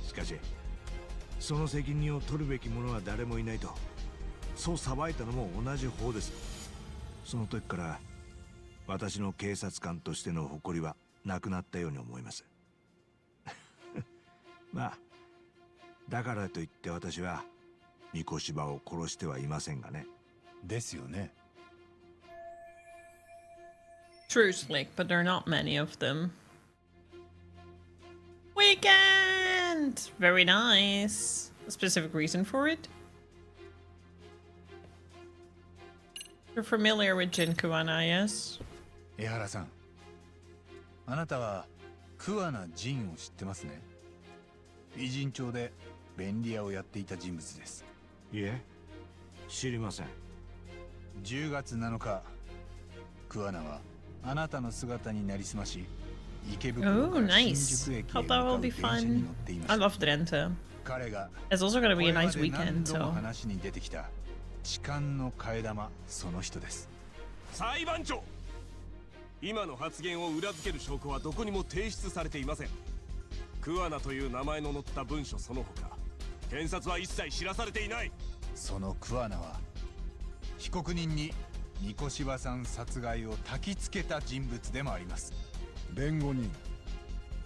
しかしその責任を取るべき者は誰もいないと、そう裁いたのも同じ法です。その時から私の警察官としての誇りはなくなったように思います。まあだからといって私は三越柴を殺してはいませんがね。
ですよね。
True, Slick, but there are not many of them. Weekend! Very nice. A specific reason for it? You're familiar with Jin Kuwana, yes?
江原さん、あなたは桑名仁を知ってますね。偉人町で便利屋をやっていた人物です。
いえ、知りません。
10月7日、桑名はあなたの姿になりすまし、池袋から新宿駅へ向かう電車に乗っていました。
I love Drenthe.
彼が
It's also gonna be a nice
これまで
weekend,
何度も
so.
話に出てきた痴漢の替え玉、その人です。
裁判長、今の発言を裏付ける証拠はどこにも提出されていません。桑名という名前の載った文書その他、検察は一切知らされていない。
その桑名は被告人に三越柴さん殺害を焚きつけた人物でもあります。
弁護人、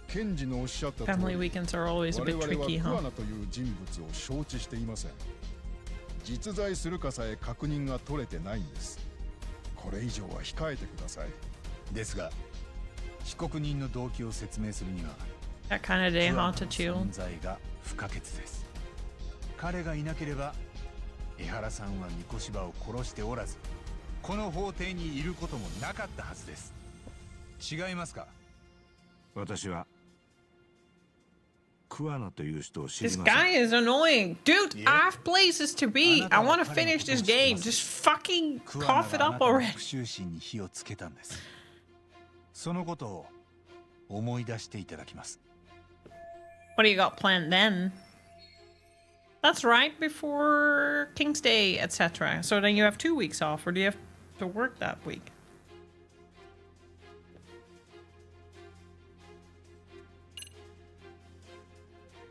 検事のおっしゃった通り、
Family weekends are always a
我
bit
々
tricky,
は
huh?
桑名という人物を承知していません。実在するかさえ確認が取れてないんです。これ以上は控えてください。
ですが、被告人の動機を説明するには、
That kind of day,
桑
huh,
名
to
の
chill.
存在が不可欠です。彼がいなければ、江原さんは三越柴を殺しておらず、この法廷にいることもなかったはずです。違いますか？
私は桑名という人を知り
This
ません。
guy is annoying. Dude, I have places to be. I want to finish this game. Just fucking
桑
cough
名
it
があ
up
なたの
already.
復讐心に火をつけたんです。そのことを思い出していただきます。
What do you got planned then? That's right, before King's Day, etc. So then you have 2 weeks off, or do you have to work that week?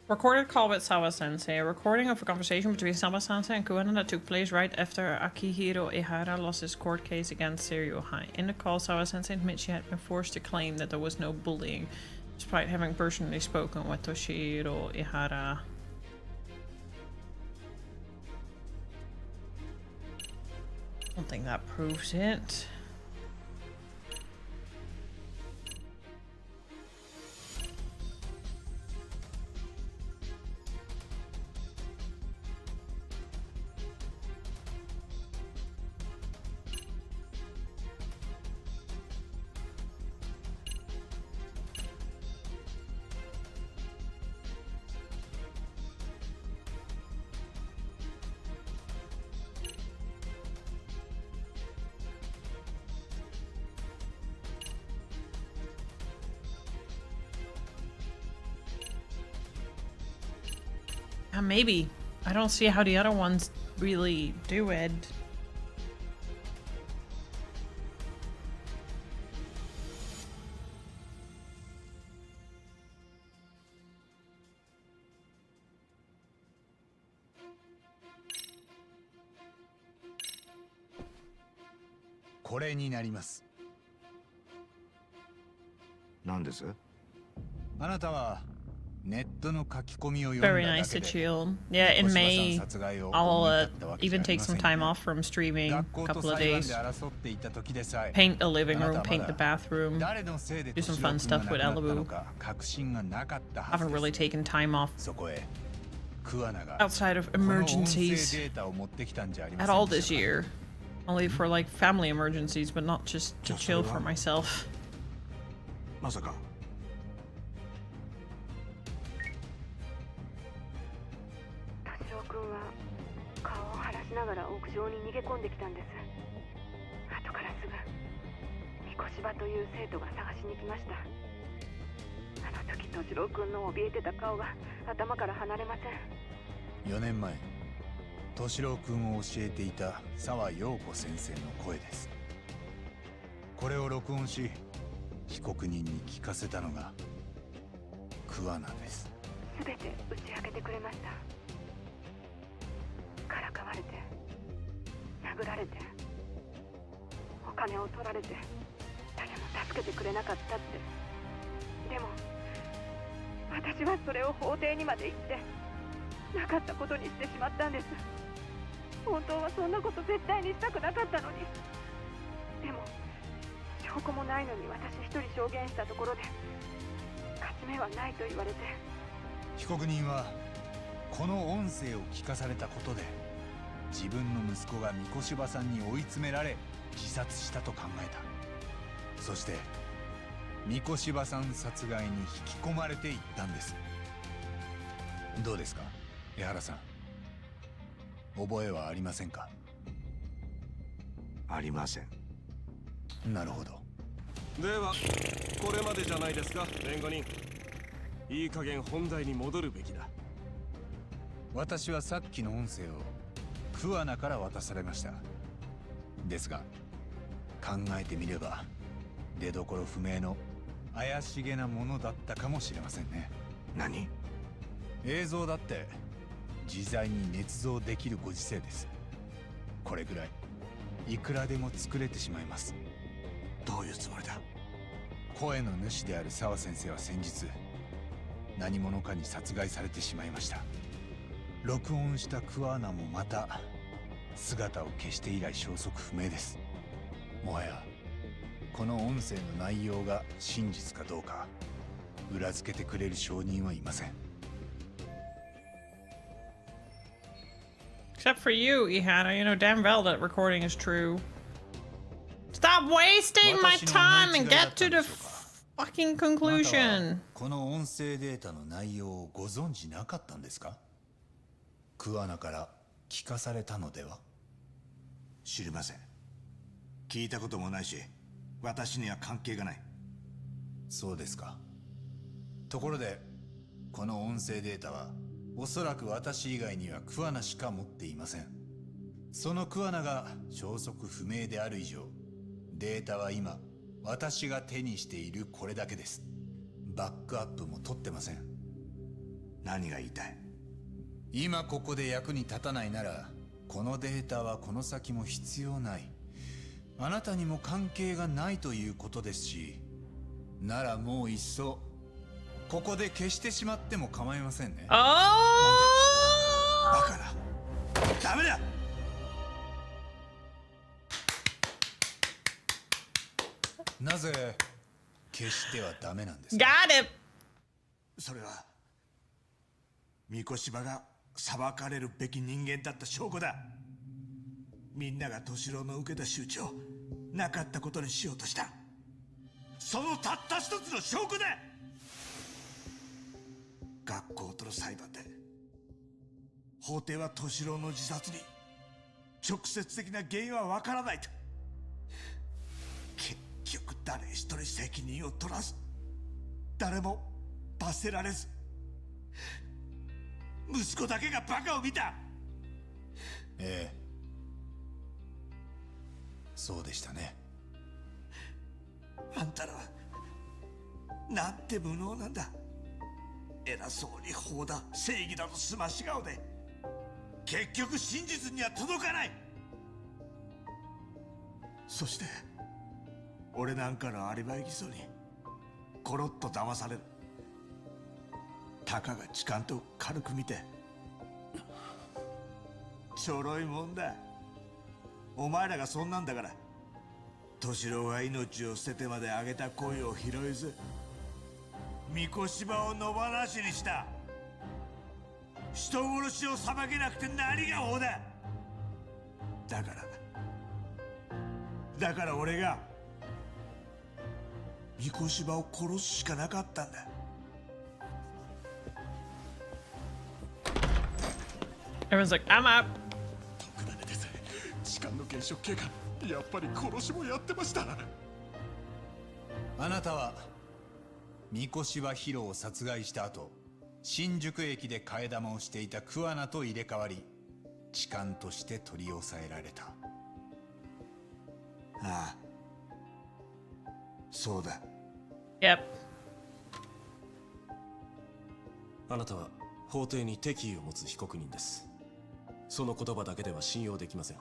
Recorded call with Sawa-sensei. A recording of a conversation between Sawa-sensei and Kuwana that took place right after Akihiro Ihara lost his court case against Seiryu Hai. In the call, Sawa-sensei admits she had been forced to claim that there was no bullying, despite having personally spoken with Toshiro Ihara. I don't think that proves it. Maybe. I don't see how the other ones really do it. Very nice to chill. Yeah, in May, I'll even take some time off from streaming, a couple of days. Paint the living room, paint the bathroom, do some fun stuff with Elibu. I haven't really taken time off outside of emergencies at all this year. Only for like family emergencies, but not just to chill for myself.
まさか。
敏郎君は顔を晴らしながら屋上に逃げ込んできたんです。後からすぐ三越柴という生徒が探しに来ました。あの時敏郎君の怯えてた顔が頭から離れません。
4年前、敏郎君を教えていた沢陽子先生の声です。これを録音し、被告人に聞かせたのが桑名です。
すべて打ち明けてくれました。からかわれて、殴られて、お金を取られて、誰も助けてくれなかったって。でも私はそれを法廷にまで行ってなかったことにしてしまったんです。本当はそんなこと絶対にしたくなかったのに。でも証拠もないのに私一人証言したところで勝ち目はないと言われて。
被告人はこの音声を聞かされたことで自分の息子が三越柴さんに追い詰められ自殺したと考えた。そして三越柴さん殺害に引き込まれていったんです。どうですか、江原さん。覚えはありませんか？
ありません。
なるほど。
ではこれまでじゃないですか、弁護人。いい加減本題に戻るべきだ。
私はさっきの音声を桑名から渡されました。ですが考えてみれば出どころ不明の怪しげなものだったかもしれませんね。
何？
映像だって自在に捏造できるご時世です。これぐらいいくらでも作れてしまいます。
どういうつもりだ？
声の主である沢先生は先日何者かに殺害されてしまいました。録音したクワーナもまた姿を消して以来消息不明です。もはやこの音声の内容が真実かどうか裏付けてくれる証人はいません。
Except for you, Ihana. You know damn well that recording is true. Stop wasting my time and get to the fucking conclusion.
この音声データの内容をご存知なかったんですか？クワナから聞かされたのでは？
知りません。聞いたこともないし、私には関係がない。
そうですか。ところで、この音声データはおそらく私以外にはクワナしか持っていません。そのクワナが消息不明である以上、データは今私が手にしているこれだけです。バックアップも取ってません。
何が言いたい？
今ここで役に立たないなら、このデータはこの先も必要ない。あなたにも関係がないということですし、ならもういっそここで消してしまっても構いませんね。
バカな。ダメだ。
なぜ消してはダメなんです
か？ Got it。
それは三越場が裁かれるべき人間だった証拠だ。みんなが敏郎の受けた仕打ちをなかったことにしようとした、そのたった一つの証拠だ。学校との裁判で法廷は敏郎の自殺に直接的な原因はわからないと。結局誰一人責任を取らず、誰も罰せられず、息子だけがバカを見た。
ええ、そうでしたね。
あんたらはなんて無能なんだ。偉そうに法だ正義だとすまし顔で結局真実には届かない。そして俺なんかのアリバイ偽装にコロッと騙される。たかが痴漢と軽く見てちょろいもんだ。お前らがそんなんだから、敏郎が命を捨ててまであげた恋を拾えず三越場を野放しにした。人殺しを裁けなくて何が法だ。だから俺が三越場を殺すしかなかったんだ。
Everyone's like, I'm up.
特ダネです。痴漢の現象警官、やっぱり殺しもやってました。
あなたは三越場ヒロを殺害した後、新宿駅で替え玉をしていた桑名と入れ替わり、痴漢として取り押さえられた。
ああ、そうだ。
Yep。
あなたは法廷に敵意を持つ被告人です。その言葉だけでは信用できません。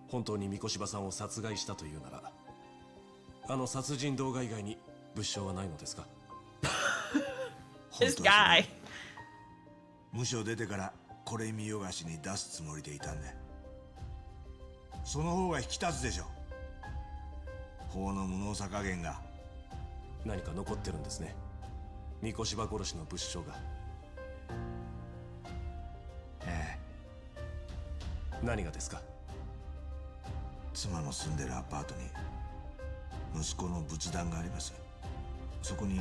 本当に三越場さんを殺害したというなら、あの殺人動画以外に物証はないのですか？
This guy。
無所出てからこれ見よがしに出すつもりでいたんだ。その方が引き立つでしょ。法の無能さ加減が。
何か残ってるんですね、三越場殺しの物証が。
ええ。
何がですか？
妻の住んでるアパートに息子の仏壇があります。そこに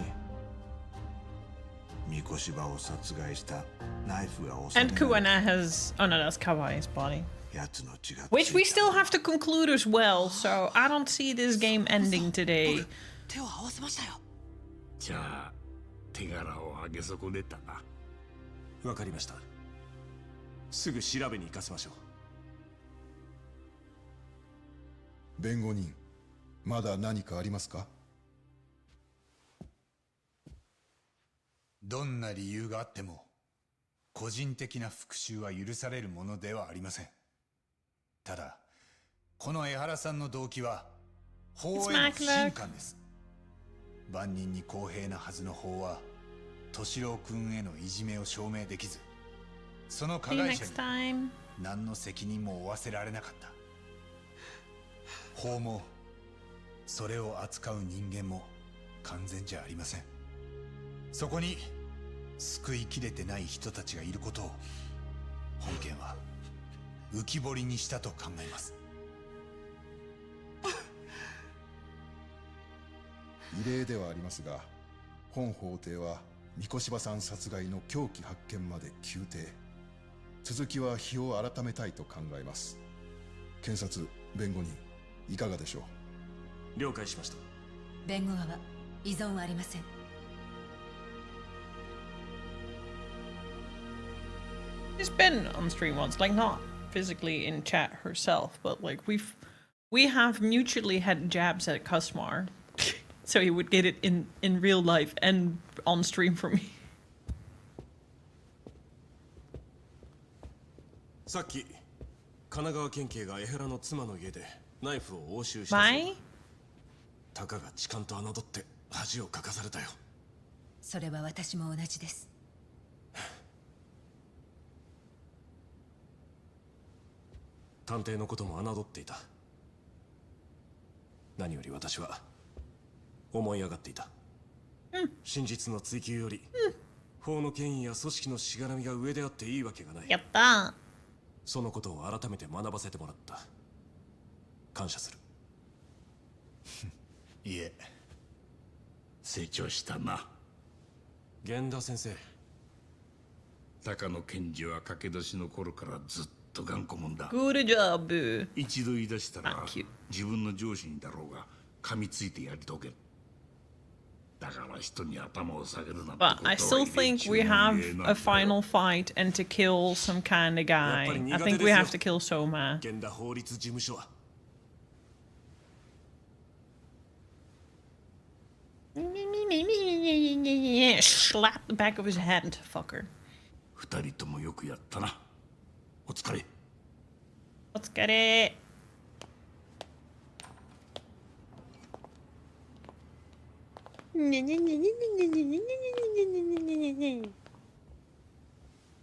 三越場を殺害したナイフが収められ
And Kuwana has... Oh no, that's Kawai's body.
やつの血が
Which we still have to conclude as well, so I don't see this game ending today.
手を合わせましたよ。
じゃあ手柄を上げ損ねたな。
わかりました。すぐ調べに行かせましょう。
弁護人、まだ何かありますか？
どんな理由があっても個人的な復讐は許されるものではありません。ただこの江原さんの動機は法への不信感です。万人に公平なはずの法は敏郎君へのいじめを証明できず、その加害者に何の責任も負わせられなかった。法もそれを扱う人間も完全じゃありません。そこに救いきれてない人たちがいることを本件は浮き彫りにしたと考えます。
異例ではありますが、本法廷は三越柴さん殺害の凶器発見まで休廷。続きは日を改めたいと考えます。検察、弁護人、いかがでしょう。
了解しました。
弁護側、依存はありません。
She's been on stream once, like not physically in chat herself, but like we have mutually had jabs at Kusmar, so he would get it in real life and on stream for me.
さっき神奈川県警が江原の妻の家でナイフを押収した。たかが痴漢と侮って恥をかかされたよ。
それは私も同じです。
探偵のことも侮っていた。何より私は思い上がっていた。真実の追求より、法の権威や組織のしがらみが上であっていいわけがない。
やった。
そのことを改めて学ばせてもらった。感謝する。
いえ、成長したな。
源田先生。
高野検事は駆け出しの頃からずっと頑固もんだ。
Good job.
一度言い出したら自分の上司にだろうが噛みついてやり遂げる。だから人に頭を下げるなんてことは
But I still think we have a final fight and to kill some kind of guy. I think we have to kill Soma.
源田法律事務所は。
Slap the back of his head, fucker.
二人ともよくやったな。お疲れ。
お疲れ。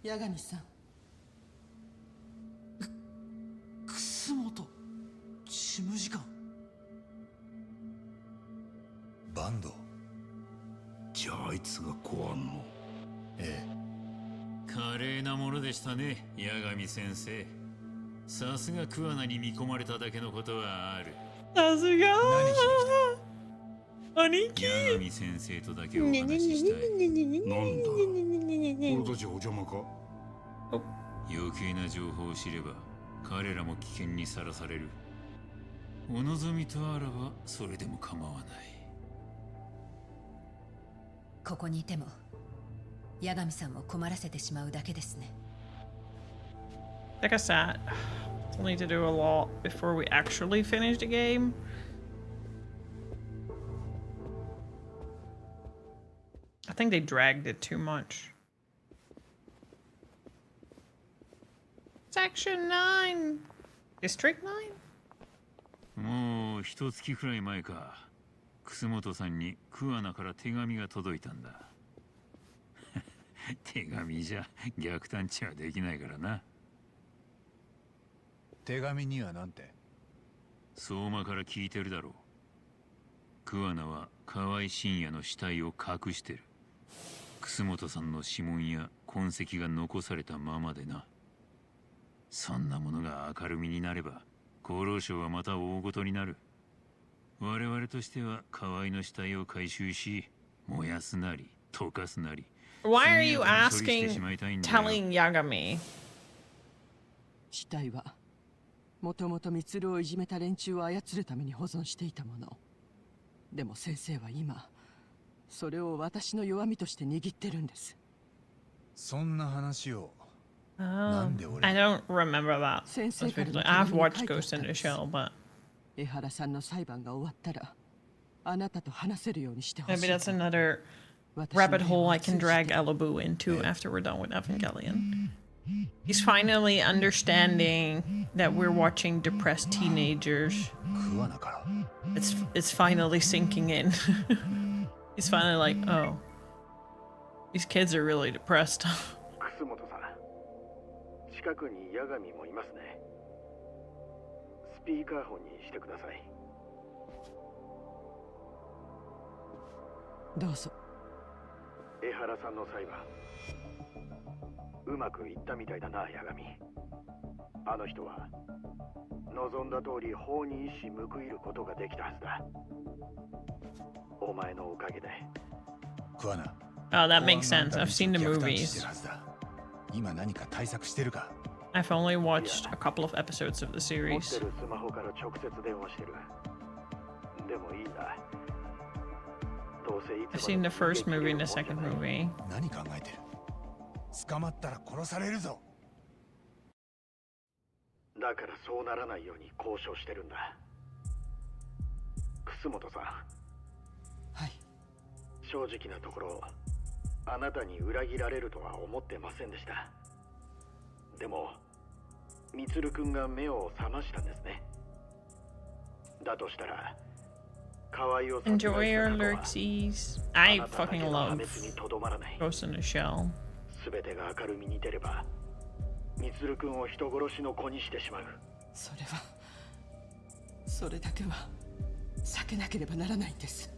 八神さん。
楠本事務次官。
バンド。
じゃああいつが公安の。
ええ。
華麗なものでしたね、八神先生。さすが桑名に見込まれただけのことはある。
さすが兄貴。
八神先生とだけお話ししたい。
なんだ、俺たちお邪魔か。
余計な情報を知れば彼らも危険にさらされる。お望みとあらばそれでも構わない。
ここにいても八神さんを困らせてしまうだけですね。
Like I said, we'll need to do a lot before we actually finish the game. I think they dragged it too much. Section 9! District 9?
もう一月くらい前か、楠本さんに桑名から手紙が届いたんだ。手紙じゃ逆探知はできないからな。
手紙にはなんて？
相馬から聞いてるだろう。桑名は河合信也の死体を隠してる。楠本さんの指紋や痕跡が残されたままでな。そんなものが明るみになれば厚労省はまた大ごとになる。我々としては河合の死体を回収し、燃やすなり溶かすなり。
Why are you asking, telling Yagami?
死体はもともと充をいじめた連中を操るために保存していたもの。でも先生は今それを私の弱みとして握ってるんです。
そんな話を。
I don't remember that. I've watched Ghost in the Shell, but
江原さんの裁判が終わったらあなたと話せるようにしてほしい。
maybe that's another rabbit hole I can drag Alabu into after we're done with Evangelion. He's finally understanding that we're watching depressed teenagers. It's finally sinking in. He's finally like, oh, these kids are really depressed.
楠本さん、近くに八神もいますね。スピーカーフォンにしてください。
どうぞ。
江原さんの裁判、うまくいったみたいだな、八神。あの人は望んだ通り法に一矢報いることができたはずだ。お前のおかげで。
クアナ。
Oh, that makes sense. I've seen the movies.
今何か対策してるか?
I've only watched a couple of episodes of the series.
持ってるスマホから直接電話してる。でもいいんだ。どうせいつ
I've seen the first movie and the second movie.
何考えてる? 捕まったら殺されるぞ。
だからそうならないように交渉してるんだ。楠本さん。
はい。
正直なところ、あなたに裏切られるとは思ってませんでした。でも、みつるくんが目を覚ましたんですね。だとしたら、河合を
Enjoy your lurksies. I fucking love Ghost in the Shell.
すべてが明るみに出れば、みつるくんを人殺しの子にしてしまう。
それだけは避けなければならないんです。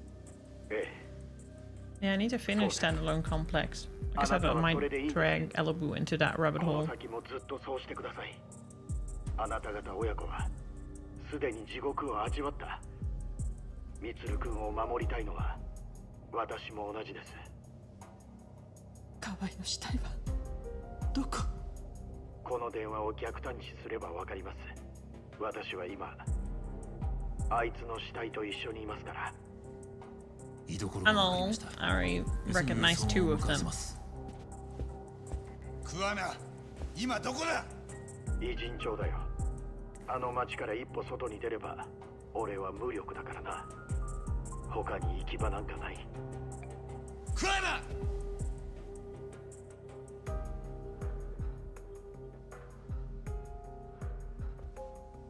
Yeah, I need to finish Standalone Complex. I guess I might drag Elibu into that rabbit hole.
先もずっとそうしてください。あなた方親子はすでに地獄を味わった。みつるくんを守りたいのは私も同じです。
河合の死体はどこ？
この電話を逆探知すればわかります。私は今あいつの死体と一緒にいますから。
I already recognize two of them.
クアナ、今どこだ？
偉人町だよ。あの町から一歩外に出れば俺は無力だからな。他に行き場なんかない。
クアナ！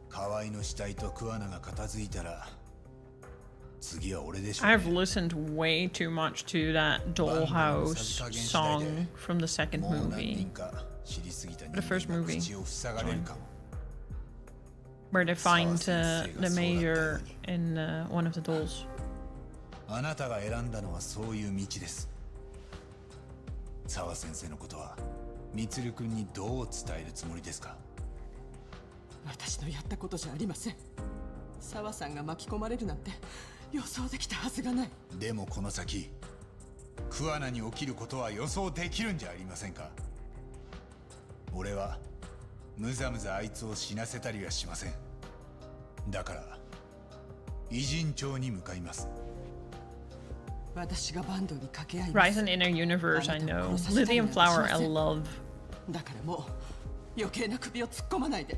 河合の死体とクアナが片付いたら
I've listened way too much to that Dollhouse song from the second movie. The first movie. Where they find the mayor in one of the dolls.
あなたが選んだのはそういう道です。沢先生のことはみつるくんにどう伝えるつもりですか？
私のやったことじゃありません。沢さんが巻き込まれるなんて予想できたはずがない。
でもこの先クアナに起きることは予想できるんじゃありませんか？俺はむざむざあいつを死なせたりはしません。だから偉人町に向かいます。
私がバンドに掛け合います。
Rise and Inner Universe, I know. Lithium Flower, I love.
だからもう余計な首を突っ込まないで。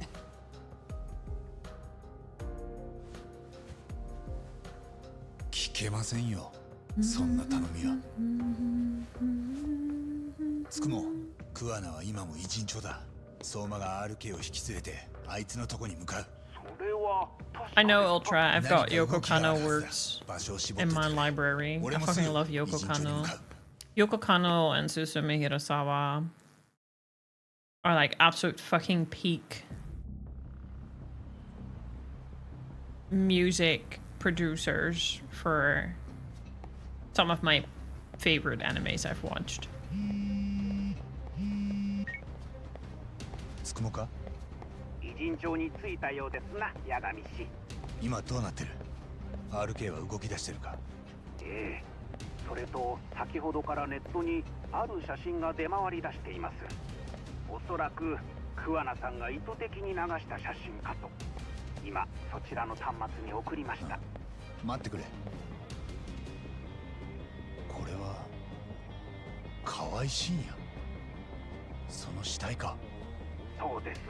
聞けませんよ、そんな頼みは。つくも、クアナは今も偉人町だ。相馬が RK を引き連れてあいつのとこに向かう。
I know Ultra. I've got Yoko Kanno works in my library. I fucking love Yoko Kanno. Yoko Kanno and Susumu Hirasawa are like absolute fucking peak music producers for some of my favorite animes I've watched.
つくもか？
偉人町に着いたようですな、八神氏。
今どうなってる？ RK は動き出してるか？
ええ、それと先ほどからネットにある写真が出回り出しています。おそらく桑名さんが意図的に流した写真かと。今そちらの端末に送りました。
待ってくれ。これは河合信也。その死体か？
そうです。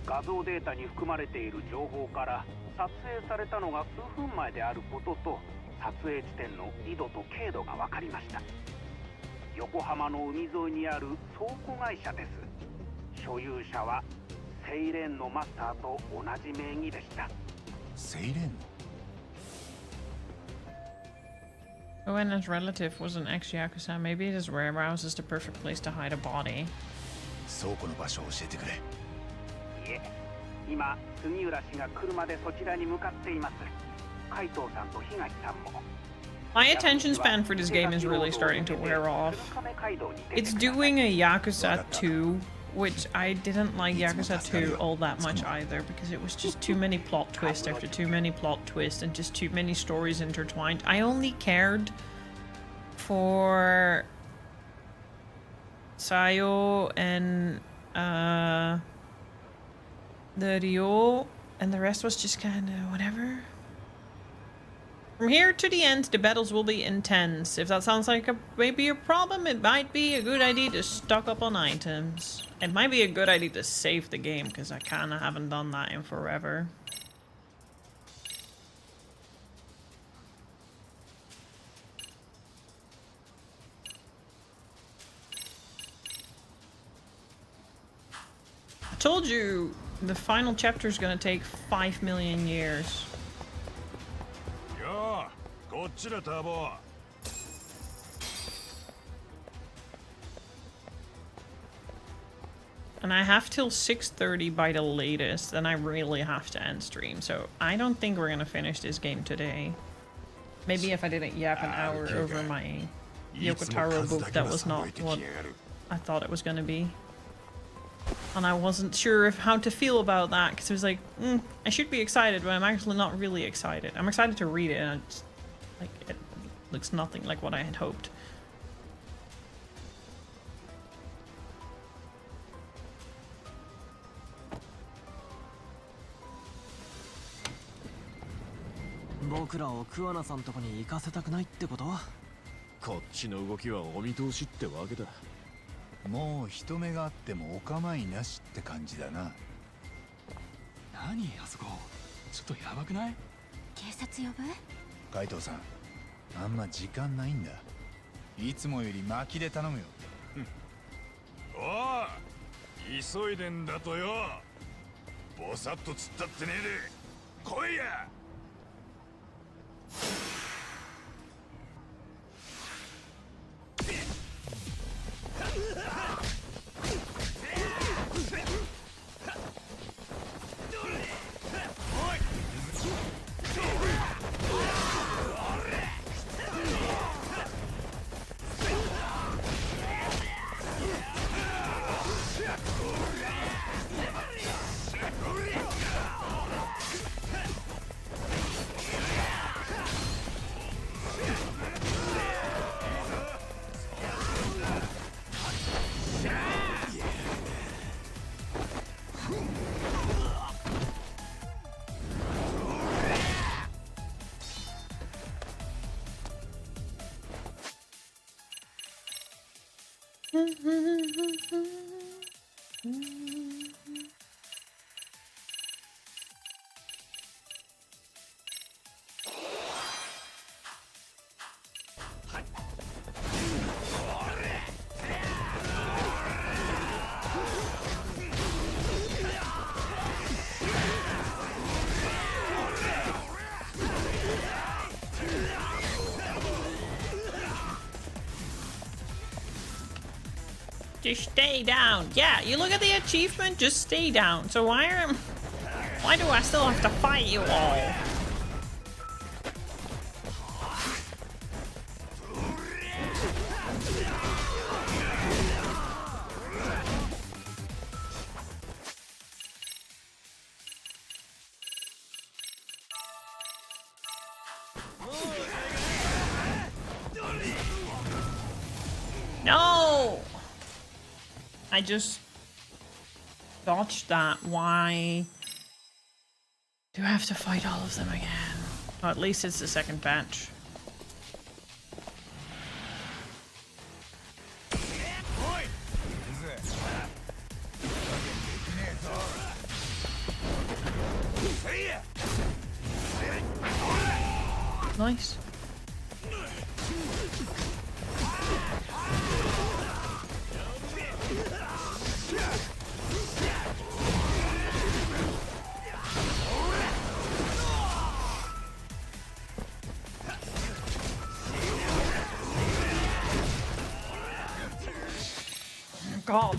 画像データに含まれている情報から撮影されたのが数分前であることと、撮影地点の緯度と経度が分かりました。横浜の海沿いにある倉庫会社です。所有者はセイレーンのマスターと同じ名義でした。
セイレーン
Owen's relative was an ex-Yakuza. Maybe his warehouse is the perfect place to hide a body.
倉庫の場所を教えてくれ。
いえ、今杉浦氏が車でそちらに向かっています。海藤さんと東さんも。
My attention span for this game is really starting to wear off. It's doing a Yakuza 2, which I didn't like Yakuza 2 all that much either, because it was just too many plot twists after too many plot twists and just too many stories intertwined. I only cared for Sayo and the Ryo, and the rest was just kind of whatever. From here to the end, the battles will be intense. If that sounds like maybe a problem, it might be a good idea to stock up on items. It might be a good idea to save the game, because I kind of haven't done that in forever. I told you the final chapter is going to take 5 million years. And I have till 6:30 by the latest, then I really have to end stream. So I don't think we're gonna finish this game today. Maybe if I didn't yap an hour over my Yokotaro book, that was not what I thought it was gonna be. And I wasn't sure how to feel about that, because it was like, I should be excited, but I'm actually not really excited. I'm excited to read it, and it's like, it looks nothing like what I had hoped.
僕らを桑名さんとこに行かせたくないってこと？
こっちの動きはお見通しってわけだ。
もう人目があってもお構いなしって感じだな。
何あそこ、ちょっとやばくない？
警察呼ぶ？
海藤さん、あんま時間ないんだ。いつもより巻きで頼むよ。
おい、急いでんだとよ。ぼさっと突っ立ってねえで来いや。
Just stay down. Yeah, you look at the achievement, just stay down. So why do I still have to fight you all? No! I just dodged that. Why do I have to fight all of them again? Or at least it's the second batch. Nice. God.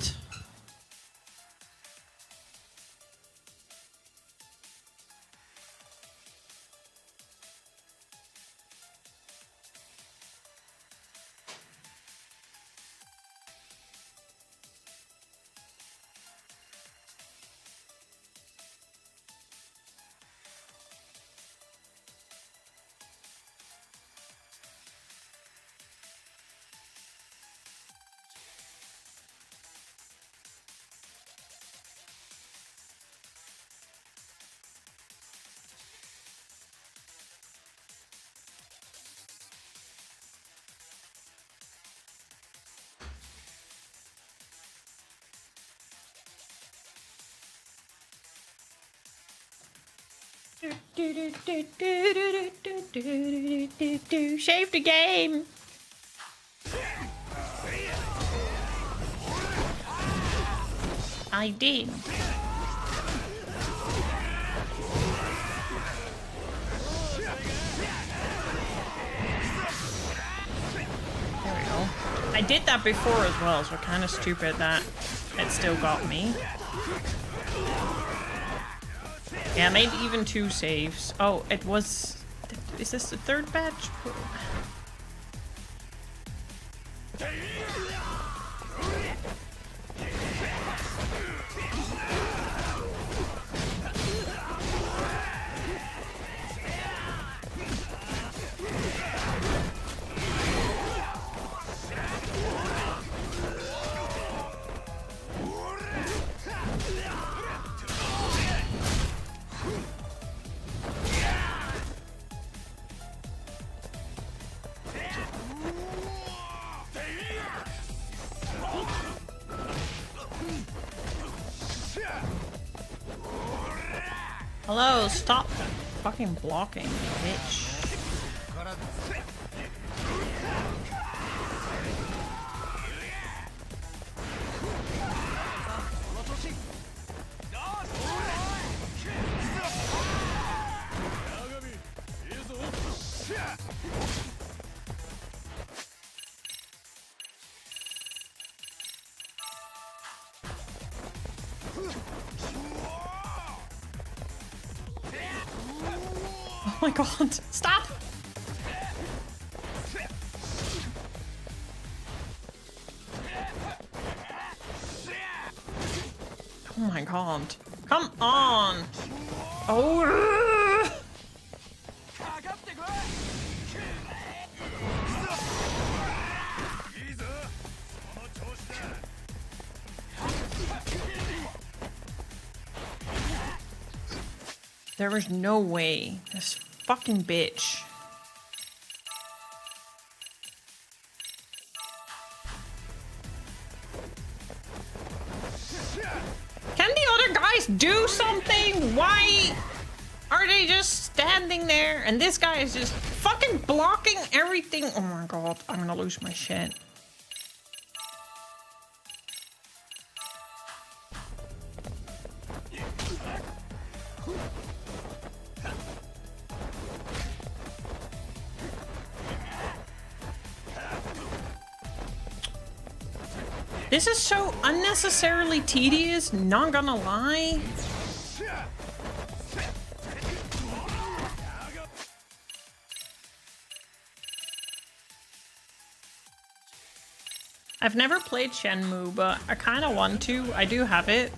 Save the game. I did. There we go. I did that before as well, so kind of stupid that it still got me. Yeah, I made even 2 saves. Oh, it was... Is this the 3rd batch? Hello, stop fucking blocking, bitch. Oh my god, stop! Oh my god. Come on! Oh! There was no way. This fucking bitch. Can the other guys do something? Why are they just standing there? And this guy is just fucking blocking everything. Oh my god, I'm gonna lose my shit. This is so unnecessarily tedious, not gonna lie. I've never played Shenmue, but I kind of want to. I do have it.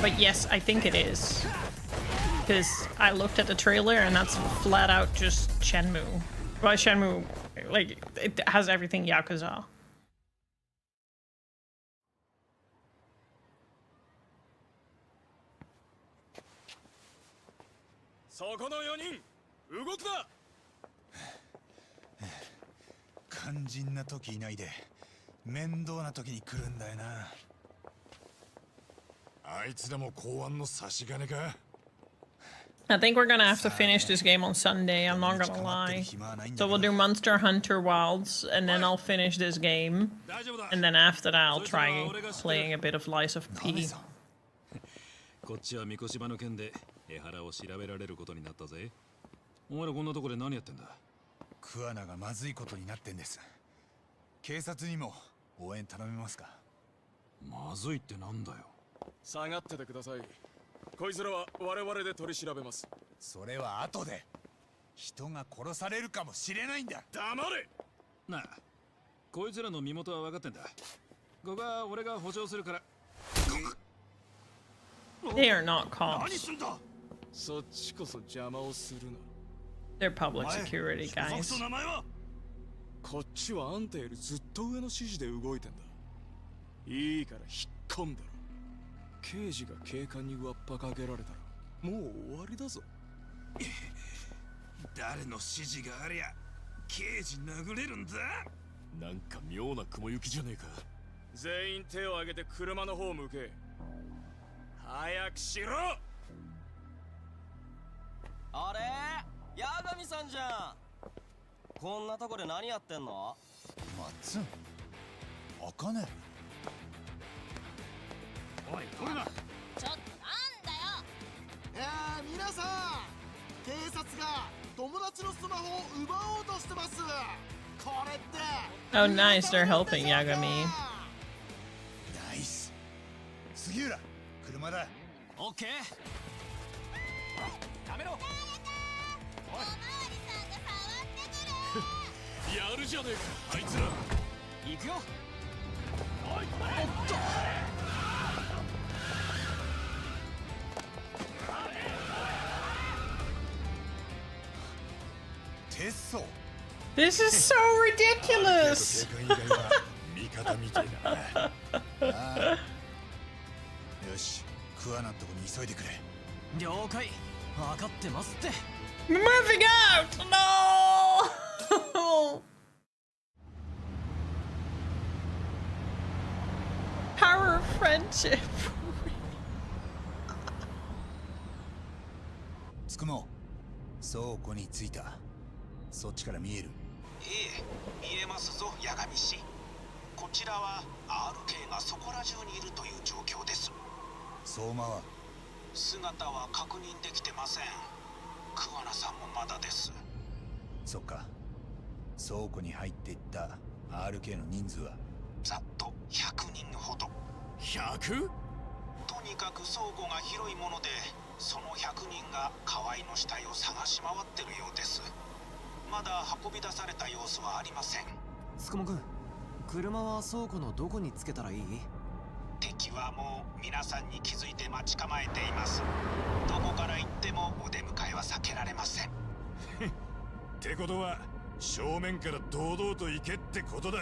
But yes, I think it is. Because I looked at the trailer and that's flat out just Shenmue. Well, Shenmue, like, it has everything Yakuza. I think we're gonna have to finish this game on Sunday, I'm not gonna lie. So we'll do Monster Hunter Wilds, and then I'll finish this game. And then after that I'll try playing a bit of Lies of P.
こっちは三越場の件で江原を調べられることになったぜ。お前らこんなとこで何やってんだ。
桑名がまずいことになってんです。警察にも応援頼めますか。
まずいってなんだよ。
下がっててください。こいつらは我々で取り調べます。
それは後で。人が殺されるかもしれないんだ。
黙れ。
なあ、こいつらの身元は分かってんだ。ここは俺が保証するから。
They are not
何
cops.
すんだ。そっちこそ邪魔をするな。
They're public security guys.
名前は。こっちはあんたよりずっと上の指示で動いてんだ。いいから引っ込んでろ。刑事が警官に上っぱかけられたらもう終わりだぞ。
誰の指示がありゃ刑事殴れるんだ。
なんか妙な雲行きじゃねえか。
全員手を挙げて車の方向け。早くしろ。
あれ、八神さんじゃん。こんなとこで何やってんの？
マッツン、あかね。
おい、これだ。
ちょっとなんだよ。
皆さん、警察が友達のスマホを奪おうとしてます。これって
Oh, nice. They're helping Yagami.
ナイス。杉浦、車だ。
オッケー。やめろ。
おまわりさんが触ってくる。
やるじゃねえか、あいつら。
行くよ。
おい、
おっと。
鉄装。
This is so ridiculous.
味方みたいだな。
よし、クアナのとこに急いでくれ。
了解。分かってますって。
Moving out. No. Power of friendship.
つくも、倉庫に着いた。そっちから見える。
ええ、見えますぞ、八神氏。こちらは RK がそこら中にいるという状況です。
相馬は
姿は確認できてません。桑名さんもまだです。
そっか。倉庫に入っていった RK の人数は
ざっと100人ほど。
100？
とにかく倉庫が広いもので、その100人が河合の死体を探し回ってるようです。まだ運び出された様子はありません。
つくもくん、車は倉庫のどこにつけたらいい？
敵はもう皆さんに気づいて待ち構えています。どこから行ってもお出迎えは避けられません。
ってことは正面から堂々と行けってことだ。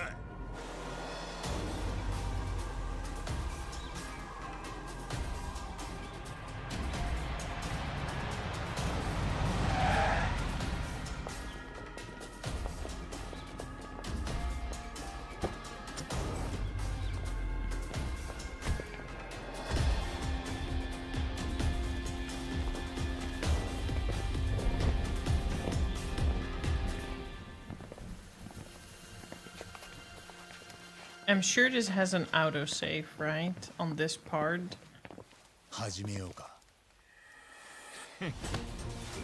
I'm sure this has an autosave, right? On this part.
始めようか。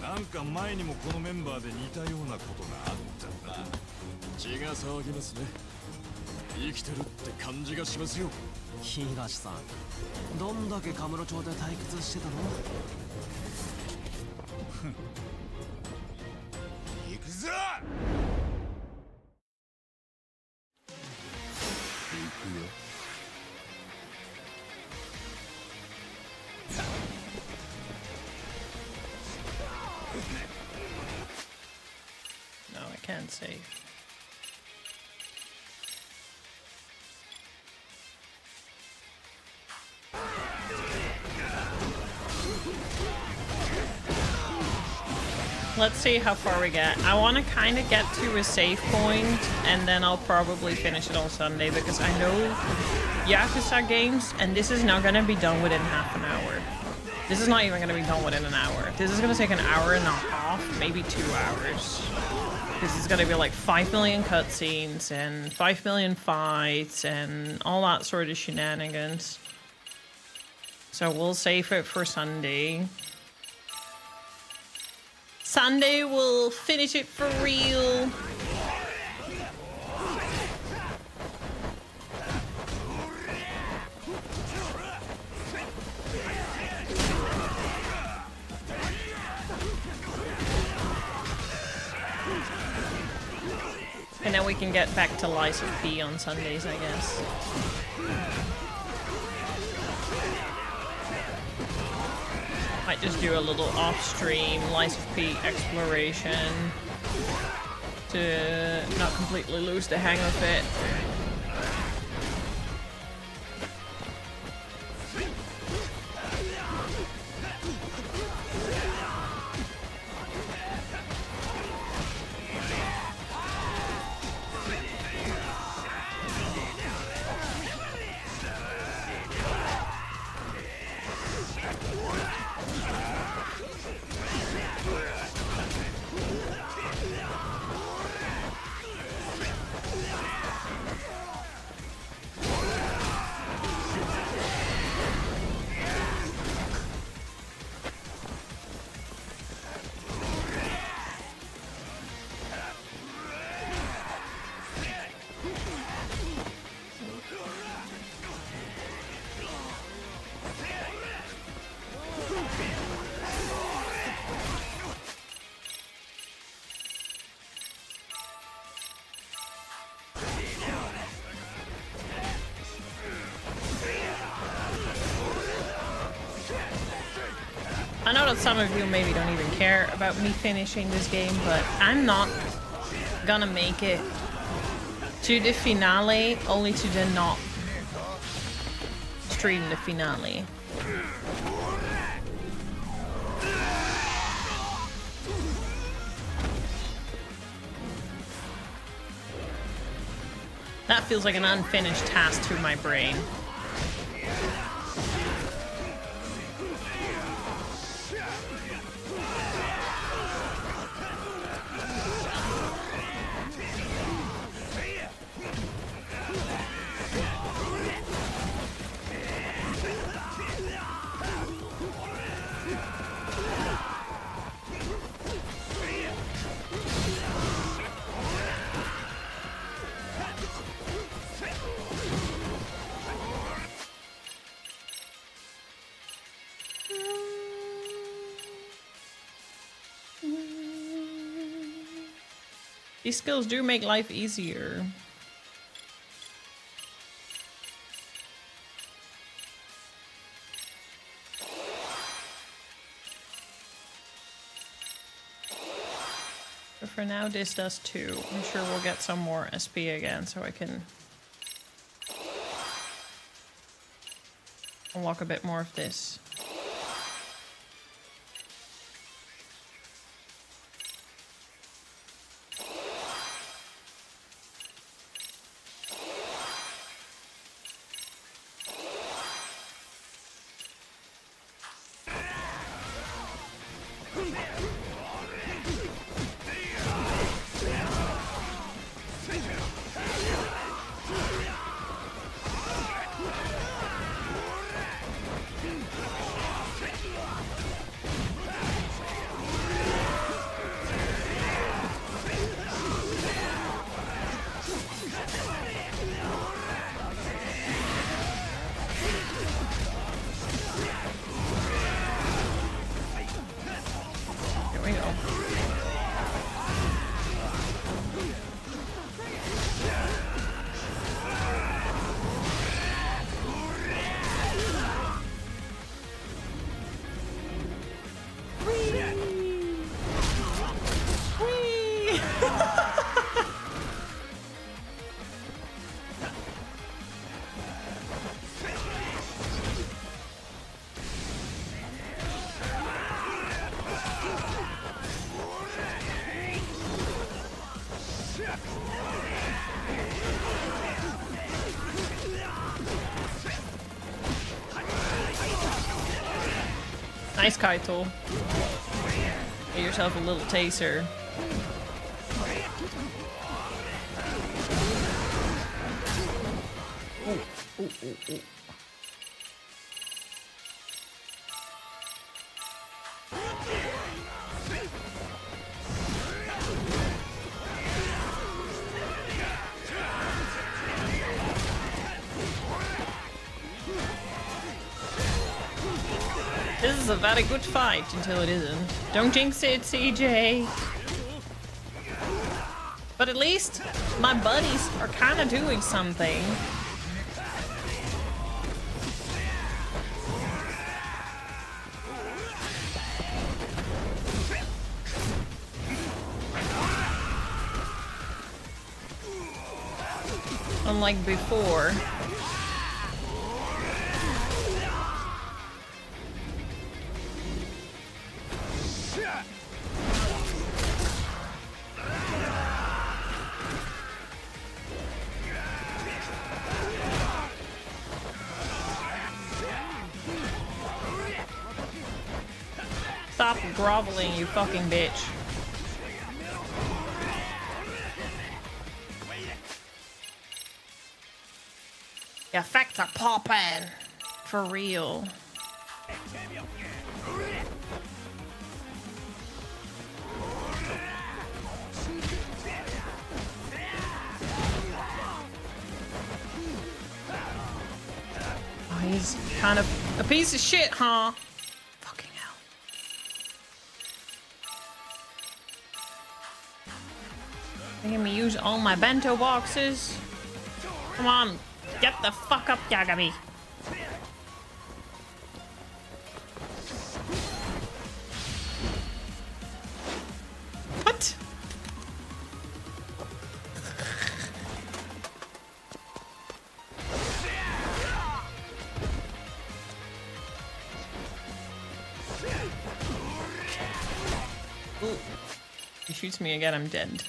なんか前にもこのメンバーで似たようなことがあったな。
血が騒ぎますね。生きてるって感じがしますよ。
東さん、どんだけカムロ町で退屈してたの？
行くぞ。
No, I can't save. Let's see how far we get. I want to kind of get to a save point, and then I'll probably finish it on Sunday, because I know Yakuza games, and this is not going to be done within half an hour. This is not even going to be done within an hour. This is going to take an hour and a half, maybe 2 hours. This is going to be like 5 million cutscenes, and 5 million fights, and all that sort of shenanigans. So we'll save it for Sunday. Sunday we'll finish it for real. now we can get back to Lies of P on Sundays, I guess. Might just do a little off-stream Lies of P exploration to not completely lose the hang of it. I know that some of you maybe don't even care about me finishing this game, but I'm not gonna make it to the finale only to then not stream the finale. That feels like an unfinished task to my brain. These skills do make life easier. But for now, this does too. I'm sure we'll get some more SP again so I can unlock a bit more of this. Nice, Kaito. Get yourself a little taser. Ooh. This is a very good fight until it isn't. Don't jinx it, CJ. But at least my buddies are kind of doing something. Unlike before. Stop groveling, you fucking bitch. The effects are popping. For real. Oh, he's kind of a piece of shit, huh? Fucking hell. Making me use all my bento boxes. Come on. Get the fuck up, Yagami. What? Ooh. He shoots me again, I'm dead.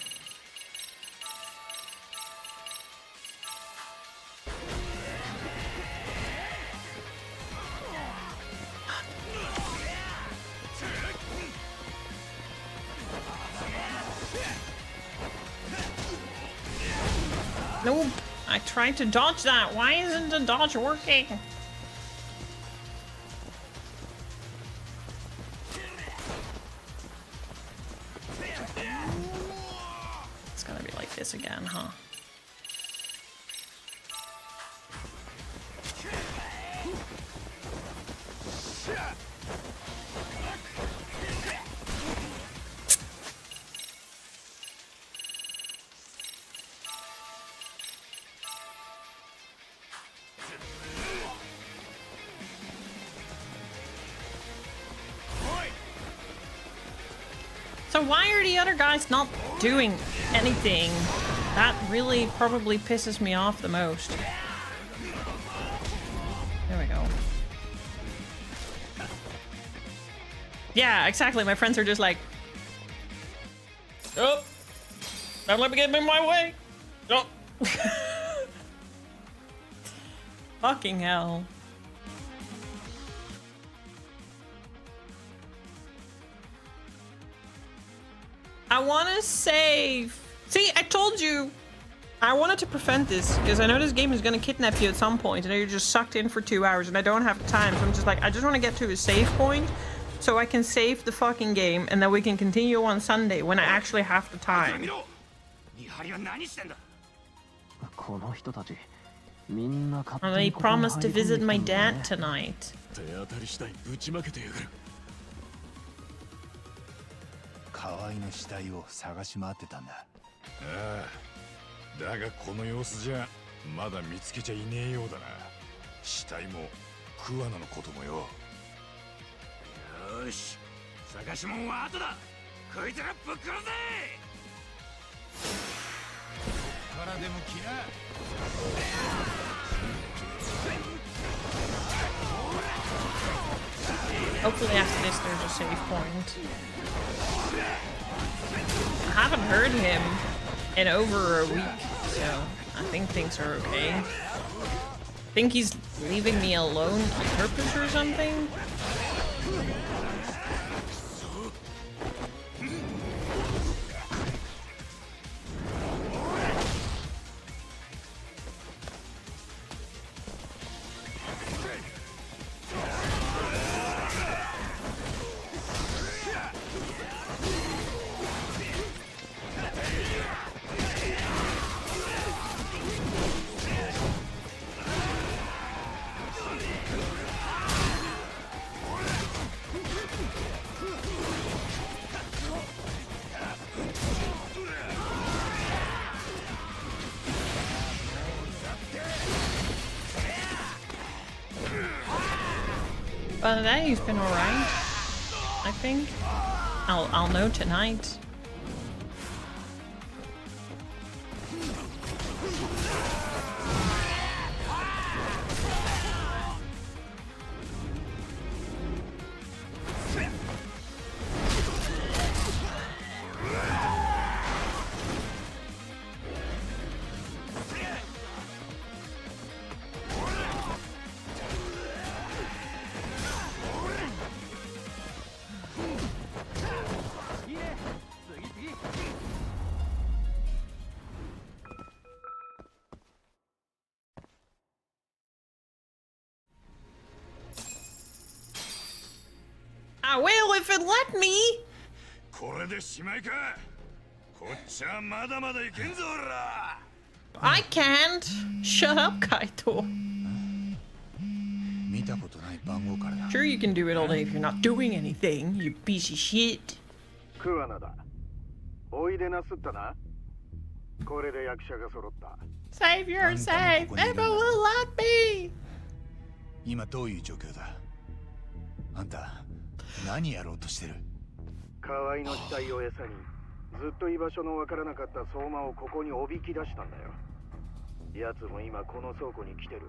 Nope. I tried to dodge that. Why isn't the dodge working? It's gonna be like this again, huh? So why are the other guys not doing anything? That really probably pisses me off the most. There we go. Yeah, exactly. My friends are just like, oh, don't let me get in my way. Oh. Fucking hell. I want to save. See, I told you. I wanted to prevent this because I know this game is going to kidnap you at some point and you're just sucked in for 2 hours and I don't have time. So I'm just like, I just want to get to a save point so I can save the fucking game and then we can continue on Sunday when I actually have the time. And I promised to visit my dad tonight.
河合の死体を探し回ってたんだ。
ああ、だがこの様子じゃまだ見つけちゃいねえようだな。死体も桑名のこともよ。
よーし、探し物は後だ。こいつらぶっ殺せ。こっからでも来な。
Hopefully after this there's a save point. I haven't heard him in over a week, so I think things are okay. I think he's leaving me alone on purpose or something. But today's been alright. I think. I'll know tonight. I will if it let me.
これでしまいか。こっちはまだまだいけんぞおら。
I can't. Shut up, Kaito.
見たことない番号からだ。
Sure, you can do it all day if you're not doing anything, you piece of shit.
クワナだ。おいでなすったな。これで役者が揃った。
Save your save. Never will let me.
今どういう状況だ。あんた何やろうとしてる。
河合の死体を餌にずっと居場所のわからなかった相馬をここにおびき出したんだよ。奴も今この倉庫に来てる。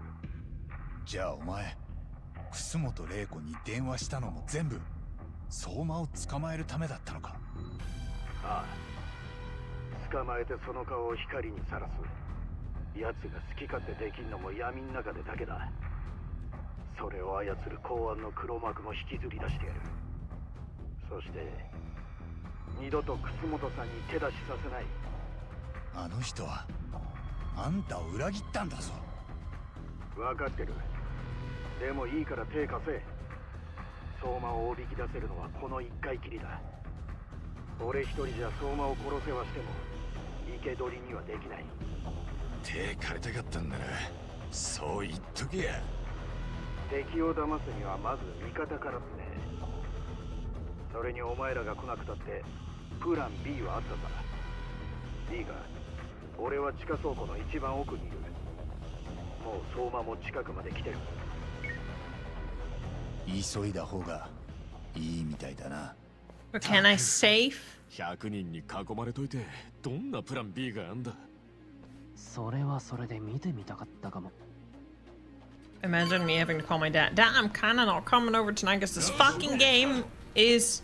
じゃあお前楠本玲子に電話したのも全部相馬を捕まえるためだったのか。
ああ、捕まえてその顔を光にさらす。奴が好き勝手できんのも闇ん中でだけだ。それを操る公安の黒幕も引きずり出してやる。そして二度と楠本さんに手出しさせない。
あの人はあんたを裏切ったんだぞ。
分かってる。でもいいから手貸せ。相馬をおびき出せるのはこの一回きりだ。俺一人じゃ相馬を殺せはしても生け捕りにはできない。
手借りたかったんならそう言っとけや。
敵を騙すにはまず味方からってね。それにお前らが来なくたってプラン B はあったさ。いいか、俺は地下倉庫の一番奥にいる。もう相馬も近くまで来てる。
急いだ方がいいみたいだな。
Can I save?
100人に囲まれといてどんなプラン B があんだ。
それはそれで見てみたかったかも。
Imagine me having to call my dad. Dad, I'm kinda not coming over tonight because this fucking game is...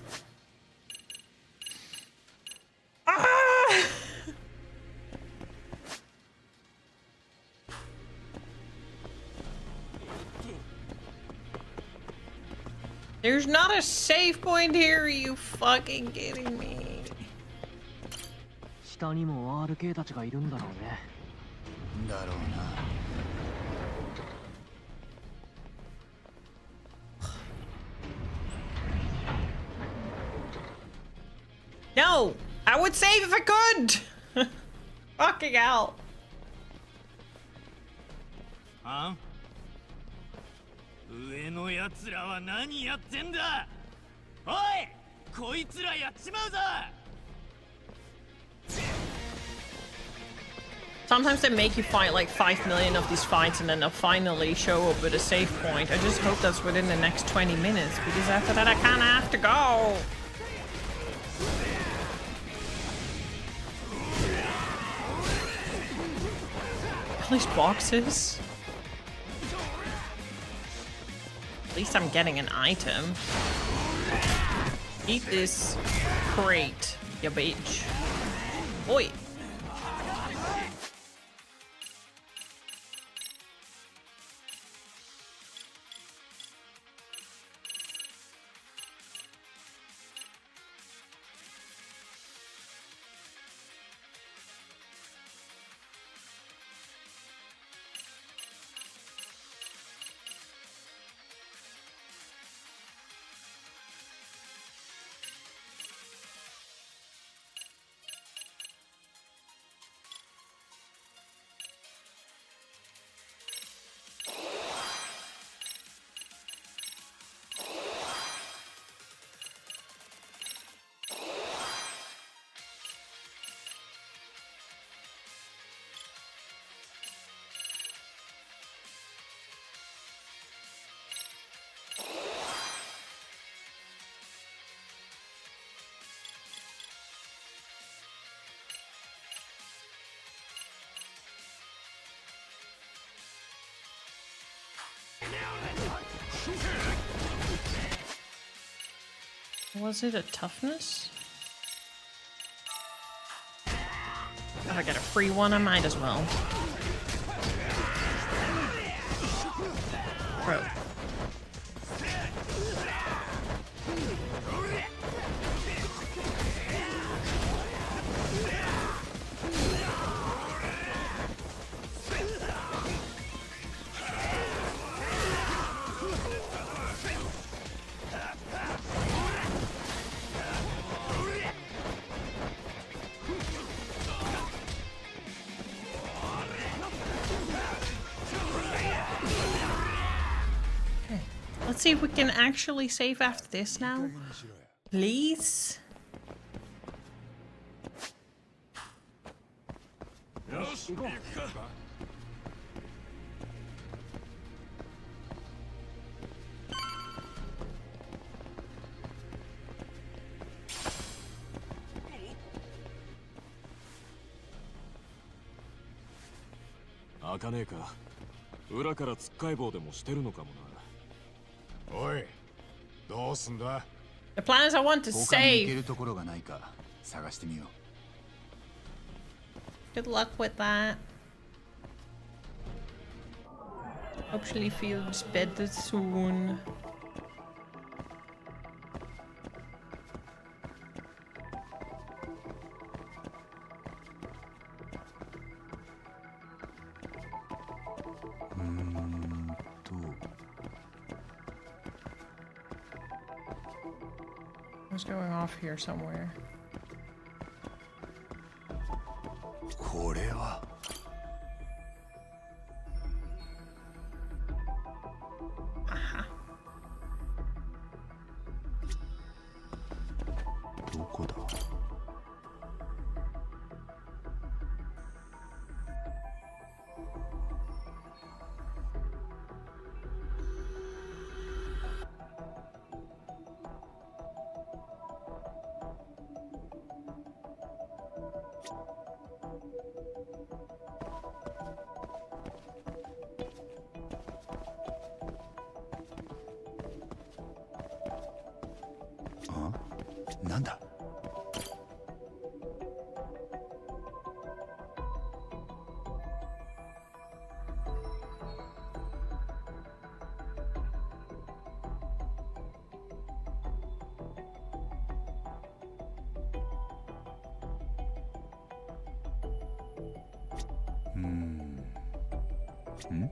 Ah! There's not a save point here, are you fucking kidding me?
下にも RK たちがいるんだろうね。
だろうな。
No! I would save if I could! Fucking hell.
あん？上のやつらは何やってんだ。おい！こいつらやっちまうぞ。
Sometimes they make you fight like 5 million of these fights and then they'll finally show up with a save point. I just hope that's within the next 20 minutes because after that I kinda have to go. At least boxes. At least I'm getting an item. Eat this crate, ya bitch. Oi. Was it a toughness? If I get a free one, I might as well. Bro. Let's see if we can actually save after this now. Please?
開かねえか。裏からつっかい棒でもしてるのかもな。
おい、どうすんだ?
The plan is I want to
他に行け
save.
るところがないか探してみよう。
Good luck with that. Hopefully feels better soon. What's going off here somewhere?
これはどこだ? 어? なんだ? 응?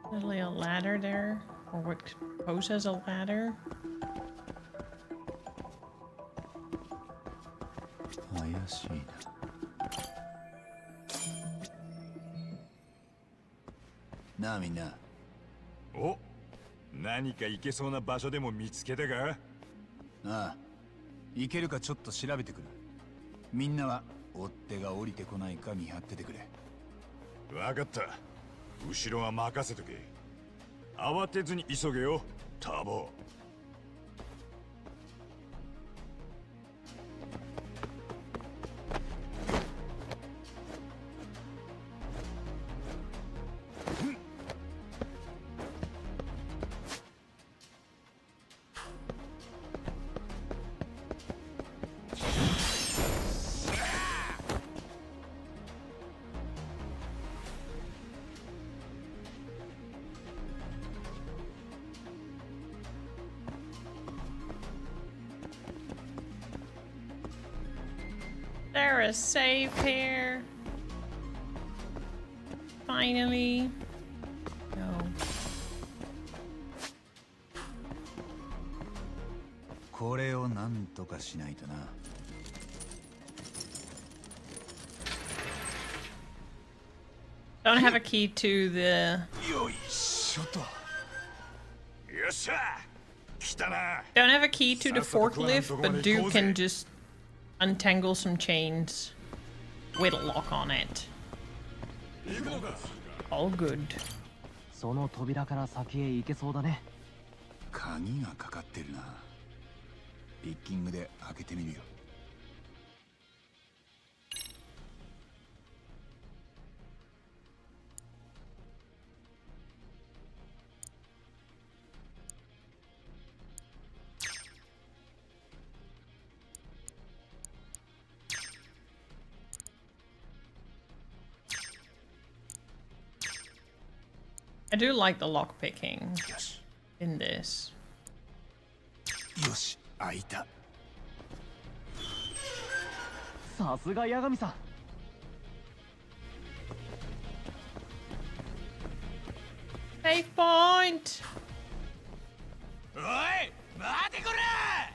There's like a ladder there, or what pose as a ladder.
怪しいな。なあみんな。
お、何か行けそうな場所でも見つけたか?
ああ、行けるかちょっと調べてくる。みんなは追っ手が降りてこないか見張っててくれ。
わかった。後ろは任せとけ。慌てずに急げよ、ターボ。
There is save here. Finally. No.
これをなんとかしないとな。
Don't have a key to the.
よいしょと。
よっしゃ、来たな。
Don't have a key to the forklift, but Duke can just untangle some chains with a lock on it. All good.
その扉から先へ行けそうだね。
鍵がかかってるな。ピッキングで開けてみるよ。
I do like the lock picking in this.
よし、開いた。
さすが八神さん。
Save point!
おい待てこら。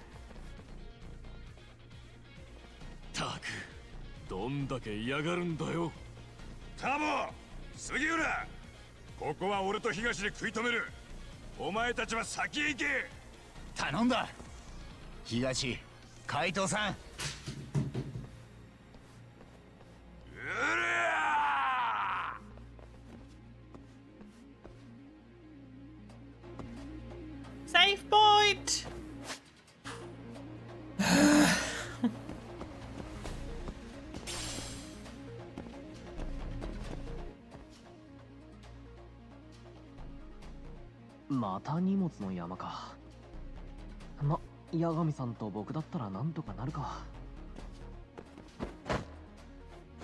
たくどんだけ嫌がるんだよ。
タモ、杉浦、ここは俺と東で食い止める。お前たちは先へ行け。
頼んだ。東、海藤さん。
Save point!
また荷物の山か。ま、八神さんと僕だったらなんとかなるか。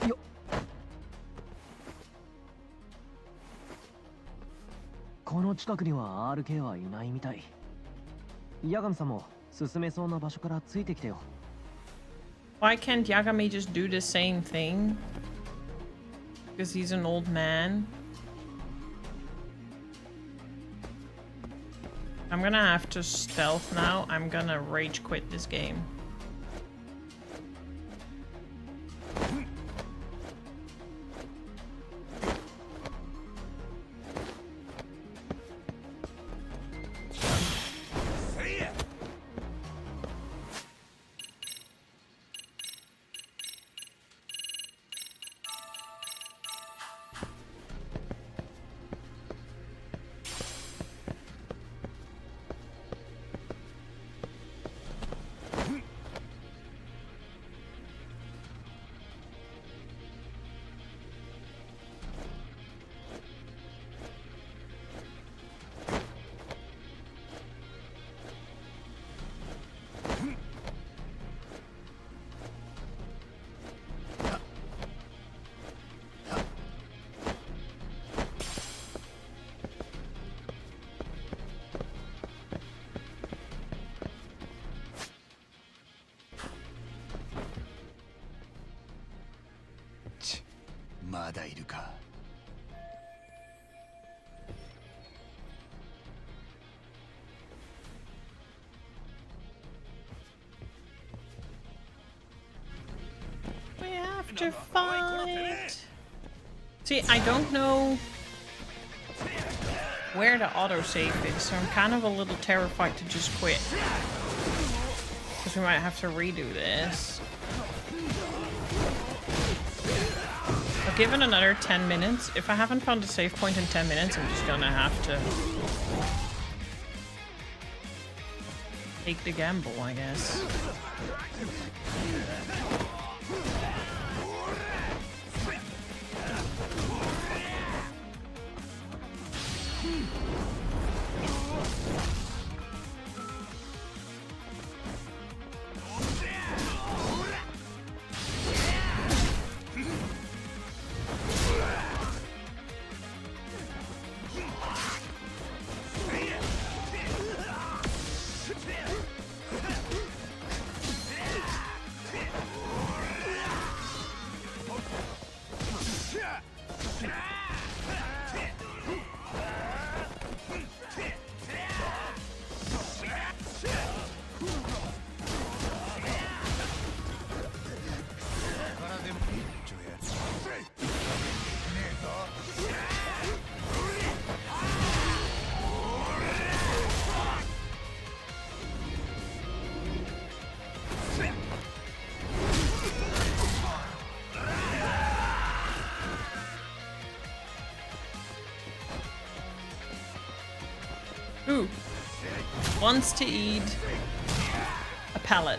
よっ。この近くには RK はいないみたい。八神さんも進めそうな場所からついてきてよ。
Why can't Yagami just do the same thing? Because he's an old man. I'm gonna have to stealth now. I'm gonna rage quit this game.
ち、まだいるか。
We have to fight. See, I don't know where the autosave is, so I'm kind of a little terrified to just quit. Because we might have to redo this. But given another 10 minutes, if I haven't found a save point in 10 minutes, I'm just gonna have to take the gamble, I guess. Ooh. Wants to eat a pellet.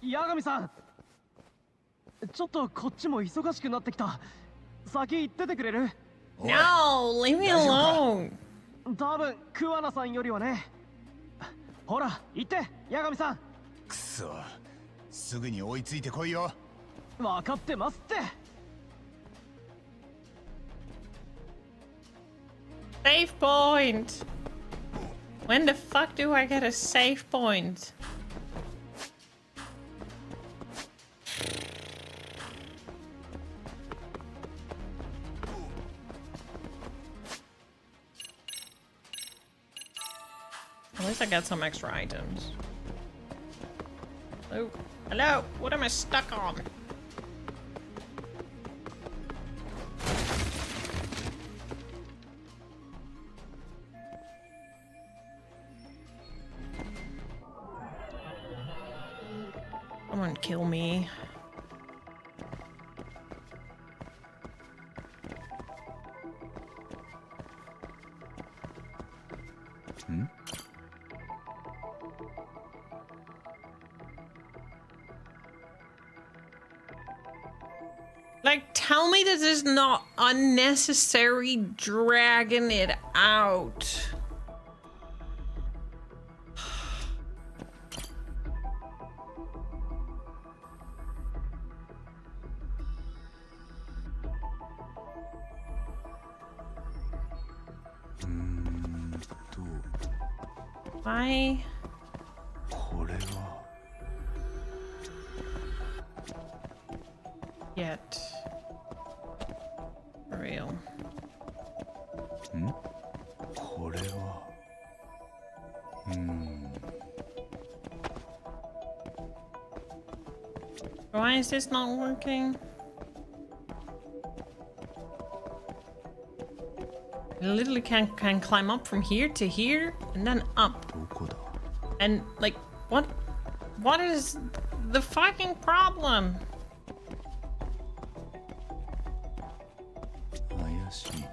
八神さん、ちょっとこっちも忙しくなってきた。先行っててくれる？
No, leave me alone.
多分桑名さんよりはね。ほら行って、八神さん。
くそ、すぐに追いついてこいよ。
分かってますって。
Save point. When the fuck do I get a save point? At least I got some extra items. Oh, hello. What am I stuck on? Someone kill me. Like, tell me this is not unnecessary dragging it out. Why?
これは
Yet. For real.
ん？これは
Why is this not working? I literally can climb up from here to here and then up. And like, what is the fucking problem?
怪しいな。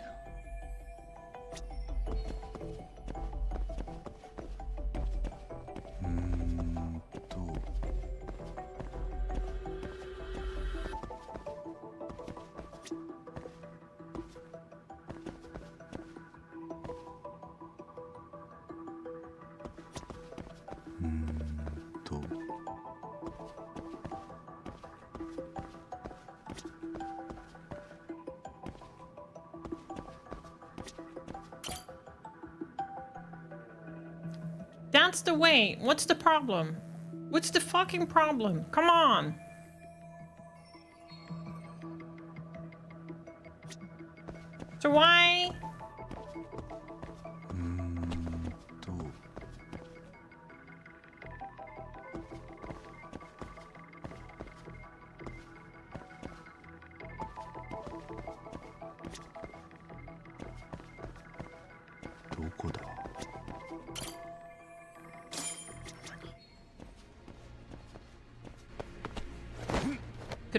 That's the way. What's the problem? What's the fucking problem? Come on. So why?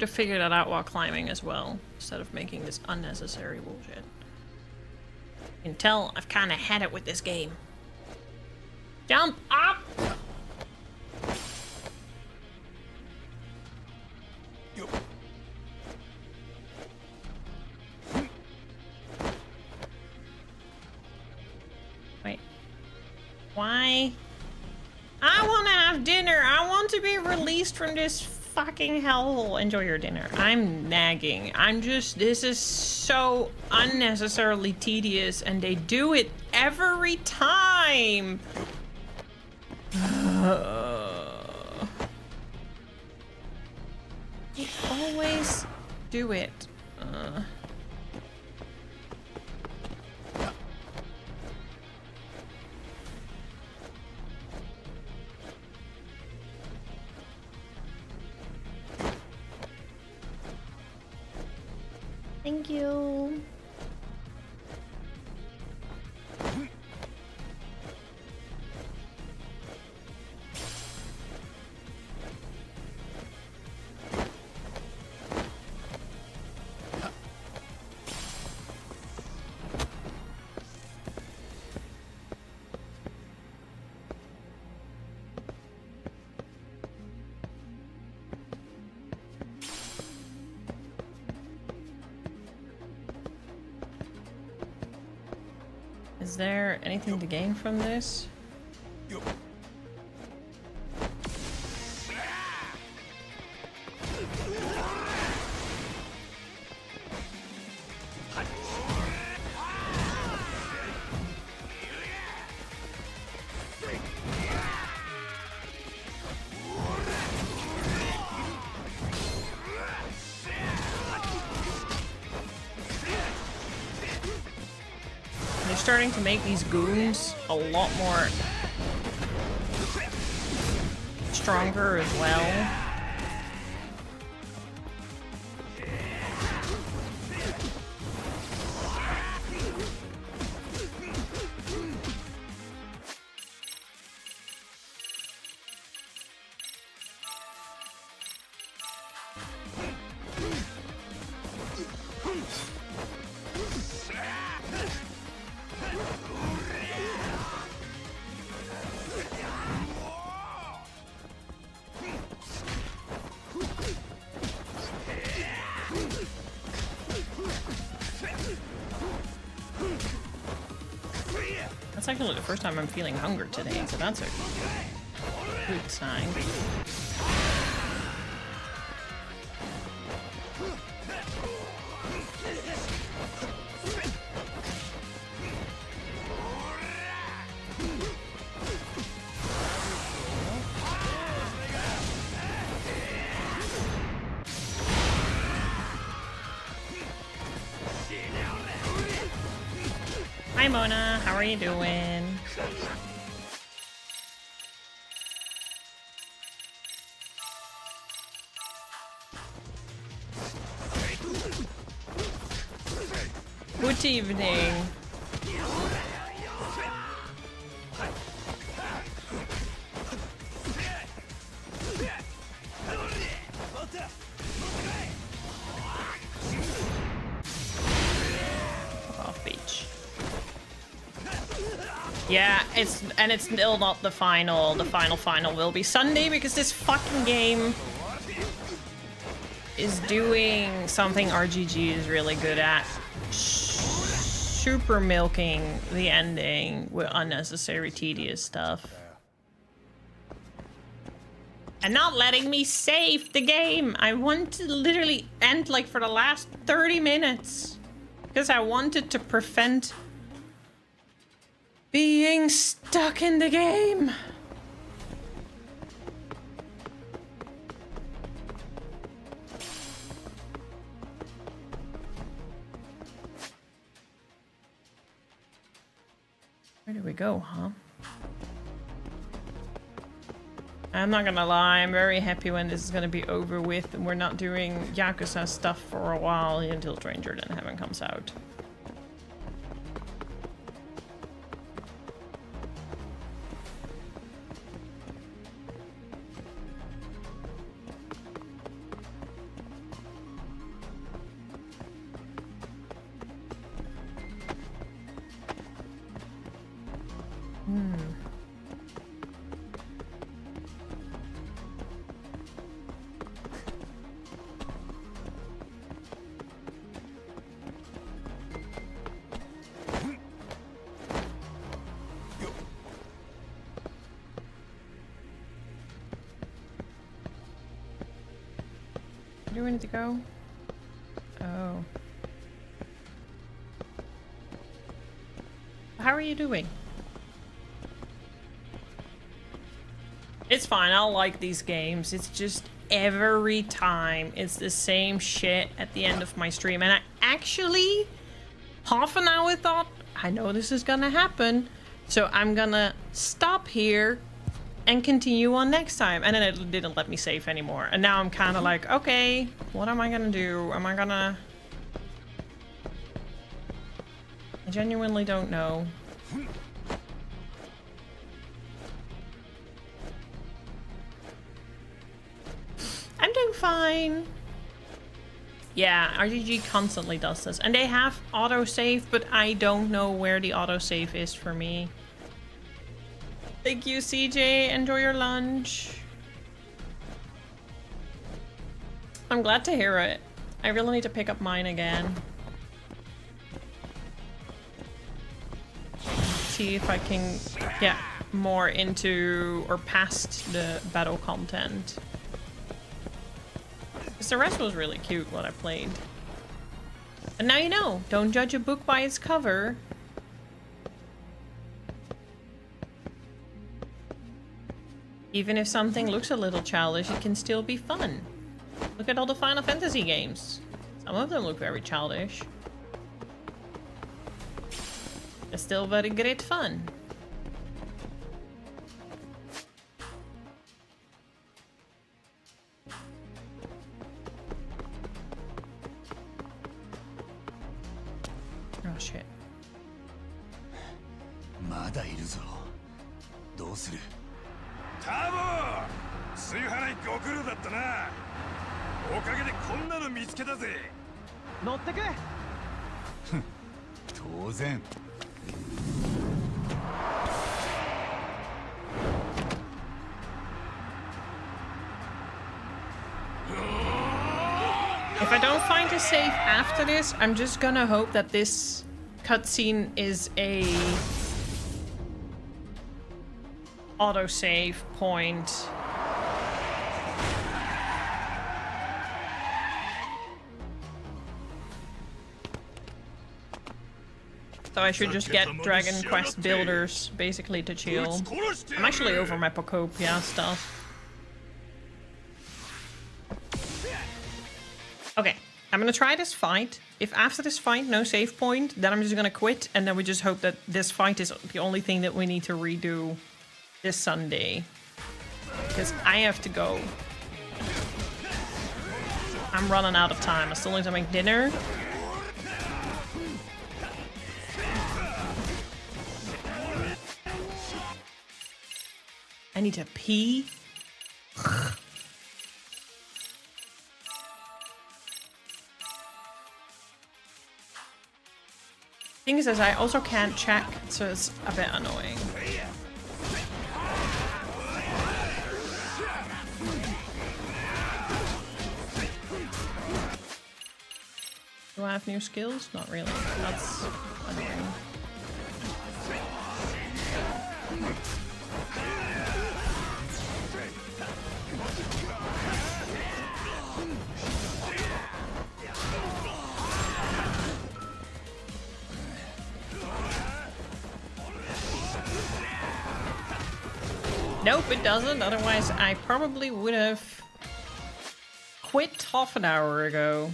have figured that out while climbing as well, instead of making this unnecessary bullshit. You can tell I've kind of had it with this game. Jump up! Wait. Why? I want to have dinner. I want to be released from this fucking hellhole. Enjoy your dinner. I'm nagging. This is so unnecessarily tedious, and they do it every time. They always do it. Thank you. Is there anything to gain from this? Starting to make these goons a lot more stronger as well. That's actually the first time I'm feeling hunger today, so that's a good sign. Hi Mona, how are you doing? Good evening. Off beach. Yeah, it's still not the final. The final will be Sunday because this fucking game is doing something RGG is really good at. Super milking the ending with unnecessary tedious stuff. And not letting me save the game. I want to literally end like for the last 30 minutes. Because I wanted to prevent being stuck in the game. Where do we go, huh? I'm not gonna lie, I'm very happy when this is gonna be over with and we're not doing Yakuza stuff for a while until Stranger Than Heaven comes out. do we need to go? Oh. How are you doing? It's fine, I like these games. It's just every time it's the same shit at the end of my stream. And I actually, half an hour thought, I know this is gonna happen, so I'm gonna stop here and continue on next time. And then it didn't let me save anymore. And now I'm kind of like, okay, what am I gonna do? Am I gonna... I genuinely don't know. I'm doing fine. Yeah, RGG constantly does this. And they have autosave, but I don't know where the autosave is for me. Thank you, CJ. Enjoy your lunch. I'm glad to hear it. I really need to pick up mine again. See if I can get more into or past the battle content. Because the rest was really cute what I played. And now you know, don't judge a book by its cover. Even if something looks a little childish, it can still be fun. Look at all the Final Fantasy games. Some of them look very childish. It's still very great fun. Oh shit.
まだいるぞ。どうする？
タボー、水払いご苦労だったな。おかげでこんなの見つけたぜ。
乗ってく。
当然。
If I don't find a save after this, I'm just gonna hope that this cutscene is a autosave point. So I should just get Dragon Quest Builders basically to chill. I'm actually over my Pocopia stuff. Okay, I'm gonna try this fight. If after this fight no save point, then I'm just gonna quit, and then we just hope that this fight is the only thing that we need to redo this Sunday. Because I have to go. I'm running out of time. I still need to make dinner. I need to pee. Thing is, I also can't check, so it's a bit annoying. Do I have new skills? Not really. That's annoying. Nope, it doesn't. Otherwise, I probably would have quit half an hour ago.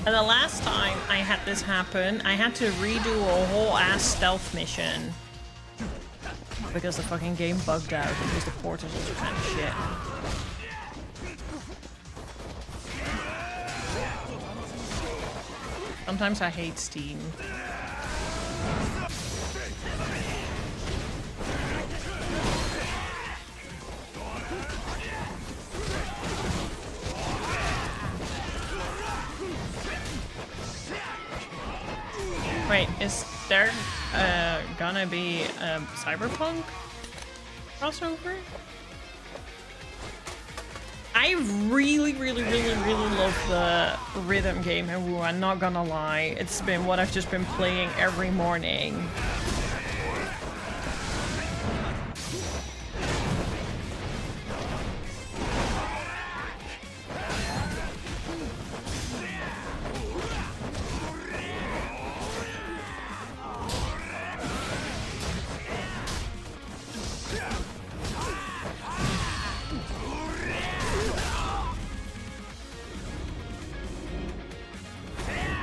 And the last time I had this happen, I had to redo a whole ass stealth mission. Because the fucking game bugged out because the port is all kind of shit. Sometimes I hate Steam. Wait, is there gonna be a cyberpunk crossover? I really love the rhythm game in WoW, I'm not gonna lie. It's been what I've just been playing every morning.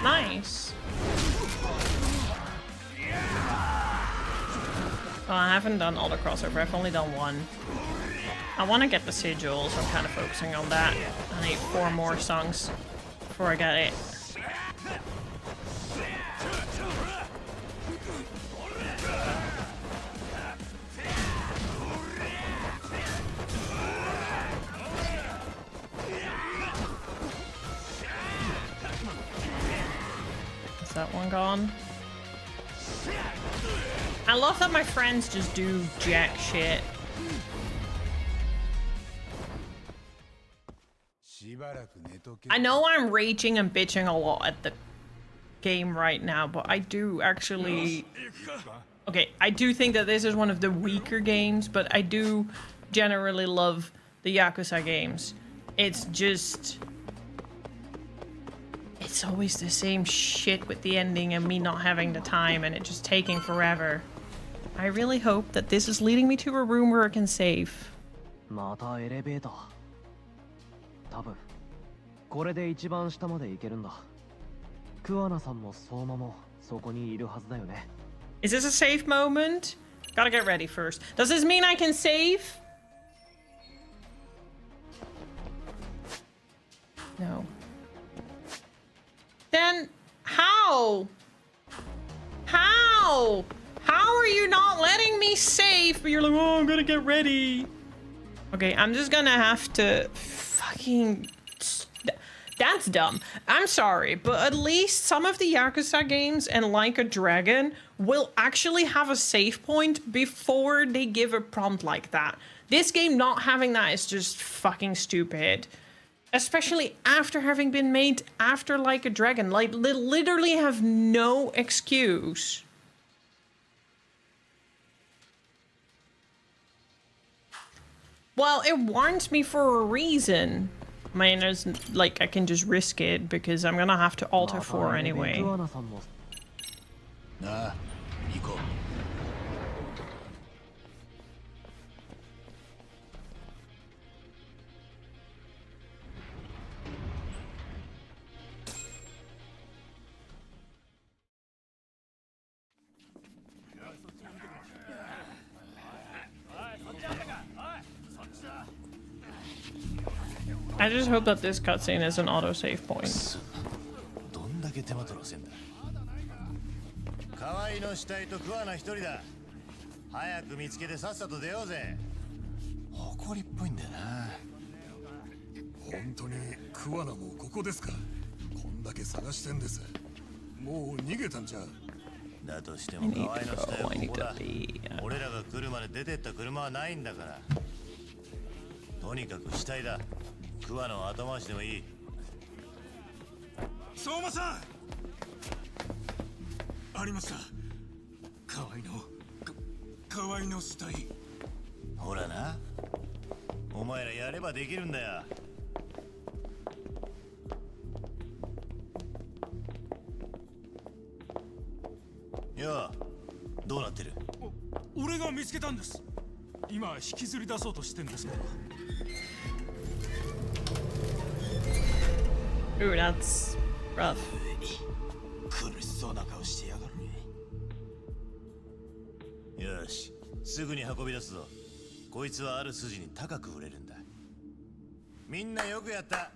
Nice. Well, I haven't done all the crossover, I've only done one. I want to get the sigil, so I'm kind of focusing on that. I need 4 more songs before I get it. Is that one gone? I love that my friends just do jack shit. I know I'm raging and bitching a lot at the game right now, but I do actually... Okay, I do think that this is one of the weaker games, but I do generally love the Yakuza games. It's just... It's always the same shit with the ending and me not having the time and it just taking forever. I really hope that this is leading me to a room where I can save.
またエレベーター。多分これで一番下まで行けるんだ。桑名さんも相馬もそこにいるはずだよね。
Is this a safe moment? Gotta get ready first. Does this mean I can save? No. Then how? How? How are you not letting me save? But you're like, oh, I'm gonna get ready. Okay, I'm just gonna have to fucking... That's dumb. I'm sorry, but at least some of the Yakuza games and Like a Dragon will actually have a save point before they give a prompt like that. This game not having that is just fucking stupid. Especially after having been made after Like a Dragon. Like, they literally have no excuse. Well, it warns me for a reason. I mean, there's, like, I can just risk it because I'm gonna have to alter 4 anyway.
Nah, Nico.
I just hope that this cutscene is an autosave point.
どんだけ手間取らせんだ。河合の死体と桑名一人だ。早く見つけてさっさと出ようぜ。誇りっぽいんだよな。
本当に桑名もここですか。こんだけ探してんです。もう逃げたんじゃ。
だとしても河合の死体はここだ。俺らが来るまで出てった車はないんだから。とにかく死体だ。桑名を後回しでもいい。
相馬さん。ありました。河合の死体。
ほらな。お前らやればできるんだよ。よう、どうなってる？
俺が見つけたんです。今引きずり出そうとしてんですけど。
Ooh, that's rough.
苦しそうな顔してやがる。よし、すぐに運び出すぞ。こいつはある筋に高く売れるんだ。みんなよくやった。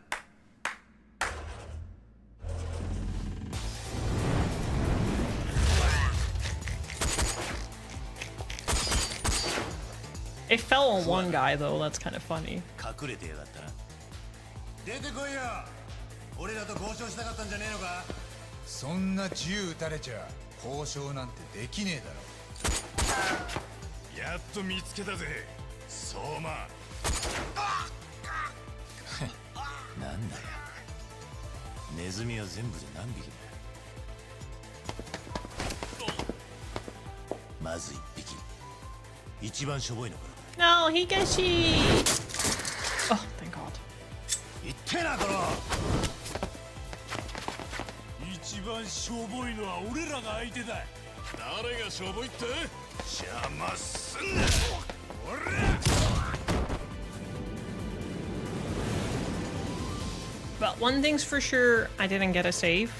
It fell on one guy though, that's kind of funny.
隠れてやがったな。出てこいよ。俺らと交渉したかったんじゃねえのか。
そんな銃撃たれちゃ交渉なんてできねえだろ。
やっと見つけたぜ相馬。
なんだよ、ネズミは全部で何匹だ。まず1匹、一番しょぼいのから。
No, Higashi! Oh, thank God.
言ってな、この
一番しょぼいのは俺らが相手だ。誰がしょぼいって？
邪魔すんな。おら！
But one thing's for sure, I didn't get a save.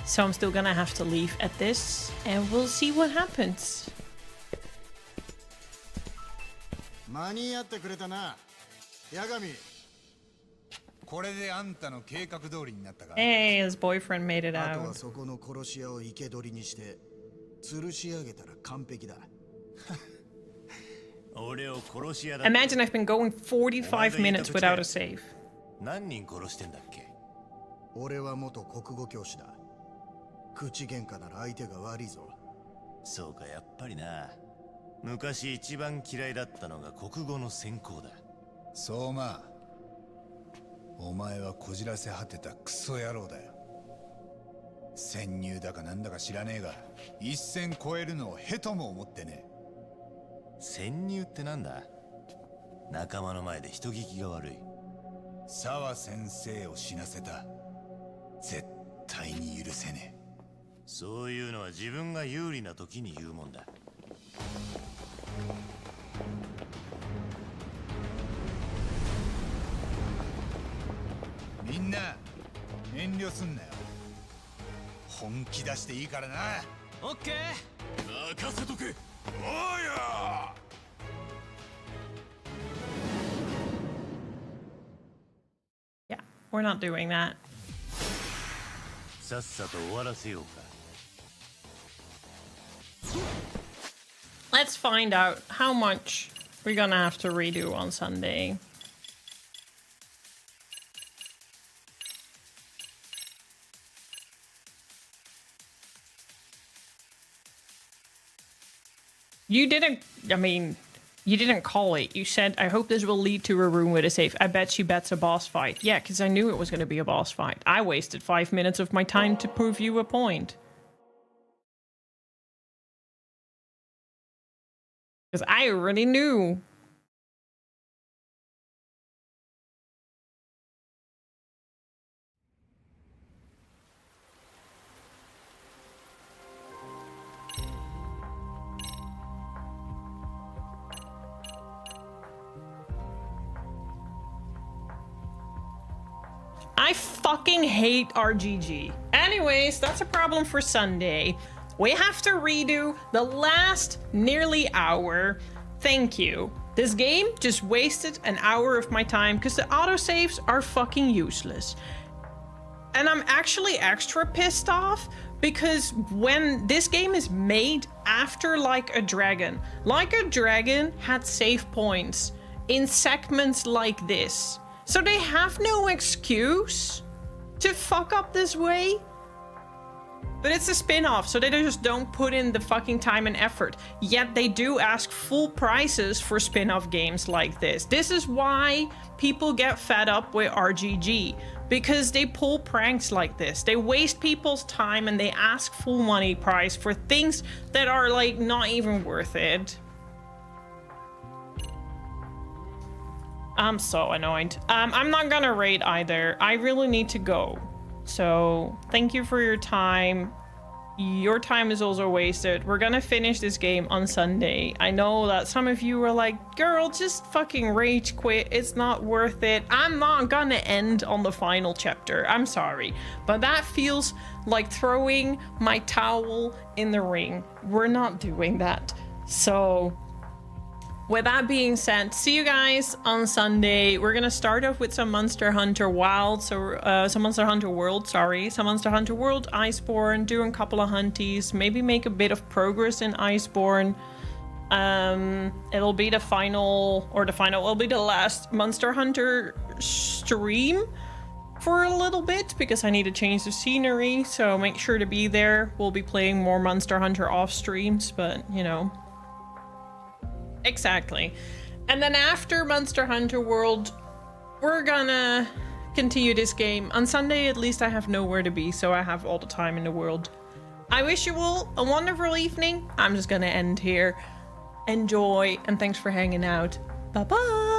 So I'm still gonna have to leave at this, and we'll see what happens.
間に合ってくれたな、八神。
これであんたの計画通りになったか。
Hey, his boyfriend made it
あとは
out.
そこの殺し屋を生け捕りにして吊るし上げたら完璧だ。
俺を殺し屋だ。
Imagine I've been going 45 minutes without a save.
何人殺してんだっけ？
俺は元国語教師だ。口喧嘩なら相手が悪いぞ。
そうか、やっぱりな。昔一番嫌いだったのが国語の専攻だ。
相馬、お前はこじらせ果てたクソ野郎だよ。潜入だかなんだか知らねえが、一線超えるのをへとも思ってね。
潜入ってなんだ？仲間の前で人聞きが悪い。
沢先生を死なせた。絶対に許せねえ。
そういうのは自分が有利な時に言うもんだ。
みんな遠慮すんなよ。本気出していいからな。
オッケー、
任せとけ。おーや。
Yeah, we're not doing that.
さっさと終わらせようか。
Let's find out how much we're gonna have to redo on Sunday. You didn't, I mean, you didn't call it. You said, I hope this will lead to a room with a safe. I bet she bets a boss fight. Yeah, because I knew it was going to be a boss fight. I wasted 5 minutes of my time to prove you a point. Because I already knew. I fucking hate RGG. Anyways, that's a problem for Sunday. We have to redo the last nearly hour. Thank you. This game just wasted an hour of my time because the autosaves are fucking useless. And I'm actually extra pissed off because when this game is made after Like a Dragon had save points in segments like this. So they have no excuse to fuck up this way. But it's a spin-off, so they just don't put in the fucking time and effort. Yet they do ask full prices for spin-off games like this. This is why people get fed up with RGG. Because they pull pranks like this. They waste people's time and they ask full money price for things that are like not even worth it. I'm so annoyed. I'm not gonna raid either. I really need to go. So thank you for your time. Your time is also wasted. We're gonna finish this game on Sunday. I know that some of you are like, girl, just fucking rage quit. It's not worth it. I'm not gonna end on the final chapter. I'm sorry. But that feels like throwing my towel in the ring. We're not doing that. So with that being said, see you guys on Sunday. We're gonna start off with some Monster Hunter Wild, some Monster Hunter World, some Monster Hunter World, Iceborne, do a couple of hunties, maybe make a bit of progress in Iceborne. It'll be the final, it'll be the last Monster Hunter stream. for a little bit because I need to change the scenery, so make sure to be there. We'll be playing more Monster Hunter off streams, but you know. Exactly. And then after Monster Hunter World, we're gonna continue this game. On Sunday, at least I have nowhere to be, so I have all the time in the world. I wish you all a wonderful evening. I'm just gonna end here. Enjoy, and thanks for hanging out. Bye-bye!